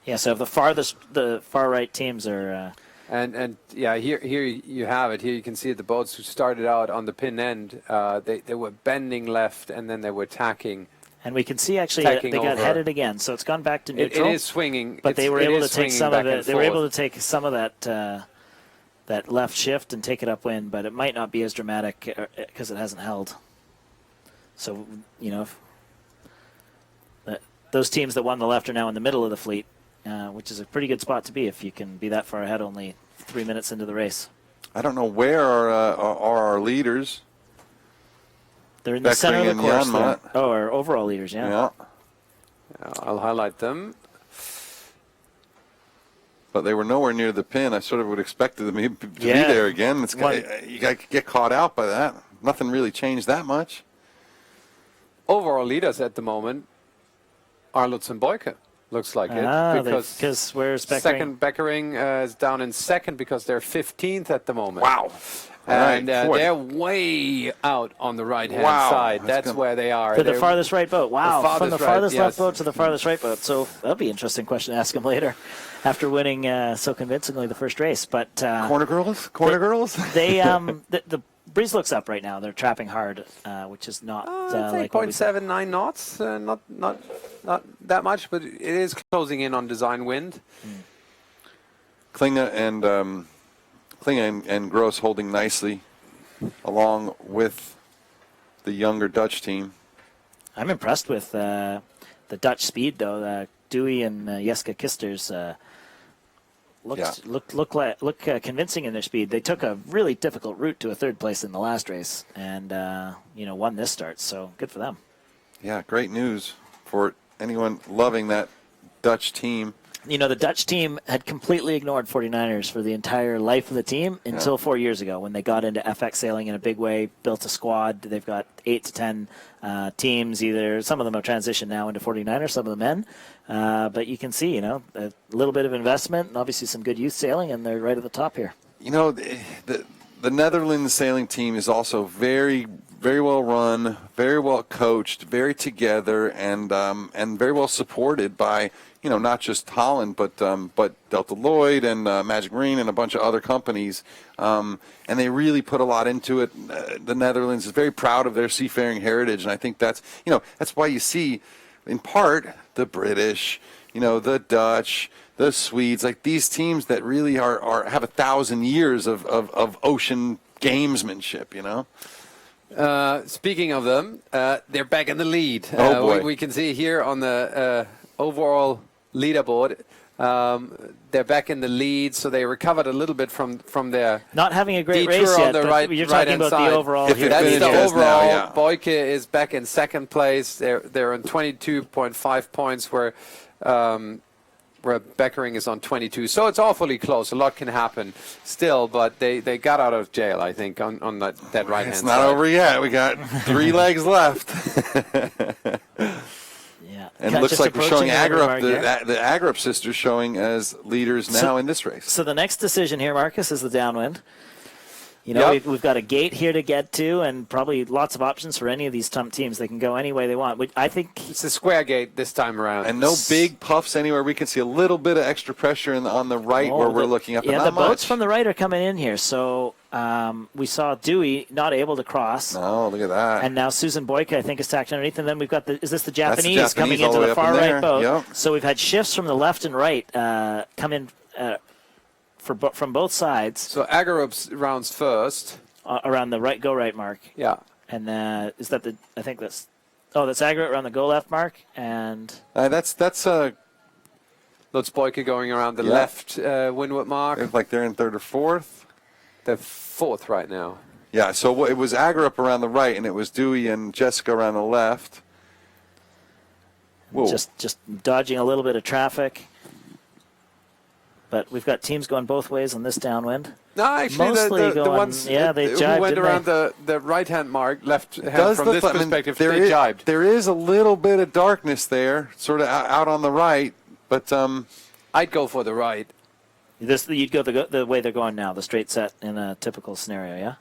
Yeah, so the far right teams are And yeah, here you have it. Here you can see the boats who started out on the pin end. They were bending left, and then they were tacking. and we can see actually Tacking they got over. headed again, so it's gone back to neutral. It is swinging, but they were it able is to take swinging some of back and it. They were able forth. to take some of that left shift and take it upwind, but it might not be as dramatic because it hasn't held. So those teams that won the left are now in the middle of the fleet, which is a pretty good spot to be if you can be that far ahead only 3 minutes into the race. I don't know where are our leaders. They're in the center of the Beckering and course. Janmaat. Oh, our overall leaders, yeah. Yeah. I'll highlight them. But they were nowhere near the pin. I sort of would expect them to be Yeah. there again. One- You got to get caught out by that. Nothing really changed that much. Overall leaders at the moment are Lutz and Boyke. Looks like it, because where's Beckering? second Beckering is down in second because they're 15th at the moment. Wow. And All right. they're way out on the right-hand Wow. side. That's That's where they are. To the They're- farthest right boat. Wow, from the farthest right, farthest left yes. boat to the farthest right boat. So that'll be an interesting question to ask him later after winning so convincingly the first race. But Corner girls? they the breeze looks up right now. They're trapping hard, which is not It's like what we said. 8.79 knots. Not that much, but it is closing in on design wind. Klinge and Gross holding nicely along with the younger Dutch team. I'm impressed with the Dutch speed, though. Dewey and Jeske Kisters look convincing in their speed. They took a really difficult route to a third place in the last race, and won this start. So good for them. Yeah, great news for anyone loving that Dutch team. The Dutch team had completely ignored 49ers for the entire life of the team until 4 years ago when they got into FX sailing in a big way, built a squad. They've got 8 to 10 teams. Either some of them have transitioned now into 49ers, some of the men. But you can see, a little bit of investment and obviously some good youth sailing, and they're right at the top here. The Netherlands sailing team is also very, very well run, very well coached, very together, and very well supported by not just Holland, but Delta Lloyd and Magic Marine and a bunch of other companies, and they really put a lot into it. The Netherlands is very proud of their seafaring heritage, and I think that's why you see, in part, the British, the Dutch, the Swedes, like these teams that really have 1,000 years of ocean gamesmanship, Speaking of them, they're back in the lead. Oh, boy. We can see here on the overall leaderboard, they're back in the lead, so they recovered a little bit from their Not having a great detour race on yet, the but you're talking about side. the overall If here. it That's the finishes now, overall. yeah. Boyke is back in second place. They're on 22.5 points, where where Beckering is on 22. So it's awfully close. A lot can happen still, but they got out of jail, I think, on that right hand side. It's not over yet. We got 3 legs left. Yeah. And it looks Just like we're showing approaching Agrup, here. the Agrup sisters showing as leaders now in this race. So the next decision here, Marcus, is the downwind. You know, Yep. we've got a gate here to get to, and probably lots of options for any of these teams. They can go any way they want. I think It's a square gate this time around. And no big puffs anywhere. We can see a little bit of extra pressure on the right where we're looking up. Yeah, not the boats much. from the right are coming in here. So we saw Dewey not able to cross. Oh, look at that. And now Susan Boyka, I think, is tacked underneath. And then we've got is this the Japanese, Japanese coming all into the way the up far in right there. boat? Yep. So we've had shifts from the left and right come in from both sides So Agarup's rounds first. around the right mark. Yeah. And is that I think that's Agro around the go left mark. And That's Lutz Boyka going around the Yeah. left windward mark. it's like they're in 3rd or 4th. They're 4th right now. Yeah, so it was Agrup around the right, and it was Dewey and Jessica around the left. Whoa. just dodging a little bit of traffic. But we've got teams going both ways on this downwind. No, actually, Mostly the going- ones yeah, they who jibed, went didn't around the right-hand mark, left hand Does from look this like- I mean, perspective, there they is- jibed. There is a little bit of darkness there, sort of out on the right, but I'd go for the right. You'd go the way they're going now, the straight set in a typical scenario, yeah?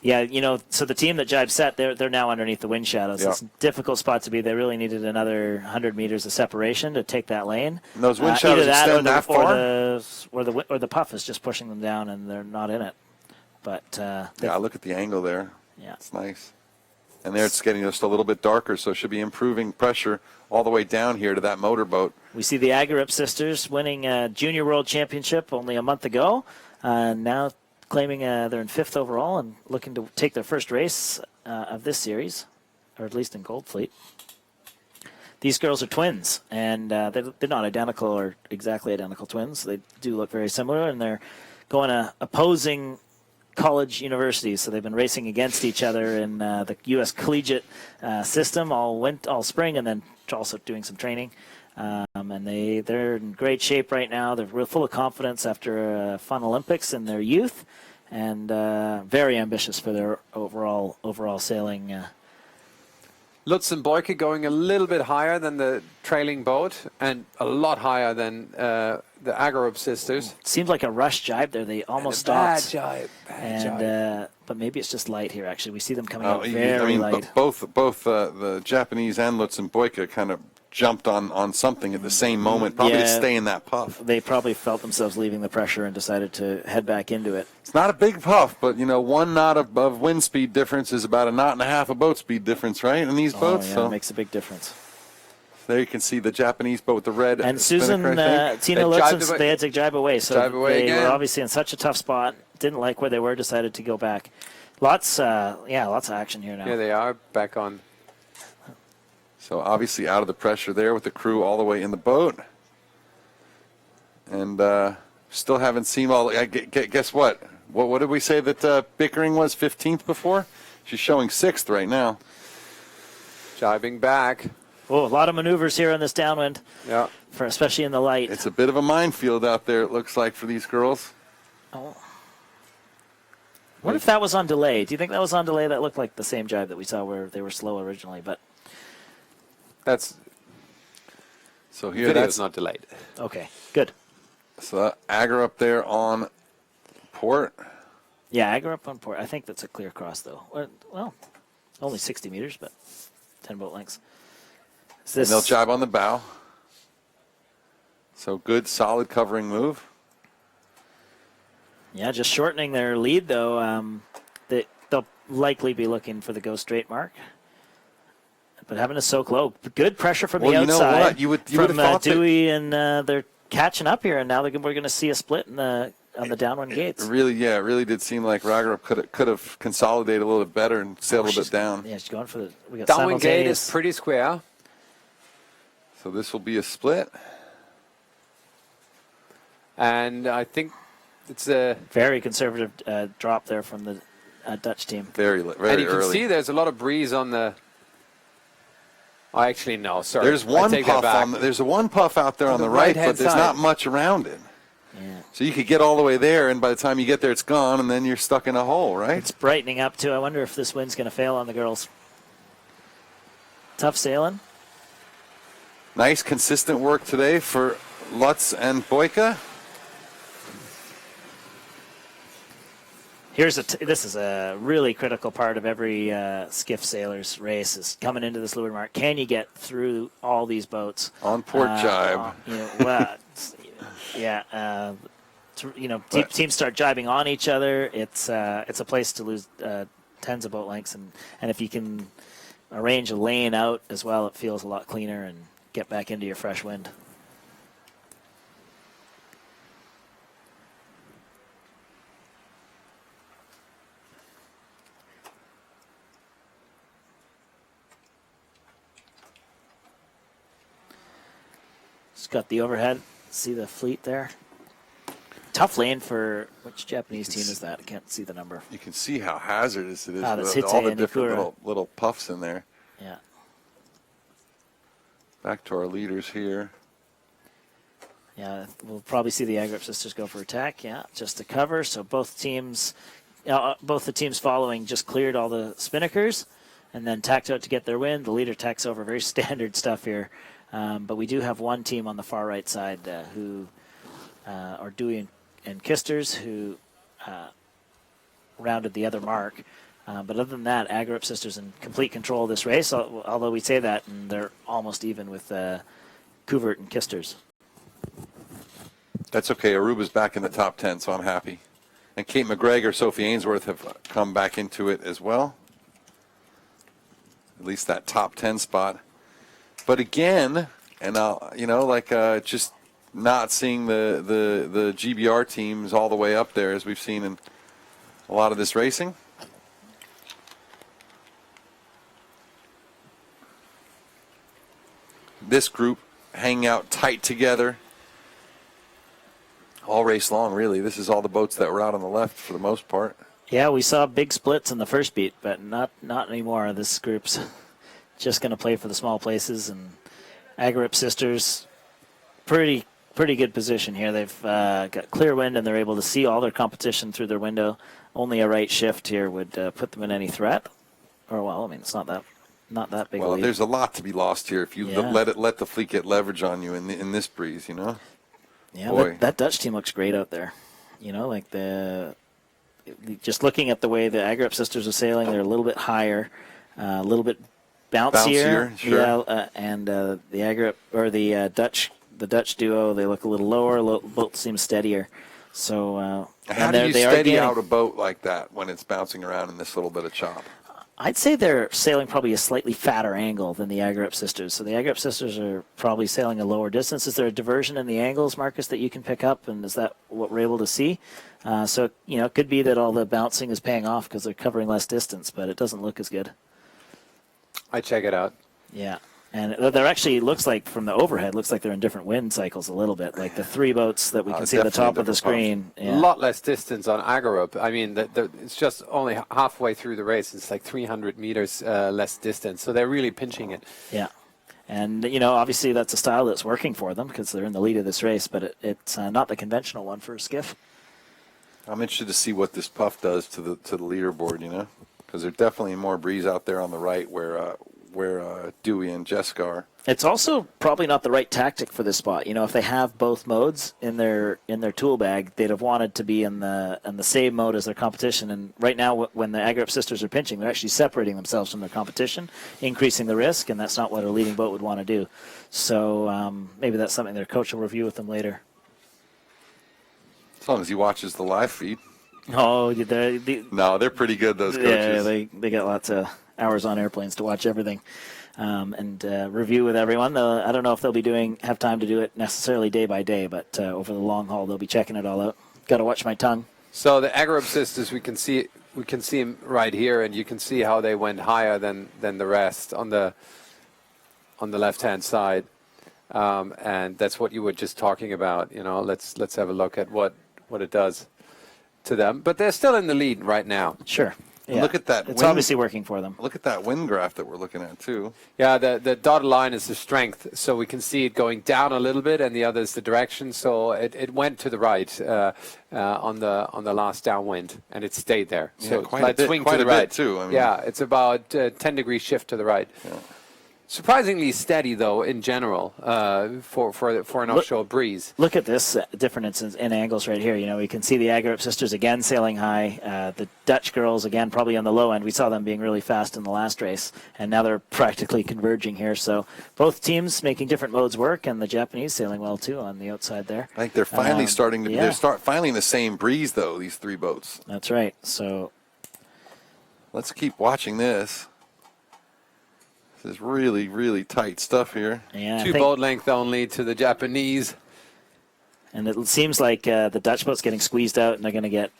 Yeah, so the team that jibed set, they're now underneath the wind shadows. Yeah. It's a difficult spot to be. They really needed another 100 meters of separation to take that lane. And those wind Either shadows that extend that far? or the puff is just pushing them down and they're not in it. But yeah, look at the angle there. yeah. It's nice. And there it's getting just a little bit darker, so it should be improving pressure all the way down here to that motorboat. We see the Agrup sisters winning a junior world championship only a month ago. Now claiming they're in 5th overall and looking to take their first race of this series, or at least in Gold Fleet. These girls are twins, and they're not identical or exactly identical twins. They do look very similar, and they're going to opposing college universities. So they've been racing against each other in the U.S. collegiate system all spring, and then also doing some training. And they're in great shape right now. They're real full of confidence after a fun Olympics in their youth, and very ambitious for their overall sailing. Lutz and Boyka going a little bit higher than the trailing boat and a lot higher than the Agarup sisters. Seems like a rush jibe there. They almost Bad stopped. bad jibe. But maybe it's just light here. Actually, we see them coming Oh, out very light. both the Japanese and Lutz and Boyka kind of jumped on something at the same moment, probably to Yeah. stay in that puff. They probably felt themselves leaving the pressure and decided to head back into it. It's not a big puff, but 1 knot of wind speed difference is about a knot and a half of boat speed difference, right? In these boats, Oh, yeah, so it makes a big difference. there you can see the Japanese boat with the red. And spinnaker, Susan, I think. Tina They Lutz, jibed away. they had to jibe away. So Jibe away they again. were obviously in such a tough spot. Didn't like where they were. Decided to go back. Lots of action here now. Yeah, they are back on. So obviously out of the pressure there with the crew all the way in the boat. And still haven't seen all. Guess what? What did we say that Bickering was 15th before? She's showing 6th right now. Jibing back. Oh, a lot of maneuvers here on this downwind, Yeah. especially in the light. It's a bit of a minefield out there, it looks like, for these girls. What if that was on delay? Do you think that was on delay? That looked like the same jibe that we saw where they were slow originally, but That's So here video's that's not delayed. okay, good. so Agar up there on port. Yeah, I grew up on port. I think that's a clear cross, though. Well, only 60 meters, but 10 boat lengths. Is And this, they'll jibe on the bow. So good, solid covering move. yeah, just shortening their lead, though. They'll likely be looking for the go straight mark. But having to soak low. Good pressure from the Well, you know outside. what? You would have from thought that- Dewey, and they're catching up here, and now we're going to see a split on the downwind gates. It really did seem like Ragarup could have consolidated a little bit better and sailed a little bit down. Yeah, she's going for we got Downwind gate is simultaneous. pretty square. So this will be a split. And I think it's a... Very conservative drop there from the Dutch team. Very And you can early. see there's a lot of breeze on the Actually, no. Sorry. There's one I take that puff back. there's one puff out there on the right, right-hand but there's side. not much around it. Yeah. So you could get all the way there, and by the time you get there, it's gone, and then you're stuck in a hole, right? It's brightening up, too. I wonder if this wind's going to fail on the girls. Tough sailing. Nice, consistent work today for Lutz and Boyka. This is a really critical part of every skiff sailor's race is coming into this leeward mark. Can you get through all these boats On port jibe. Teams start jibing on each other. It's a place to lose tens of boat lengths, and if you can arrange a lane out as well, it feels a lot cleaner and get back into your fresh wind. Just got the overhead. See the fleet there. Tough lane for which Japanese team is that? I can't see the number. You can see how hazardous it is That's with all the Hite different Nikura. little puffs in there. Yeah. Back to our leaders here. Yeah, we'll probably see the Agrip sisters go for attack. Yeah, just to cover. So both the teams following just cleared all the spinnakers and then tacked out to get their win. The leader tacks over. Very standard stuff here. But we do have one team on the far right side who are Dewey and Kisters who rounded the other mark. But other than that, Agrip sisters in complete control of this race, although we say that, and they're almost even with Kuvert and Kisters. That's okay. Aruba's back in the top 10, so I'm happy. And Kate McGregor, Sophie Ainsworth have come back into it as well. At least that top 10 spot. But again, and just not seeing the GBR teams all the way up there as we've seen in a lot of this racing. This group hanging out tight together all race long, really. This is all the boats that were out on the left for the most part. Yeah, we saw big splits in the first beat, but not anymore. This group's just going to play for the small places, and Agrip sisters, pretty good position here. They've got clear wind, and they're able to see all their competition through their window. Only a right shift here would put them in any threat. It's not that big. Well, a lead. there's a lot to be lost here if you let the fleet get leverage on you in this breeze, Yeah, that Dutch team looks great out there. Just looking at the way the Agrip sisters are sailing, they're a little bit higher, a little bit bouncier. Sure. Yeah, and the Agrip or the Dutch duo, they look a little lower. Both seem steadier. So how do you steady out a boat like that when it's bouncing around in this little bit of chop? I'd say they're sailing probably a slightly fatter angle than the Agrip sisters. So the Agrip sisters are probably sailing a lower distance. Is there a diversion in the angles, Marcus, that you can pick up? And is that what we're able to see? So, it could be that all the bouncing is paying off because they're covering less distance, but it doesn't look as good. I check it out. Yeah. And they're actually, looks like from the overhead, looks like they're in different wind cycles a little bit. Like the three boats that we can see at the top of the screen. A lot less distance on Agrip. I mean, it's just only halfway through the race. It's like 300 meters less distance. So they're really pinching it. Yeah. And, obviously that's a style that's working for them because they're in the lead of this race, but it's not the conventional one for a skiff. I'm interested to see what this puff does to the leaderboard, because there's definitely more breeze out there on the right where Dewey and Jessica are. It's also probably not the right tactic for this spot. If they have both modes in their tool bag, they'd have wanted to be in the same mode as their competition. And right now, when the Agrip sisters are pinching, they're actually separating themselves from their competition, increasing the risk, and that's not what a leading boat would want to do. So maybe that's something their coach will review with them later. As long as he watches the live feed. Oh, they're pretty good, those coaches. Yeah, they got lots of hours on airplanes to watch everything and review with everyone. I don't know if they'll have time to do it necessarily day by day, but over the long haul, they'll be checking it all out. Got to watch my tongue. So the Agrip sisters, we can see them right here, and you can see how they went higher than the rest on the left-hand side, and that's what you were just talking about. Let's have a look at what it does to them. But they're still in the lead right now. Sure. And look at that. It's obviously working for them. Look at that wind graph that we're looking at too. Yeah, the dotted line is the strength, so we can see it going down a little bit, and the other is the direction. So it went to the right on the last downwind, and it stayed there. So quite slight a bit, swing quite to a the bit right too. I mean, yeah, it's about 10-degree shift to the right. Yeah. Surprisingly steady, though, in general, for an offshore breeze. Look at this difference in angles right here. You know, we can see the Agerup sisters again sailing high. The Dutch girls, again, probably on the low end. We saw them being really fast in the last race, and now they're practically converging here. So both teams making different modes work, and the Japanese sailing well, too, on the outside there. I think they're finally starting to yeah. they're finally in the same breeze, though, these three boats. That's right. So let's keep watching this. This is really, really tight stuff here. yeah, Two boat length only to the Japanese. And it seems like the Dutch boat's getting squeezed out, and they're going to get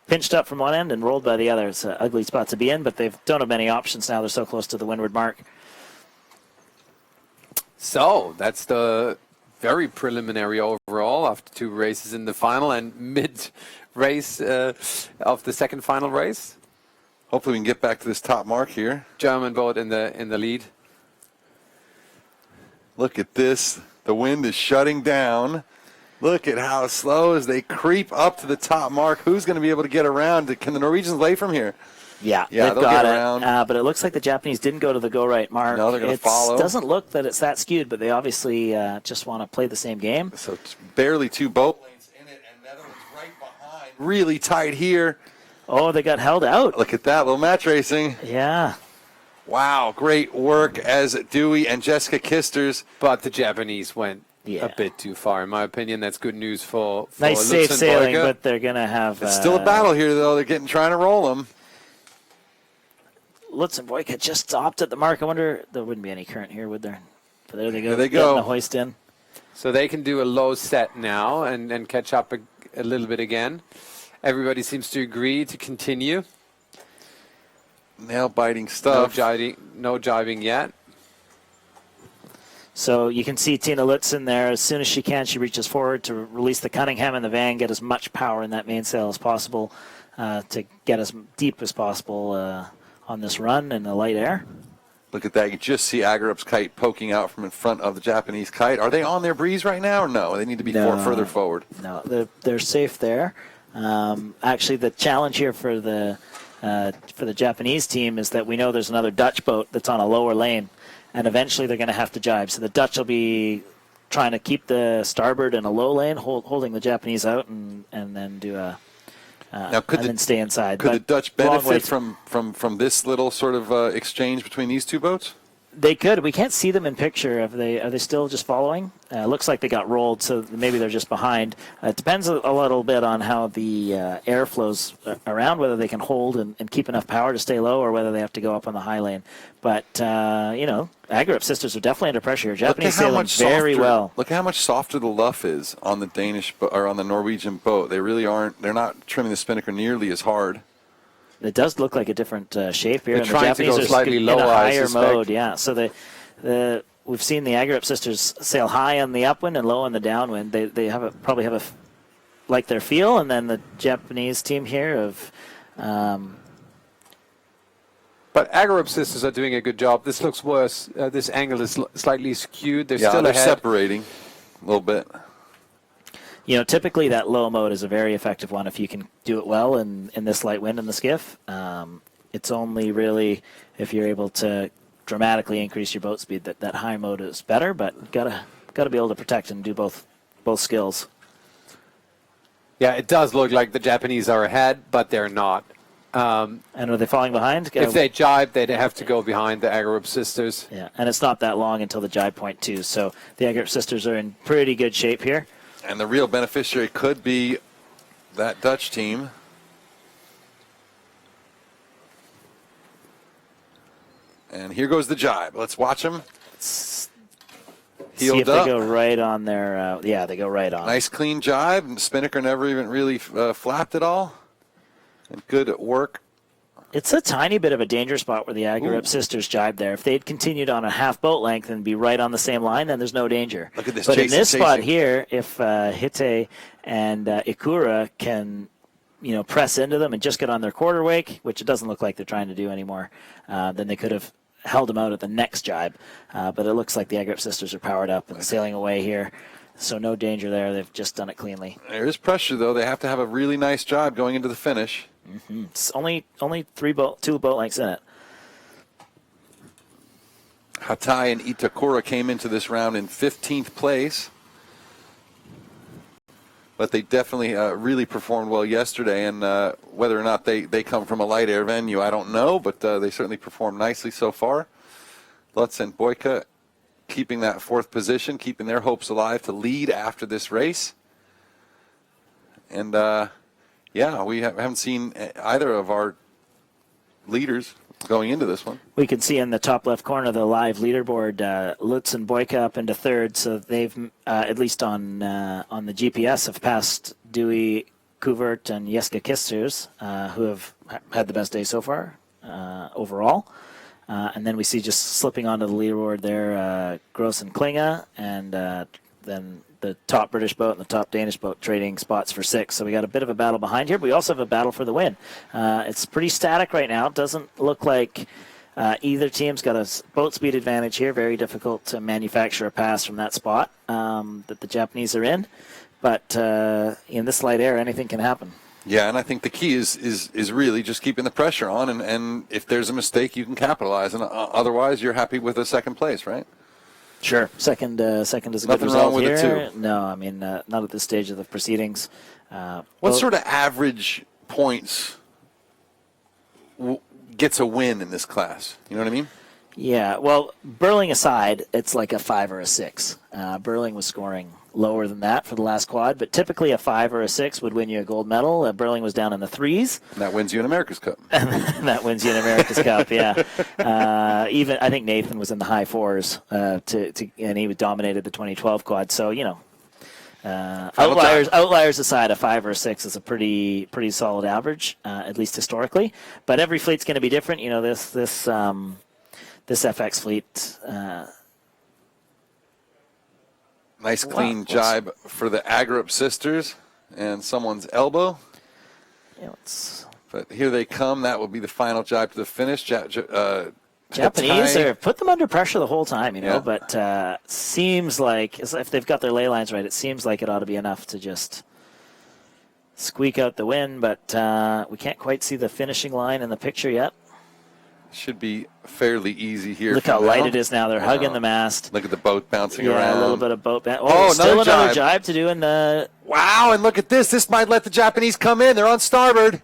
pinched up from one end and rolled by the other. It's an ugly spot to be in, but they don't have many options now. They're so close to the windward mark. So that's the very preliminary overall after 2 races in the final and mid-race of the second final race. Hopefully we can get back to this top mark here. German boat in the lead. Look at this. The wind is shutting down. Look at how slow as they creep up to the top mark. Who's going to be able to get around? Can the Norwegians lay from here? Yeah, they'll they've got get it. around. But it looks like the Japanese didn't go to the go right mark. No, they're going to follow. It doesn't look that it's that skewed, but they obviously just want to play the same game. So it's barely 2 boat lanes in it, and Netherlands right behind. Really tight here. Oh, they got held out. Look at that little match racing. Yeah. Wow, great work as Dewey and Jessica Kisters. But the Japanese went Yeah. a bit too far. In my opinion, that's good news for Nice safe sailing, Luxembourg. but they're going to have... It's still a battle here, though. They're trying to roll them. Luxembourg had just stopped at the mark. I wonder, there wouldn't be any current here, would there? But there they go. There they Getting go. the hoist in. So they can do a low set now and catch up a little bit again. Everybody seems to agree to continue. Nail-biting No stuff. jibing yet. So you can see Tina Lutzen there. As soon as she can, she reaches forward to release the Cunningham and the van, get as much power in that mainsail as possible to get as deep as possible on this run in the light air. Look at that. You just see Agerup's kite poking out from in front of the Japanese kite. Are they on their breeze right now or no? They need to be further forward. No, they're safe there. Actually, the challenge here for the Japanese team is that we know there's another Dutch boat that's on a lower lane, and eventually they're going to have to jibe. So the Dutch will be trying to keep the starboard in a low lane, holding the Japanese out, and then do a now, then stay inside. Could the Dutch long way benefit from this little sort of exchange between these two boats? They could. We can't see them in picture. Are they still just following? Looks like they got rolled, so maybe they're just behind. It depends a little bit on how the air flows around, whether they can hold and keep enough power to stay low, or whether they have to go up on the high lane. But Agerup sisters are definitely under pressure. Japanese sailing very well. Look how much softer the luff is on the Danish or on the Norwegian boat. They really aren't. They're not trimming the spinnaker nearly as hard. It does look like a different shape here. They're and trying the Japanese to go slightly in lower, a I higher suspect. mode. Yeah, so we've seen the Agerup sisters sail high on the upwind and low on the downwind. They probably have like their feel, and then the Japanese team here of. But Agerup sisters are doing a good job. This looks worse. This angle is slightly skewed. They're Yeah, still they're ahead. separating a little bit. Typically that low mode is a very effective one if you can do it well in this light wind in the skiff. It's only really if you're able to dramatically increase your boat speed that high mode is better, but gotta be able to protect and do both skills. Yeah, it does look like the Japanese are ahead, but they're not. And are they falling behind? If they jibe, they'd have to go behind the Agerup sisters. Yeah, and it's not that long until the jibe point too. So the Agerup sisters are in pretty good shape here. And the real beneficiary could be that Dutch team. And here goes the jibe. Let's watch them. See Heeled if up. they go right on their. They go right on. Nice clean jibe. And spinnaker never even really flapped at all. And good work. It's a tiny bit of a danger spot where the Agerup sisters jibe there. If they'd continued on a half boat length and be right on the same line, then there's no danger. Look at this But in chasing, this spot chasing. here, if Hite and Ikura can press into them and just get on their quarter wake, which it doesn't look like they're trying to do anymore, then they could have held them out at the next jibe. But it looks like the Agrup sisters are powered up and sailing away here. So no danger there. They've just done it cleanly. There is pressure, though. They have to have a really nice jibe going into the finish. It's only 2 boat lengths in it. Hatay and Itakura came into this round in 15th place. But they definitely really performed well yesterday, and whether or not they come from a light air venue, I don't know, but they certainly performed nicely so far. Lutz and Boyka keeping that 4th position, keeping their hopes alive to lead after this race. And, we haven't seen either of our leaders going into this one. We can see in the top left corner the live leaderboard, Lutz and Boyka up into 3rd, so they've, at least on the GPS, have passed Dewey, Kuvert, and Jeske Kisters, who have had the best day so far overall. And then we see just slipping onto the leaderboard there, Gross and Klinge, and then the top British boat and the top Danish boat trading spots for 6. So we got a bit of a battle behind here, but we also have a battle for the win. It's pretty static right now. It doesn't look like either team's got a boat speed advantage here. Very difficult to manufacture a pass from that spot that the Japanese are in. But in this light air, anything can happen. Yeah, and I think the key is really just keeping the pressure on, and if there's a mistake, you can capitalize. And otherwise, you're happy with a 2nd place, right? Sure. Second is a Nothing good result wrong with here. it, too. No, I mean, not at this stage of the proceedings. What sort of average points gets a win in this class? You know what I mean? Yeah, well, Burling aside, it's like a 5 or a 6. Burling was scoring lower than that for the last quad, but typically a 5 or a 6 would win you a gold medal. Burling was down in the 3s. And that wins you an America's Cup. And that wins you an America's Cup, yeah. Even I think Nathan was in the high 4s, and he dominated the 2012 quad. So, outliers aside, a 5 or a 6 is a pretty solid average, at least historically. But every fleet's going to be different. This FX fleet. Nice clean jibe for the Agrup sisters and someone's elbow. Yeah, But here they come. That will be the final jibe to the finish. Japanese Hatay. are put them under pressure the whole time, Yeah. but seems like if they've got their ley lines right, it seems like it ought to be enough to just squeak out the win, but we can't quite see the finishing line in the picture yet. Should be fairly easy here. Look how light it is now. They're hugging the mast. Look at the boat bouncing Yeah, around. a little bit of boat bounce. Oh, still another another jibe to do in the... Wow, and look at this. This might let the Japanese come in. They're on starboard.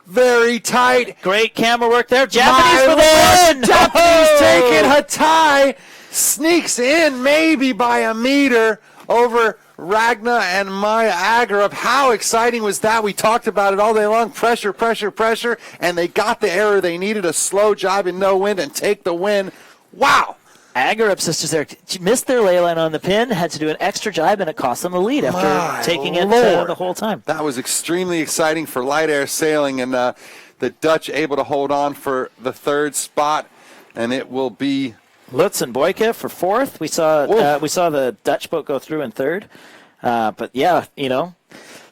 Very tight. Great camera work there. Japanese for the win! Japanese Oh! taking Hatay. Sneaks in maybe by a meter over Ragna and Maya Agrup. How exciting was that? We talked about it all day long. Pressure, pressure, pressure. And they got the error they needed, a slow jibe in no wind, and take the win. Wow. Agrup sisters there missed their ley line on the pin, had to do an extra jibe, and it cost them the lead after My taking it Lord. the whole time. That was extremely exciting for light air sailing, and the Dutch able to hold on for the 3rd spot, and it will be Lutz and Boyka for 4th. We saw the Dutch boat go through in 3rd. But yeah,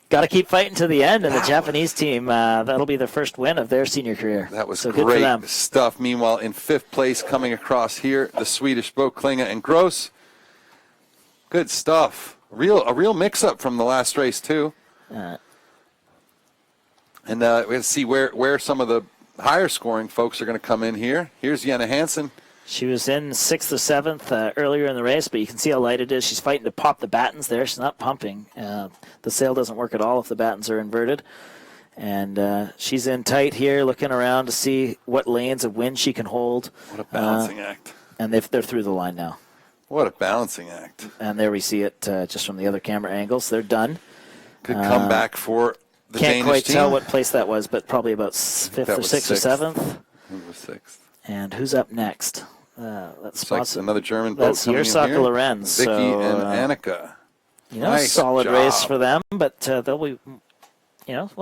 got to keep fighting to the end. And the Japanese team, that'll be their first win of their senior career. That was so good for them. great stuff. Meanwhile, in 5th place, coming across here, the Swedish boat Klinge and Gross. Good stuff. A real mix-up from the last race too. And we have to see where some of the higher scoring folks are going to come in here. Here's Jenna Hansen. She was in 6th or 7th earlier in the race, but you can see how light it is. She's fighting to pop the battens there. She's not pumping. The sail doesn't work at all if the battens are inverted. And she's in tight here, looking around to see what lanes of wind she can hold. What a balancing act. And they're through the line now. What a balancing act. And there we see it just from the other camera angles. They're done. Good comeback for the Danish team. Can't quite tell what place that was, but probably about 5th or 6th or 7th. It was 6th. And who's up next? That's like another German boat that's coming in Yersaka here. Lorenz. Vicky so, and Annika. Nice solid job. race for them, but they'll be,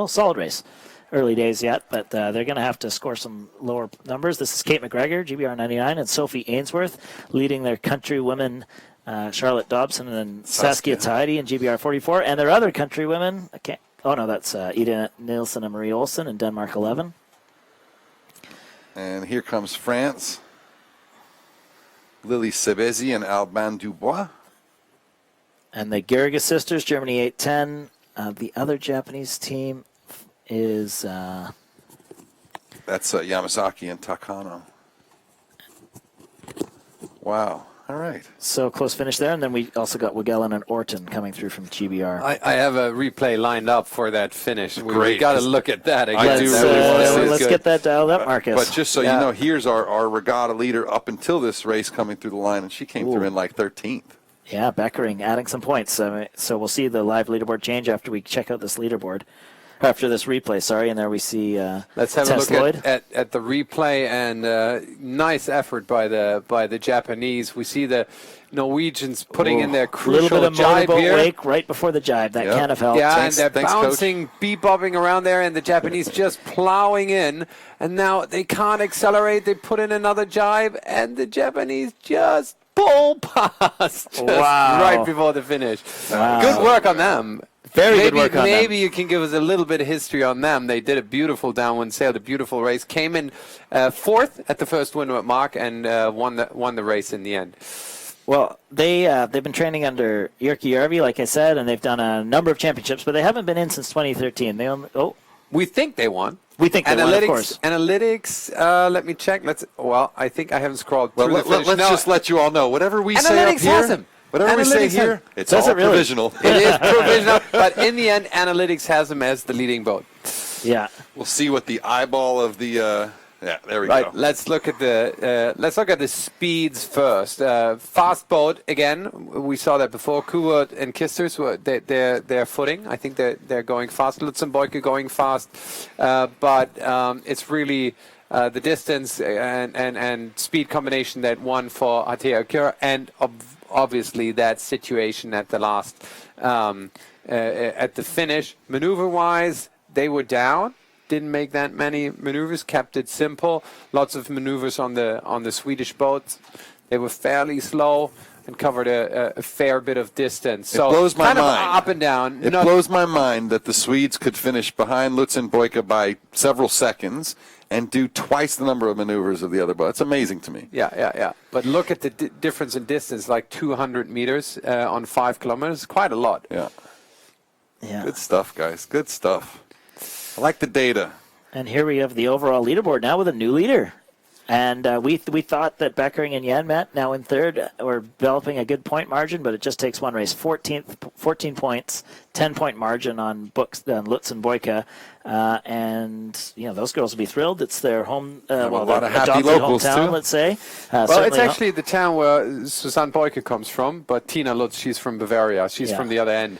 solid race. Early days yet, but they're going to have to score some lower numbers. This is Kate McGregor, GBR 99, and Sophie Ainsworth leading their country women, Charlotte Dobson and Saskia Tidy in GBR 44, and their other country women, Oh, no, that's Ida Nielsen and Marie Olsen in Denmark 11. And here comes France. Lily Sebezi and Alban Dubois. And the Garriga sisters, Germany 8-10. The other Japanese team is... That's Yamazaki and Takano. Wow. All right. So close finish there. And then we also got Wigellen and Orton coming through from GBR. I have a replay lined up for that finish. We Great. got to look at that again. I do really want to see it. Let's Good. get that dialed up, Marcus. But just so you know, here's our regatta leader up until this race coming through the line, and she came through in like 13th. Yeah, Beckering adding some points. So we'll see the live leaderboard change after we check out this leaderboard. After this replay, sorry. And there we see Let's have Tess a look Lloyd. at the replay, and nice effort by the Japanese. We see the Norwegians putting in their A crucial little bit of jibe motorboat here. wake right before the jibe. That can't have helped. Yeah, Thanks- and they're thanks, Coach. bouncing, bebobbing around there, and the Japanese just plowing in. And now they can't accelerate. They put in another jibe, and the Japanese just pull past just Wow. right before the finish. Wow. Good work on them. Very good work on them. Maybe you can give us a little bit of history on them. They did a beautiful downwind sail, a beautiful race. Came in fourth at the first windward mark and won the race in the end. Well, they've been training under Jyrki Järvi, like I said, and they've done a number of championships, but they haven't been in since 2013. We think they won. We think they won, of course. Analytics. Let me check. I think I haven't scrolled through the finish. Let's just let you all know. Whatever we say up Analytics has here, them. whatever we say Analytics here, has- it's Does all it really? provisional. It is provisional, but in the end, Analytics has them as the leading boat. Yeah. We'll see what the eyeball of the. Yeah, there we Right. go. Let's look at the speeds first. Fast boat again. We saw that before. Kuwait and Kisters they're footing. I think they're going fast. Lutzenboyke going fast, but it's really the distance and speed combination that won for Atea Akira, and obviously that situation at the last at the finish. Maneuver wise, they were down. Didn't make that many maneuvers, kept it simple. Lots of maneuvers on the Swedish boats. They were fairly slow and covered a fair bit of distance. So it blows my kind mind. of up and down. It blows my mind that the Swedes could finish behind Lutz and Boyka by several seconds and do twice the number of maneuvers of the other boat. It's amazing to me. Yeah. But look at the difference in distance, like 200 meters on 5 kilometers. Quite a lot. Yeah. Yeah. Good stuff, guys. Good stuff. I like the data. And here we have the overall leaderboard now with a new leader. And we thought that Beckering and Janmet, now in third, were developing a good point margin, but it just takes one race. 14 points, 10-point margin on Lutz and Boyka. And, those girls will be thrilled. It's their home, a lot of happy adopted locals, hometown, too. let's say. Well, it's actually the town where Susanne Boyke comes from, but Tina Lutz, she's from Bavaria. She's from the other end.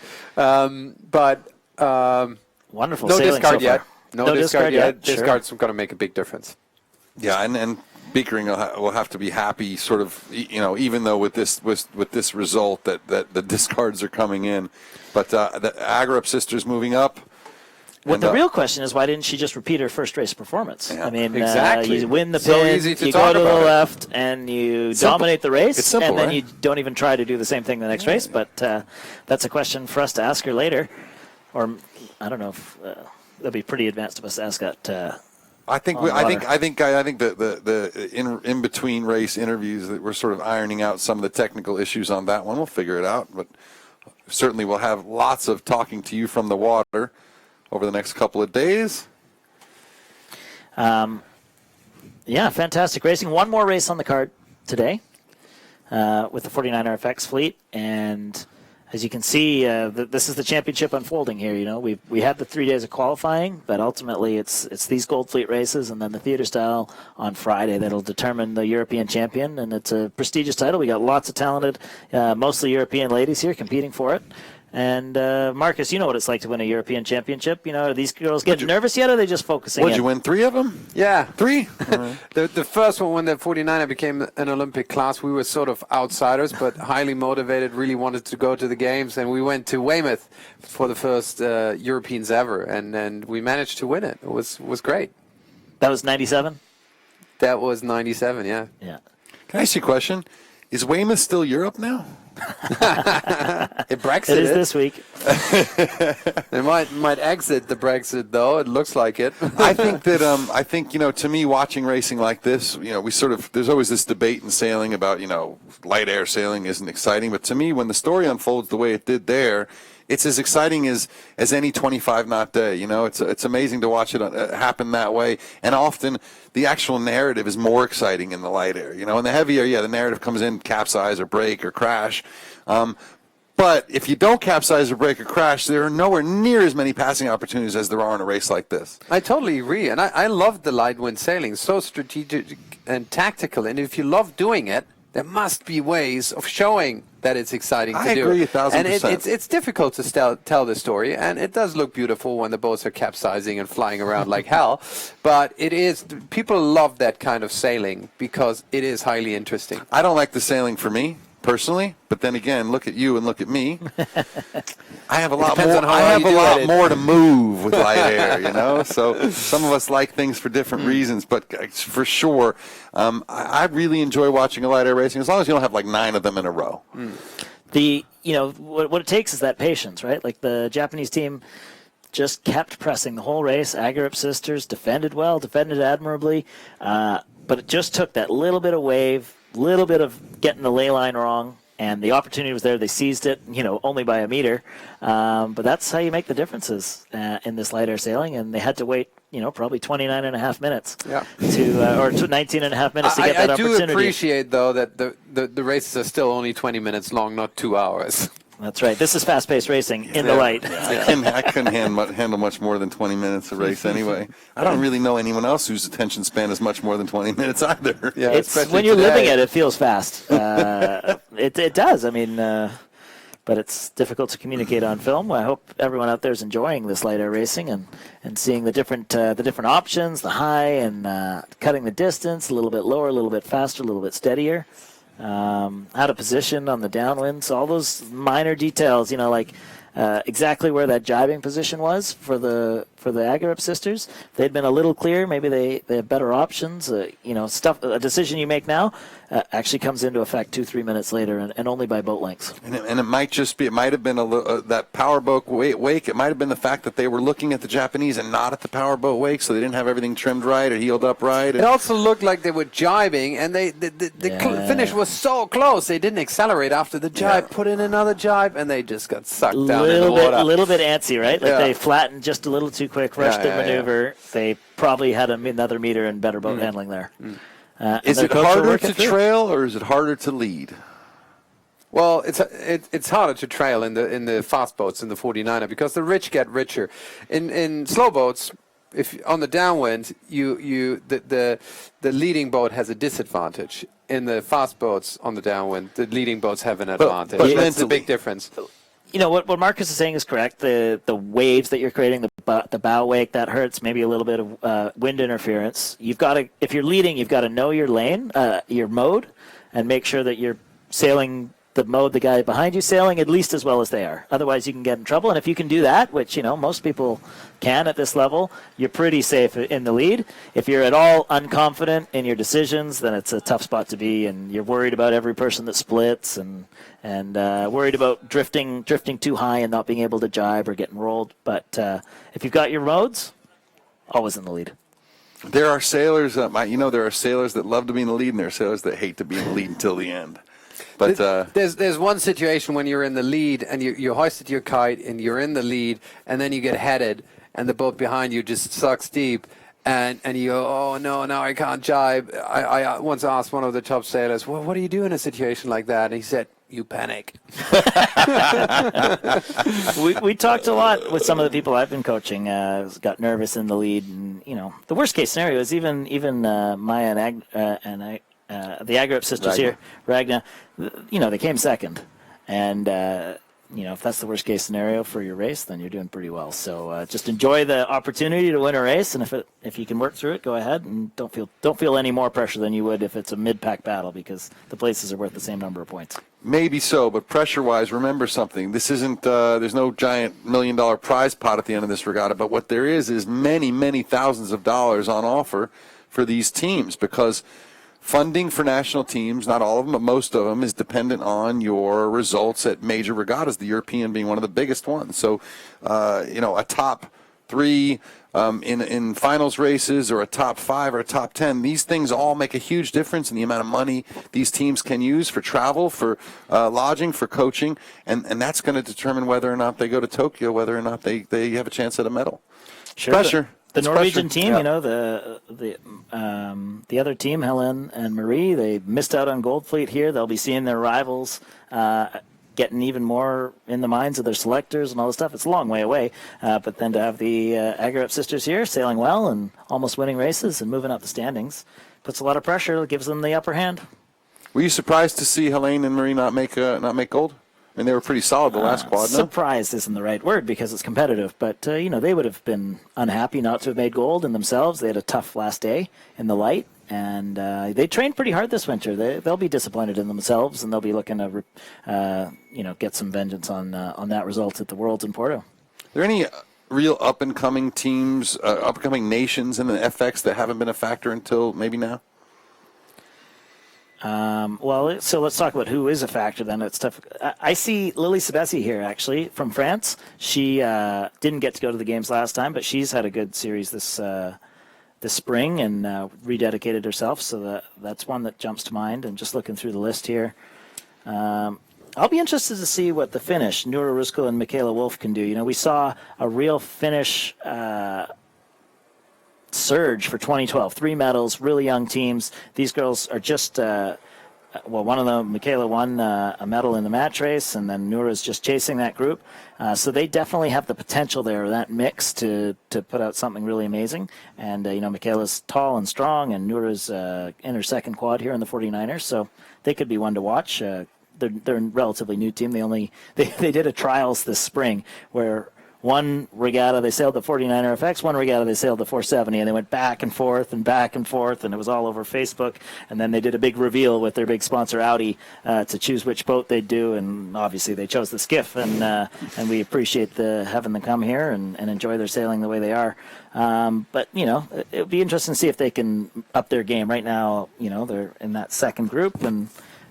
Wonderful no sailing discard so yet. far. No discard yet. Sure. Discard's going to make a big difference. Yeah, and Beekering will have to be happy, sort of, even though with this result that the discards are coming in. But the Agrup sisters moving up. What the real question is, why didn't she just repeat her first race performance? Yeah, I mean, exactly. You win the So pin, easy to you talk go to the about it. left, and you dominate the race, It's simple, and then right? you don't even try to do the same thing the next race. But that's a question for us to ask her later, or I don't know if that'd be pretty advanced of us to ask that. I think the in between race interviews that we're sort of ironing out some of the technical issues on that one. We'll figure it out, but certainly we'll have lots of talking to you from the water over the next couple of days. Yeah, fantastic racing. One more race on the card today with the 49er FX fleet, and as you can see, this is the championship unfolding here. We had the 3 days of qualifying, but ultimately it's these Gold Fleet races and then the theater style on Friday that'll determine the European champion, and it's a prestigious title. We got lots of talented, mostly European ladies here competing for it. And Marcus, you know what it's like to win a European championship. Are these girls getting nervous yet, or are they just focusing? Would you win 3 of them? Yeah. 3? The first one, when the 49er became an Olympic class, we were sort of outsiders, but highly motivated, really wanted to go to the games. And we went to Weymouth for the first Europeans ever, and we managed to win it. It was great. That was 97? That was 97, yeah. Yeah. Can I ask you a question? Is Weymouth still Europe now? Brexit It is this week. They might exit the Brexit, though. It looks like it. I think that to me, watching racing like this, there's always this debate in sailing about light air sailing isn't exciting, but to me, when the story unfolds the way it did there, it's as exciting as any 25-knot day. It's amazing to watch it happen that way, and often the actual narrative is more exciting in the light air. In the heavy air, the narrative comes in capsize or break or crash. But if you don't capsize or break or crash, there are nowhere near as many passing opportunities as there are in a race like this. I totally agree, and I love the light wind sailing. So strategic and tactical, and if you love doing it, there must be ways of showing that it's exciting to do. I agree 1,000%. And it's difficult to tell the story, and it does look beautiful when the boats are capsizing and flying around like hell. But people love that kind of sailing because it is highly interesting. I don't like the sailing for me personally, but then again, look at you and look at me. I have a lot more. I have a lot more to move with light air, So some of us like things for different reasons, but for sure, I really enjoy watching a light air racing as long as you don't have like 9 of them in a row. What it takes is that patience, right? Like the Japanese team just kept pressing the whole race. Agerup sisters defended well, defended admirably, but it just took that little bit of wave, little bit of getting the ley line wrong, and the opportunity was there. They seized it, only by a meter. But that's how you make the differences in this light air sailing, and they had to wait, probably 29 and a half minutes or 19 and a half minutes to get that opportunity. I do appreciate, though, that the races are still only 20 minutes long, not 2 hours. That's right. This is fast-paced racing in the light. I couldn't handle much more than 20 minutes of race anyway. I don't really know anyone else whose attention span is much more than 20 minutes either. Yeah, it's when you're living it, it feels fast. It does. But it's difficult to communicate on film. I hope everyone out there is enjoying this light air racing and seeing the different options, the high and cutting the distance, a little bit lower, a little bit faster, a little bit steadier. Out of position on the downwind, so all those minor details, exactly where that jibing position was for the Agerup sisters. If they'd been a little clear, maybe they have better options. A decision you make now actually comes into effect 2-3 minutes later, and only by boat lengths. And it might just be, it might have been that powerboat wake. It might have been the fact that they were looking at the Japanese and not at the powerboat wake, so they didn't have everything trimmed right or heeled up right. It also looked like they were jibing, and the finish was so close. They didn't accelerate after the jibe, put in another jibe, and they just got sucked down in the water. A little bit antsy, right? Like they flattened just a little too quick, rushed the maneuver. They probably had another meter and better boat handling there. Is it harder to trail or is it harder to lead? Well, it's harder to trail in the fast boats in the 49er because the rich get richer. In slow boats, if on the downwind, the leading boat has a disadvantage. In the fast boats on the downwind, the leading boats have an advantage. But that's the big difference. What Marcus is saying is correct. The waves that you're creating, the bow wake, that hurts. Maybe a little bit of wind interference. If you're leading, you've got to know your lane, your mode, and make sure that you're sailing the mode the guy behind you sailing at least as well as they are. Otherwise, you can get in trouble. And if you can do that, which most people can at this level, you're pretty safe in the lead. If you're at all unconfident in your decisions, then it's a tough spot to be, and you're worried about every person that splits and worried about drifting too high and not being able to jibe or getting rolled. But if you've got your modes, always in the lead. There are sailors, there are sailors that love to be in the lead, and there are sailors that hate to be in the lead until the end. But there's one situation when you're in the lead and you hoisted your kite and you're in the lead, and then you get headed and the boat behind you just sucks deep, and you go, oh no, now I can't jibe. I once asked one of the top sailors, well, what do you do in a situation like that? And he said, you panic. we talked a lot with some of the people I've been coaching. Got nervous in the lead, and the worst case scenario is even Maya and the Agerup sisters here, Ragna, they came second, and if that's the worst case scenario for your race, then you're doing pretty well. So just enjoy the opportunity to win a race, and if you can work through it, go ahead, and don't feel any more pressure than you would if it's a mid-pack battle, because the places are worth the same number of points. Maybe so, but pressure-wise, remember something. This isn't. There's no giant $1 million prize pot at the end of this regatta, but what there is many, many thousands of dollars on offer for these teams, because funding for national teams, not all of them, but most of them, is dependent on your results at major regattas, the European being one of the biggest ones. So, a top 3 in finals races, or a top 5 or a top 10, these things all make a huge difference in the amount of money these teams can use for travel, for lodging, for coaching, and that's going to determine whether or not they go to Tokyo, whether or not they have a chance at a medal. Sure. Pressure. The It's Norwegian pressure. team, Yeah. the other team, Helen and Marie, they missed out on gold fleet here. They'll be seeing their rivals getting even more in the minds of their selectors and all this stuff. It's a long way away, but then to have the Agerup sisters here sailing well and almost winning races and moving up the standings puts a lot of pressure. It gives them the upper hand. Were you surprised to see Helene and Marie not make gold? I mean, they were pretty solid the last quad, no? Surprised isn't the right word because it's competitive, but they would have been unhappy not to have made gold in themselves. They had a tough last day in the light, and they trained pretty hard this winter. They'll be disappointed in themselves, and they'll be looking to get some vengeance on that result at the Worlds in Porto. Are there any real up-and-coming teams, up-and-coming nations in the FX that haven't been a factor until maybe now? So let's talk about who is a factor then. It's tough. I see Lily Sabesi here, actually, from France. She didn't get to go to the games last time, but she's had a good series this spring and rededicated herself, so that's one that jumps to mind. And just looking through the list here, I'll be interested to see what the Finnish, Noora Rusko and Michaela Wolf, can do. We saw a real Finnish surge for 2012. 3 medals, really young teams. These girls are just, one of them, Michaela, won a medal in the match race, and then Noura's just chasing that group. So they definitely have the potential there, that mix, to put out something really amazing. And, Michaela's tall and strong, and Noura's in her second quad here in the 49ers, so they could be one to watch. They're a relatively new team. They did a trials this spring where one regatta they sailed the 49er FX, one regatta they sailed the 470, and they went back and forth, and it was all over Facebook. And then they did a big reveal with their big sponsor Audi to choose which boat they'd do, and obviously they chose the Skiff, and we appreciate having them come here and enjoy their sailing the way they are. But it would be interesting to see if they can up their game. Right now, they're in that second group, and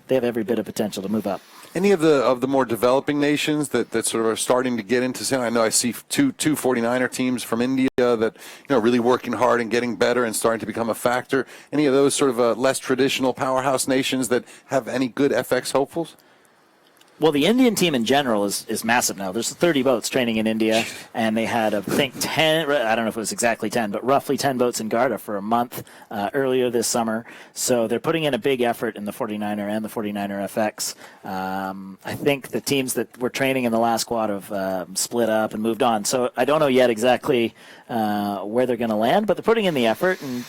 they have every bit of potential to move up. Any of the more developing nations that sort of are starting to get into sailing? I know I see two 49er teams from India that really working hard and getting better and starting to become a factor. Any of those sort of less traditional powerhouse nations that have any good FX hopefuls? Well, the Indian team in general is massive now. There's 30 boats training in India, and they had, I think, 10, I don't know if it was exactly 10, but roughly 10 boats in Garda for a month earlier this summer. So they're putting in a big effort in the 49er and the 49er FX. I think the teams that were training in the last quad have split up and moved on. So I don't know yet exactly where they're going to land, but they're putting in the effort, and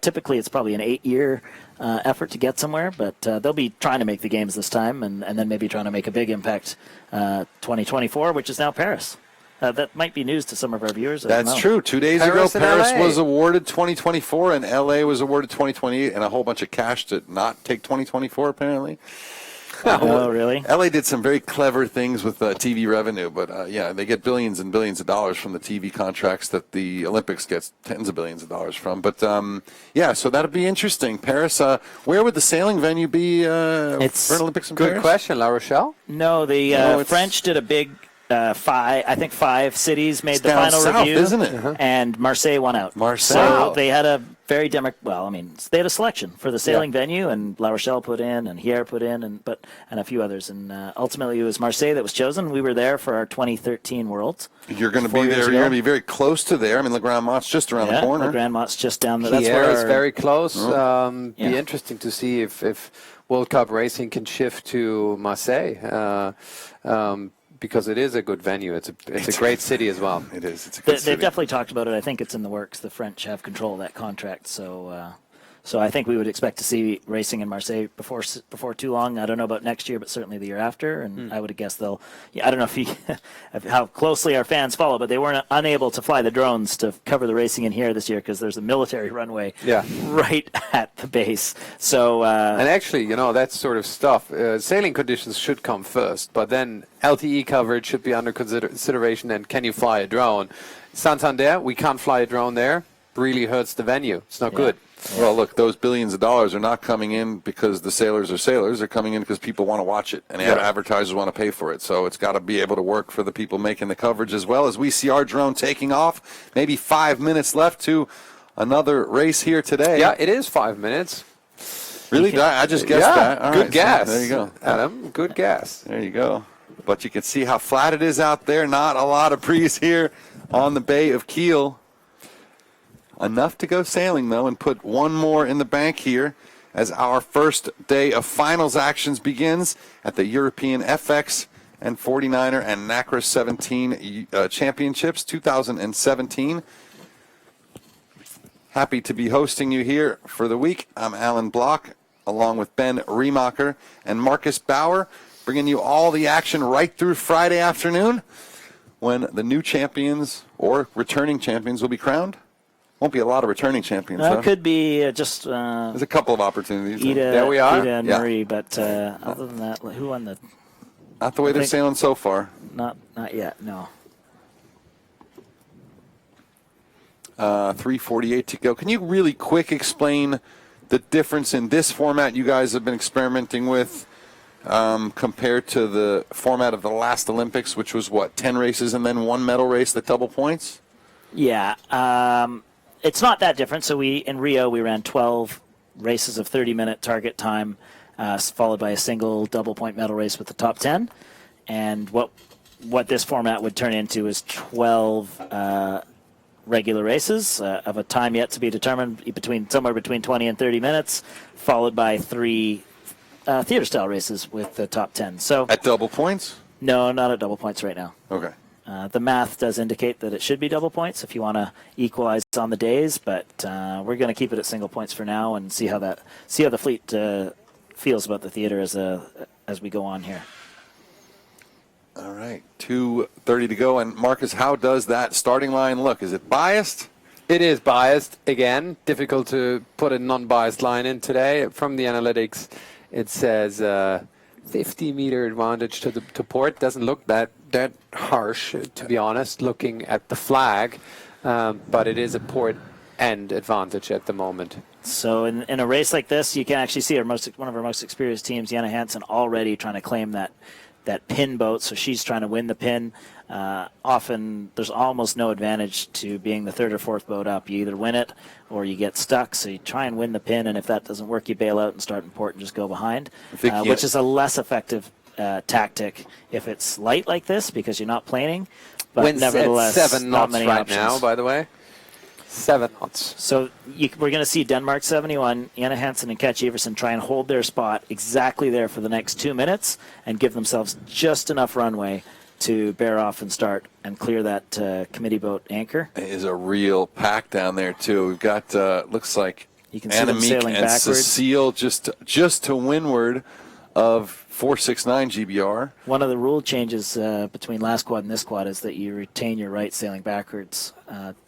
typically it's probably an 8-year effort to get somewhere, but they'll be trying to make the games this time, and then maybe trying to make a big impact 2024, which is now Paris. That might be news to some of our viewers. That's true. 2 days Paris ago, and Paris LA. was awarded 2024, and LA was awarded 2028, and a whole bunch of cash to not take 2024, apparently. Oh, really? LA did some very clever things with TV revenue, but they get billions and billions of dollars from the TV contracts that the Olympics gets tens of billions of dollars from. But so that'll be interesting. Paris, where would the sailing venue be for an Olympics in Good Paris? question, La Rochelle? No, the French did a big 5 cities made the down final south, review, isn't it? and Marseille won out. Marseille. So they had a very they had a selection for the sailing venue, and La Rochelle put in, and Hyères put in, and a few others, and ultimately it was Marseille that was chosen. We were there for our 2013 Worlds. You're going to be there. You're going to be very close to there. I mean, Le Grand Mont's just around the corner. Le Grand Mont's just down there. Kiel is very close. Be Yeah. interesting to see if World Cup racing can shift to Marseille. Because it is a good venue. It's a great city as well. It is. It's a good city. They've definitely talked about it. I think it's in the works. The French have control of that contract, so I think we would expect to see racing in Marseille before too long. I don't know about next year, but certainly the year after. And I would guess they'll. I don't know how closely our fans follow, but they weren't unable to fly the drones to cover the racing in here this year because there's a military runway right at the base. So and actually, that sort of stuff. Sailing conditions should come first, but then LTE coverage should be under consideration. And can you fly a drone? Santander, we can't fly a drone there. really hurts the venue. It's not good. Well, look, those billions of dollars are not coming in because the sailors are sailors. They're coming in because people want to watch it, and advertisers want to pay for it. So it's got to be able to work for the people making the coverage as well. As we see our drone taking off, maybe 5 minutes left to another race here today. Yeah, it is 5 minutes. Really? I just guessed that. All good right, guess. So there you go. Adam, good guess. There you go. But you can see how flat it is out there. Not a lot of breeze here on the Bay of Kiel. Enough to go sailing, though, and put one more in the bank here as our first day of finals actions begins at the European FX and 49er and Nacra 17 Championships 2017. Happy to be hosting you here for the week. I'm Alan Block, along with Ben Riemacher and Marcus Bauer, bringing you all the action right through Friday afternoon when the new champions or returning champions will be crowned. Won't be a lot of returning champions, though. Could be just... There's a couple of opportunities. There we are. Ida and Marie, but other than that, who won the... Not the way they're sailing so far. Not yet, no. 3:48 to go. Can you really quick explain the difference in this format you guys have been experimenting with compared to the format of the last Olympics, which was, 10 races and then one medal race, the double points? Yeah. It's not that different. So in Rio, we ran 12 races of 30-minute target time, followed by a single double-point medal race with the top 10. And what this format would turn into is 12 regular races of a time yet to be determined, somewhere between 20 and 30 minutes, followed by 3 theater-style races with the top 10. So at double points? No, not at double points right now. Okay. The math does indicate that it should be double points if you want to equalize on the days, but we're going to keep it at single points for now and see how the fleet feels about the theater as we go on here. All right, 2:30 to go. And Marcus, how does that starting line look? Is it biased? It is biased. Again, difficult to put a non-biased line in today. From the analytics, it says 50-meter advantage to port. Doesn't look that harsh, to be honest, looking at the flag. But it is a port end advantage at the moment. So in a race like this, you can actually see one of our most experienced teams, Jana Hansen, already trying to claim that pin boat. So she's trying to win the pin. Often there's almost no advantage to being the third or fourth boat up. You either win it or you get stuck. So you try and win the pin, and if that doesn't work, you bail out and start in port and just go behind, which is a less effective tactic if it's light like this because you're not planing. But Wind's nevertheless, at 7 knots right options. now, by the way. 7 knots. So we're going to see Denmark 71, Jana Hansen and Kat Everson try and hold their spot exactly there for the next 2 minutes and give themselves just enough runway to bear off and start and clear that committee boat anchor. It is a real pack down there, too. We've got, looks like you can see them sailing and backwards. Cecile just to windward of 469 GBR. One of the rule changes between last quad and this quad is that you retain your right sailing backwards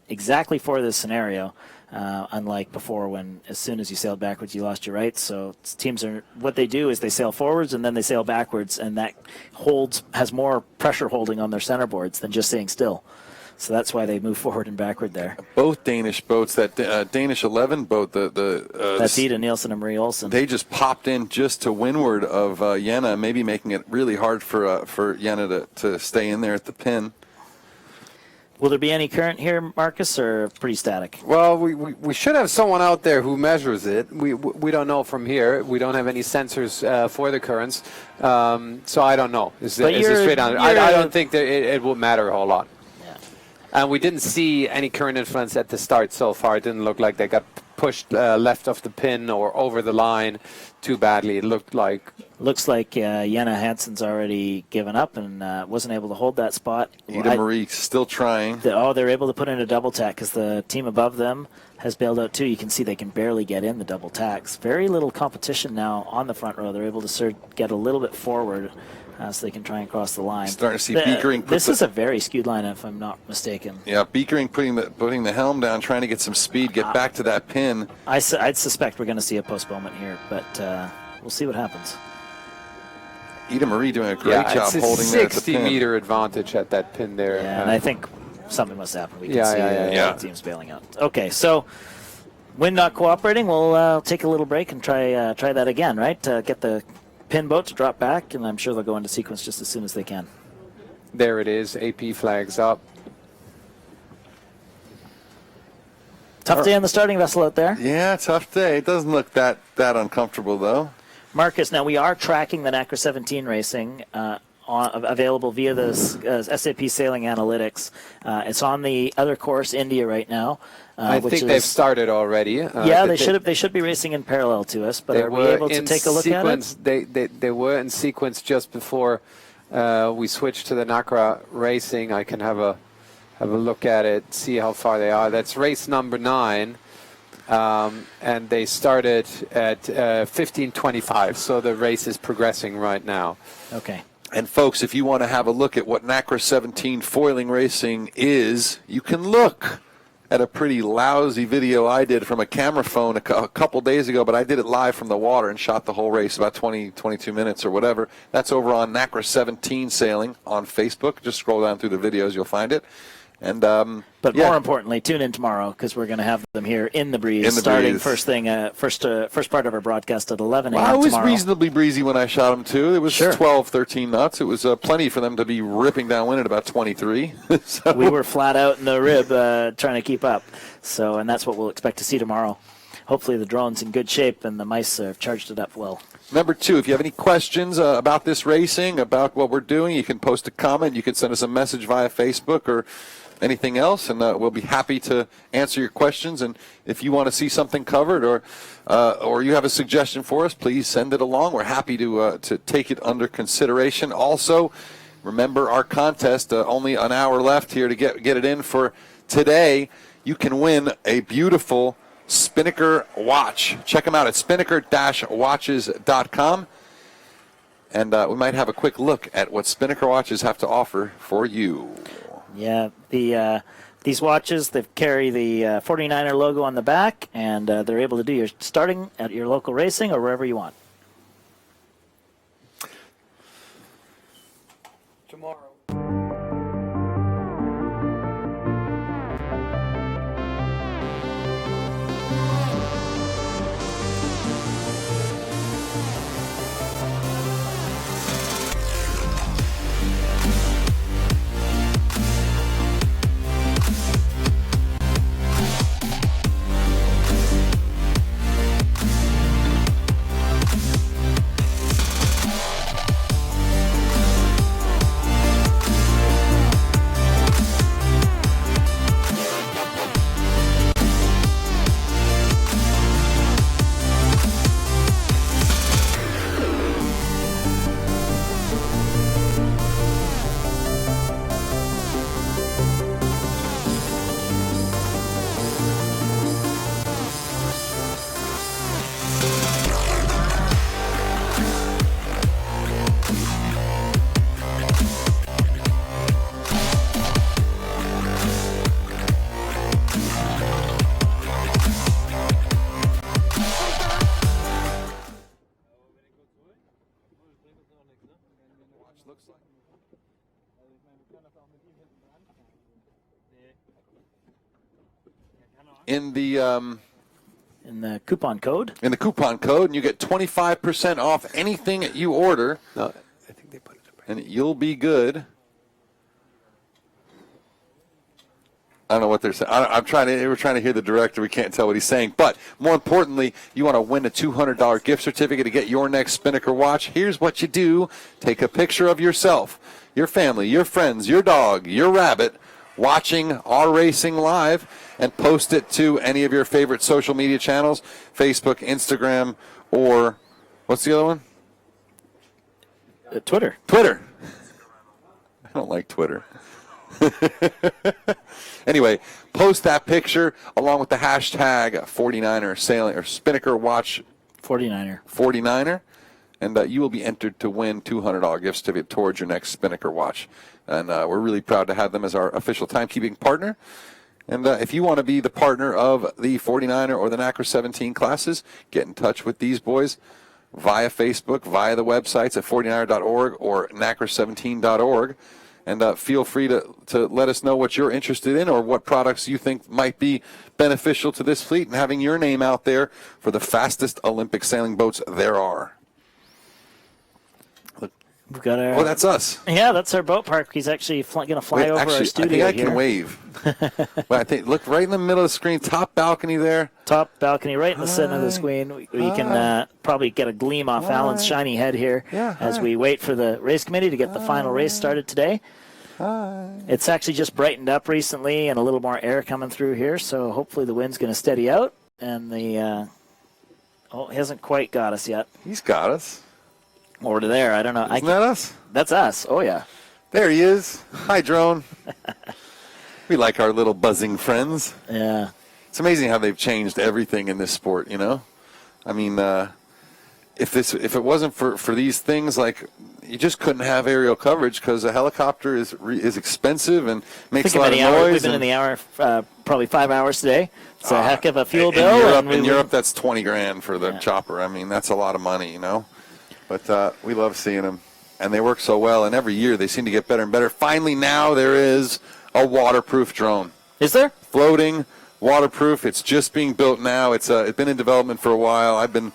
exactly for this scenario, unlike before when as soon as you sailed backwards you lost your right. So teams what they do is they sail forwards and then they sail backwards, and that has more pressure holding on their centerboards than just staying still. So that's why they move forward and backward there. Both Danish boats, that Danish 11 boat, that's Ida Nielsen and Marie Olsen. They just popped in just to windward of Jana, maybe making it really hard for Jana to stay in there at the pin. Will there be any current here, Marcus, or pretty static? Well, we should have someone out there who measures it. We don't know from here. We don't have any sensors for the currents, so I don't know. Is it straight on? I don't think that it will matter a whole lot. And we didn't see any current influence at the start so far. It didn't look like they got pushed left of the pin or over the line too badly. It looked like... Looks like Jana Hansen's already given up and wasn't able to hold that spot. Ida Marie still trying. They're able to put in a double tack because the team above them has bailed out too. You can see they can barely get in the double tacks. Very little competition now on the front row. They're able to get a little bit forward so they can try and cross the line. Starting to see Beekering. This is a very skewed line, if I'm not mistaken. Yeah, Beekering putting the helm down, trying to get some speed, get back to that pin. I'd suspect we're going to see a postponement here, but we'll see what happens. Ida Marie doing a great job holding there at the pin. 60-meter advantage at that pin there. Yeah, and I think something must happen. We can Yeah, see yeah. the teams bailing out. Okay, so wind not cooperating. We'll take a little break and try that again, right? Get the pin boat to drop back, and I'm sure they'll go into sequence just as soon as they can. There it is. AP flags up. Tough day on the starting vessel out there. Yeah, tough day. It doesn't look that uncomfortable, though. Marcus, now we are tracking the Nacra 17 racing available via the SAP Sailing Analytics. It's on the other course, India, right now. I think they've started already. Yeah, they should be racing in parallel to us, but are we able to take a look at it? They were in sequence just before we switched to the Nacra racing. I can have a look at it, see how far they are. That's race number 9. And they started at 15:25, so the race is progressing right now. Okay. And folks, if you want to have a look at what Nacra 17 foiling racing is, you can look at a pretty lousy video I did from a camera phone a couple days ago, but I did it live from the water and shot the whole race, about 22 minutes or whatever. That's over on Nacra 17 Sailing on Facebook. Just scroll down through the videos, you'll find it. And but more importantly, tune in tomorrow because we're going to have them here in the breeze, starting first part of our broadcast at 11 a.m. Well, it was tomorrow. reasonably breezy when I shot them too. It was 12, 13 knots. It was plenty for them to be ripping downwind at about 23. So. We were flat out in the rib trying to keep up. So, and that's what we'll expect to see tomorrow. Hopefully the drone's in good shape and the mice have charged it up well. Number 2, if you have any questions about this racing, about what we're doing, you can post a comment. You can send us a message via Facebook or anything else, and we'll be happy to answer your questions. And if you want to see something covered or you have a suggestion for us, please send it along. We're happy to take it under consideration. Also, remember our contest, only an hour left here to get it in for today. You can win a beautiful Spinnaker watch. Check them out at spinnaker-watches.com. And we might have a quick look at what Spinnaker watches have to offer for you. Yeah, these watches, they carry the 49er logo on the back, and they're able to do your starting at your local racing or wherever you want. Tomorrow. In the coupon code. In the coupon code, and you get 25% off anything you order. No, I think they put it. And you'll be good. I don't know what they're saying. We're trying to hear the director. We can't tell what he's saying. But more importantly, you want to win a $200 gift certificate to get your next Spinnaker watch. Here's what you do. Take a picture of yourself, your family, your friends, your dog, your rabbit, watching our racing live, and post it to any of your favorite social media channels, Facebook, Instagram, or what's the other one? Twitter. Twitter. I don't like Twitter. Anyway, post that picture along with the hashtag 49er sailing or Spinnaker watch 49er, and you will be entered to win $200 gift certificate towards your next Spinnaker watch. And we're really proud to have them as our official timekeeping partner. And if you want to be the partner of the 49er or the Nacra 17 classes, get in touch with these boys via Facebook, via the websites at 49er.org or nacra17.org. And feel free to let us know what you're interested in or what products you think might be beneficial to this fleet and having your name out there for the fastest Olympic sailing boats there are. We've got our, Oh, that's us. Yeah, that's our boat park. He's actually going to fly over our studio I think I can wave. Well, I think look right in the middle of the screen, top balcony there. Top balcony, right in the center of the screen. We can probably get a gleam off Alan's shiny head here as we wait for the race committee to get the final race started today. It's actually just brightened up recently and a little more air coming through here, so hopefully the wind's going to steady out. And the he hasn't quite got us yet. He's got us. Over to there, I don't know. Isn't that us? That's us. Oh yeah. There he is. Hi, drone. We like our little buzzing friends. Yeah. It's amazing how they've changed everything in this sport, you know? I mean, if it wasn't for these things, like, you just couldn't have aerial coverage because a helicopter is expensive and makes a lot of noise. We've been in the hour, probably 5 hours today. It's a heck of a fuel bill. In Europe, that's $20,000 for the chopper. I mean, that's a lot of money, you know? But we love seeing them, and they work so well, and every year they seem to get better and better. Finally, now there is a waterproof drone. Is there? Floating, waterproof. It's just being built now. It's been in development for a while. I've been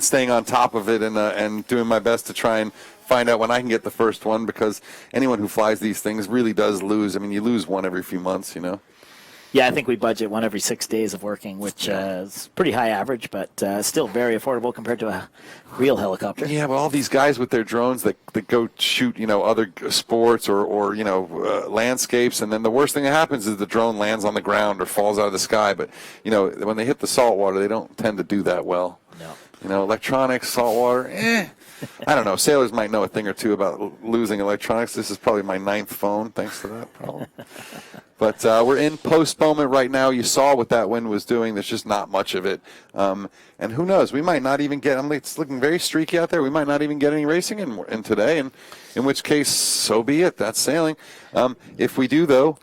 staying on top of it and doing my best to try and find out when I can get the first one, because anyone who flies these things really does lose. I mean, you lose one every few months, you know. Yeah, I think we budget one every 6 days of working, which is pretty high average, but still very affordable compared to a real helicopter. Yeah, but all these guys with their drones that go shoot, you know, other sports or you know, landscapes, and then the worst thing that happens is the drone lands on the ground or falls out of the sky. But, you know, when they hit the salt water, they don't tend to do that well. No. You know, electronics, salt water, I don't know. Sailors might know a thing or two about losing electronics. This is probably my 9th phone, thanks to that problem. But we're in postponement right now. You saw what that wind was doing. There's just not much of it. And who knows? We might not even get, it's looking very streaky out there. We might not even get any racing in today, and in which case, so be it. That's sailing. If we do, though,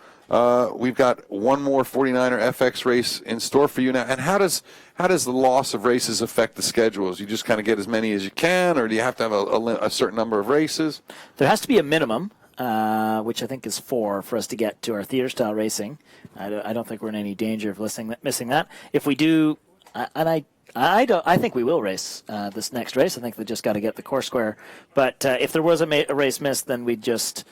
we've got one more 49er FX race in store for you now. And how does the loss of races affect the schedules? You just kind of get as many as you can, or do you have to have a certain number of races? There has to be a minimum, which I think is 4 for us to get to our theater-style racing. I don't think we're in any danger of missing that. If we do, I think we will race this next race. I think they just got to get the course square. But if there was a race missed, then we'd just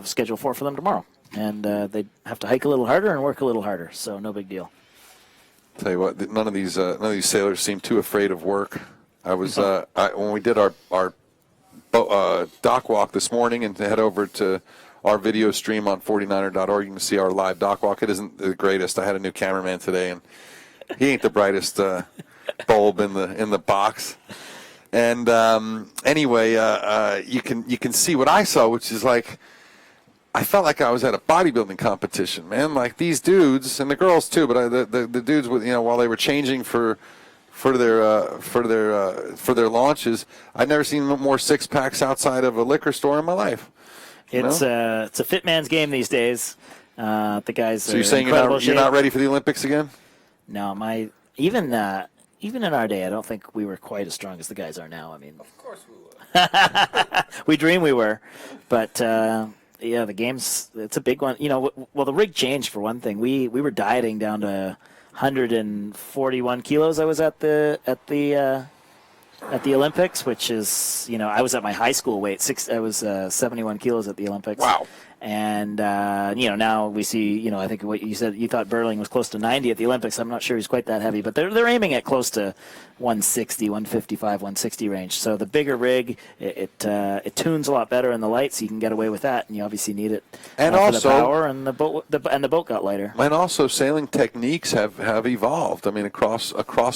schedule 4 for them tomorrow. And they'd have to hike a little harder and work a little harder, so no big deal. Tell you what, none of these sailors seem too afraid of work. I was when we did our dock walk this morning, and to head over to our video stream on 49er.org, you can see our live dock walk. It isn't the greatest. I had a new cameraman today, and he ain't the brightest bulb in the box. And anyway, you can see what I saw, which is like, I felt like I was at a bodybuilding competition, man. Like these dudes, and the girls too, but the dudes, with, you know, while they were changing for their launches, I'd never seen more 6-packs outside of a liquor store in my life. It's a fit man's game these days. The guys. So you're saying you're not ready for the Olympics again? No, even in our day, I don't think we were quite as strong as the guys are now. I mean, Of course we will. we dream we were, but. Yeah, the game's, it's a big one. You know, well, the rig changed for one thing. We were dieting down to 141 kilos. I was at the Olympics, which is, you know, I was at my high school weight. I was 71 kilos at the Olympics. Wow. And, you know, now we see, you know, I think what you said, you thought Burling was close to 90 at the Olympics. I'm not sure he's quite that heavy, but they're aiming at close to 160, 155, 160 range. So the bigger rig, it tunes a lot better in the light, so you can get away with that, and you obviously need it and for also, the power, and the boat got lighter. And also sailing techniques have evolved, I mean, across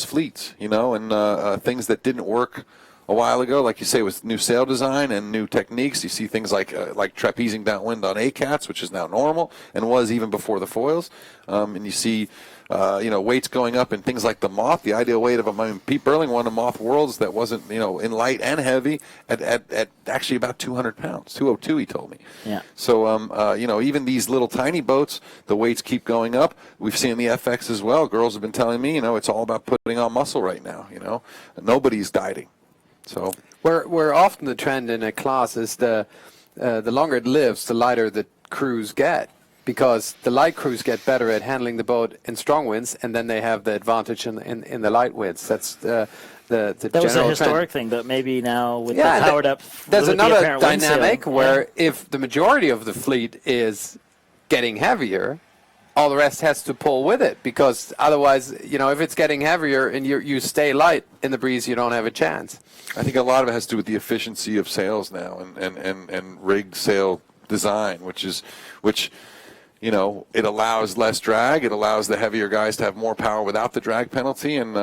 fleets, you know, and things that didn't work a while ago, like you say, with new sail design and new techniques. You see things like trapezing downwind on ACATs, which is now normal and was even before the foils. And you see, you know, weights going up in things like the Moth. The ideal weight of them. I mean, Pete Burling won the Moth Worlds that wasn't, you know, in light and heavy at actually about 200 pounds, 202. He told me. Yeah. So you know, even these little tiny boats, the weights keep going up. We've seen the FX as well. Girls have been telling me, you know, it's all about putting on muscle right now. You know, nobody's dieting. So where often the trend in a class is the the longer it lives, the lighter the crews get, because the light crews get better at handling the boat in strong winds, and then they have the advantage in the light winds. That's the That was a general historic trend. thing, but maybe now with Yeah, the powered up. There's with the another apparent wind dynamic sailing, where if the majority of the fleet is getting heavier, all the rest has to pull with it, because otherwise, if it's getting heavier and you stay light in the breeze, you don't have a chance. I think a lot of it has to do with the efficiency of sails now and rigged sail design, which it allows less drag. It allows the heavier guys to have more power without the drag penalty, and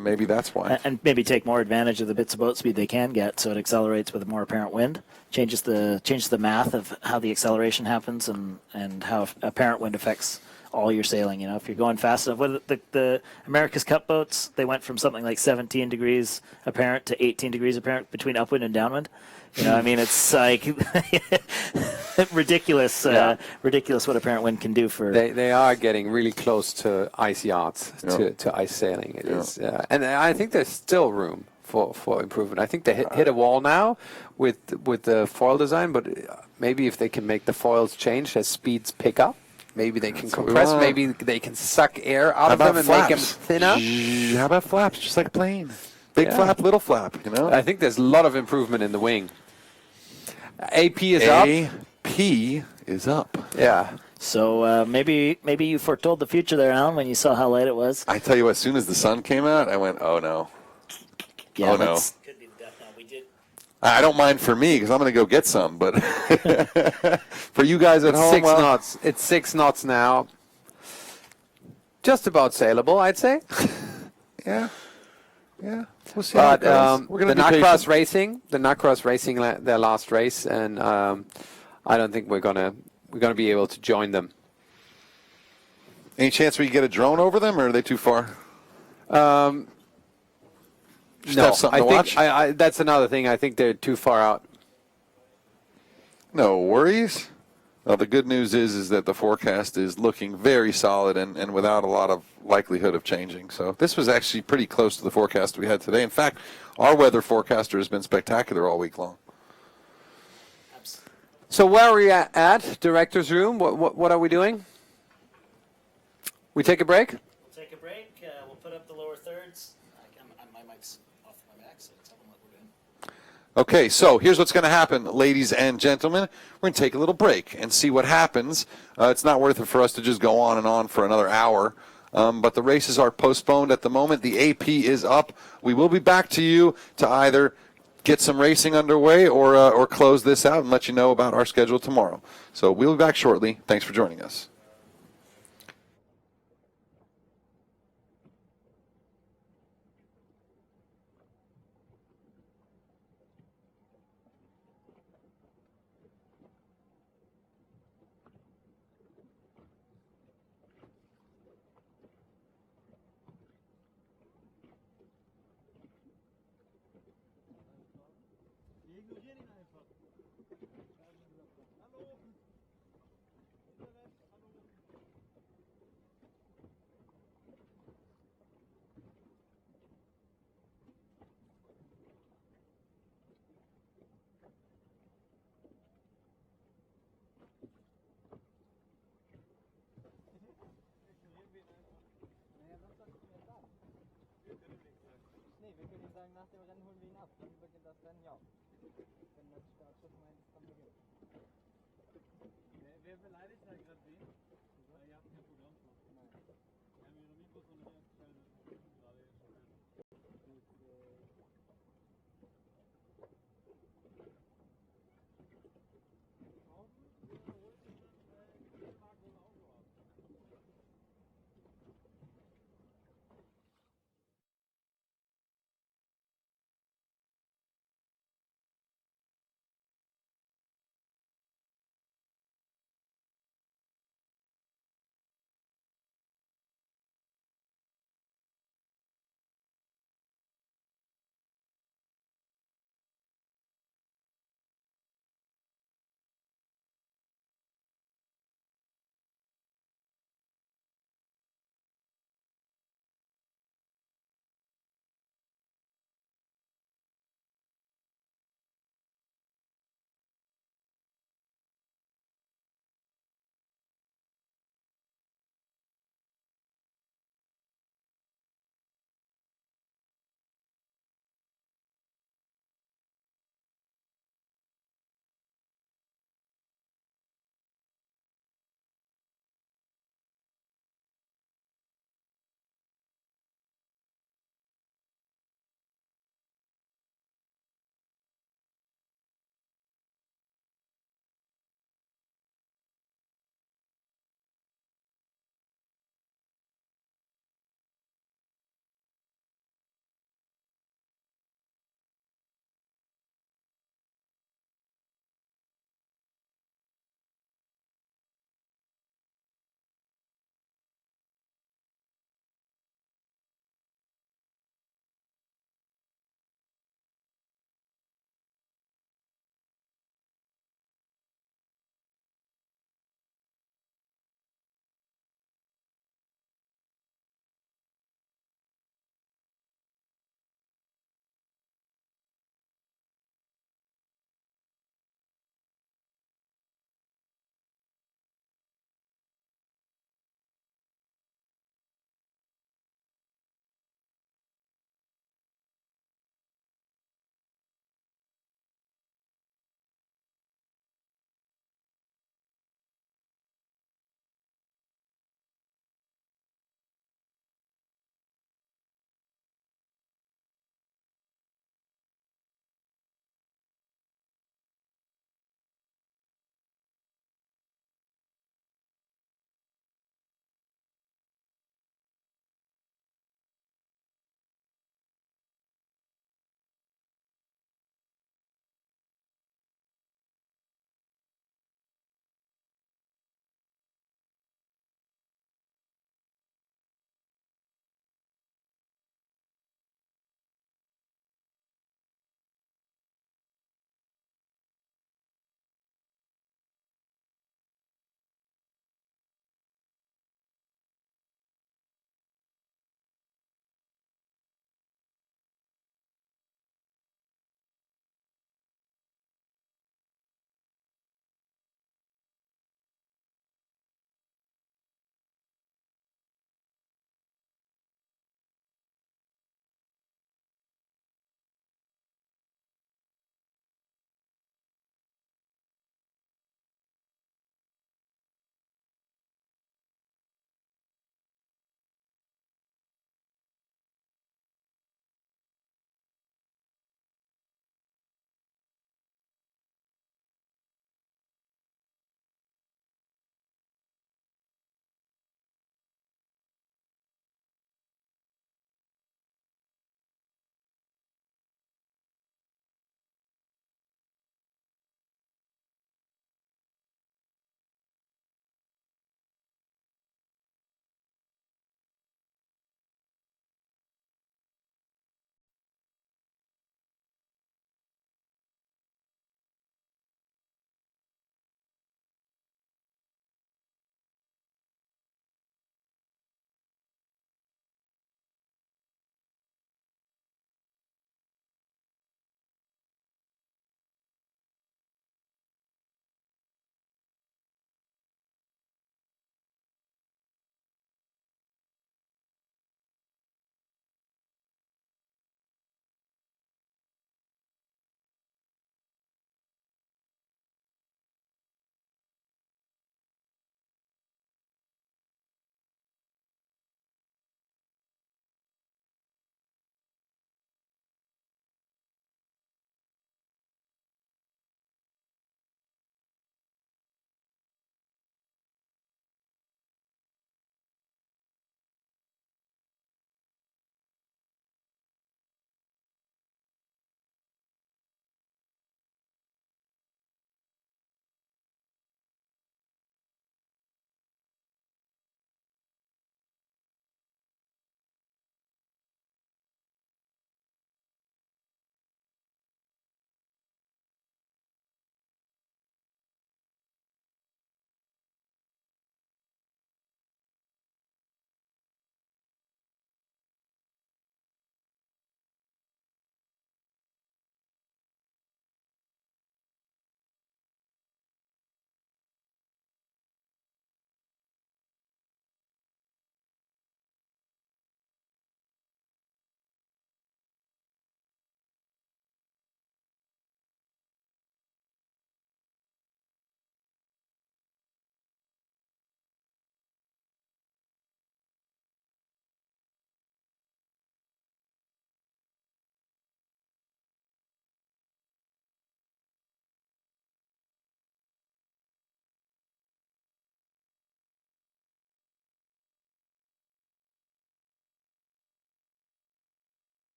maybe that's why. and maybe take more advantage of the bits of boat speed they can get, so it accelerates with a more apparent wind. Changes the math of how the acceleration happens and how apparent wind affects all your sailing. If you're going fast enough, with the America's Cup boats, they went from something like 17 degrees apparent to 18 degrees apparent between upwind and downwind. It's like ridiculous, ridiculous what apparent wind can do for. They are getting really close to ice yachts, to ice sailing. It is, and I think there's still room for improvement. I think they hit a wall now with the foil design, but maybe if they can make the foils change as speeds pick up, maybe they can compress, maybe they can suck air out of them and make them thinner. How about flaps, just like a plane? Big flap, little flap, I think there's a lot of improvement in the wing. AP is up. AP is up. Yeah. So maybe you foretold the future there, Alan, when you saw how late it was. I tell you what, as soon as the sun came out, I went, oh no. Yeah, oh no. Could be the death knell. We did. I don't mind for me because I'm going to go get some, but for you guys at home, 6 knots. It's 6 knots now. Just about sailable, I'd say. Yeah. We'll see how it But goes. We're the going to be Nacra's patient. racing. The Nacra's racing their last race, and I don't think we're gonna be able to join them. Any chance we can get a drone over them, or are they too far? Just No, have something to watch? that's another thing. I think they're too far out. No worries. Well, the good news is that the forecast is looking very solid and without a lot of likelihood of changing. So this was actually pretty close to the forecast we had today. In fact, our weather forecaster has been spectacular all week long. So where are we at? Director's room. What are we doing? We take a break? We'll take a break. We'll put up the lower thirds. My mic's off my back, so tell them what we're doing. Okay, so here's what's going to happen, ladies and gentlemen. We're going to take a little break and see what happens. It's not worth it for us to just go on and on for another hour. But the races are postponed at the moment. The AP is up. We will be back to you to either get some racing underway or close this out and let you know about our schedule tomorrow. So we'll be back shortly. Thanks for joining us.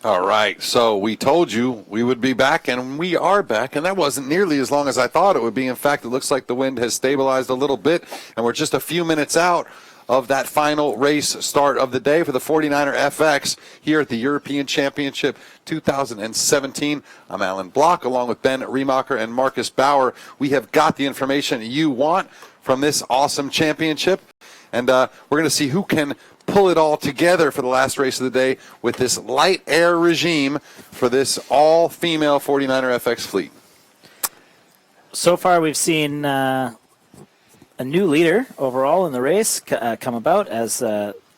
All right, so we told you we would be back, and we are back, and that wasn't nearly as long as I thought it would be. In fact, it looks like the wind has stabilized a little bit, and we're just a few minutes out of that final race start of the day for the 49er FX here at the European Championship 2017. I'm Alan Block, along with Ben Riemacher and Marcus Bauer. We have got the information you want from this awesome championship, and we're going to see who can pull it all together for the last race of the day with this light air regime for this all-female 49er FX fleet. So far, we've seen a new leader overall in the race come about as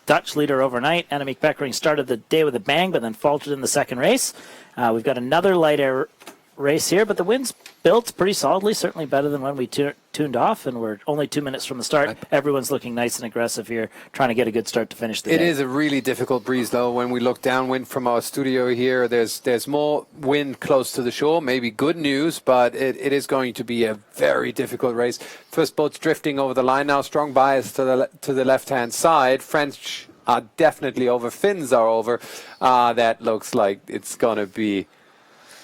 Dutch leader overnight. Annemiek Beckering started the day with a bang, but then faltered in the second race. We've got another light air race here, but the wind's built pretty solidly, certainly better than when we tuned off, and we're only 2 minutes from the start. Everyone's looking nice and aggressive here, trying to get a good start to finish the day. It is a really difficult breeze, though. When we look downwind from our studio here, there's more wind close to the shore. Maybe good news, but it is going to be a very difficult race. First boat's drifting over the line now. Strong bias to the left-hand side. French are definitely over. Finns are over. That looks like it's going to be...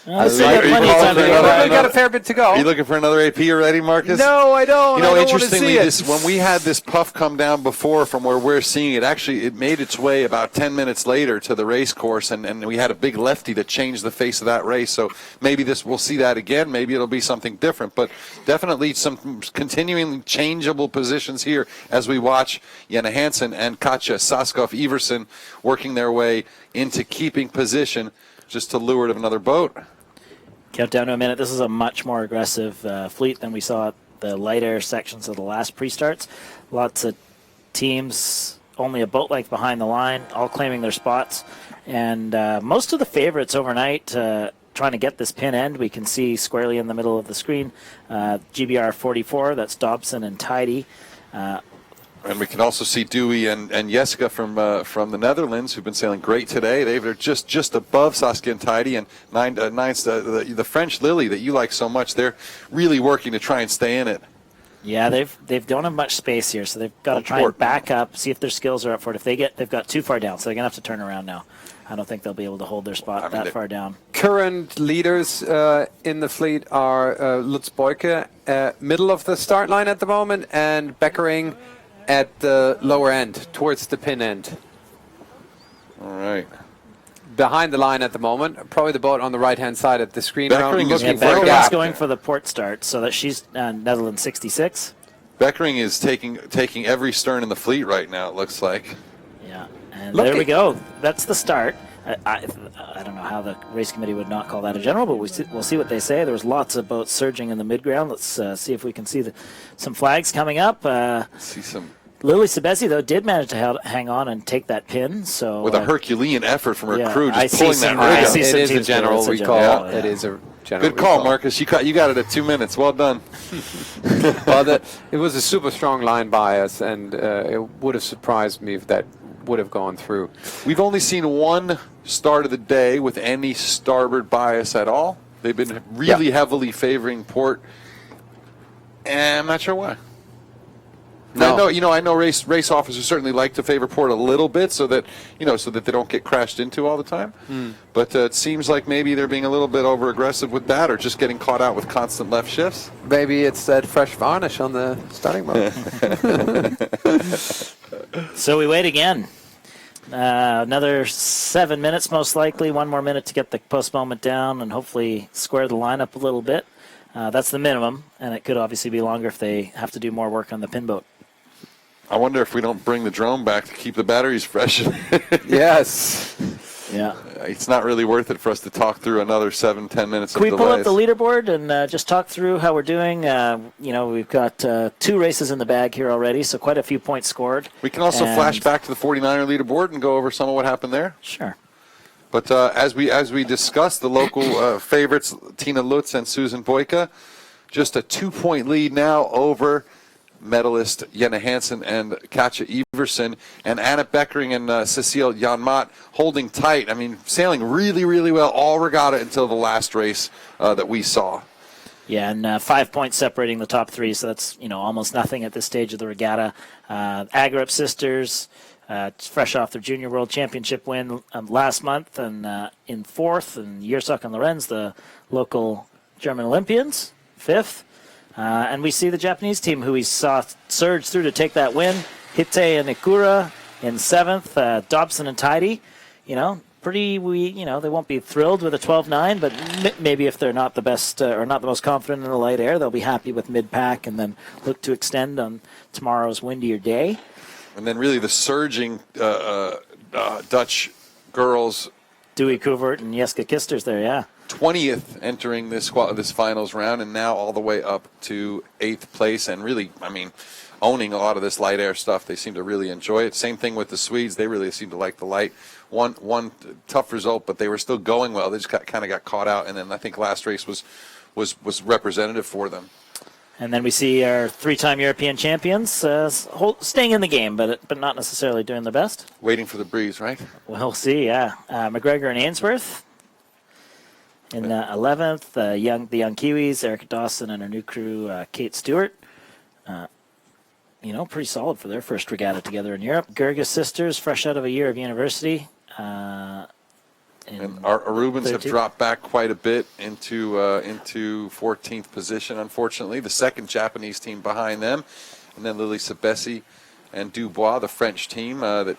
We've got a fair bit to go. Are you looking for another AP already, Marcus? No, I don't. You know, I don't interestingly, want to see it. when we had this puff come down before from where we're seeing it, actually it made its way about 10 minutes later to the race course, and we had a big lefty that changed the face of that race. So maybe we'll see that again. Maybe it'll be something different, but definitely some continuing changeable positions here as we watch Jenna Hansen and Katja Saskov-Everson working their way into keeping position just to leeward of another boat. Countdown to a minute. This is a much more aggressive fleet than we saw at the light air sections of the last pre-starts. Lots of teams only a boat length behind the line, all claiming their spots. And most of the favorites overnight trying to get this pin end. We can see squarely in the middle of the screen GBR 44, that's Dobson and Tidy. And we can also see Dewey and Jessica from the Netherlands, who've been sailing great today. They're just above Saskia and Tidy, and the French Lily that you like so much. They're really working to try and stay in it. Yeah, they don't have much space here, so they've got to try and back up, see if their skills are up for it. They've got too far down, so they're gonna have to turn around now. I don't think they'll be able to hold their spot that far down. Current leaders in the fleet are Lutz Boyke, middle of the start line at the moment, and Beckering at the lower end, towards the pin end. All right. Behind the line at the moment, probably the boat on the right-hand side of the screen. Beckering's going for the port start, so that she's Netherlands 66. Beckering is taking every stern in the fleet right now, it looks like. Yeah, and there we go. That's the start. I don't know how the race committee would not call that a general, but we'll see what they say. There's lots of boats surging in the mid-ground. Let's see if we can see some flags coming up. See some. Lily Sabesi, though, did manage to hang on and take that pin. So with a Herculean effort from her crew, just pulling that rig up. It is a general recall. It is a general Good call, Marcus. You got it at 2 minutes. Well done. Well, it was a super strong line bias, and it would have surprised me if that would have gone through. We've only seen one start of the day with any starboard bias at all. They've been really heavily favoring port, and I'm not sure why. No. I know race officers certainly like to favor port a little bit so that they don't get crashed into all the time. But it seems like maybe they're being a little bit over aggressive with that, or just getting caught out with constant left shifts. Maybe it's that fresh varnish on the starting boat. So we wait again. Another 7 minutes, most likely. 1 more minute to get the postponement down and hopefully square the line up a little bit. That's the minimum, and it could obviously be longer if they have to do more work on the pin boat. I wonder if we don't bring the drone back to keep the batteries fresh. Yes. Yeah. It's not really worth it for us to talk through another 7-10 minutes of delays. Can we pull up the leaderboard and just talk through how we're doing? We've got 2 races in the bag here already, so quite a few points scored. We can also flash back to the 49er leaderboard and go over some of what happened there. Sure. But as we discussed, the local favorites, Tina Lutz and Susan Boyke, just a 2-point lead now over medalist Jenna Hansen and Katja Everson, and Anna Beckering and Cecile Janmaat holding tight. I mean, sailing really, really well all regatta until the last race that we saw. Yeah, and 5 points separating the top 3, so that's almost nothing at this stage of the regatta. Agrup sisters, fresh off their Junior World Championship win last month, and in fourth, and Yersak and Lorenz, the local German Olympians, fifth. And we see the Japanese team, who we saw surge through to take that win. Hite and Ikura in seventh, Dobson and Tidy, they won't be thrilled with a 12-9, but maybe if they're not the best or not the most confident in the light air, they'll be happy with mid-pack and then look to extend on tomorrow's windier day. And then really the surging Dutch girls. Dewey Kuvert and Jeske Kister's there, yeah. 20th entering this finals round, and now all the way up to 8th place, and really, owning a lot of this light air stuff. They seem to really enjoy it. Same thing with the Swedes. They really seem to like the light. One tough result, but they were still going well. They just kind of got caught out, and then I think last race was representative for them. And then we see our 3-time European champions staying in the game, but not necessarily doing the best. Waiting for the breeze, right? We'll see, yeah. McGregor and Ainsworth in 11th. The young Kiwis, Eric Dawson and our new crew, Kate Stuart. Pretty solid for their first regatta together in Europe. Gerges sisters, fresh out of a year of university. And our Arubans have dropped back quite a bit into 14th position, unfortunately. The second Japanese team behind them. And then Lily Sabesi and Dubois, the French team that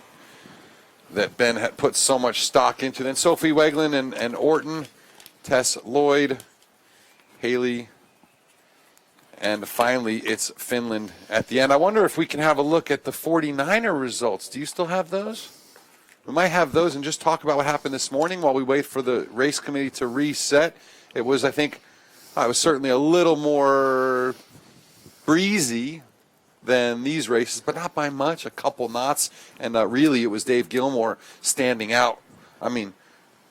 Ben had put so much stock into. Then Sophie Weglin and Orton, Tess Lloyd, Haley, and finally it's Finland at the end. I wonder if we can have a look at the 49er results. Do you still have those? We might have those and just talk about what happened this morning while we wait for the race committee to reset. It was, I think, it was certainly a little more breezy than these races, but not by much, a couple knots. And really, it was Dave Gilmore standing out.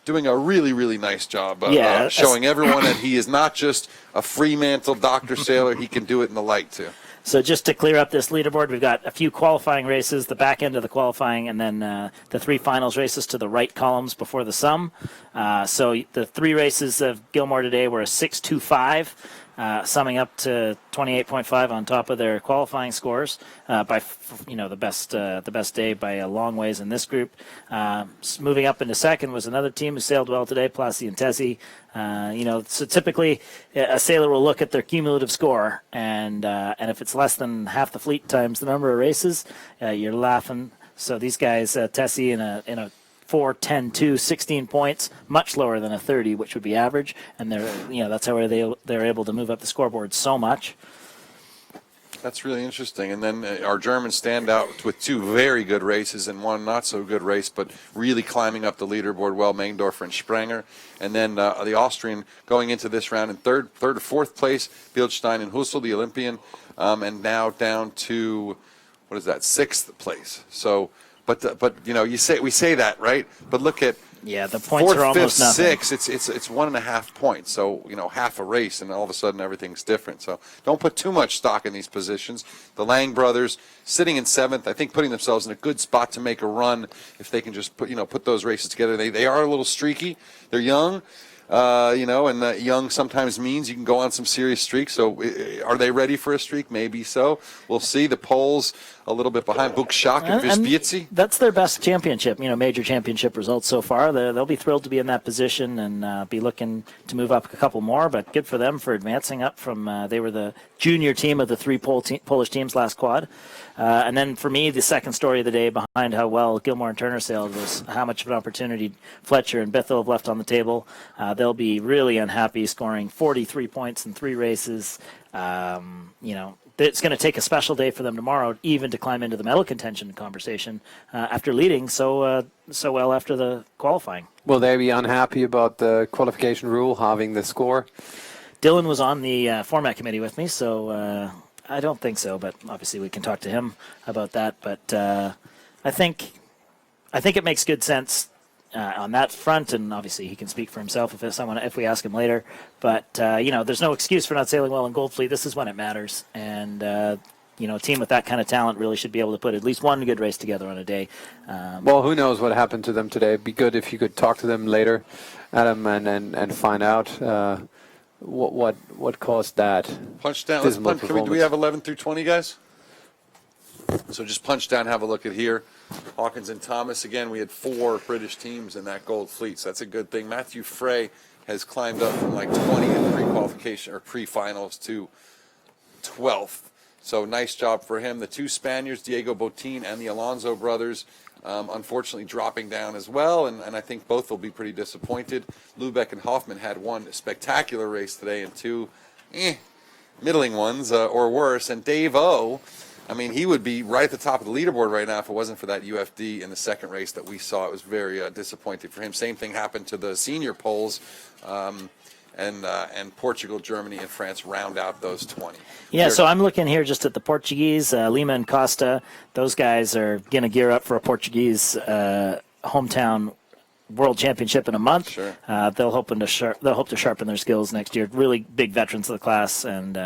Doing a really, really nice job showing everyone that he is not just a Fremantle Dr. Sailor. He can do it in the light, too. So just to clear up this leaderboard, we've got a few qualifying races, the back end of the qualifying, and then the 3 finals races to the right columns before the sum. So the 3 races of Gilmore today were a 6.25, summing up to 28.5 on top of their qualifying scores by the best day by a long ways in this group. Moving up into second was another team who sailed well today, Plassi and Tessie. So typically a sailor will look at their cumulative score, and if it's less than half the fleet times the number of races, you're laughing. So these guys, Tessie in a 4-10-2, 16 points, much lower than a 30, which would be average, and that's how they're able to move up the scoreboard so much. That's really interesting. And then our Germans stand out with 2 very good races and 1 not so good race, but really climbing up the leaderboard well, Meindorfer and Sprenger. And then the Austrian going into this round in third or fourth place, Bildstein and Hussel, the Olympian, and now down to, 6th place. So, but we say that, right? But look at the points 4th, are almost 5th, nothing. 6th. It's 1.5 points. So half a race, and all of a sudden everything's different. So don't put too much stock in these positions. The Lang brothers sitting in 7th, I think, putting themselves in a good spot to make a run if they can just put those races together. They are a little streaky. They're young. And young sometimes means you can go on some serious streaks. So are they ready for a streak? Maybe so. We'll see. The Poles a little bit behind Bukshak and Visbietzi. That's their best championship, major championship results so far. They'll be thrilled to be in that position and be looking to move up a couple more, but good for them for advancing up from, they were the junior team of the 3 Polish teams last quad. And then for me, the second story of the day behind how well Gilmore and Turner sailed was how much of an opportunity Fletcher and Bithell have left on the table. They'll be really unhappy scoring 43 points in 3 races. It's going to take a special day for them tomorrow even to climb into the medal contention conversation after leading so well after the qualifying. Will they be unhappy about the qualification rule having the score? Dylan was on the format committee with me, so I don't think so, but obviously we can talk to him about that. But I think it makes good sense on that front, and obviously he can speak for himself if we ask him later. But there's no excuse for not sailing well in Gold Fleet. This is when it matters, and a team with that kind of talent really should be able to put at least one good race together on a day. Well, who knows what happened to them today? It'd be good if you could talk to them later, Adam, and find out what caused that. Punch down. Let's punch. Do we have 11 through 20, guys? So just punch down, have a look at here. Hawkins and Thomas, again, we had 4 British teams in that gold fleet, so that's a good thing. Matthew Frey has climbed up from like 20 in pre-qualification or pre-finals to 12th. So nice job for him. The 2 Spaniards, Diego Botín and the Alonso brothers, unfortunately dropping down as well, and I think both will be pretty disappointed. Lubeck and Hoffman had one spectacular race today and 2 middling ones or worse. And Dave O, I mean, he would be right at the top of the leaderboard right now if it wasn't for that UFD in the second race that we saw. It was very disappointing for him. Same thing happened to the senior poles, and Portugal, Germany, and France round out those 20. Yeah, so I'm looking here just at the Portuguese, Lima and Costa. Those guys are going to gear up for a Portuguese hometown World Championship in a month. Sure. They'll hope to sharpen their skills next year. Really big veterans of the class, and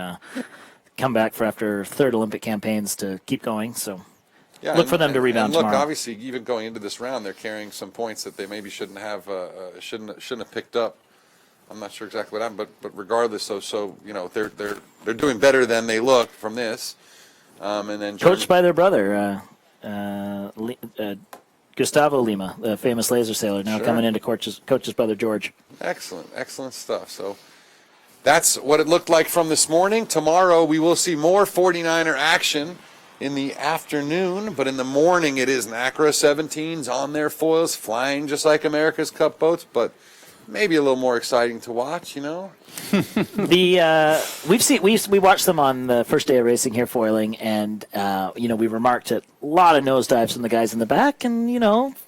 come back for after 3rd Olympic campaigns to keep going. So look for them to rebound look, tomorrow. obviously, even going into this round, they're carrying some points that they maybe shouldn't have picked up. I'm not sure exactly what happened, but regardless, so you know they're doing better than they look from this. And then Coached by their brother, Gustavo Lima, the famous laser sailor, now coming in to coach his brother George. Excellent stuff. So that's what it looked like from this morning. Tomorrow we will see more 49er action in the afternoon, but in the morning it is Nacra 17s on their foils, flying just like America's Cup boats, but maybe a little more exciting to watch, you know. We watched them on the first day of racing here foiling, and we remarked at a lot of nosedives from the guys in the back, and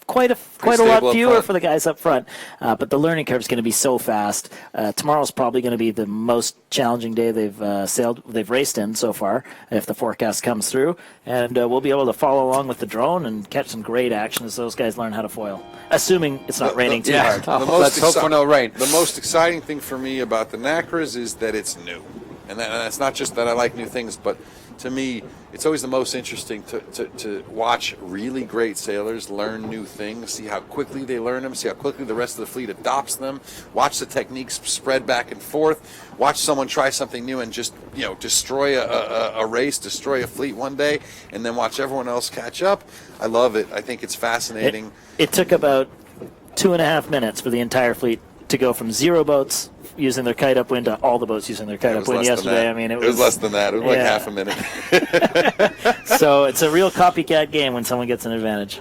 quite a lot fewer for the guys up front. But the learning curve is going to be so fast. Tomorrow's probably going to be the most challenging day they've raced in so far, if the forecast comes through. And we'll be able to follow along with the drone and catch some great action as those guys learn how to foil, assuming it's not raining too hard. Let's hope for no rain. The most exciting thing for me about the Nacras is that it's new, and that's not just that I like new things, but to me, it's always the most interesting to watch really great sailors learn new things, see how quickly they learn them, see how quickly the rest of the fleet adopts them, watch the techniques spread back and forth, watch someone try something new and just destroy a race, destroy a fleet one day, and then watch everyone else catch up. I love it. I think it's fascinating. It took about 2.5 minutes for the entire fleet to go from 0 boats using their kite upwind to all the boats using their kite upwind yesterday. I mean, it was less than that. It was like half a minute. So it's a real copycat game when someone gets an advantage.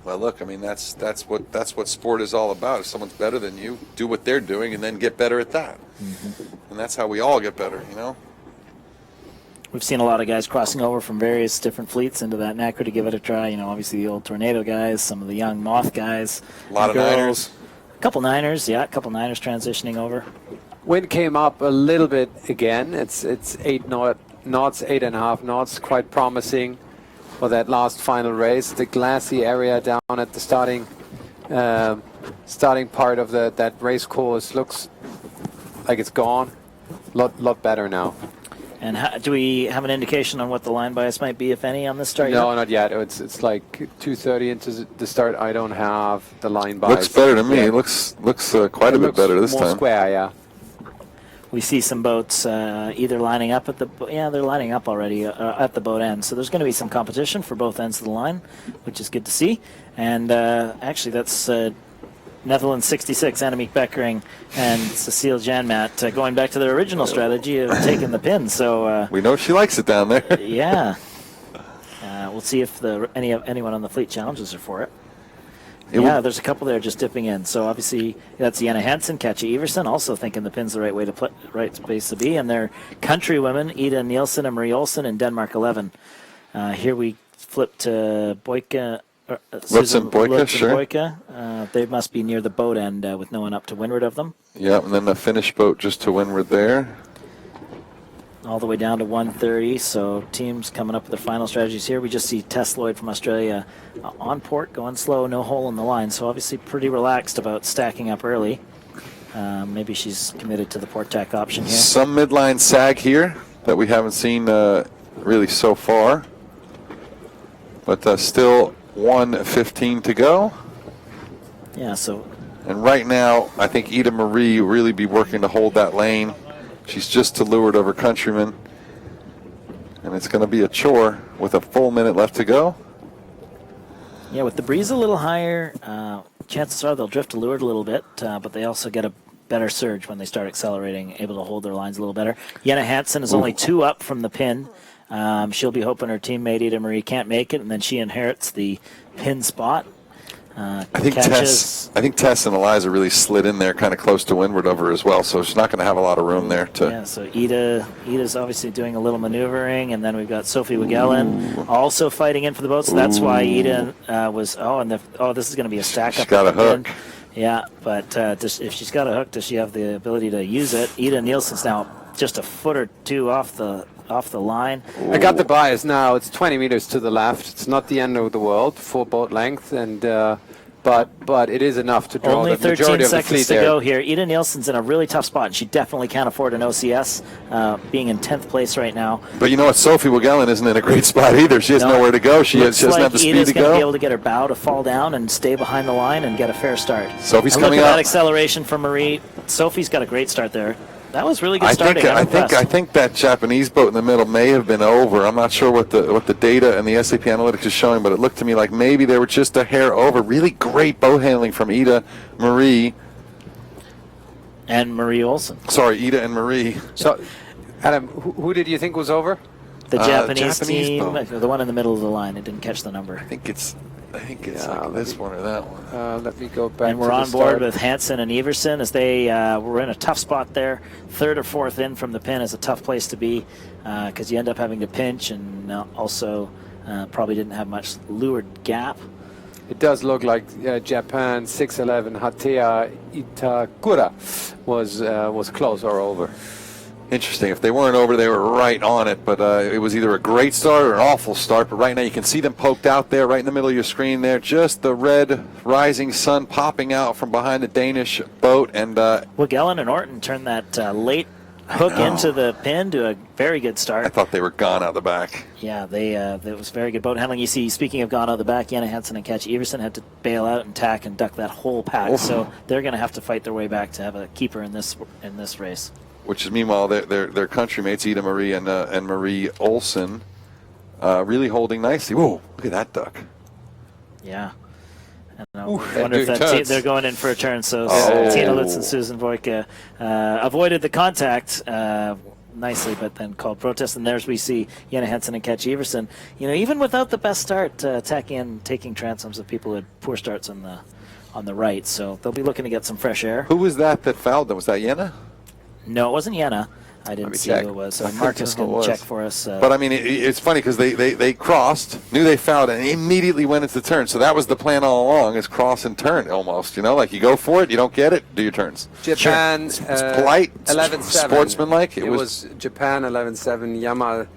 Well, look, I mean, that's what sport is all about. If someone's better than you, do what they're doing and then get better at that. Mm-hmm. And that's how we all get better, you know? We've seen a lot of guys crossing over from various different fleets into that Nacra to give it a try. Obviously the old Tornado guys, some of the young Moth guys. A lot of Niners. A couple Niners transitioning over. Wind came up a little bit again. It's 8 knots, 8.5 knots, quite promising for that last final race. The glassy area down at the starting part of that race course looks like it's gone. Lot better now. And do we have an indication on what the line bias might be, if any, on this start? No, not yet. It's like 2:30 into the start. I don't have the line bias. Looks better to me. It looks quite a bit better this more time. Square, yeah. We see some boats either lining up at they're lining up already at the boat end. So there's going to be some competition for both ends of the line, which is good to see. And actually, that's Netherlands 66, Annemiek Beckering and Cecile Janmaat going back to their original strategy of taking the pin. So we know she likes it down there. Yeah. We'll see if anyone on the fleet challenges her for it. There's a couple there just dipping in. So obviously that's Jenna Hansen, Katja Everson, also thinking the pin's the right place to be. And their country women, Ida Nielsen and Marie Olsen in Denmark 11. Here we flip to Boyka. Lutz Boyka, sure. Boyka. They must be near the boat end with no one up to windward of them. Yeah, and then the Finnish boat just to windward there. All the way down to 1:30, so teams coming up with their final strategies here. We just see Tess Lloyd from Australia on port, going slow, no hole in the line, so obviously pretty relaxed about stacking up early. Maybe she's committed to the port tack option here. Some midline sag here that we haven't seen really so far, but still 1:15 to go. Yeah, so. And right now, I think Ida Marie will really be working to hold that lane. She's just to leeward of her countryman. And it's going to be a chore with a full minute left to go. Yeah, with the breeze a little higher, chances are they'll drift to leeward a little bit, but they also get a better surge when they start accelerating, able to hold their lines a little better. Jenna Hansen is only 2 up from the pin. She'll be hoping her teammate Ida Marie can't make it, and then she inherits the pin spot. I think Tess and Eliza really slid in there kind of close to windward of her as well, so she's not going to have a lot of room there. Yeah, so Ida's obviously doing a little maneuvering, and then we've got Sophie Wigellen also fighting in for the boat, so that's why Ida was, this is going to be a stack up. She's got a hook. Yeah, but if she's got a hook, does she have the ability to use it? Ida Nielsen's now just a foot or two off the line. I got the bias now. It's 20 meters to the left. It's not the end of the world, full boat length, and but it is enough to draw Only the majority 13 of the fleet seconds to there. go here. Ida Nielsen's in a really tough spot, and she definitely can't afford an OCS, being in 10th place right now. But you know what? Sophie Wigellen isn't in a great spot either. She has nowhere to go. She doesn't have the speed Ida's to going to be go. able to get her bow to fall down and stay behind the line and get a fair start. Sophie's And coming look at up. that acceleration from Marie. Sophie's got a great start there. That was really good starting. I think that Japanese boat in the middle may have been over. I'm not sure what the data and the SAP analytics is showing, but it looked to me like maybe they were just a hair over. Really great boat handling from Ida Marie. And Marie Olsen. Sorry, Ida and Marie. So, Adam, who did you think was over? The Japanese team, boat. the one in the middle of the line. It didn't catch the number. I think it's like this one or that one. Let me go back. And we're to the on board start. with Hansen and Everson as they were in a tough spot there. 3rd or 4th in from the pin is a tough place to be because you end up having to pinch, and also probably didn't have much leeward gap. It does look like Japan 6'11" Hatea Itakura was close or over. Interesting. If they weren't over, they were right on it. But it was either a great start or an awful start. But right now you can see them poked out there right in the middle of your screen there. Just the red rising sun popping out from behind the Danish boat. And Wigellen and Orton turned that late hook into the pin to a very good start. I thought they were gone out the back. Yeah, it was very good boat handling. You see, speaking of gone out the back, Jenna Hansen and Catch Everson had to bail out and tack and duck that whole pack. Oof. So they're going to have to fight their way back to have a keeper in this race. Which is meanwhile their country mates Ida Marie and Marie Olsen really holding nicely. Whoa! Look at that duck. Yeah. And I They're wonder if doing turns. they're going in for a turn. So Oh. Tina Lutz and Susan Voika avoided the contact nicely, but then called protest. And there's we see Jenna Hansen and Catch Everson. You know, even without the best start, attacking and taking transoms of people who had poor starts on the right. So they'll be looking to get some fresh air. Who was that fouled them? Was that Jenna? No, it wasn't Jenna. I me didn't see check. who it was. I think Marcus it can was. check for us. But I mean, it's funny because they crossed, knew they fouled, and immediately went into the turn. So that was the plan all along: is cross and turn almost. You know, like you go for it, you don't get it, do your turns. Japan, It's polite, it's 11-7. sportsmanlike. It was Japan 11-7. Yamazaki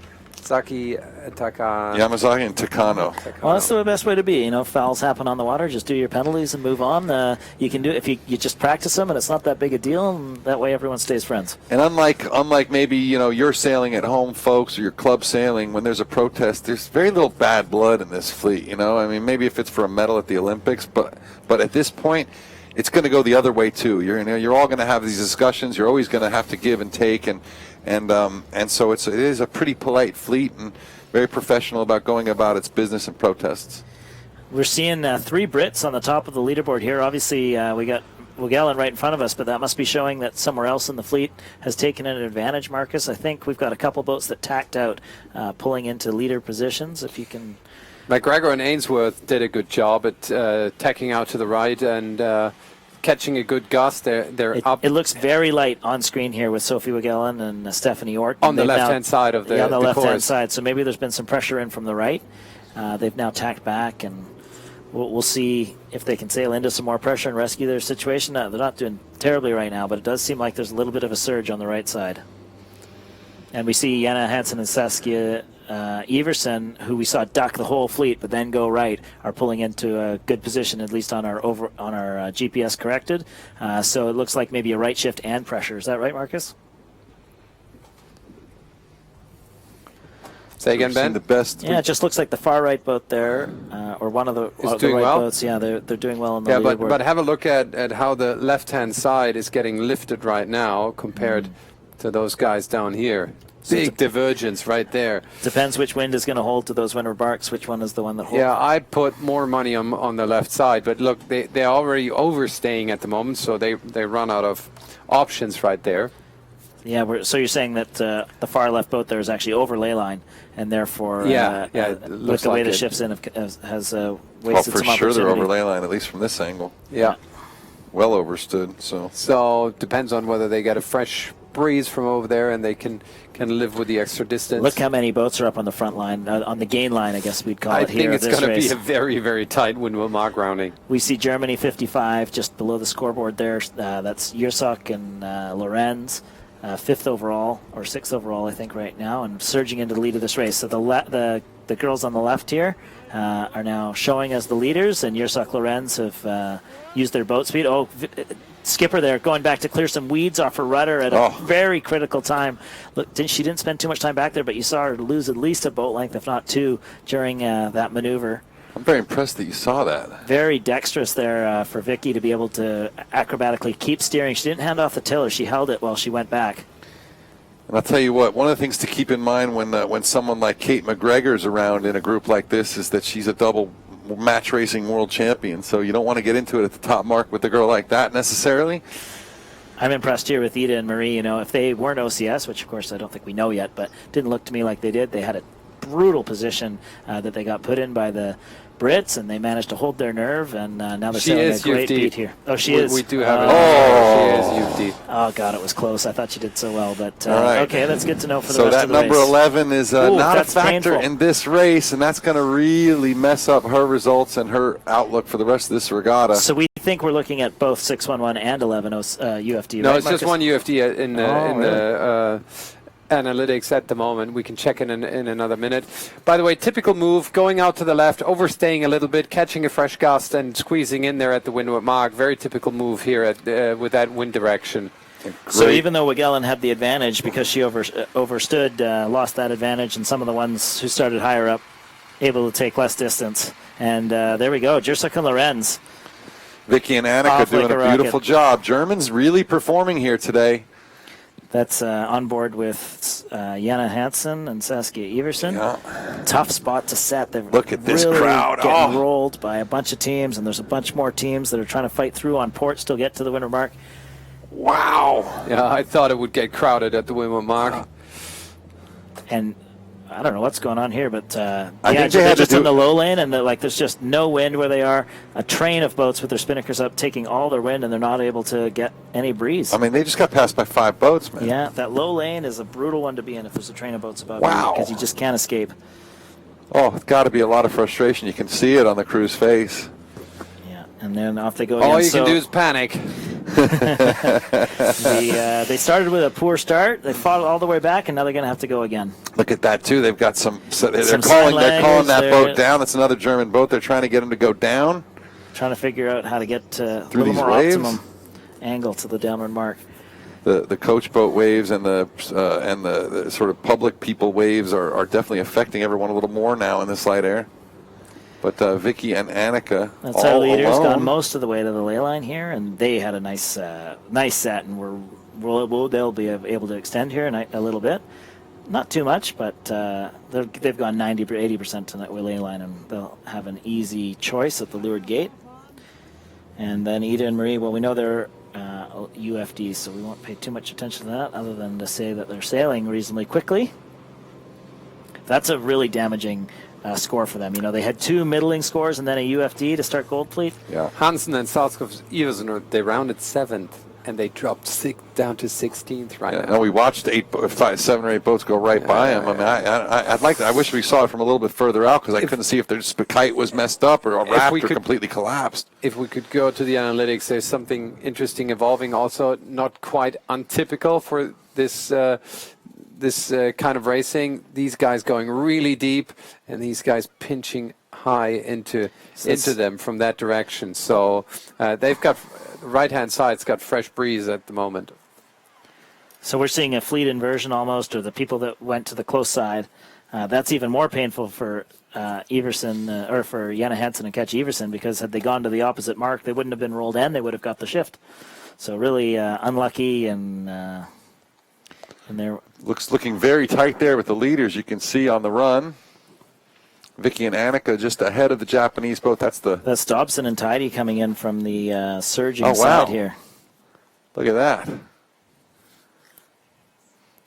Yamazaki and Takano. Well, that's the best way to be. You know, fouls happen on the water. Just do your penalties and move on. You can do if you just practice them, and it's not that big a deal. And that way, everyone stays friends. And unlike maybe you're sailing at home, folks, or your club sailing, when there's a protest, there's very little bad blood in this fleet. You know, I mean, maybe if it's for a medal at the Olympics, but at this point, it's going to go the other way too. You're all going to have these discussions. You're always going to have to give and take, and so it is a pretty polite fleet and very professional about going about its business and protests. We're seeing 3 Brits on the top of the leaderboard here. Obviously, we got Wigellen right in front of us, but that must be showing that somewhere else in the fleet has taken an advantage, Marcus. I think we've got a couple boats that tacked out, pulling into leader positions. If you can. McGregor and Ainsworth did a good job at tacking out to the right and catching a good gust. They're up. It looks very light on screen here with Sophie Wigellen and Stephanie Orton. On the left-hand side of the on the left-hand chorus. side. So maybe there's been some pressure in from the right. They've now tacked back, and we'll see if they can sail into some more pressure and rescue their situation. They're not doing terribly right now, but it does seem like there's a little bit of a surge on the right side. And we see Jenna Hansen and Saskia Everson, who we saw duck the whole fleet but then go right, are pulling into a good position, at least on our GPS corrected. So it looks like maybe a right shift and pressure. Is that right, Marcus? Say again, Ben? The best. Yeah, it just looks like the far right boat there, or one of the doing right well? boats. Yeah, they're doing well on the Yeah, leaderboard. but have a look at how the left-hand side is getting lifted right now compared to those guys down here. Big divergence right there. Depends which wind is going to hold to those windward marks, which one is the one that holds. Yeah, I'd put more money on the left side, but look, they're already overstaying at the moment, so they run out of options right there. Yeah, so you're saying that the far left boat there is actually over ley line, and therefore, with the way the shifts in, has wasted Well, for some sure they're opportunity. over ley line, at least from this angle. Yeah. Well overstood. So depends on whether they get a fresh breeze from over there and they can live with the extra distance. Look how many boats are up on the front line, on the gain line, I guess we'd call I it here. think it's this going to be race. a very, very tight windward mark rounding. We see Germany 55 just below the scoreboard there. That's Yersok and Lorenz, 5th overall or 6th overall, I think, right now, and surging into the lead of this race. So the girls on the left here are now showing as the leaders, and Yersok Lorenz have used their boat speed. Skipper there going back to clear some weeds off her rudder at a very critical time. Look, she didn't spend too much time back there, but you saw her lose at least a boat length, if not 2, during that maneuver. I'm very impressed that you saw that. Very dexterous there for Vicky to be able to acrobatically keep steering. She didn't hand off the tiller. She held it while she went back. And I'll tell you what, one of the things to keep in mind when someone like Kate McGregor's around in a group like this is that she's a double match racing world champion, so you don't want to get into it at the top mark with a girl like that necessarily. I'm impressed here with Ida and Marie. You know, if they weren't OCS, which of course I don't think we know yet, but didn't look to me like they did. They had a brutal position that they got put in by the Brits, and they managed to hold their nerve, and now they're sailing a great beat here. Oh, she is. We do have it. She is UFD. Oh, God, it was close. I thought she did so well, but right. Okay, that's good to know for the so rest that of the race. number 11 is not a factor painful in this race, and that's going to really mess up her results and her outlook for the rest of this regatta. So we think we're looking at both 611 and 11 UFD, No, right, it's just Marcus? one UFD in the analytics at the moment. We can check in another minute. By the way, typical move, going out to the left, overstaying a little bit, catching a fresh gust and squeezing in there at the windward mark. Very typical move here with that wind direction. So even though Wigellen had the advantage because she overstood, lost that advantage, and some of the ones who started higher up able to take less distance. And there we go, Jersuk and Lorenz. Vicky and Annika Off doing like a a beautiful rocket. job. Germans really performing here today. That's on board with Jana Hansen and Saskia Everson. Yeah. Tough spot to set. They're Look at this really crowd. getting rolled by a bunch of teams, and there's a bunch more teams that are trying to fight through on port, still get to the windward mark. Wow. Yeah, I thought it would get crowded at the windward mark. And I don't know what's going on here, but I think they they're had to just do- in the low lane, and there's just no wind where they are. A train of boats with their spinnakers up, taking all their wind, and they're not able to get any breeze. I mean, they just got passed by 5 boats, man. Yeah, that low lane is a brutal one to be in if there's a train of boats above Wow. you, because you just can't escape. Oh, it's got to be a lot of frustration. You can see it on the crew's face. Yeah, and then off they go All again. you can do is panic. They started with a poor start. They fought all the way back, and now they're going to have to go again. Look at that too. They've got some. So they're Some calling sandlaggers that there. boat down. That's another German boat. They're trying to get them to go down. Trying to figure out how to get a Through little these more waves? optimum angle to the downward mark. The coach boat waves and the sort of public people waves are definitely affecting everyone a little more now in this light air. But Vicky and Annika That's all our leaders, alone. gone most of the way to the ley line here, and they had a nice set, and they'll be able to extend here a little bit. Not too much, but they've gone 80% to that ley line, and they'll have an easy choice at the leeward gate. And then Ida and Marie, well, we know they're UFDs, so we won't pay too much attention to that, other than to say that they're sailing reasonably quickly. That's a really damaging score for them. You know, they had 2 middling scores and then a UFD to start Gold Fleet. Yeah. Hansen and Salskov Everson, they rounded 7th, and they dropped down to 16th right now. No, we watched 7 or 8 boats go right by him. I mean, I wish we saw it from a little bit further out because I couldn't see if the kite was messed up or a raft or completely collapsed. If we could go to the analytics, there's something interesting evolving. Also, not quite untypical for this kind of racing. These guys going really deep, and these guys pinching high into them from that direction. So they've got right-hand side's got fresh breeze at the moment. So we're seeing a fleet inversion almost, or the people that went to the close side. That's even more painful for Everson, or for Jana Hansen and Catch Everson, because had they gone to the opposite mark, they wouldn't have been rolled in. They would have got the shift. So really unlucky, and And they're Looking very tight there with the leaders. You can see on the run. Vicky and Annika just ahead of the Japanese boat. That's Dobson and Tidy coming in from the surging wow. side here. Look at that. And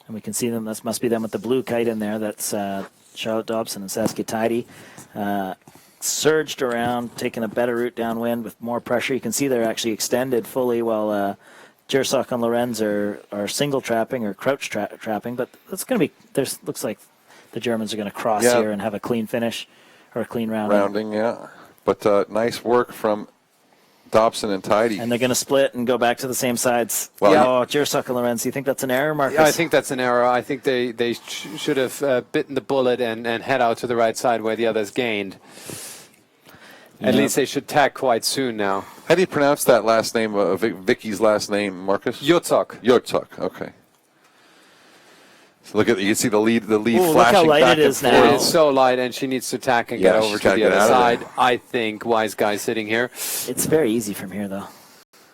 we can see them. That must be them with the blue kite in there. That's Charlotte Dobson and Saskia Tidy. Surged around, taking a better route downwind with more pressure. You can see they're actually extended fully while Jersock and Lorenz are single trapping or crouch trapping. But that's going to be, looks like the Germans are going to cross here and have a clean finish or a clean rounding. Rounding, yeah. But nice work from Dobson and Tidy. And they're going to split and go back to the same sides. Well, Jersock and Lorenz, you think that's an error, Marcus? Yeah, I think that's an error. I think they should have bitten the bullet and head out to the right side where the others gained. At least they should tack quite soon now. How do you pronounce that last name, Vicky's last name, Marcus? Yotzok. Yotzok, okay. So you can see the lead flashing look how light back it is and now. forth. It is so light, and she needs to tack and get over to the other side. I think, wise guy sitting here. It's very easy from here, though.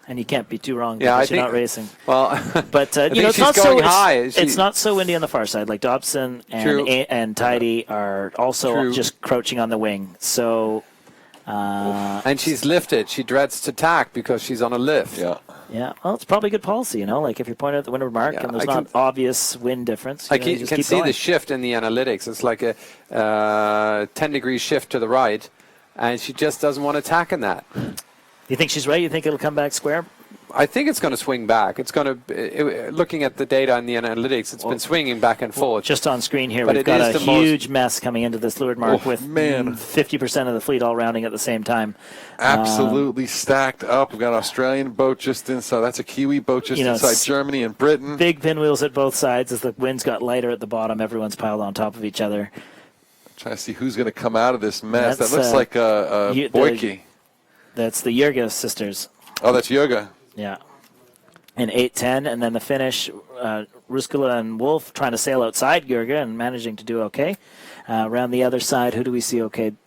And you can't be too wrong Yeah, because you're not racing. Well, but you know, it's not so high. It's not so windy on the far side. Like Dobson and Tidy are also just crouching on the wing. So, and she's lifted. She dreads to tack because she's on a lift. Yeah. Well, it's probably good policy. Like if you're pointing at the windward mark and there's not obvious wind difference. You can see the shift in the analytics. It's like a 10-degree shift to the right, and she just doesn't want to tack in that. You think she's right? You think it'll come back square? I think it's going to swing back. It's going to, looking at the data and the analytics, it's been swinging back and forth. Just on screen here, we've got a huge mess coming into this leeward mark with 50% of the fleet all rounding at the same time. Absolutely stacked up. We've got an Australian boat just inside. That's a Kiwi boat just inside Germany and Britain. Big pinwheels at both sides. As the winds got lighter at the bottom, everyone's piled on top of each other. Trying to see who's going to come out of this mess. That looks like a Boyke. That's the Jurga sisters. Oh, that's Yoga. Yeah. And 8-10, and then the finish, Ruskula and Wolf trying to sail outside Jurga and managing to do okay. Around the other side, who do we see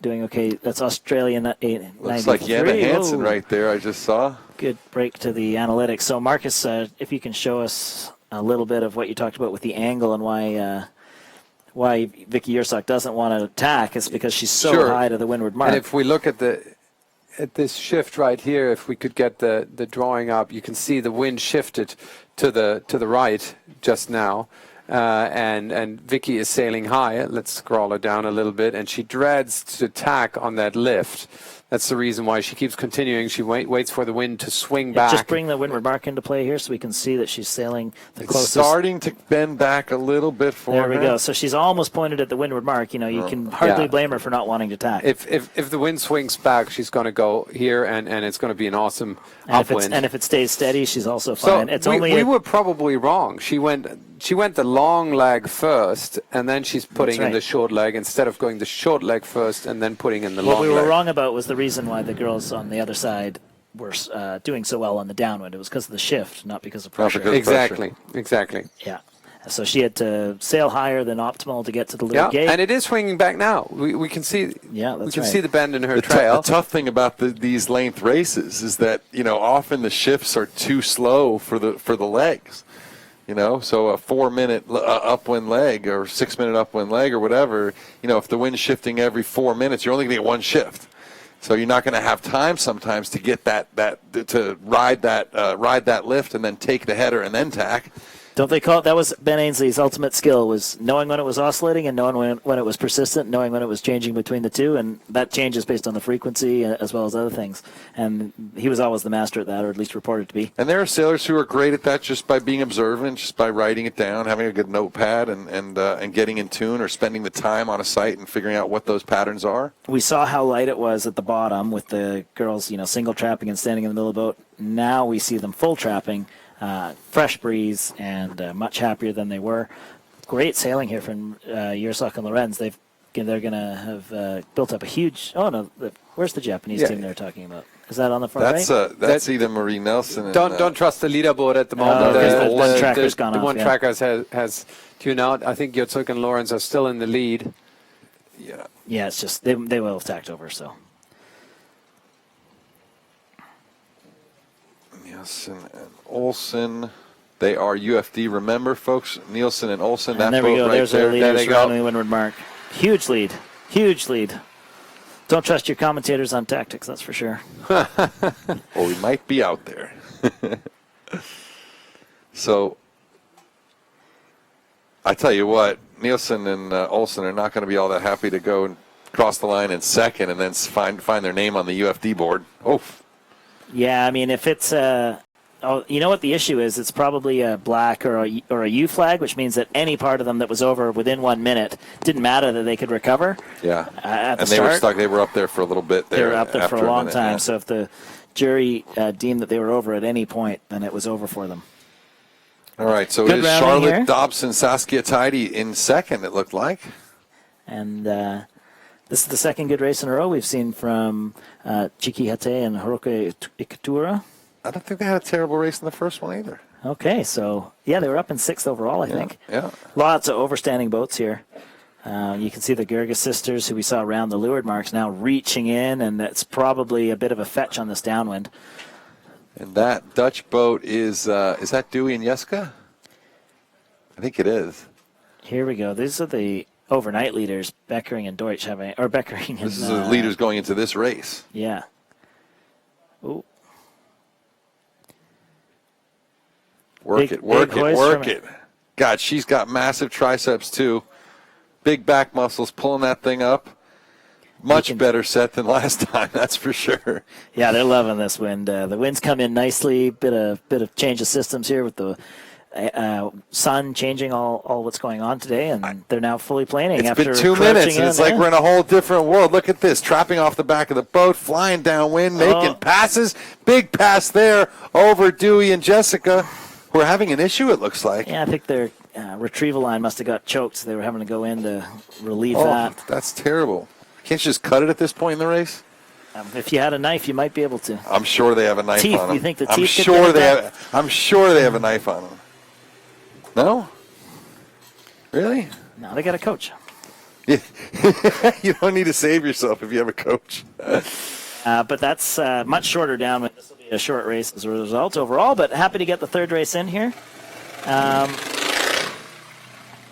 doing okay? That's Australian at 893. Looks like Jenna Hansen right there, I just saw. Good break to the analytics. So, Marcus, if you can show us a little bit of what you talked about with the angle and why Vicky Jersock doesn't want to attack, it's because she's so high to the windward mark. And if we look at this shift right here, if we could get the drawing up, you can see the wind shifted to the right just now, and Vicky is sailing high. Let's scroll her down a little bit, and she dreads to tack on that lift. That's the reason why she keeps continuing. She waits for the wind to swing back. Just bring the windward mark into play here so we can see that she's sailing the closest. Starting to bend back a little bit for her. There we go. So she's almost pointed at the windward mark. You can hardly blame her for not wanting to tack. If the wind swings back, she's going to go here, and it's going to be an awesome upwind. And if it stays steady, she's also fine. So we were probably wrong. She went the long leg first, and then she's putting in the short leg instead of going the short leg first and then putting in the long leg. What we were wrong about was the reason why the girls on the other side were doing so well on the downwind. It was because of the shift, not because of pressure. Exactly. Yeah. So she had to sail higher than optimal to get to the little gate. And it is swinging back now. We can see. Yeah, that's we can see the bend in her The trail. tough thing about these length races is that often the shifts are too slow for the legs. So a 4-minute upwind leg or 6-minute upwind leg or whatever. If the wind's shifting every 4 minutes, you're only going to get one shift. So you're not going to have time sometimes to get to ride that lift and then take the header and then tack. Don't they call it? That was Ben Ainsley's ultimate skill, was knowing when it was oscillating and knowing when it was persistent, knowing when it was changing between the two, and that changes based on the frequency as well as other things. And he was always the master at that, or at least reported to be. And there are sailors who are great at that just by being observant, just by writing it down, having a good notepad, and getting in tune or spending the time on a site and figuring out what those patterns are. We saw how light it was at the bottom with the girls, single trapping and standing in the middle of the boat. Now we see them full trapping. Fresh breeze and much happier than they were. Great sailing here from Jersock and Lorenz. They're going to have built up a huge. Oh no, where's the Japanese team they're talking about? Is that on the far right? That's either Marie Nelson. And, don't trust the leaderboard at the moment. The one tracker's gone off. The one tracker has tuned out. I think Jersock and Lorenz are still in the lead. Yeah, it's just they will have tacked over. So. And Olsen. They are UFD. Remember, folks, Nielsen and Olsen. And that there we boat go. right There's there. our leaders surrounding the windward mark. Huge lead. Huge lead. Don't trust your commentators on tactics, that's for sure. Well, we might be out there. So, I tell you what, Nielsen and Olsen are not going to be all that happy to go and cross the line in second and then find their name on the UFD board. Oh. Yeah, I mean, if it's you know what the issue is? It's probably a black or a U flag, which means that any part of them that was over within 1 minute didn't matter that they could recover. Yeah, at the and they start. were stuck. They were up there for a little bit. They were up there for a long minute, time. yeah. So if the jury deemed that they were over at any point, then it was over for them. All right, so Good it is rounding Charlotte here. Dobson, Saskia Tidy in second, it looked like. And this is the second good race in a row we've seen from Chiki Hate and Haruka Ikatura. I don't think they had a terrible race in the first one either. Okay, so, yeah, they were up in sixth overall, I think. Yeah. Lots of overstanding boats here. You can see the Gerges sisters, who we saw around the leeward marks, now reaching in, and that's probably a bit of a fetch on this downwind. And that Dutch boat is that Dewey and Jeska? I think it is. Here we go. These are the overnight leaders, Beckering and Deutsch having, or Beckering and... This is the leaders going into this race. Yeah. Ooh. Work Big it. hoist Work from it. God, she's got massive triceps too. Big back muscles pulling that thing up. Much better set than last time, that's for sure. Yeah, they're loving this wind. The winds come in nicely. Bit of change of systems here with the sun changing all what's going on today, and they're now fully planing. It's after been 2 crouching minutes, and in, it's like yeah. we're in a whole different world. Look at this, trapping off the back of the boat, flying downwind, making passes. Big pass there over Dewey and Jessica. We're having an issue, it looks like. Yeah, I think their retrieval line must have got choked, so they were having to go in to relieve Oh, that. that's terrible. Can't you just cut it at this point in the race? If you had a knife, you might be able to. I'm sure they have a knife Teeth, on them. you think the I'm teeth could sure get they that? have. I'm sure they have a knife on them. No? Really? No, they got a coach. Yeah. You don't need to save yourself if you have a coach. But that's much shorter downwind. This will be a short race as a result overall, but happy to get the third race in here. Yeah,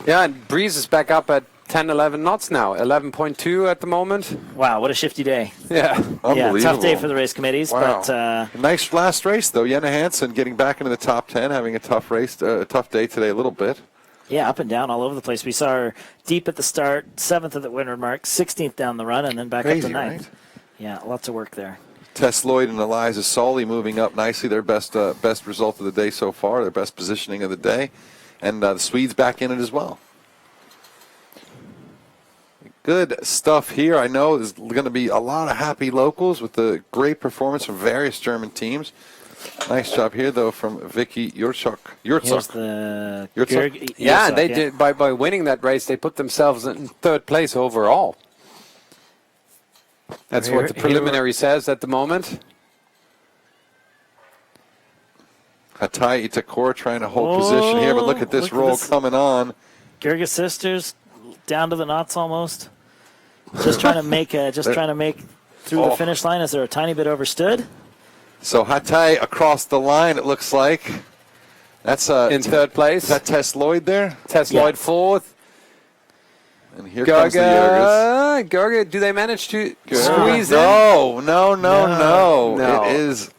and breeze is back up at 10, 11 knots now. 11.2 at the moment. Wow, what a shifty day. Yeah. Unbelievable. Yeah, tough day for the race committees, Wow. but Nice last race, though. Jenna Hansen getting back into the top 10, having a tough race, tough day today a little bit. yeah, up and down all over the place. We saw her deep at the start, 7th at the windward mark, 16th down the run, and then back Crazy, up to 9th. right? Yeah, lots of work there. Tess Lloyd and Eliza Solly moving up nicely. Their best result of the day so far, their best positioning of the day. And the Swedes back in it as well. Good stuff here. I know there's going to be a lot of happy locals with the great performance from various German teams. Nice job here, though, from Vicky Yurchuk. Here's the Yurtzak? Yeah, Yurtzak, they did by winning that race. They put themselves in third place overall. That's what the preliminary says at the moment. Hatai Itakura trying to hold position here, but look at this look at roll this. coming on. Gerges sisters down to the knots almost. Just trying to make through the finish line as they're a tiny bit overstood. So Hatai across the line, it looks like. That's In third place. Is that Tess Lloyd there? Tess Yeah. Lloyd fourth. And here comes the Jurgens. Gerge, do they manage to squeeze in? No. No. It is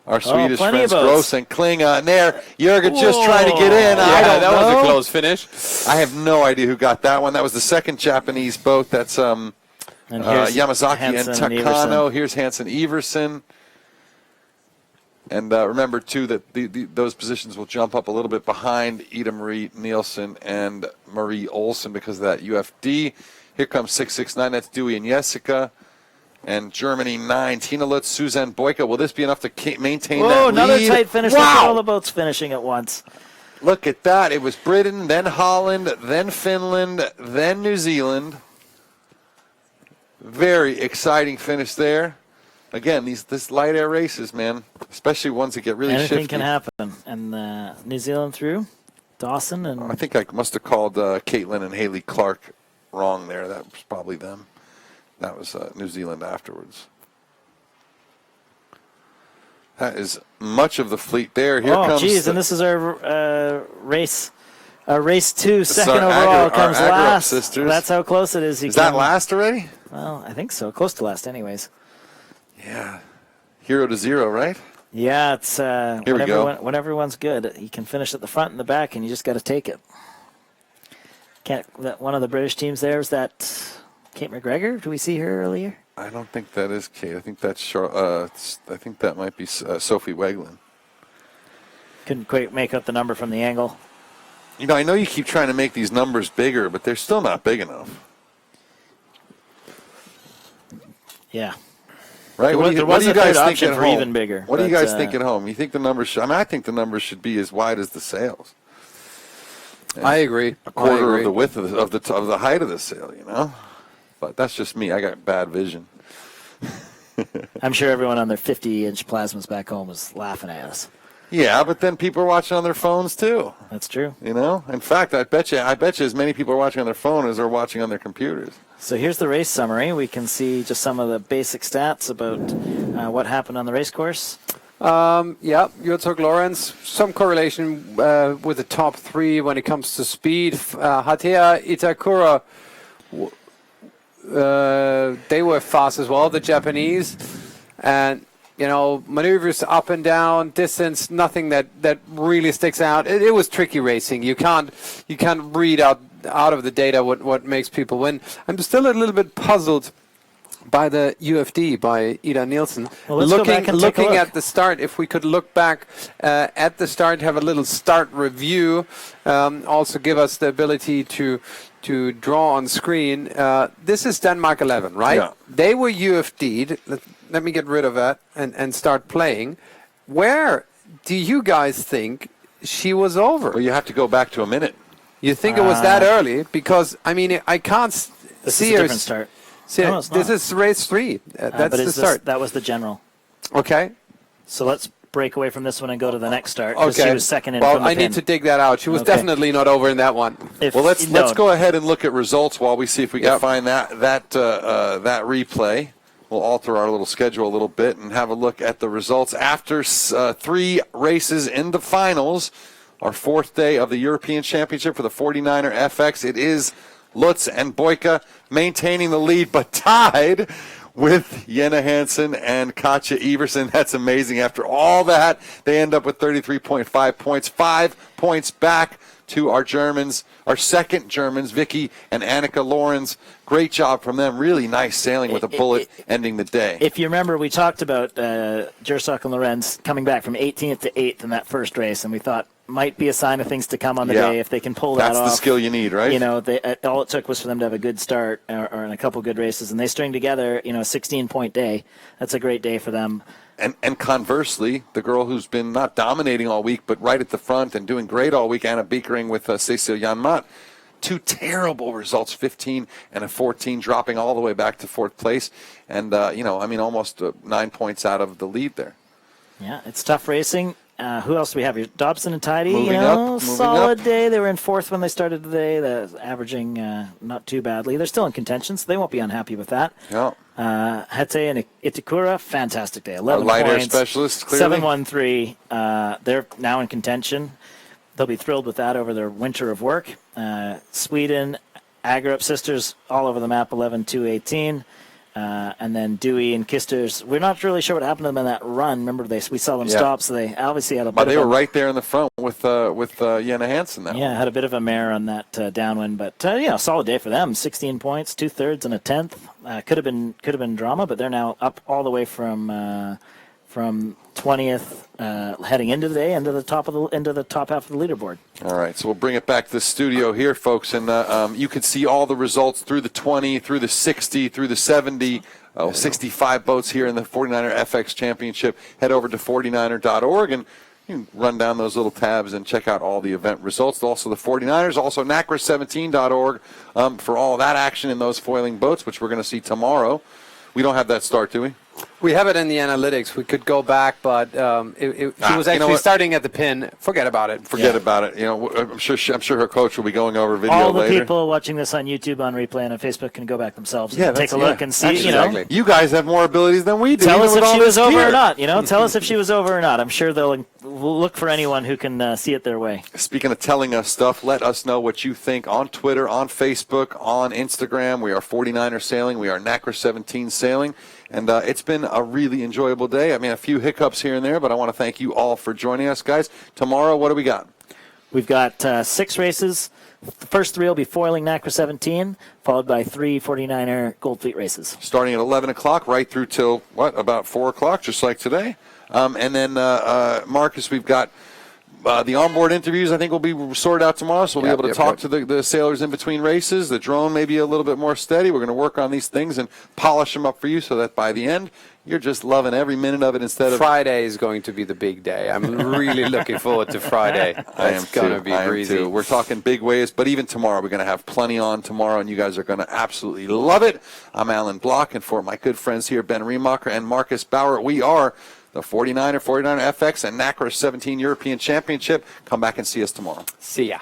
our Swedish plenty of friends boats. Gross and Klinga. And there, Jurgen just trying to get in. I don't that know. was a close finish. I have no idea who got that one. That was the second Japanese boat. That's And here's Yamazaki Hansen and and Takano. Everson. Here's Hansen Everson. And remember, too, that those positions will jump up a little bit behind Ida Marie Nielsen and Marie Olsen because of that UFD. Here comes 669. That's Dewey and Jessica. And Germany 9. Tina Lutz, Suzanne Boyka. Will this be enough to maintain that Whoa, lead? another tight finish. Look at all the Wow! boats finishing at once. Look at that. It was Britain, then Holland, then Finland, then New Zealand. Very exciting finish there. Again, this light air races, man, especially ones that get really Anything shifty. can happen. And New Zealand through. Dawson and I think I must have called Caitlin and Haley Clark wrong there. That was probably them. That was New Zealand afterwards. That is much of the fleet there. Here Oh, comes. geez, and this is our race. Race 2, second our overall, comes our Agro last. sisters. That's how close it is. Is that last already? Well, I think so. Close to last, anyways. Yeah. 0 to 0, right? Yeah, it's Here we go. when everyone's good, you can finish at the front and the back, and you just got to take it. One of the British teams there is that Kate McGregor. Do we see her earlier? I don't think that is Kate. I think that's I think that might be Sophie Weglin. Couldn't quite make out the number from the angle. You know, I know you keep trying to make these numbers bigger, but they're still not big enough. Yeah. Right? There was a third option for even bigger. What do you guys think at home? You think the numbers should, I think the numbers should be as wide as the sails. I agree. A quarter of the width of the height of the sail, you know? But that's just me. I got bad vision. I'm sure everyone on their 50-inch plasmas back home was laughing at us. Yeah, but then people are watching on their phones too. That's true. You know? In fact, I bet you as many people are watching on their phone as are watching on their computers. So here's the race summary. We can see just some of the basic stats about what happened on the race course. Yeah, Jurtok Lawrence, some correlation with the top three when it comes to speed. Hatea Itakura, they were fast as well, the Japanese. And, you know, maneuvers up and down, distance, nothing that really sticks out. It was tricky racing. You can't read out of the data what makes people win. I'm still a little bit puzzled by the UFD, by Ida Nielsen. Well, let's go back and take a look. At the start, if we could look back at the start, have a little start review, also give us the ability to draw on screen. This is Denmark 11, right? Yeah. They were UFD'd. Let me get rid of that and start playing. Where do you guys think she was over? Well, you have to go back to a minute. You think it was that early? Because, I mean, I can't This see is a her. different start. See, No, it's this not. is race 3. That's But the start. that was the general. Okay. So let's break away from this one and go to the next start. 'Cause Okay. She was second in well, from the I pin. need to dig that out. She was Okay. definitely not over in that one. Well, let's go ahead and look at results while we see if we can Yep. find that replay. We'll alter our little schedule a little bit and have a look at the results after 3 races in the finals. Our 4th day of the European Championship for the 49er FX. It is Lutz and Boyka maintaining the lead, but tied with Jenna Hansen and Katja Everson. That's amazing. After all that, they end up with 33.5 points, 5 points back to our Germans, our second Germans, Vicky and Annika Lorenz. Great job from them. Really nice sailing with a bullet ending the day. If you remember, we talked about Jurtok and Lorenz coming back from 18th to 8th in that first race, and we thought might be a sign of things to come on the day if they can pull that off. That's the skill you need, right? You know, all it took was for them to have a good start or a couple good races, and they string together, you know, a 16-point day. That's a great day for them. And conversely, the girl who's been not dominating all week, but right at the front and doing great all week, Anna Beekering with Cecile Janmaat. 2 terrible results, 15 and a 14, dropping all the way back to 4th place. And, almost 9 points out of the lead there. Yeah, it's tough racing. Who else do we have here? Dobson and Tidy, Moving solid up. day. They were in 4th when they started today. They're averaging not too badly. They're still in contention, so they won't be unhappy with that. Yeah. Hete and Itakura, fantastic day. 11 light air points, specialists, clearly. 713. They're now in contention. They'll be thrilled with that over their winter of work. Sweden, Agrup sisters, all over the map, 11-2-18. And then Dewey and Kisters. We're not really sure what happened to them in that run. Remember, we saw them stop, so they obviously had a bit But they of were right there in the front with Jenna Hansen. had a bit of a mare on that downwind, but solid day for them. 16 points, 2/3 and a 10th. Could have been drama, but they're now up all the way from 20th heading into the day into the top half of the leaderboard. All right, so we'll bring it back to the studio here, folks, and you can see all the results through the 20, through the 60, through the 70, 65 boats here in the 49er FX Championship. Head over to 49er.org and you can run down those little tabs and check out all the event results. Also the 49ers, also Nacra17.org for all of that action in those foiling boats, which we're going to see tomorrow. We don't have that start, do we? We have it in the analytics. We could go back, but he was actually starting at the pin. Forget about it. Forget about it. I'm sure her coach will be going over video All the later. people watching this on YouTube, on replay, and on Facebook can go back themselves Yeah, and take a look and see. Exactly. You guys have more abilities than we do. Tell even us with if all she was this over gear. or not. Tell us if she was over or not. I'm sure they'll look for anyone who can see it their way. Speaking of telling us stuff, let us know what you think on Twitter, on Facebook, on Instagram. We are 49er Sailing. We are Nacra 17 Sailing. And it's been a really enjoyable day. I mean, a few hiccups here and there, but I want to thank you all for joining us, guys. Tomorrow, what do we got? We've got 6 races. The first 3 will be foiling Nacra 17, followed by 3 49er Gold Fleet races. Starting at 11 o'clock right through till, about 4 o'clock, just like today. And then, Marcus, we've got the onboard interviews, I think, will be sorted out tomorrow, so we'll be able to talk to the sailors in between races. The drone may be a little bit more steady. We're going to work on these things and polish them up for you so that by the end, you're just loving every minute of it instead of... Friday is going to be the big day. I'm really looking forward to Friday. It's going to be breezy. We're talking big waves, but even tomorrow, we're going to have plenty on tomorrow, and you guys are going to absolutely love it. I'm Alan Block, and for my good friends here, Ben Riemacher and Marcus Bauer, we are the 49er FX and Nacra 17 European Championship. Come back and see us tomorrow. See ya.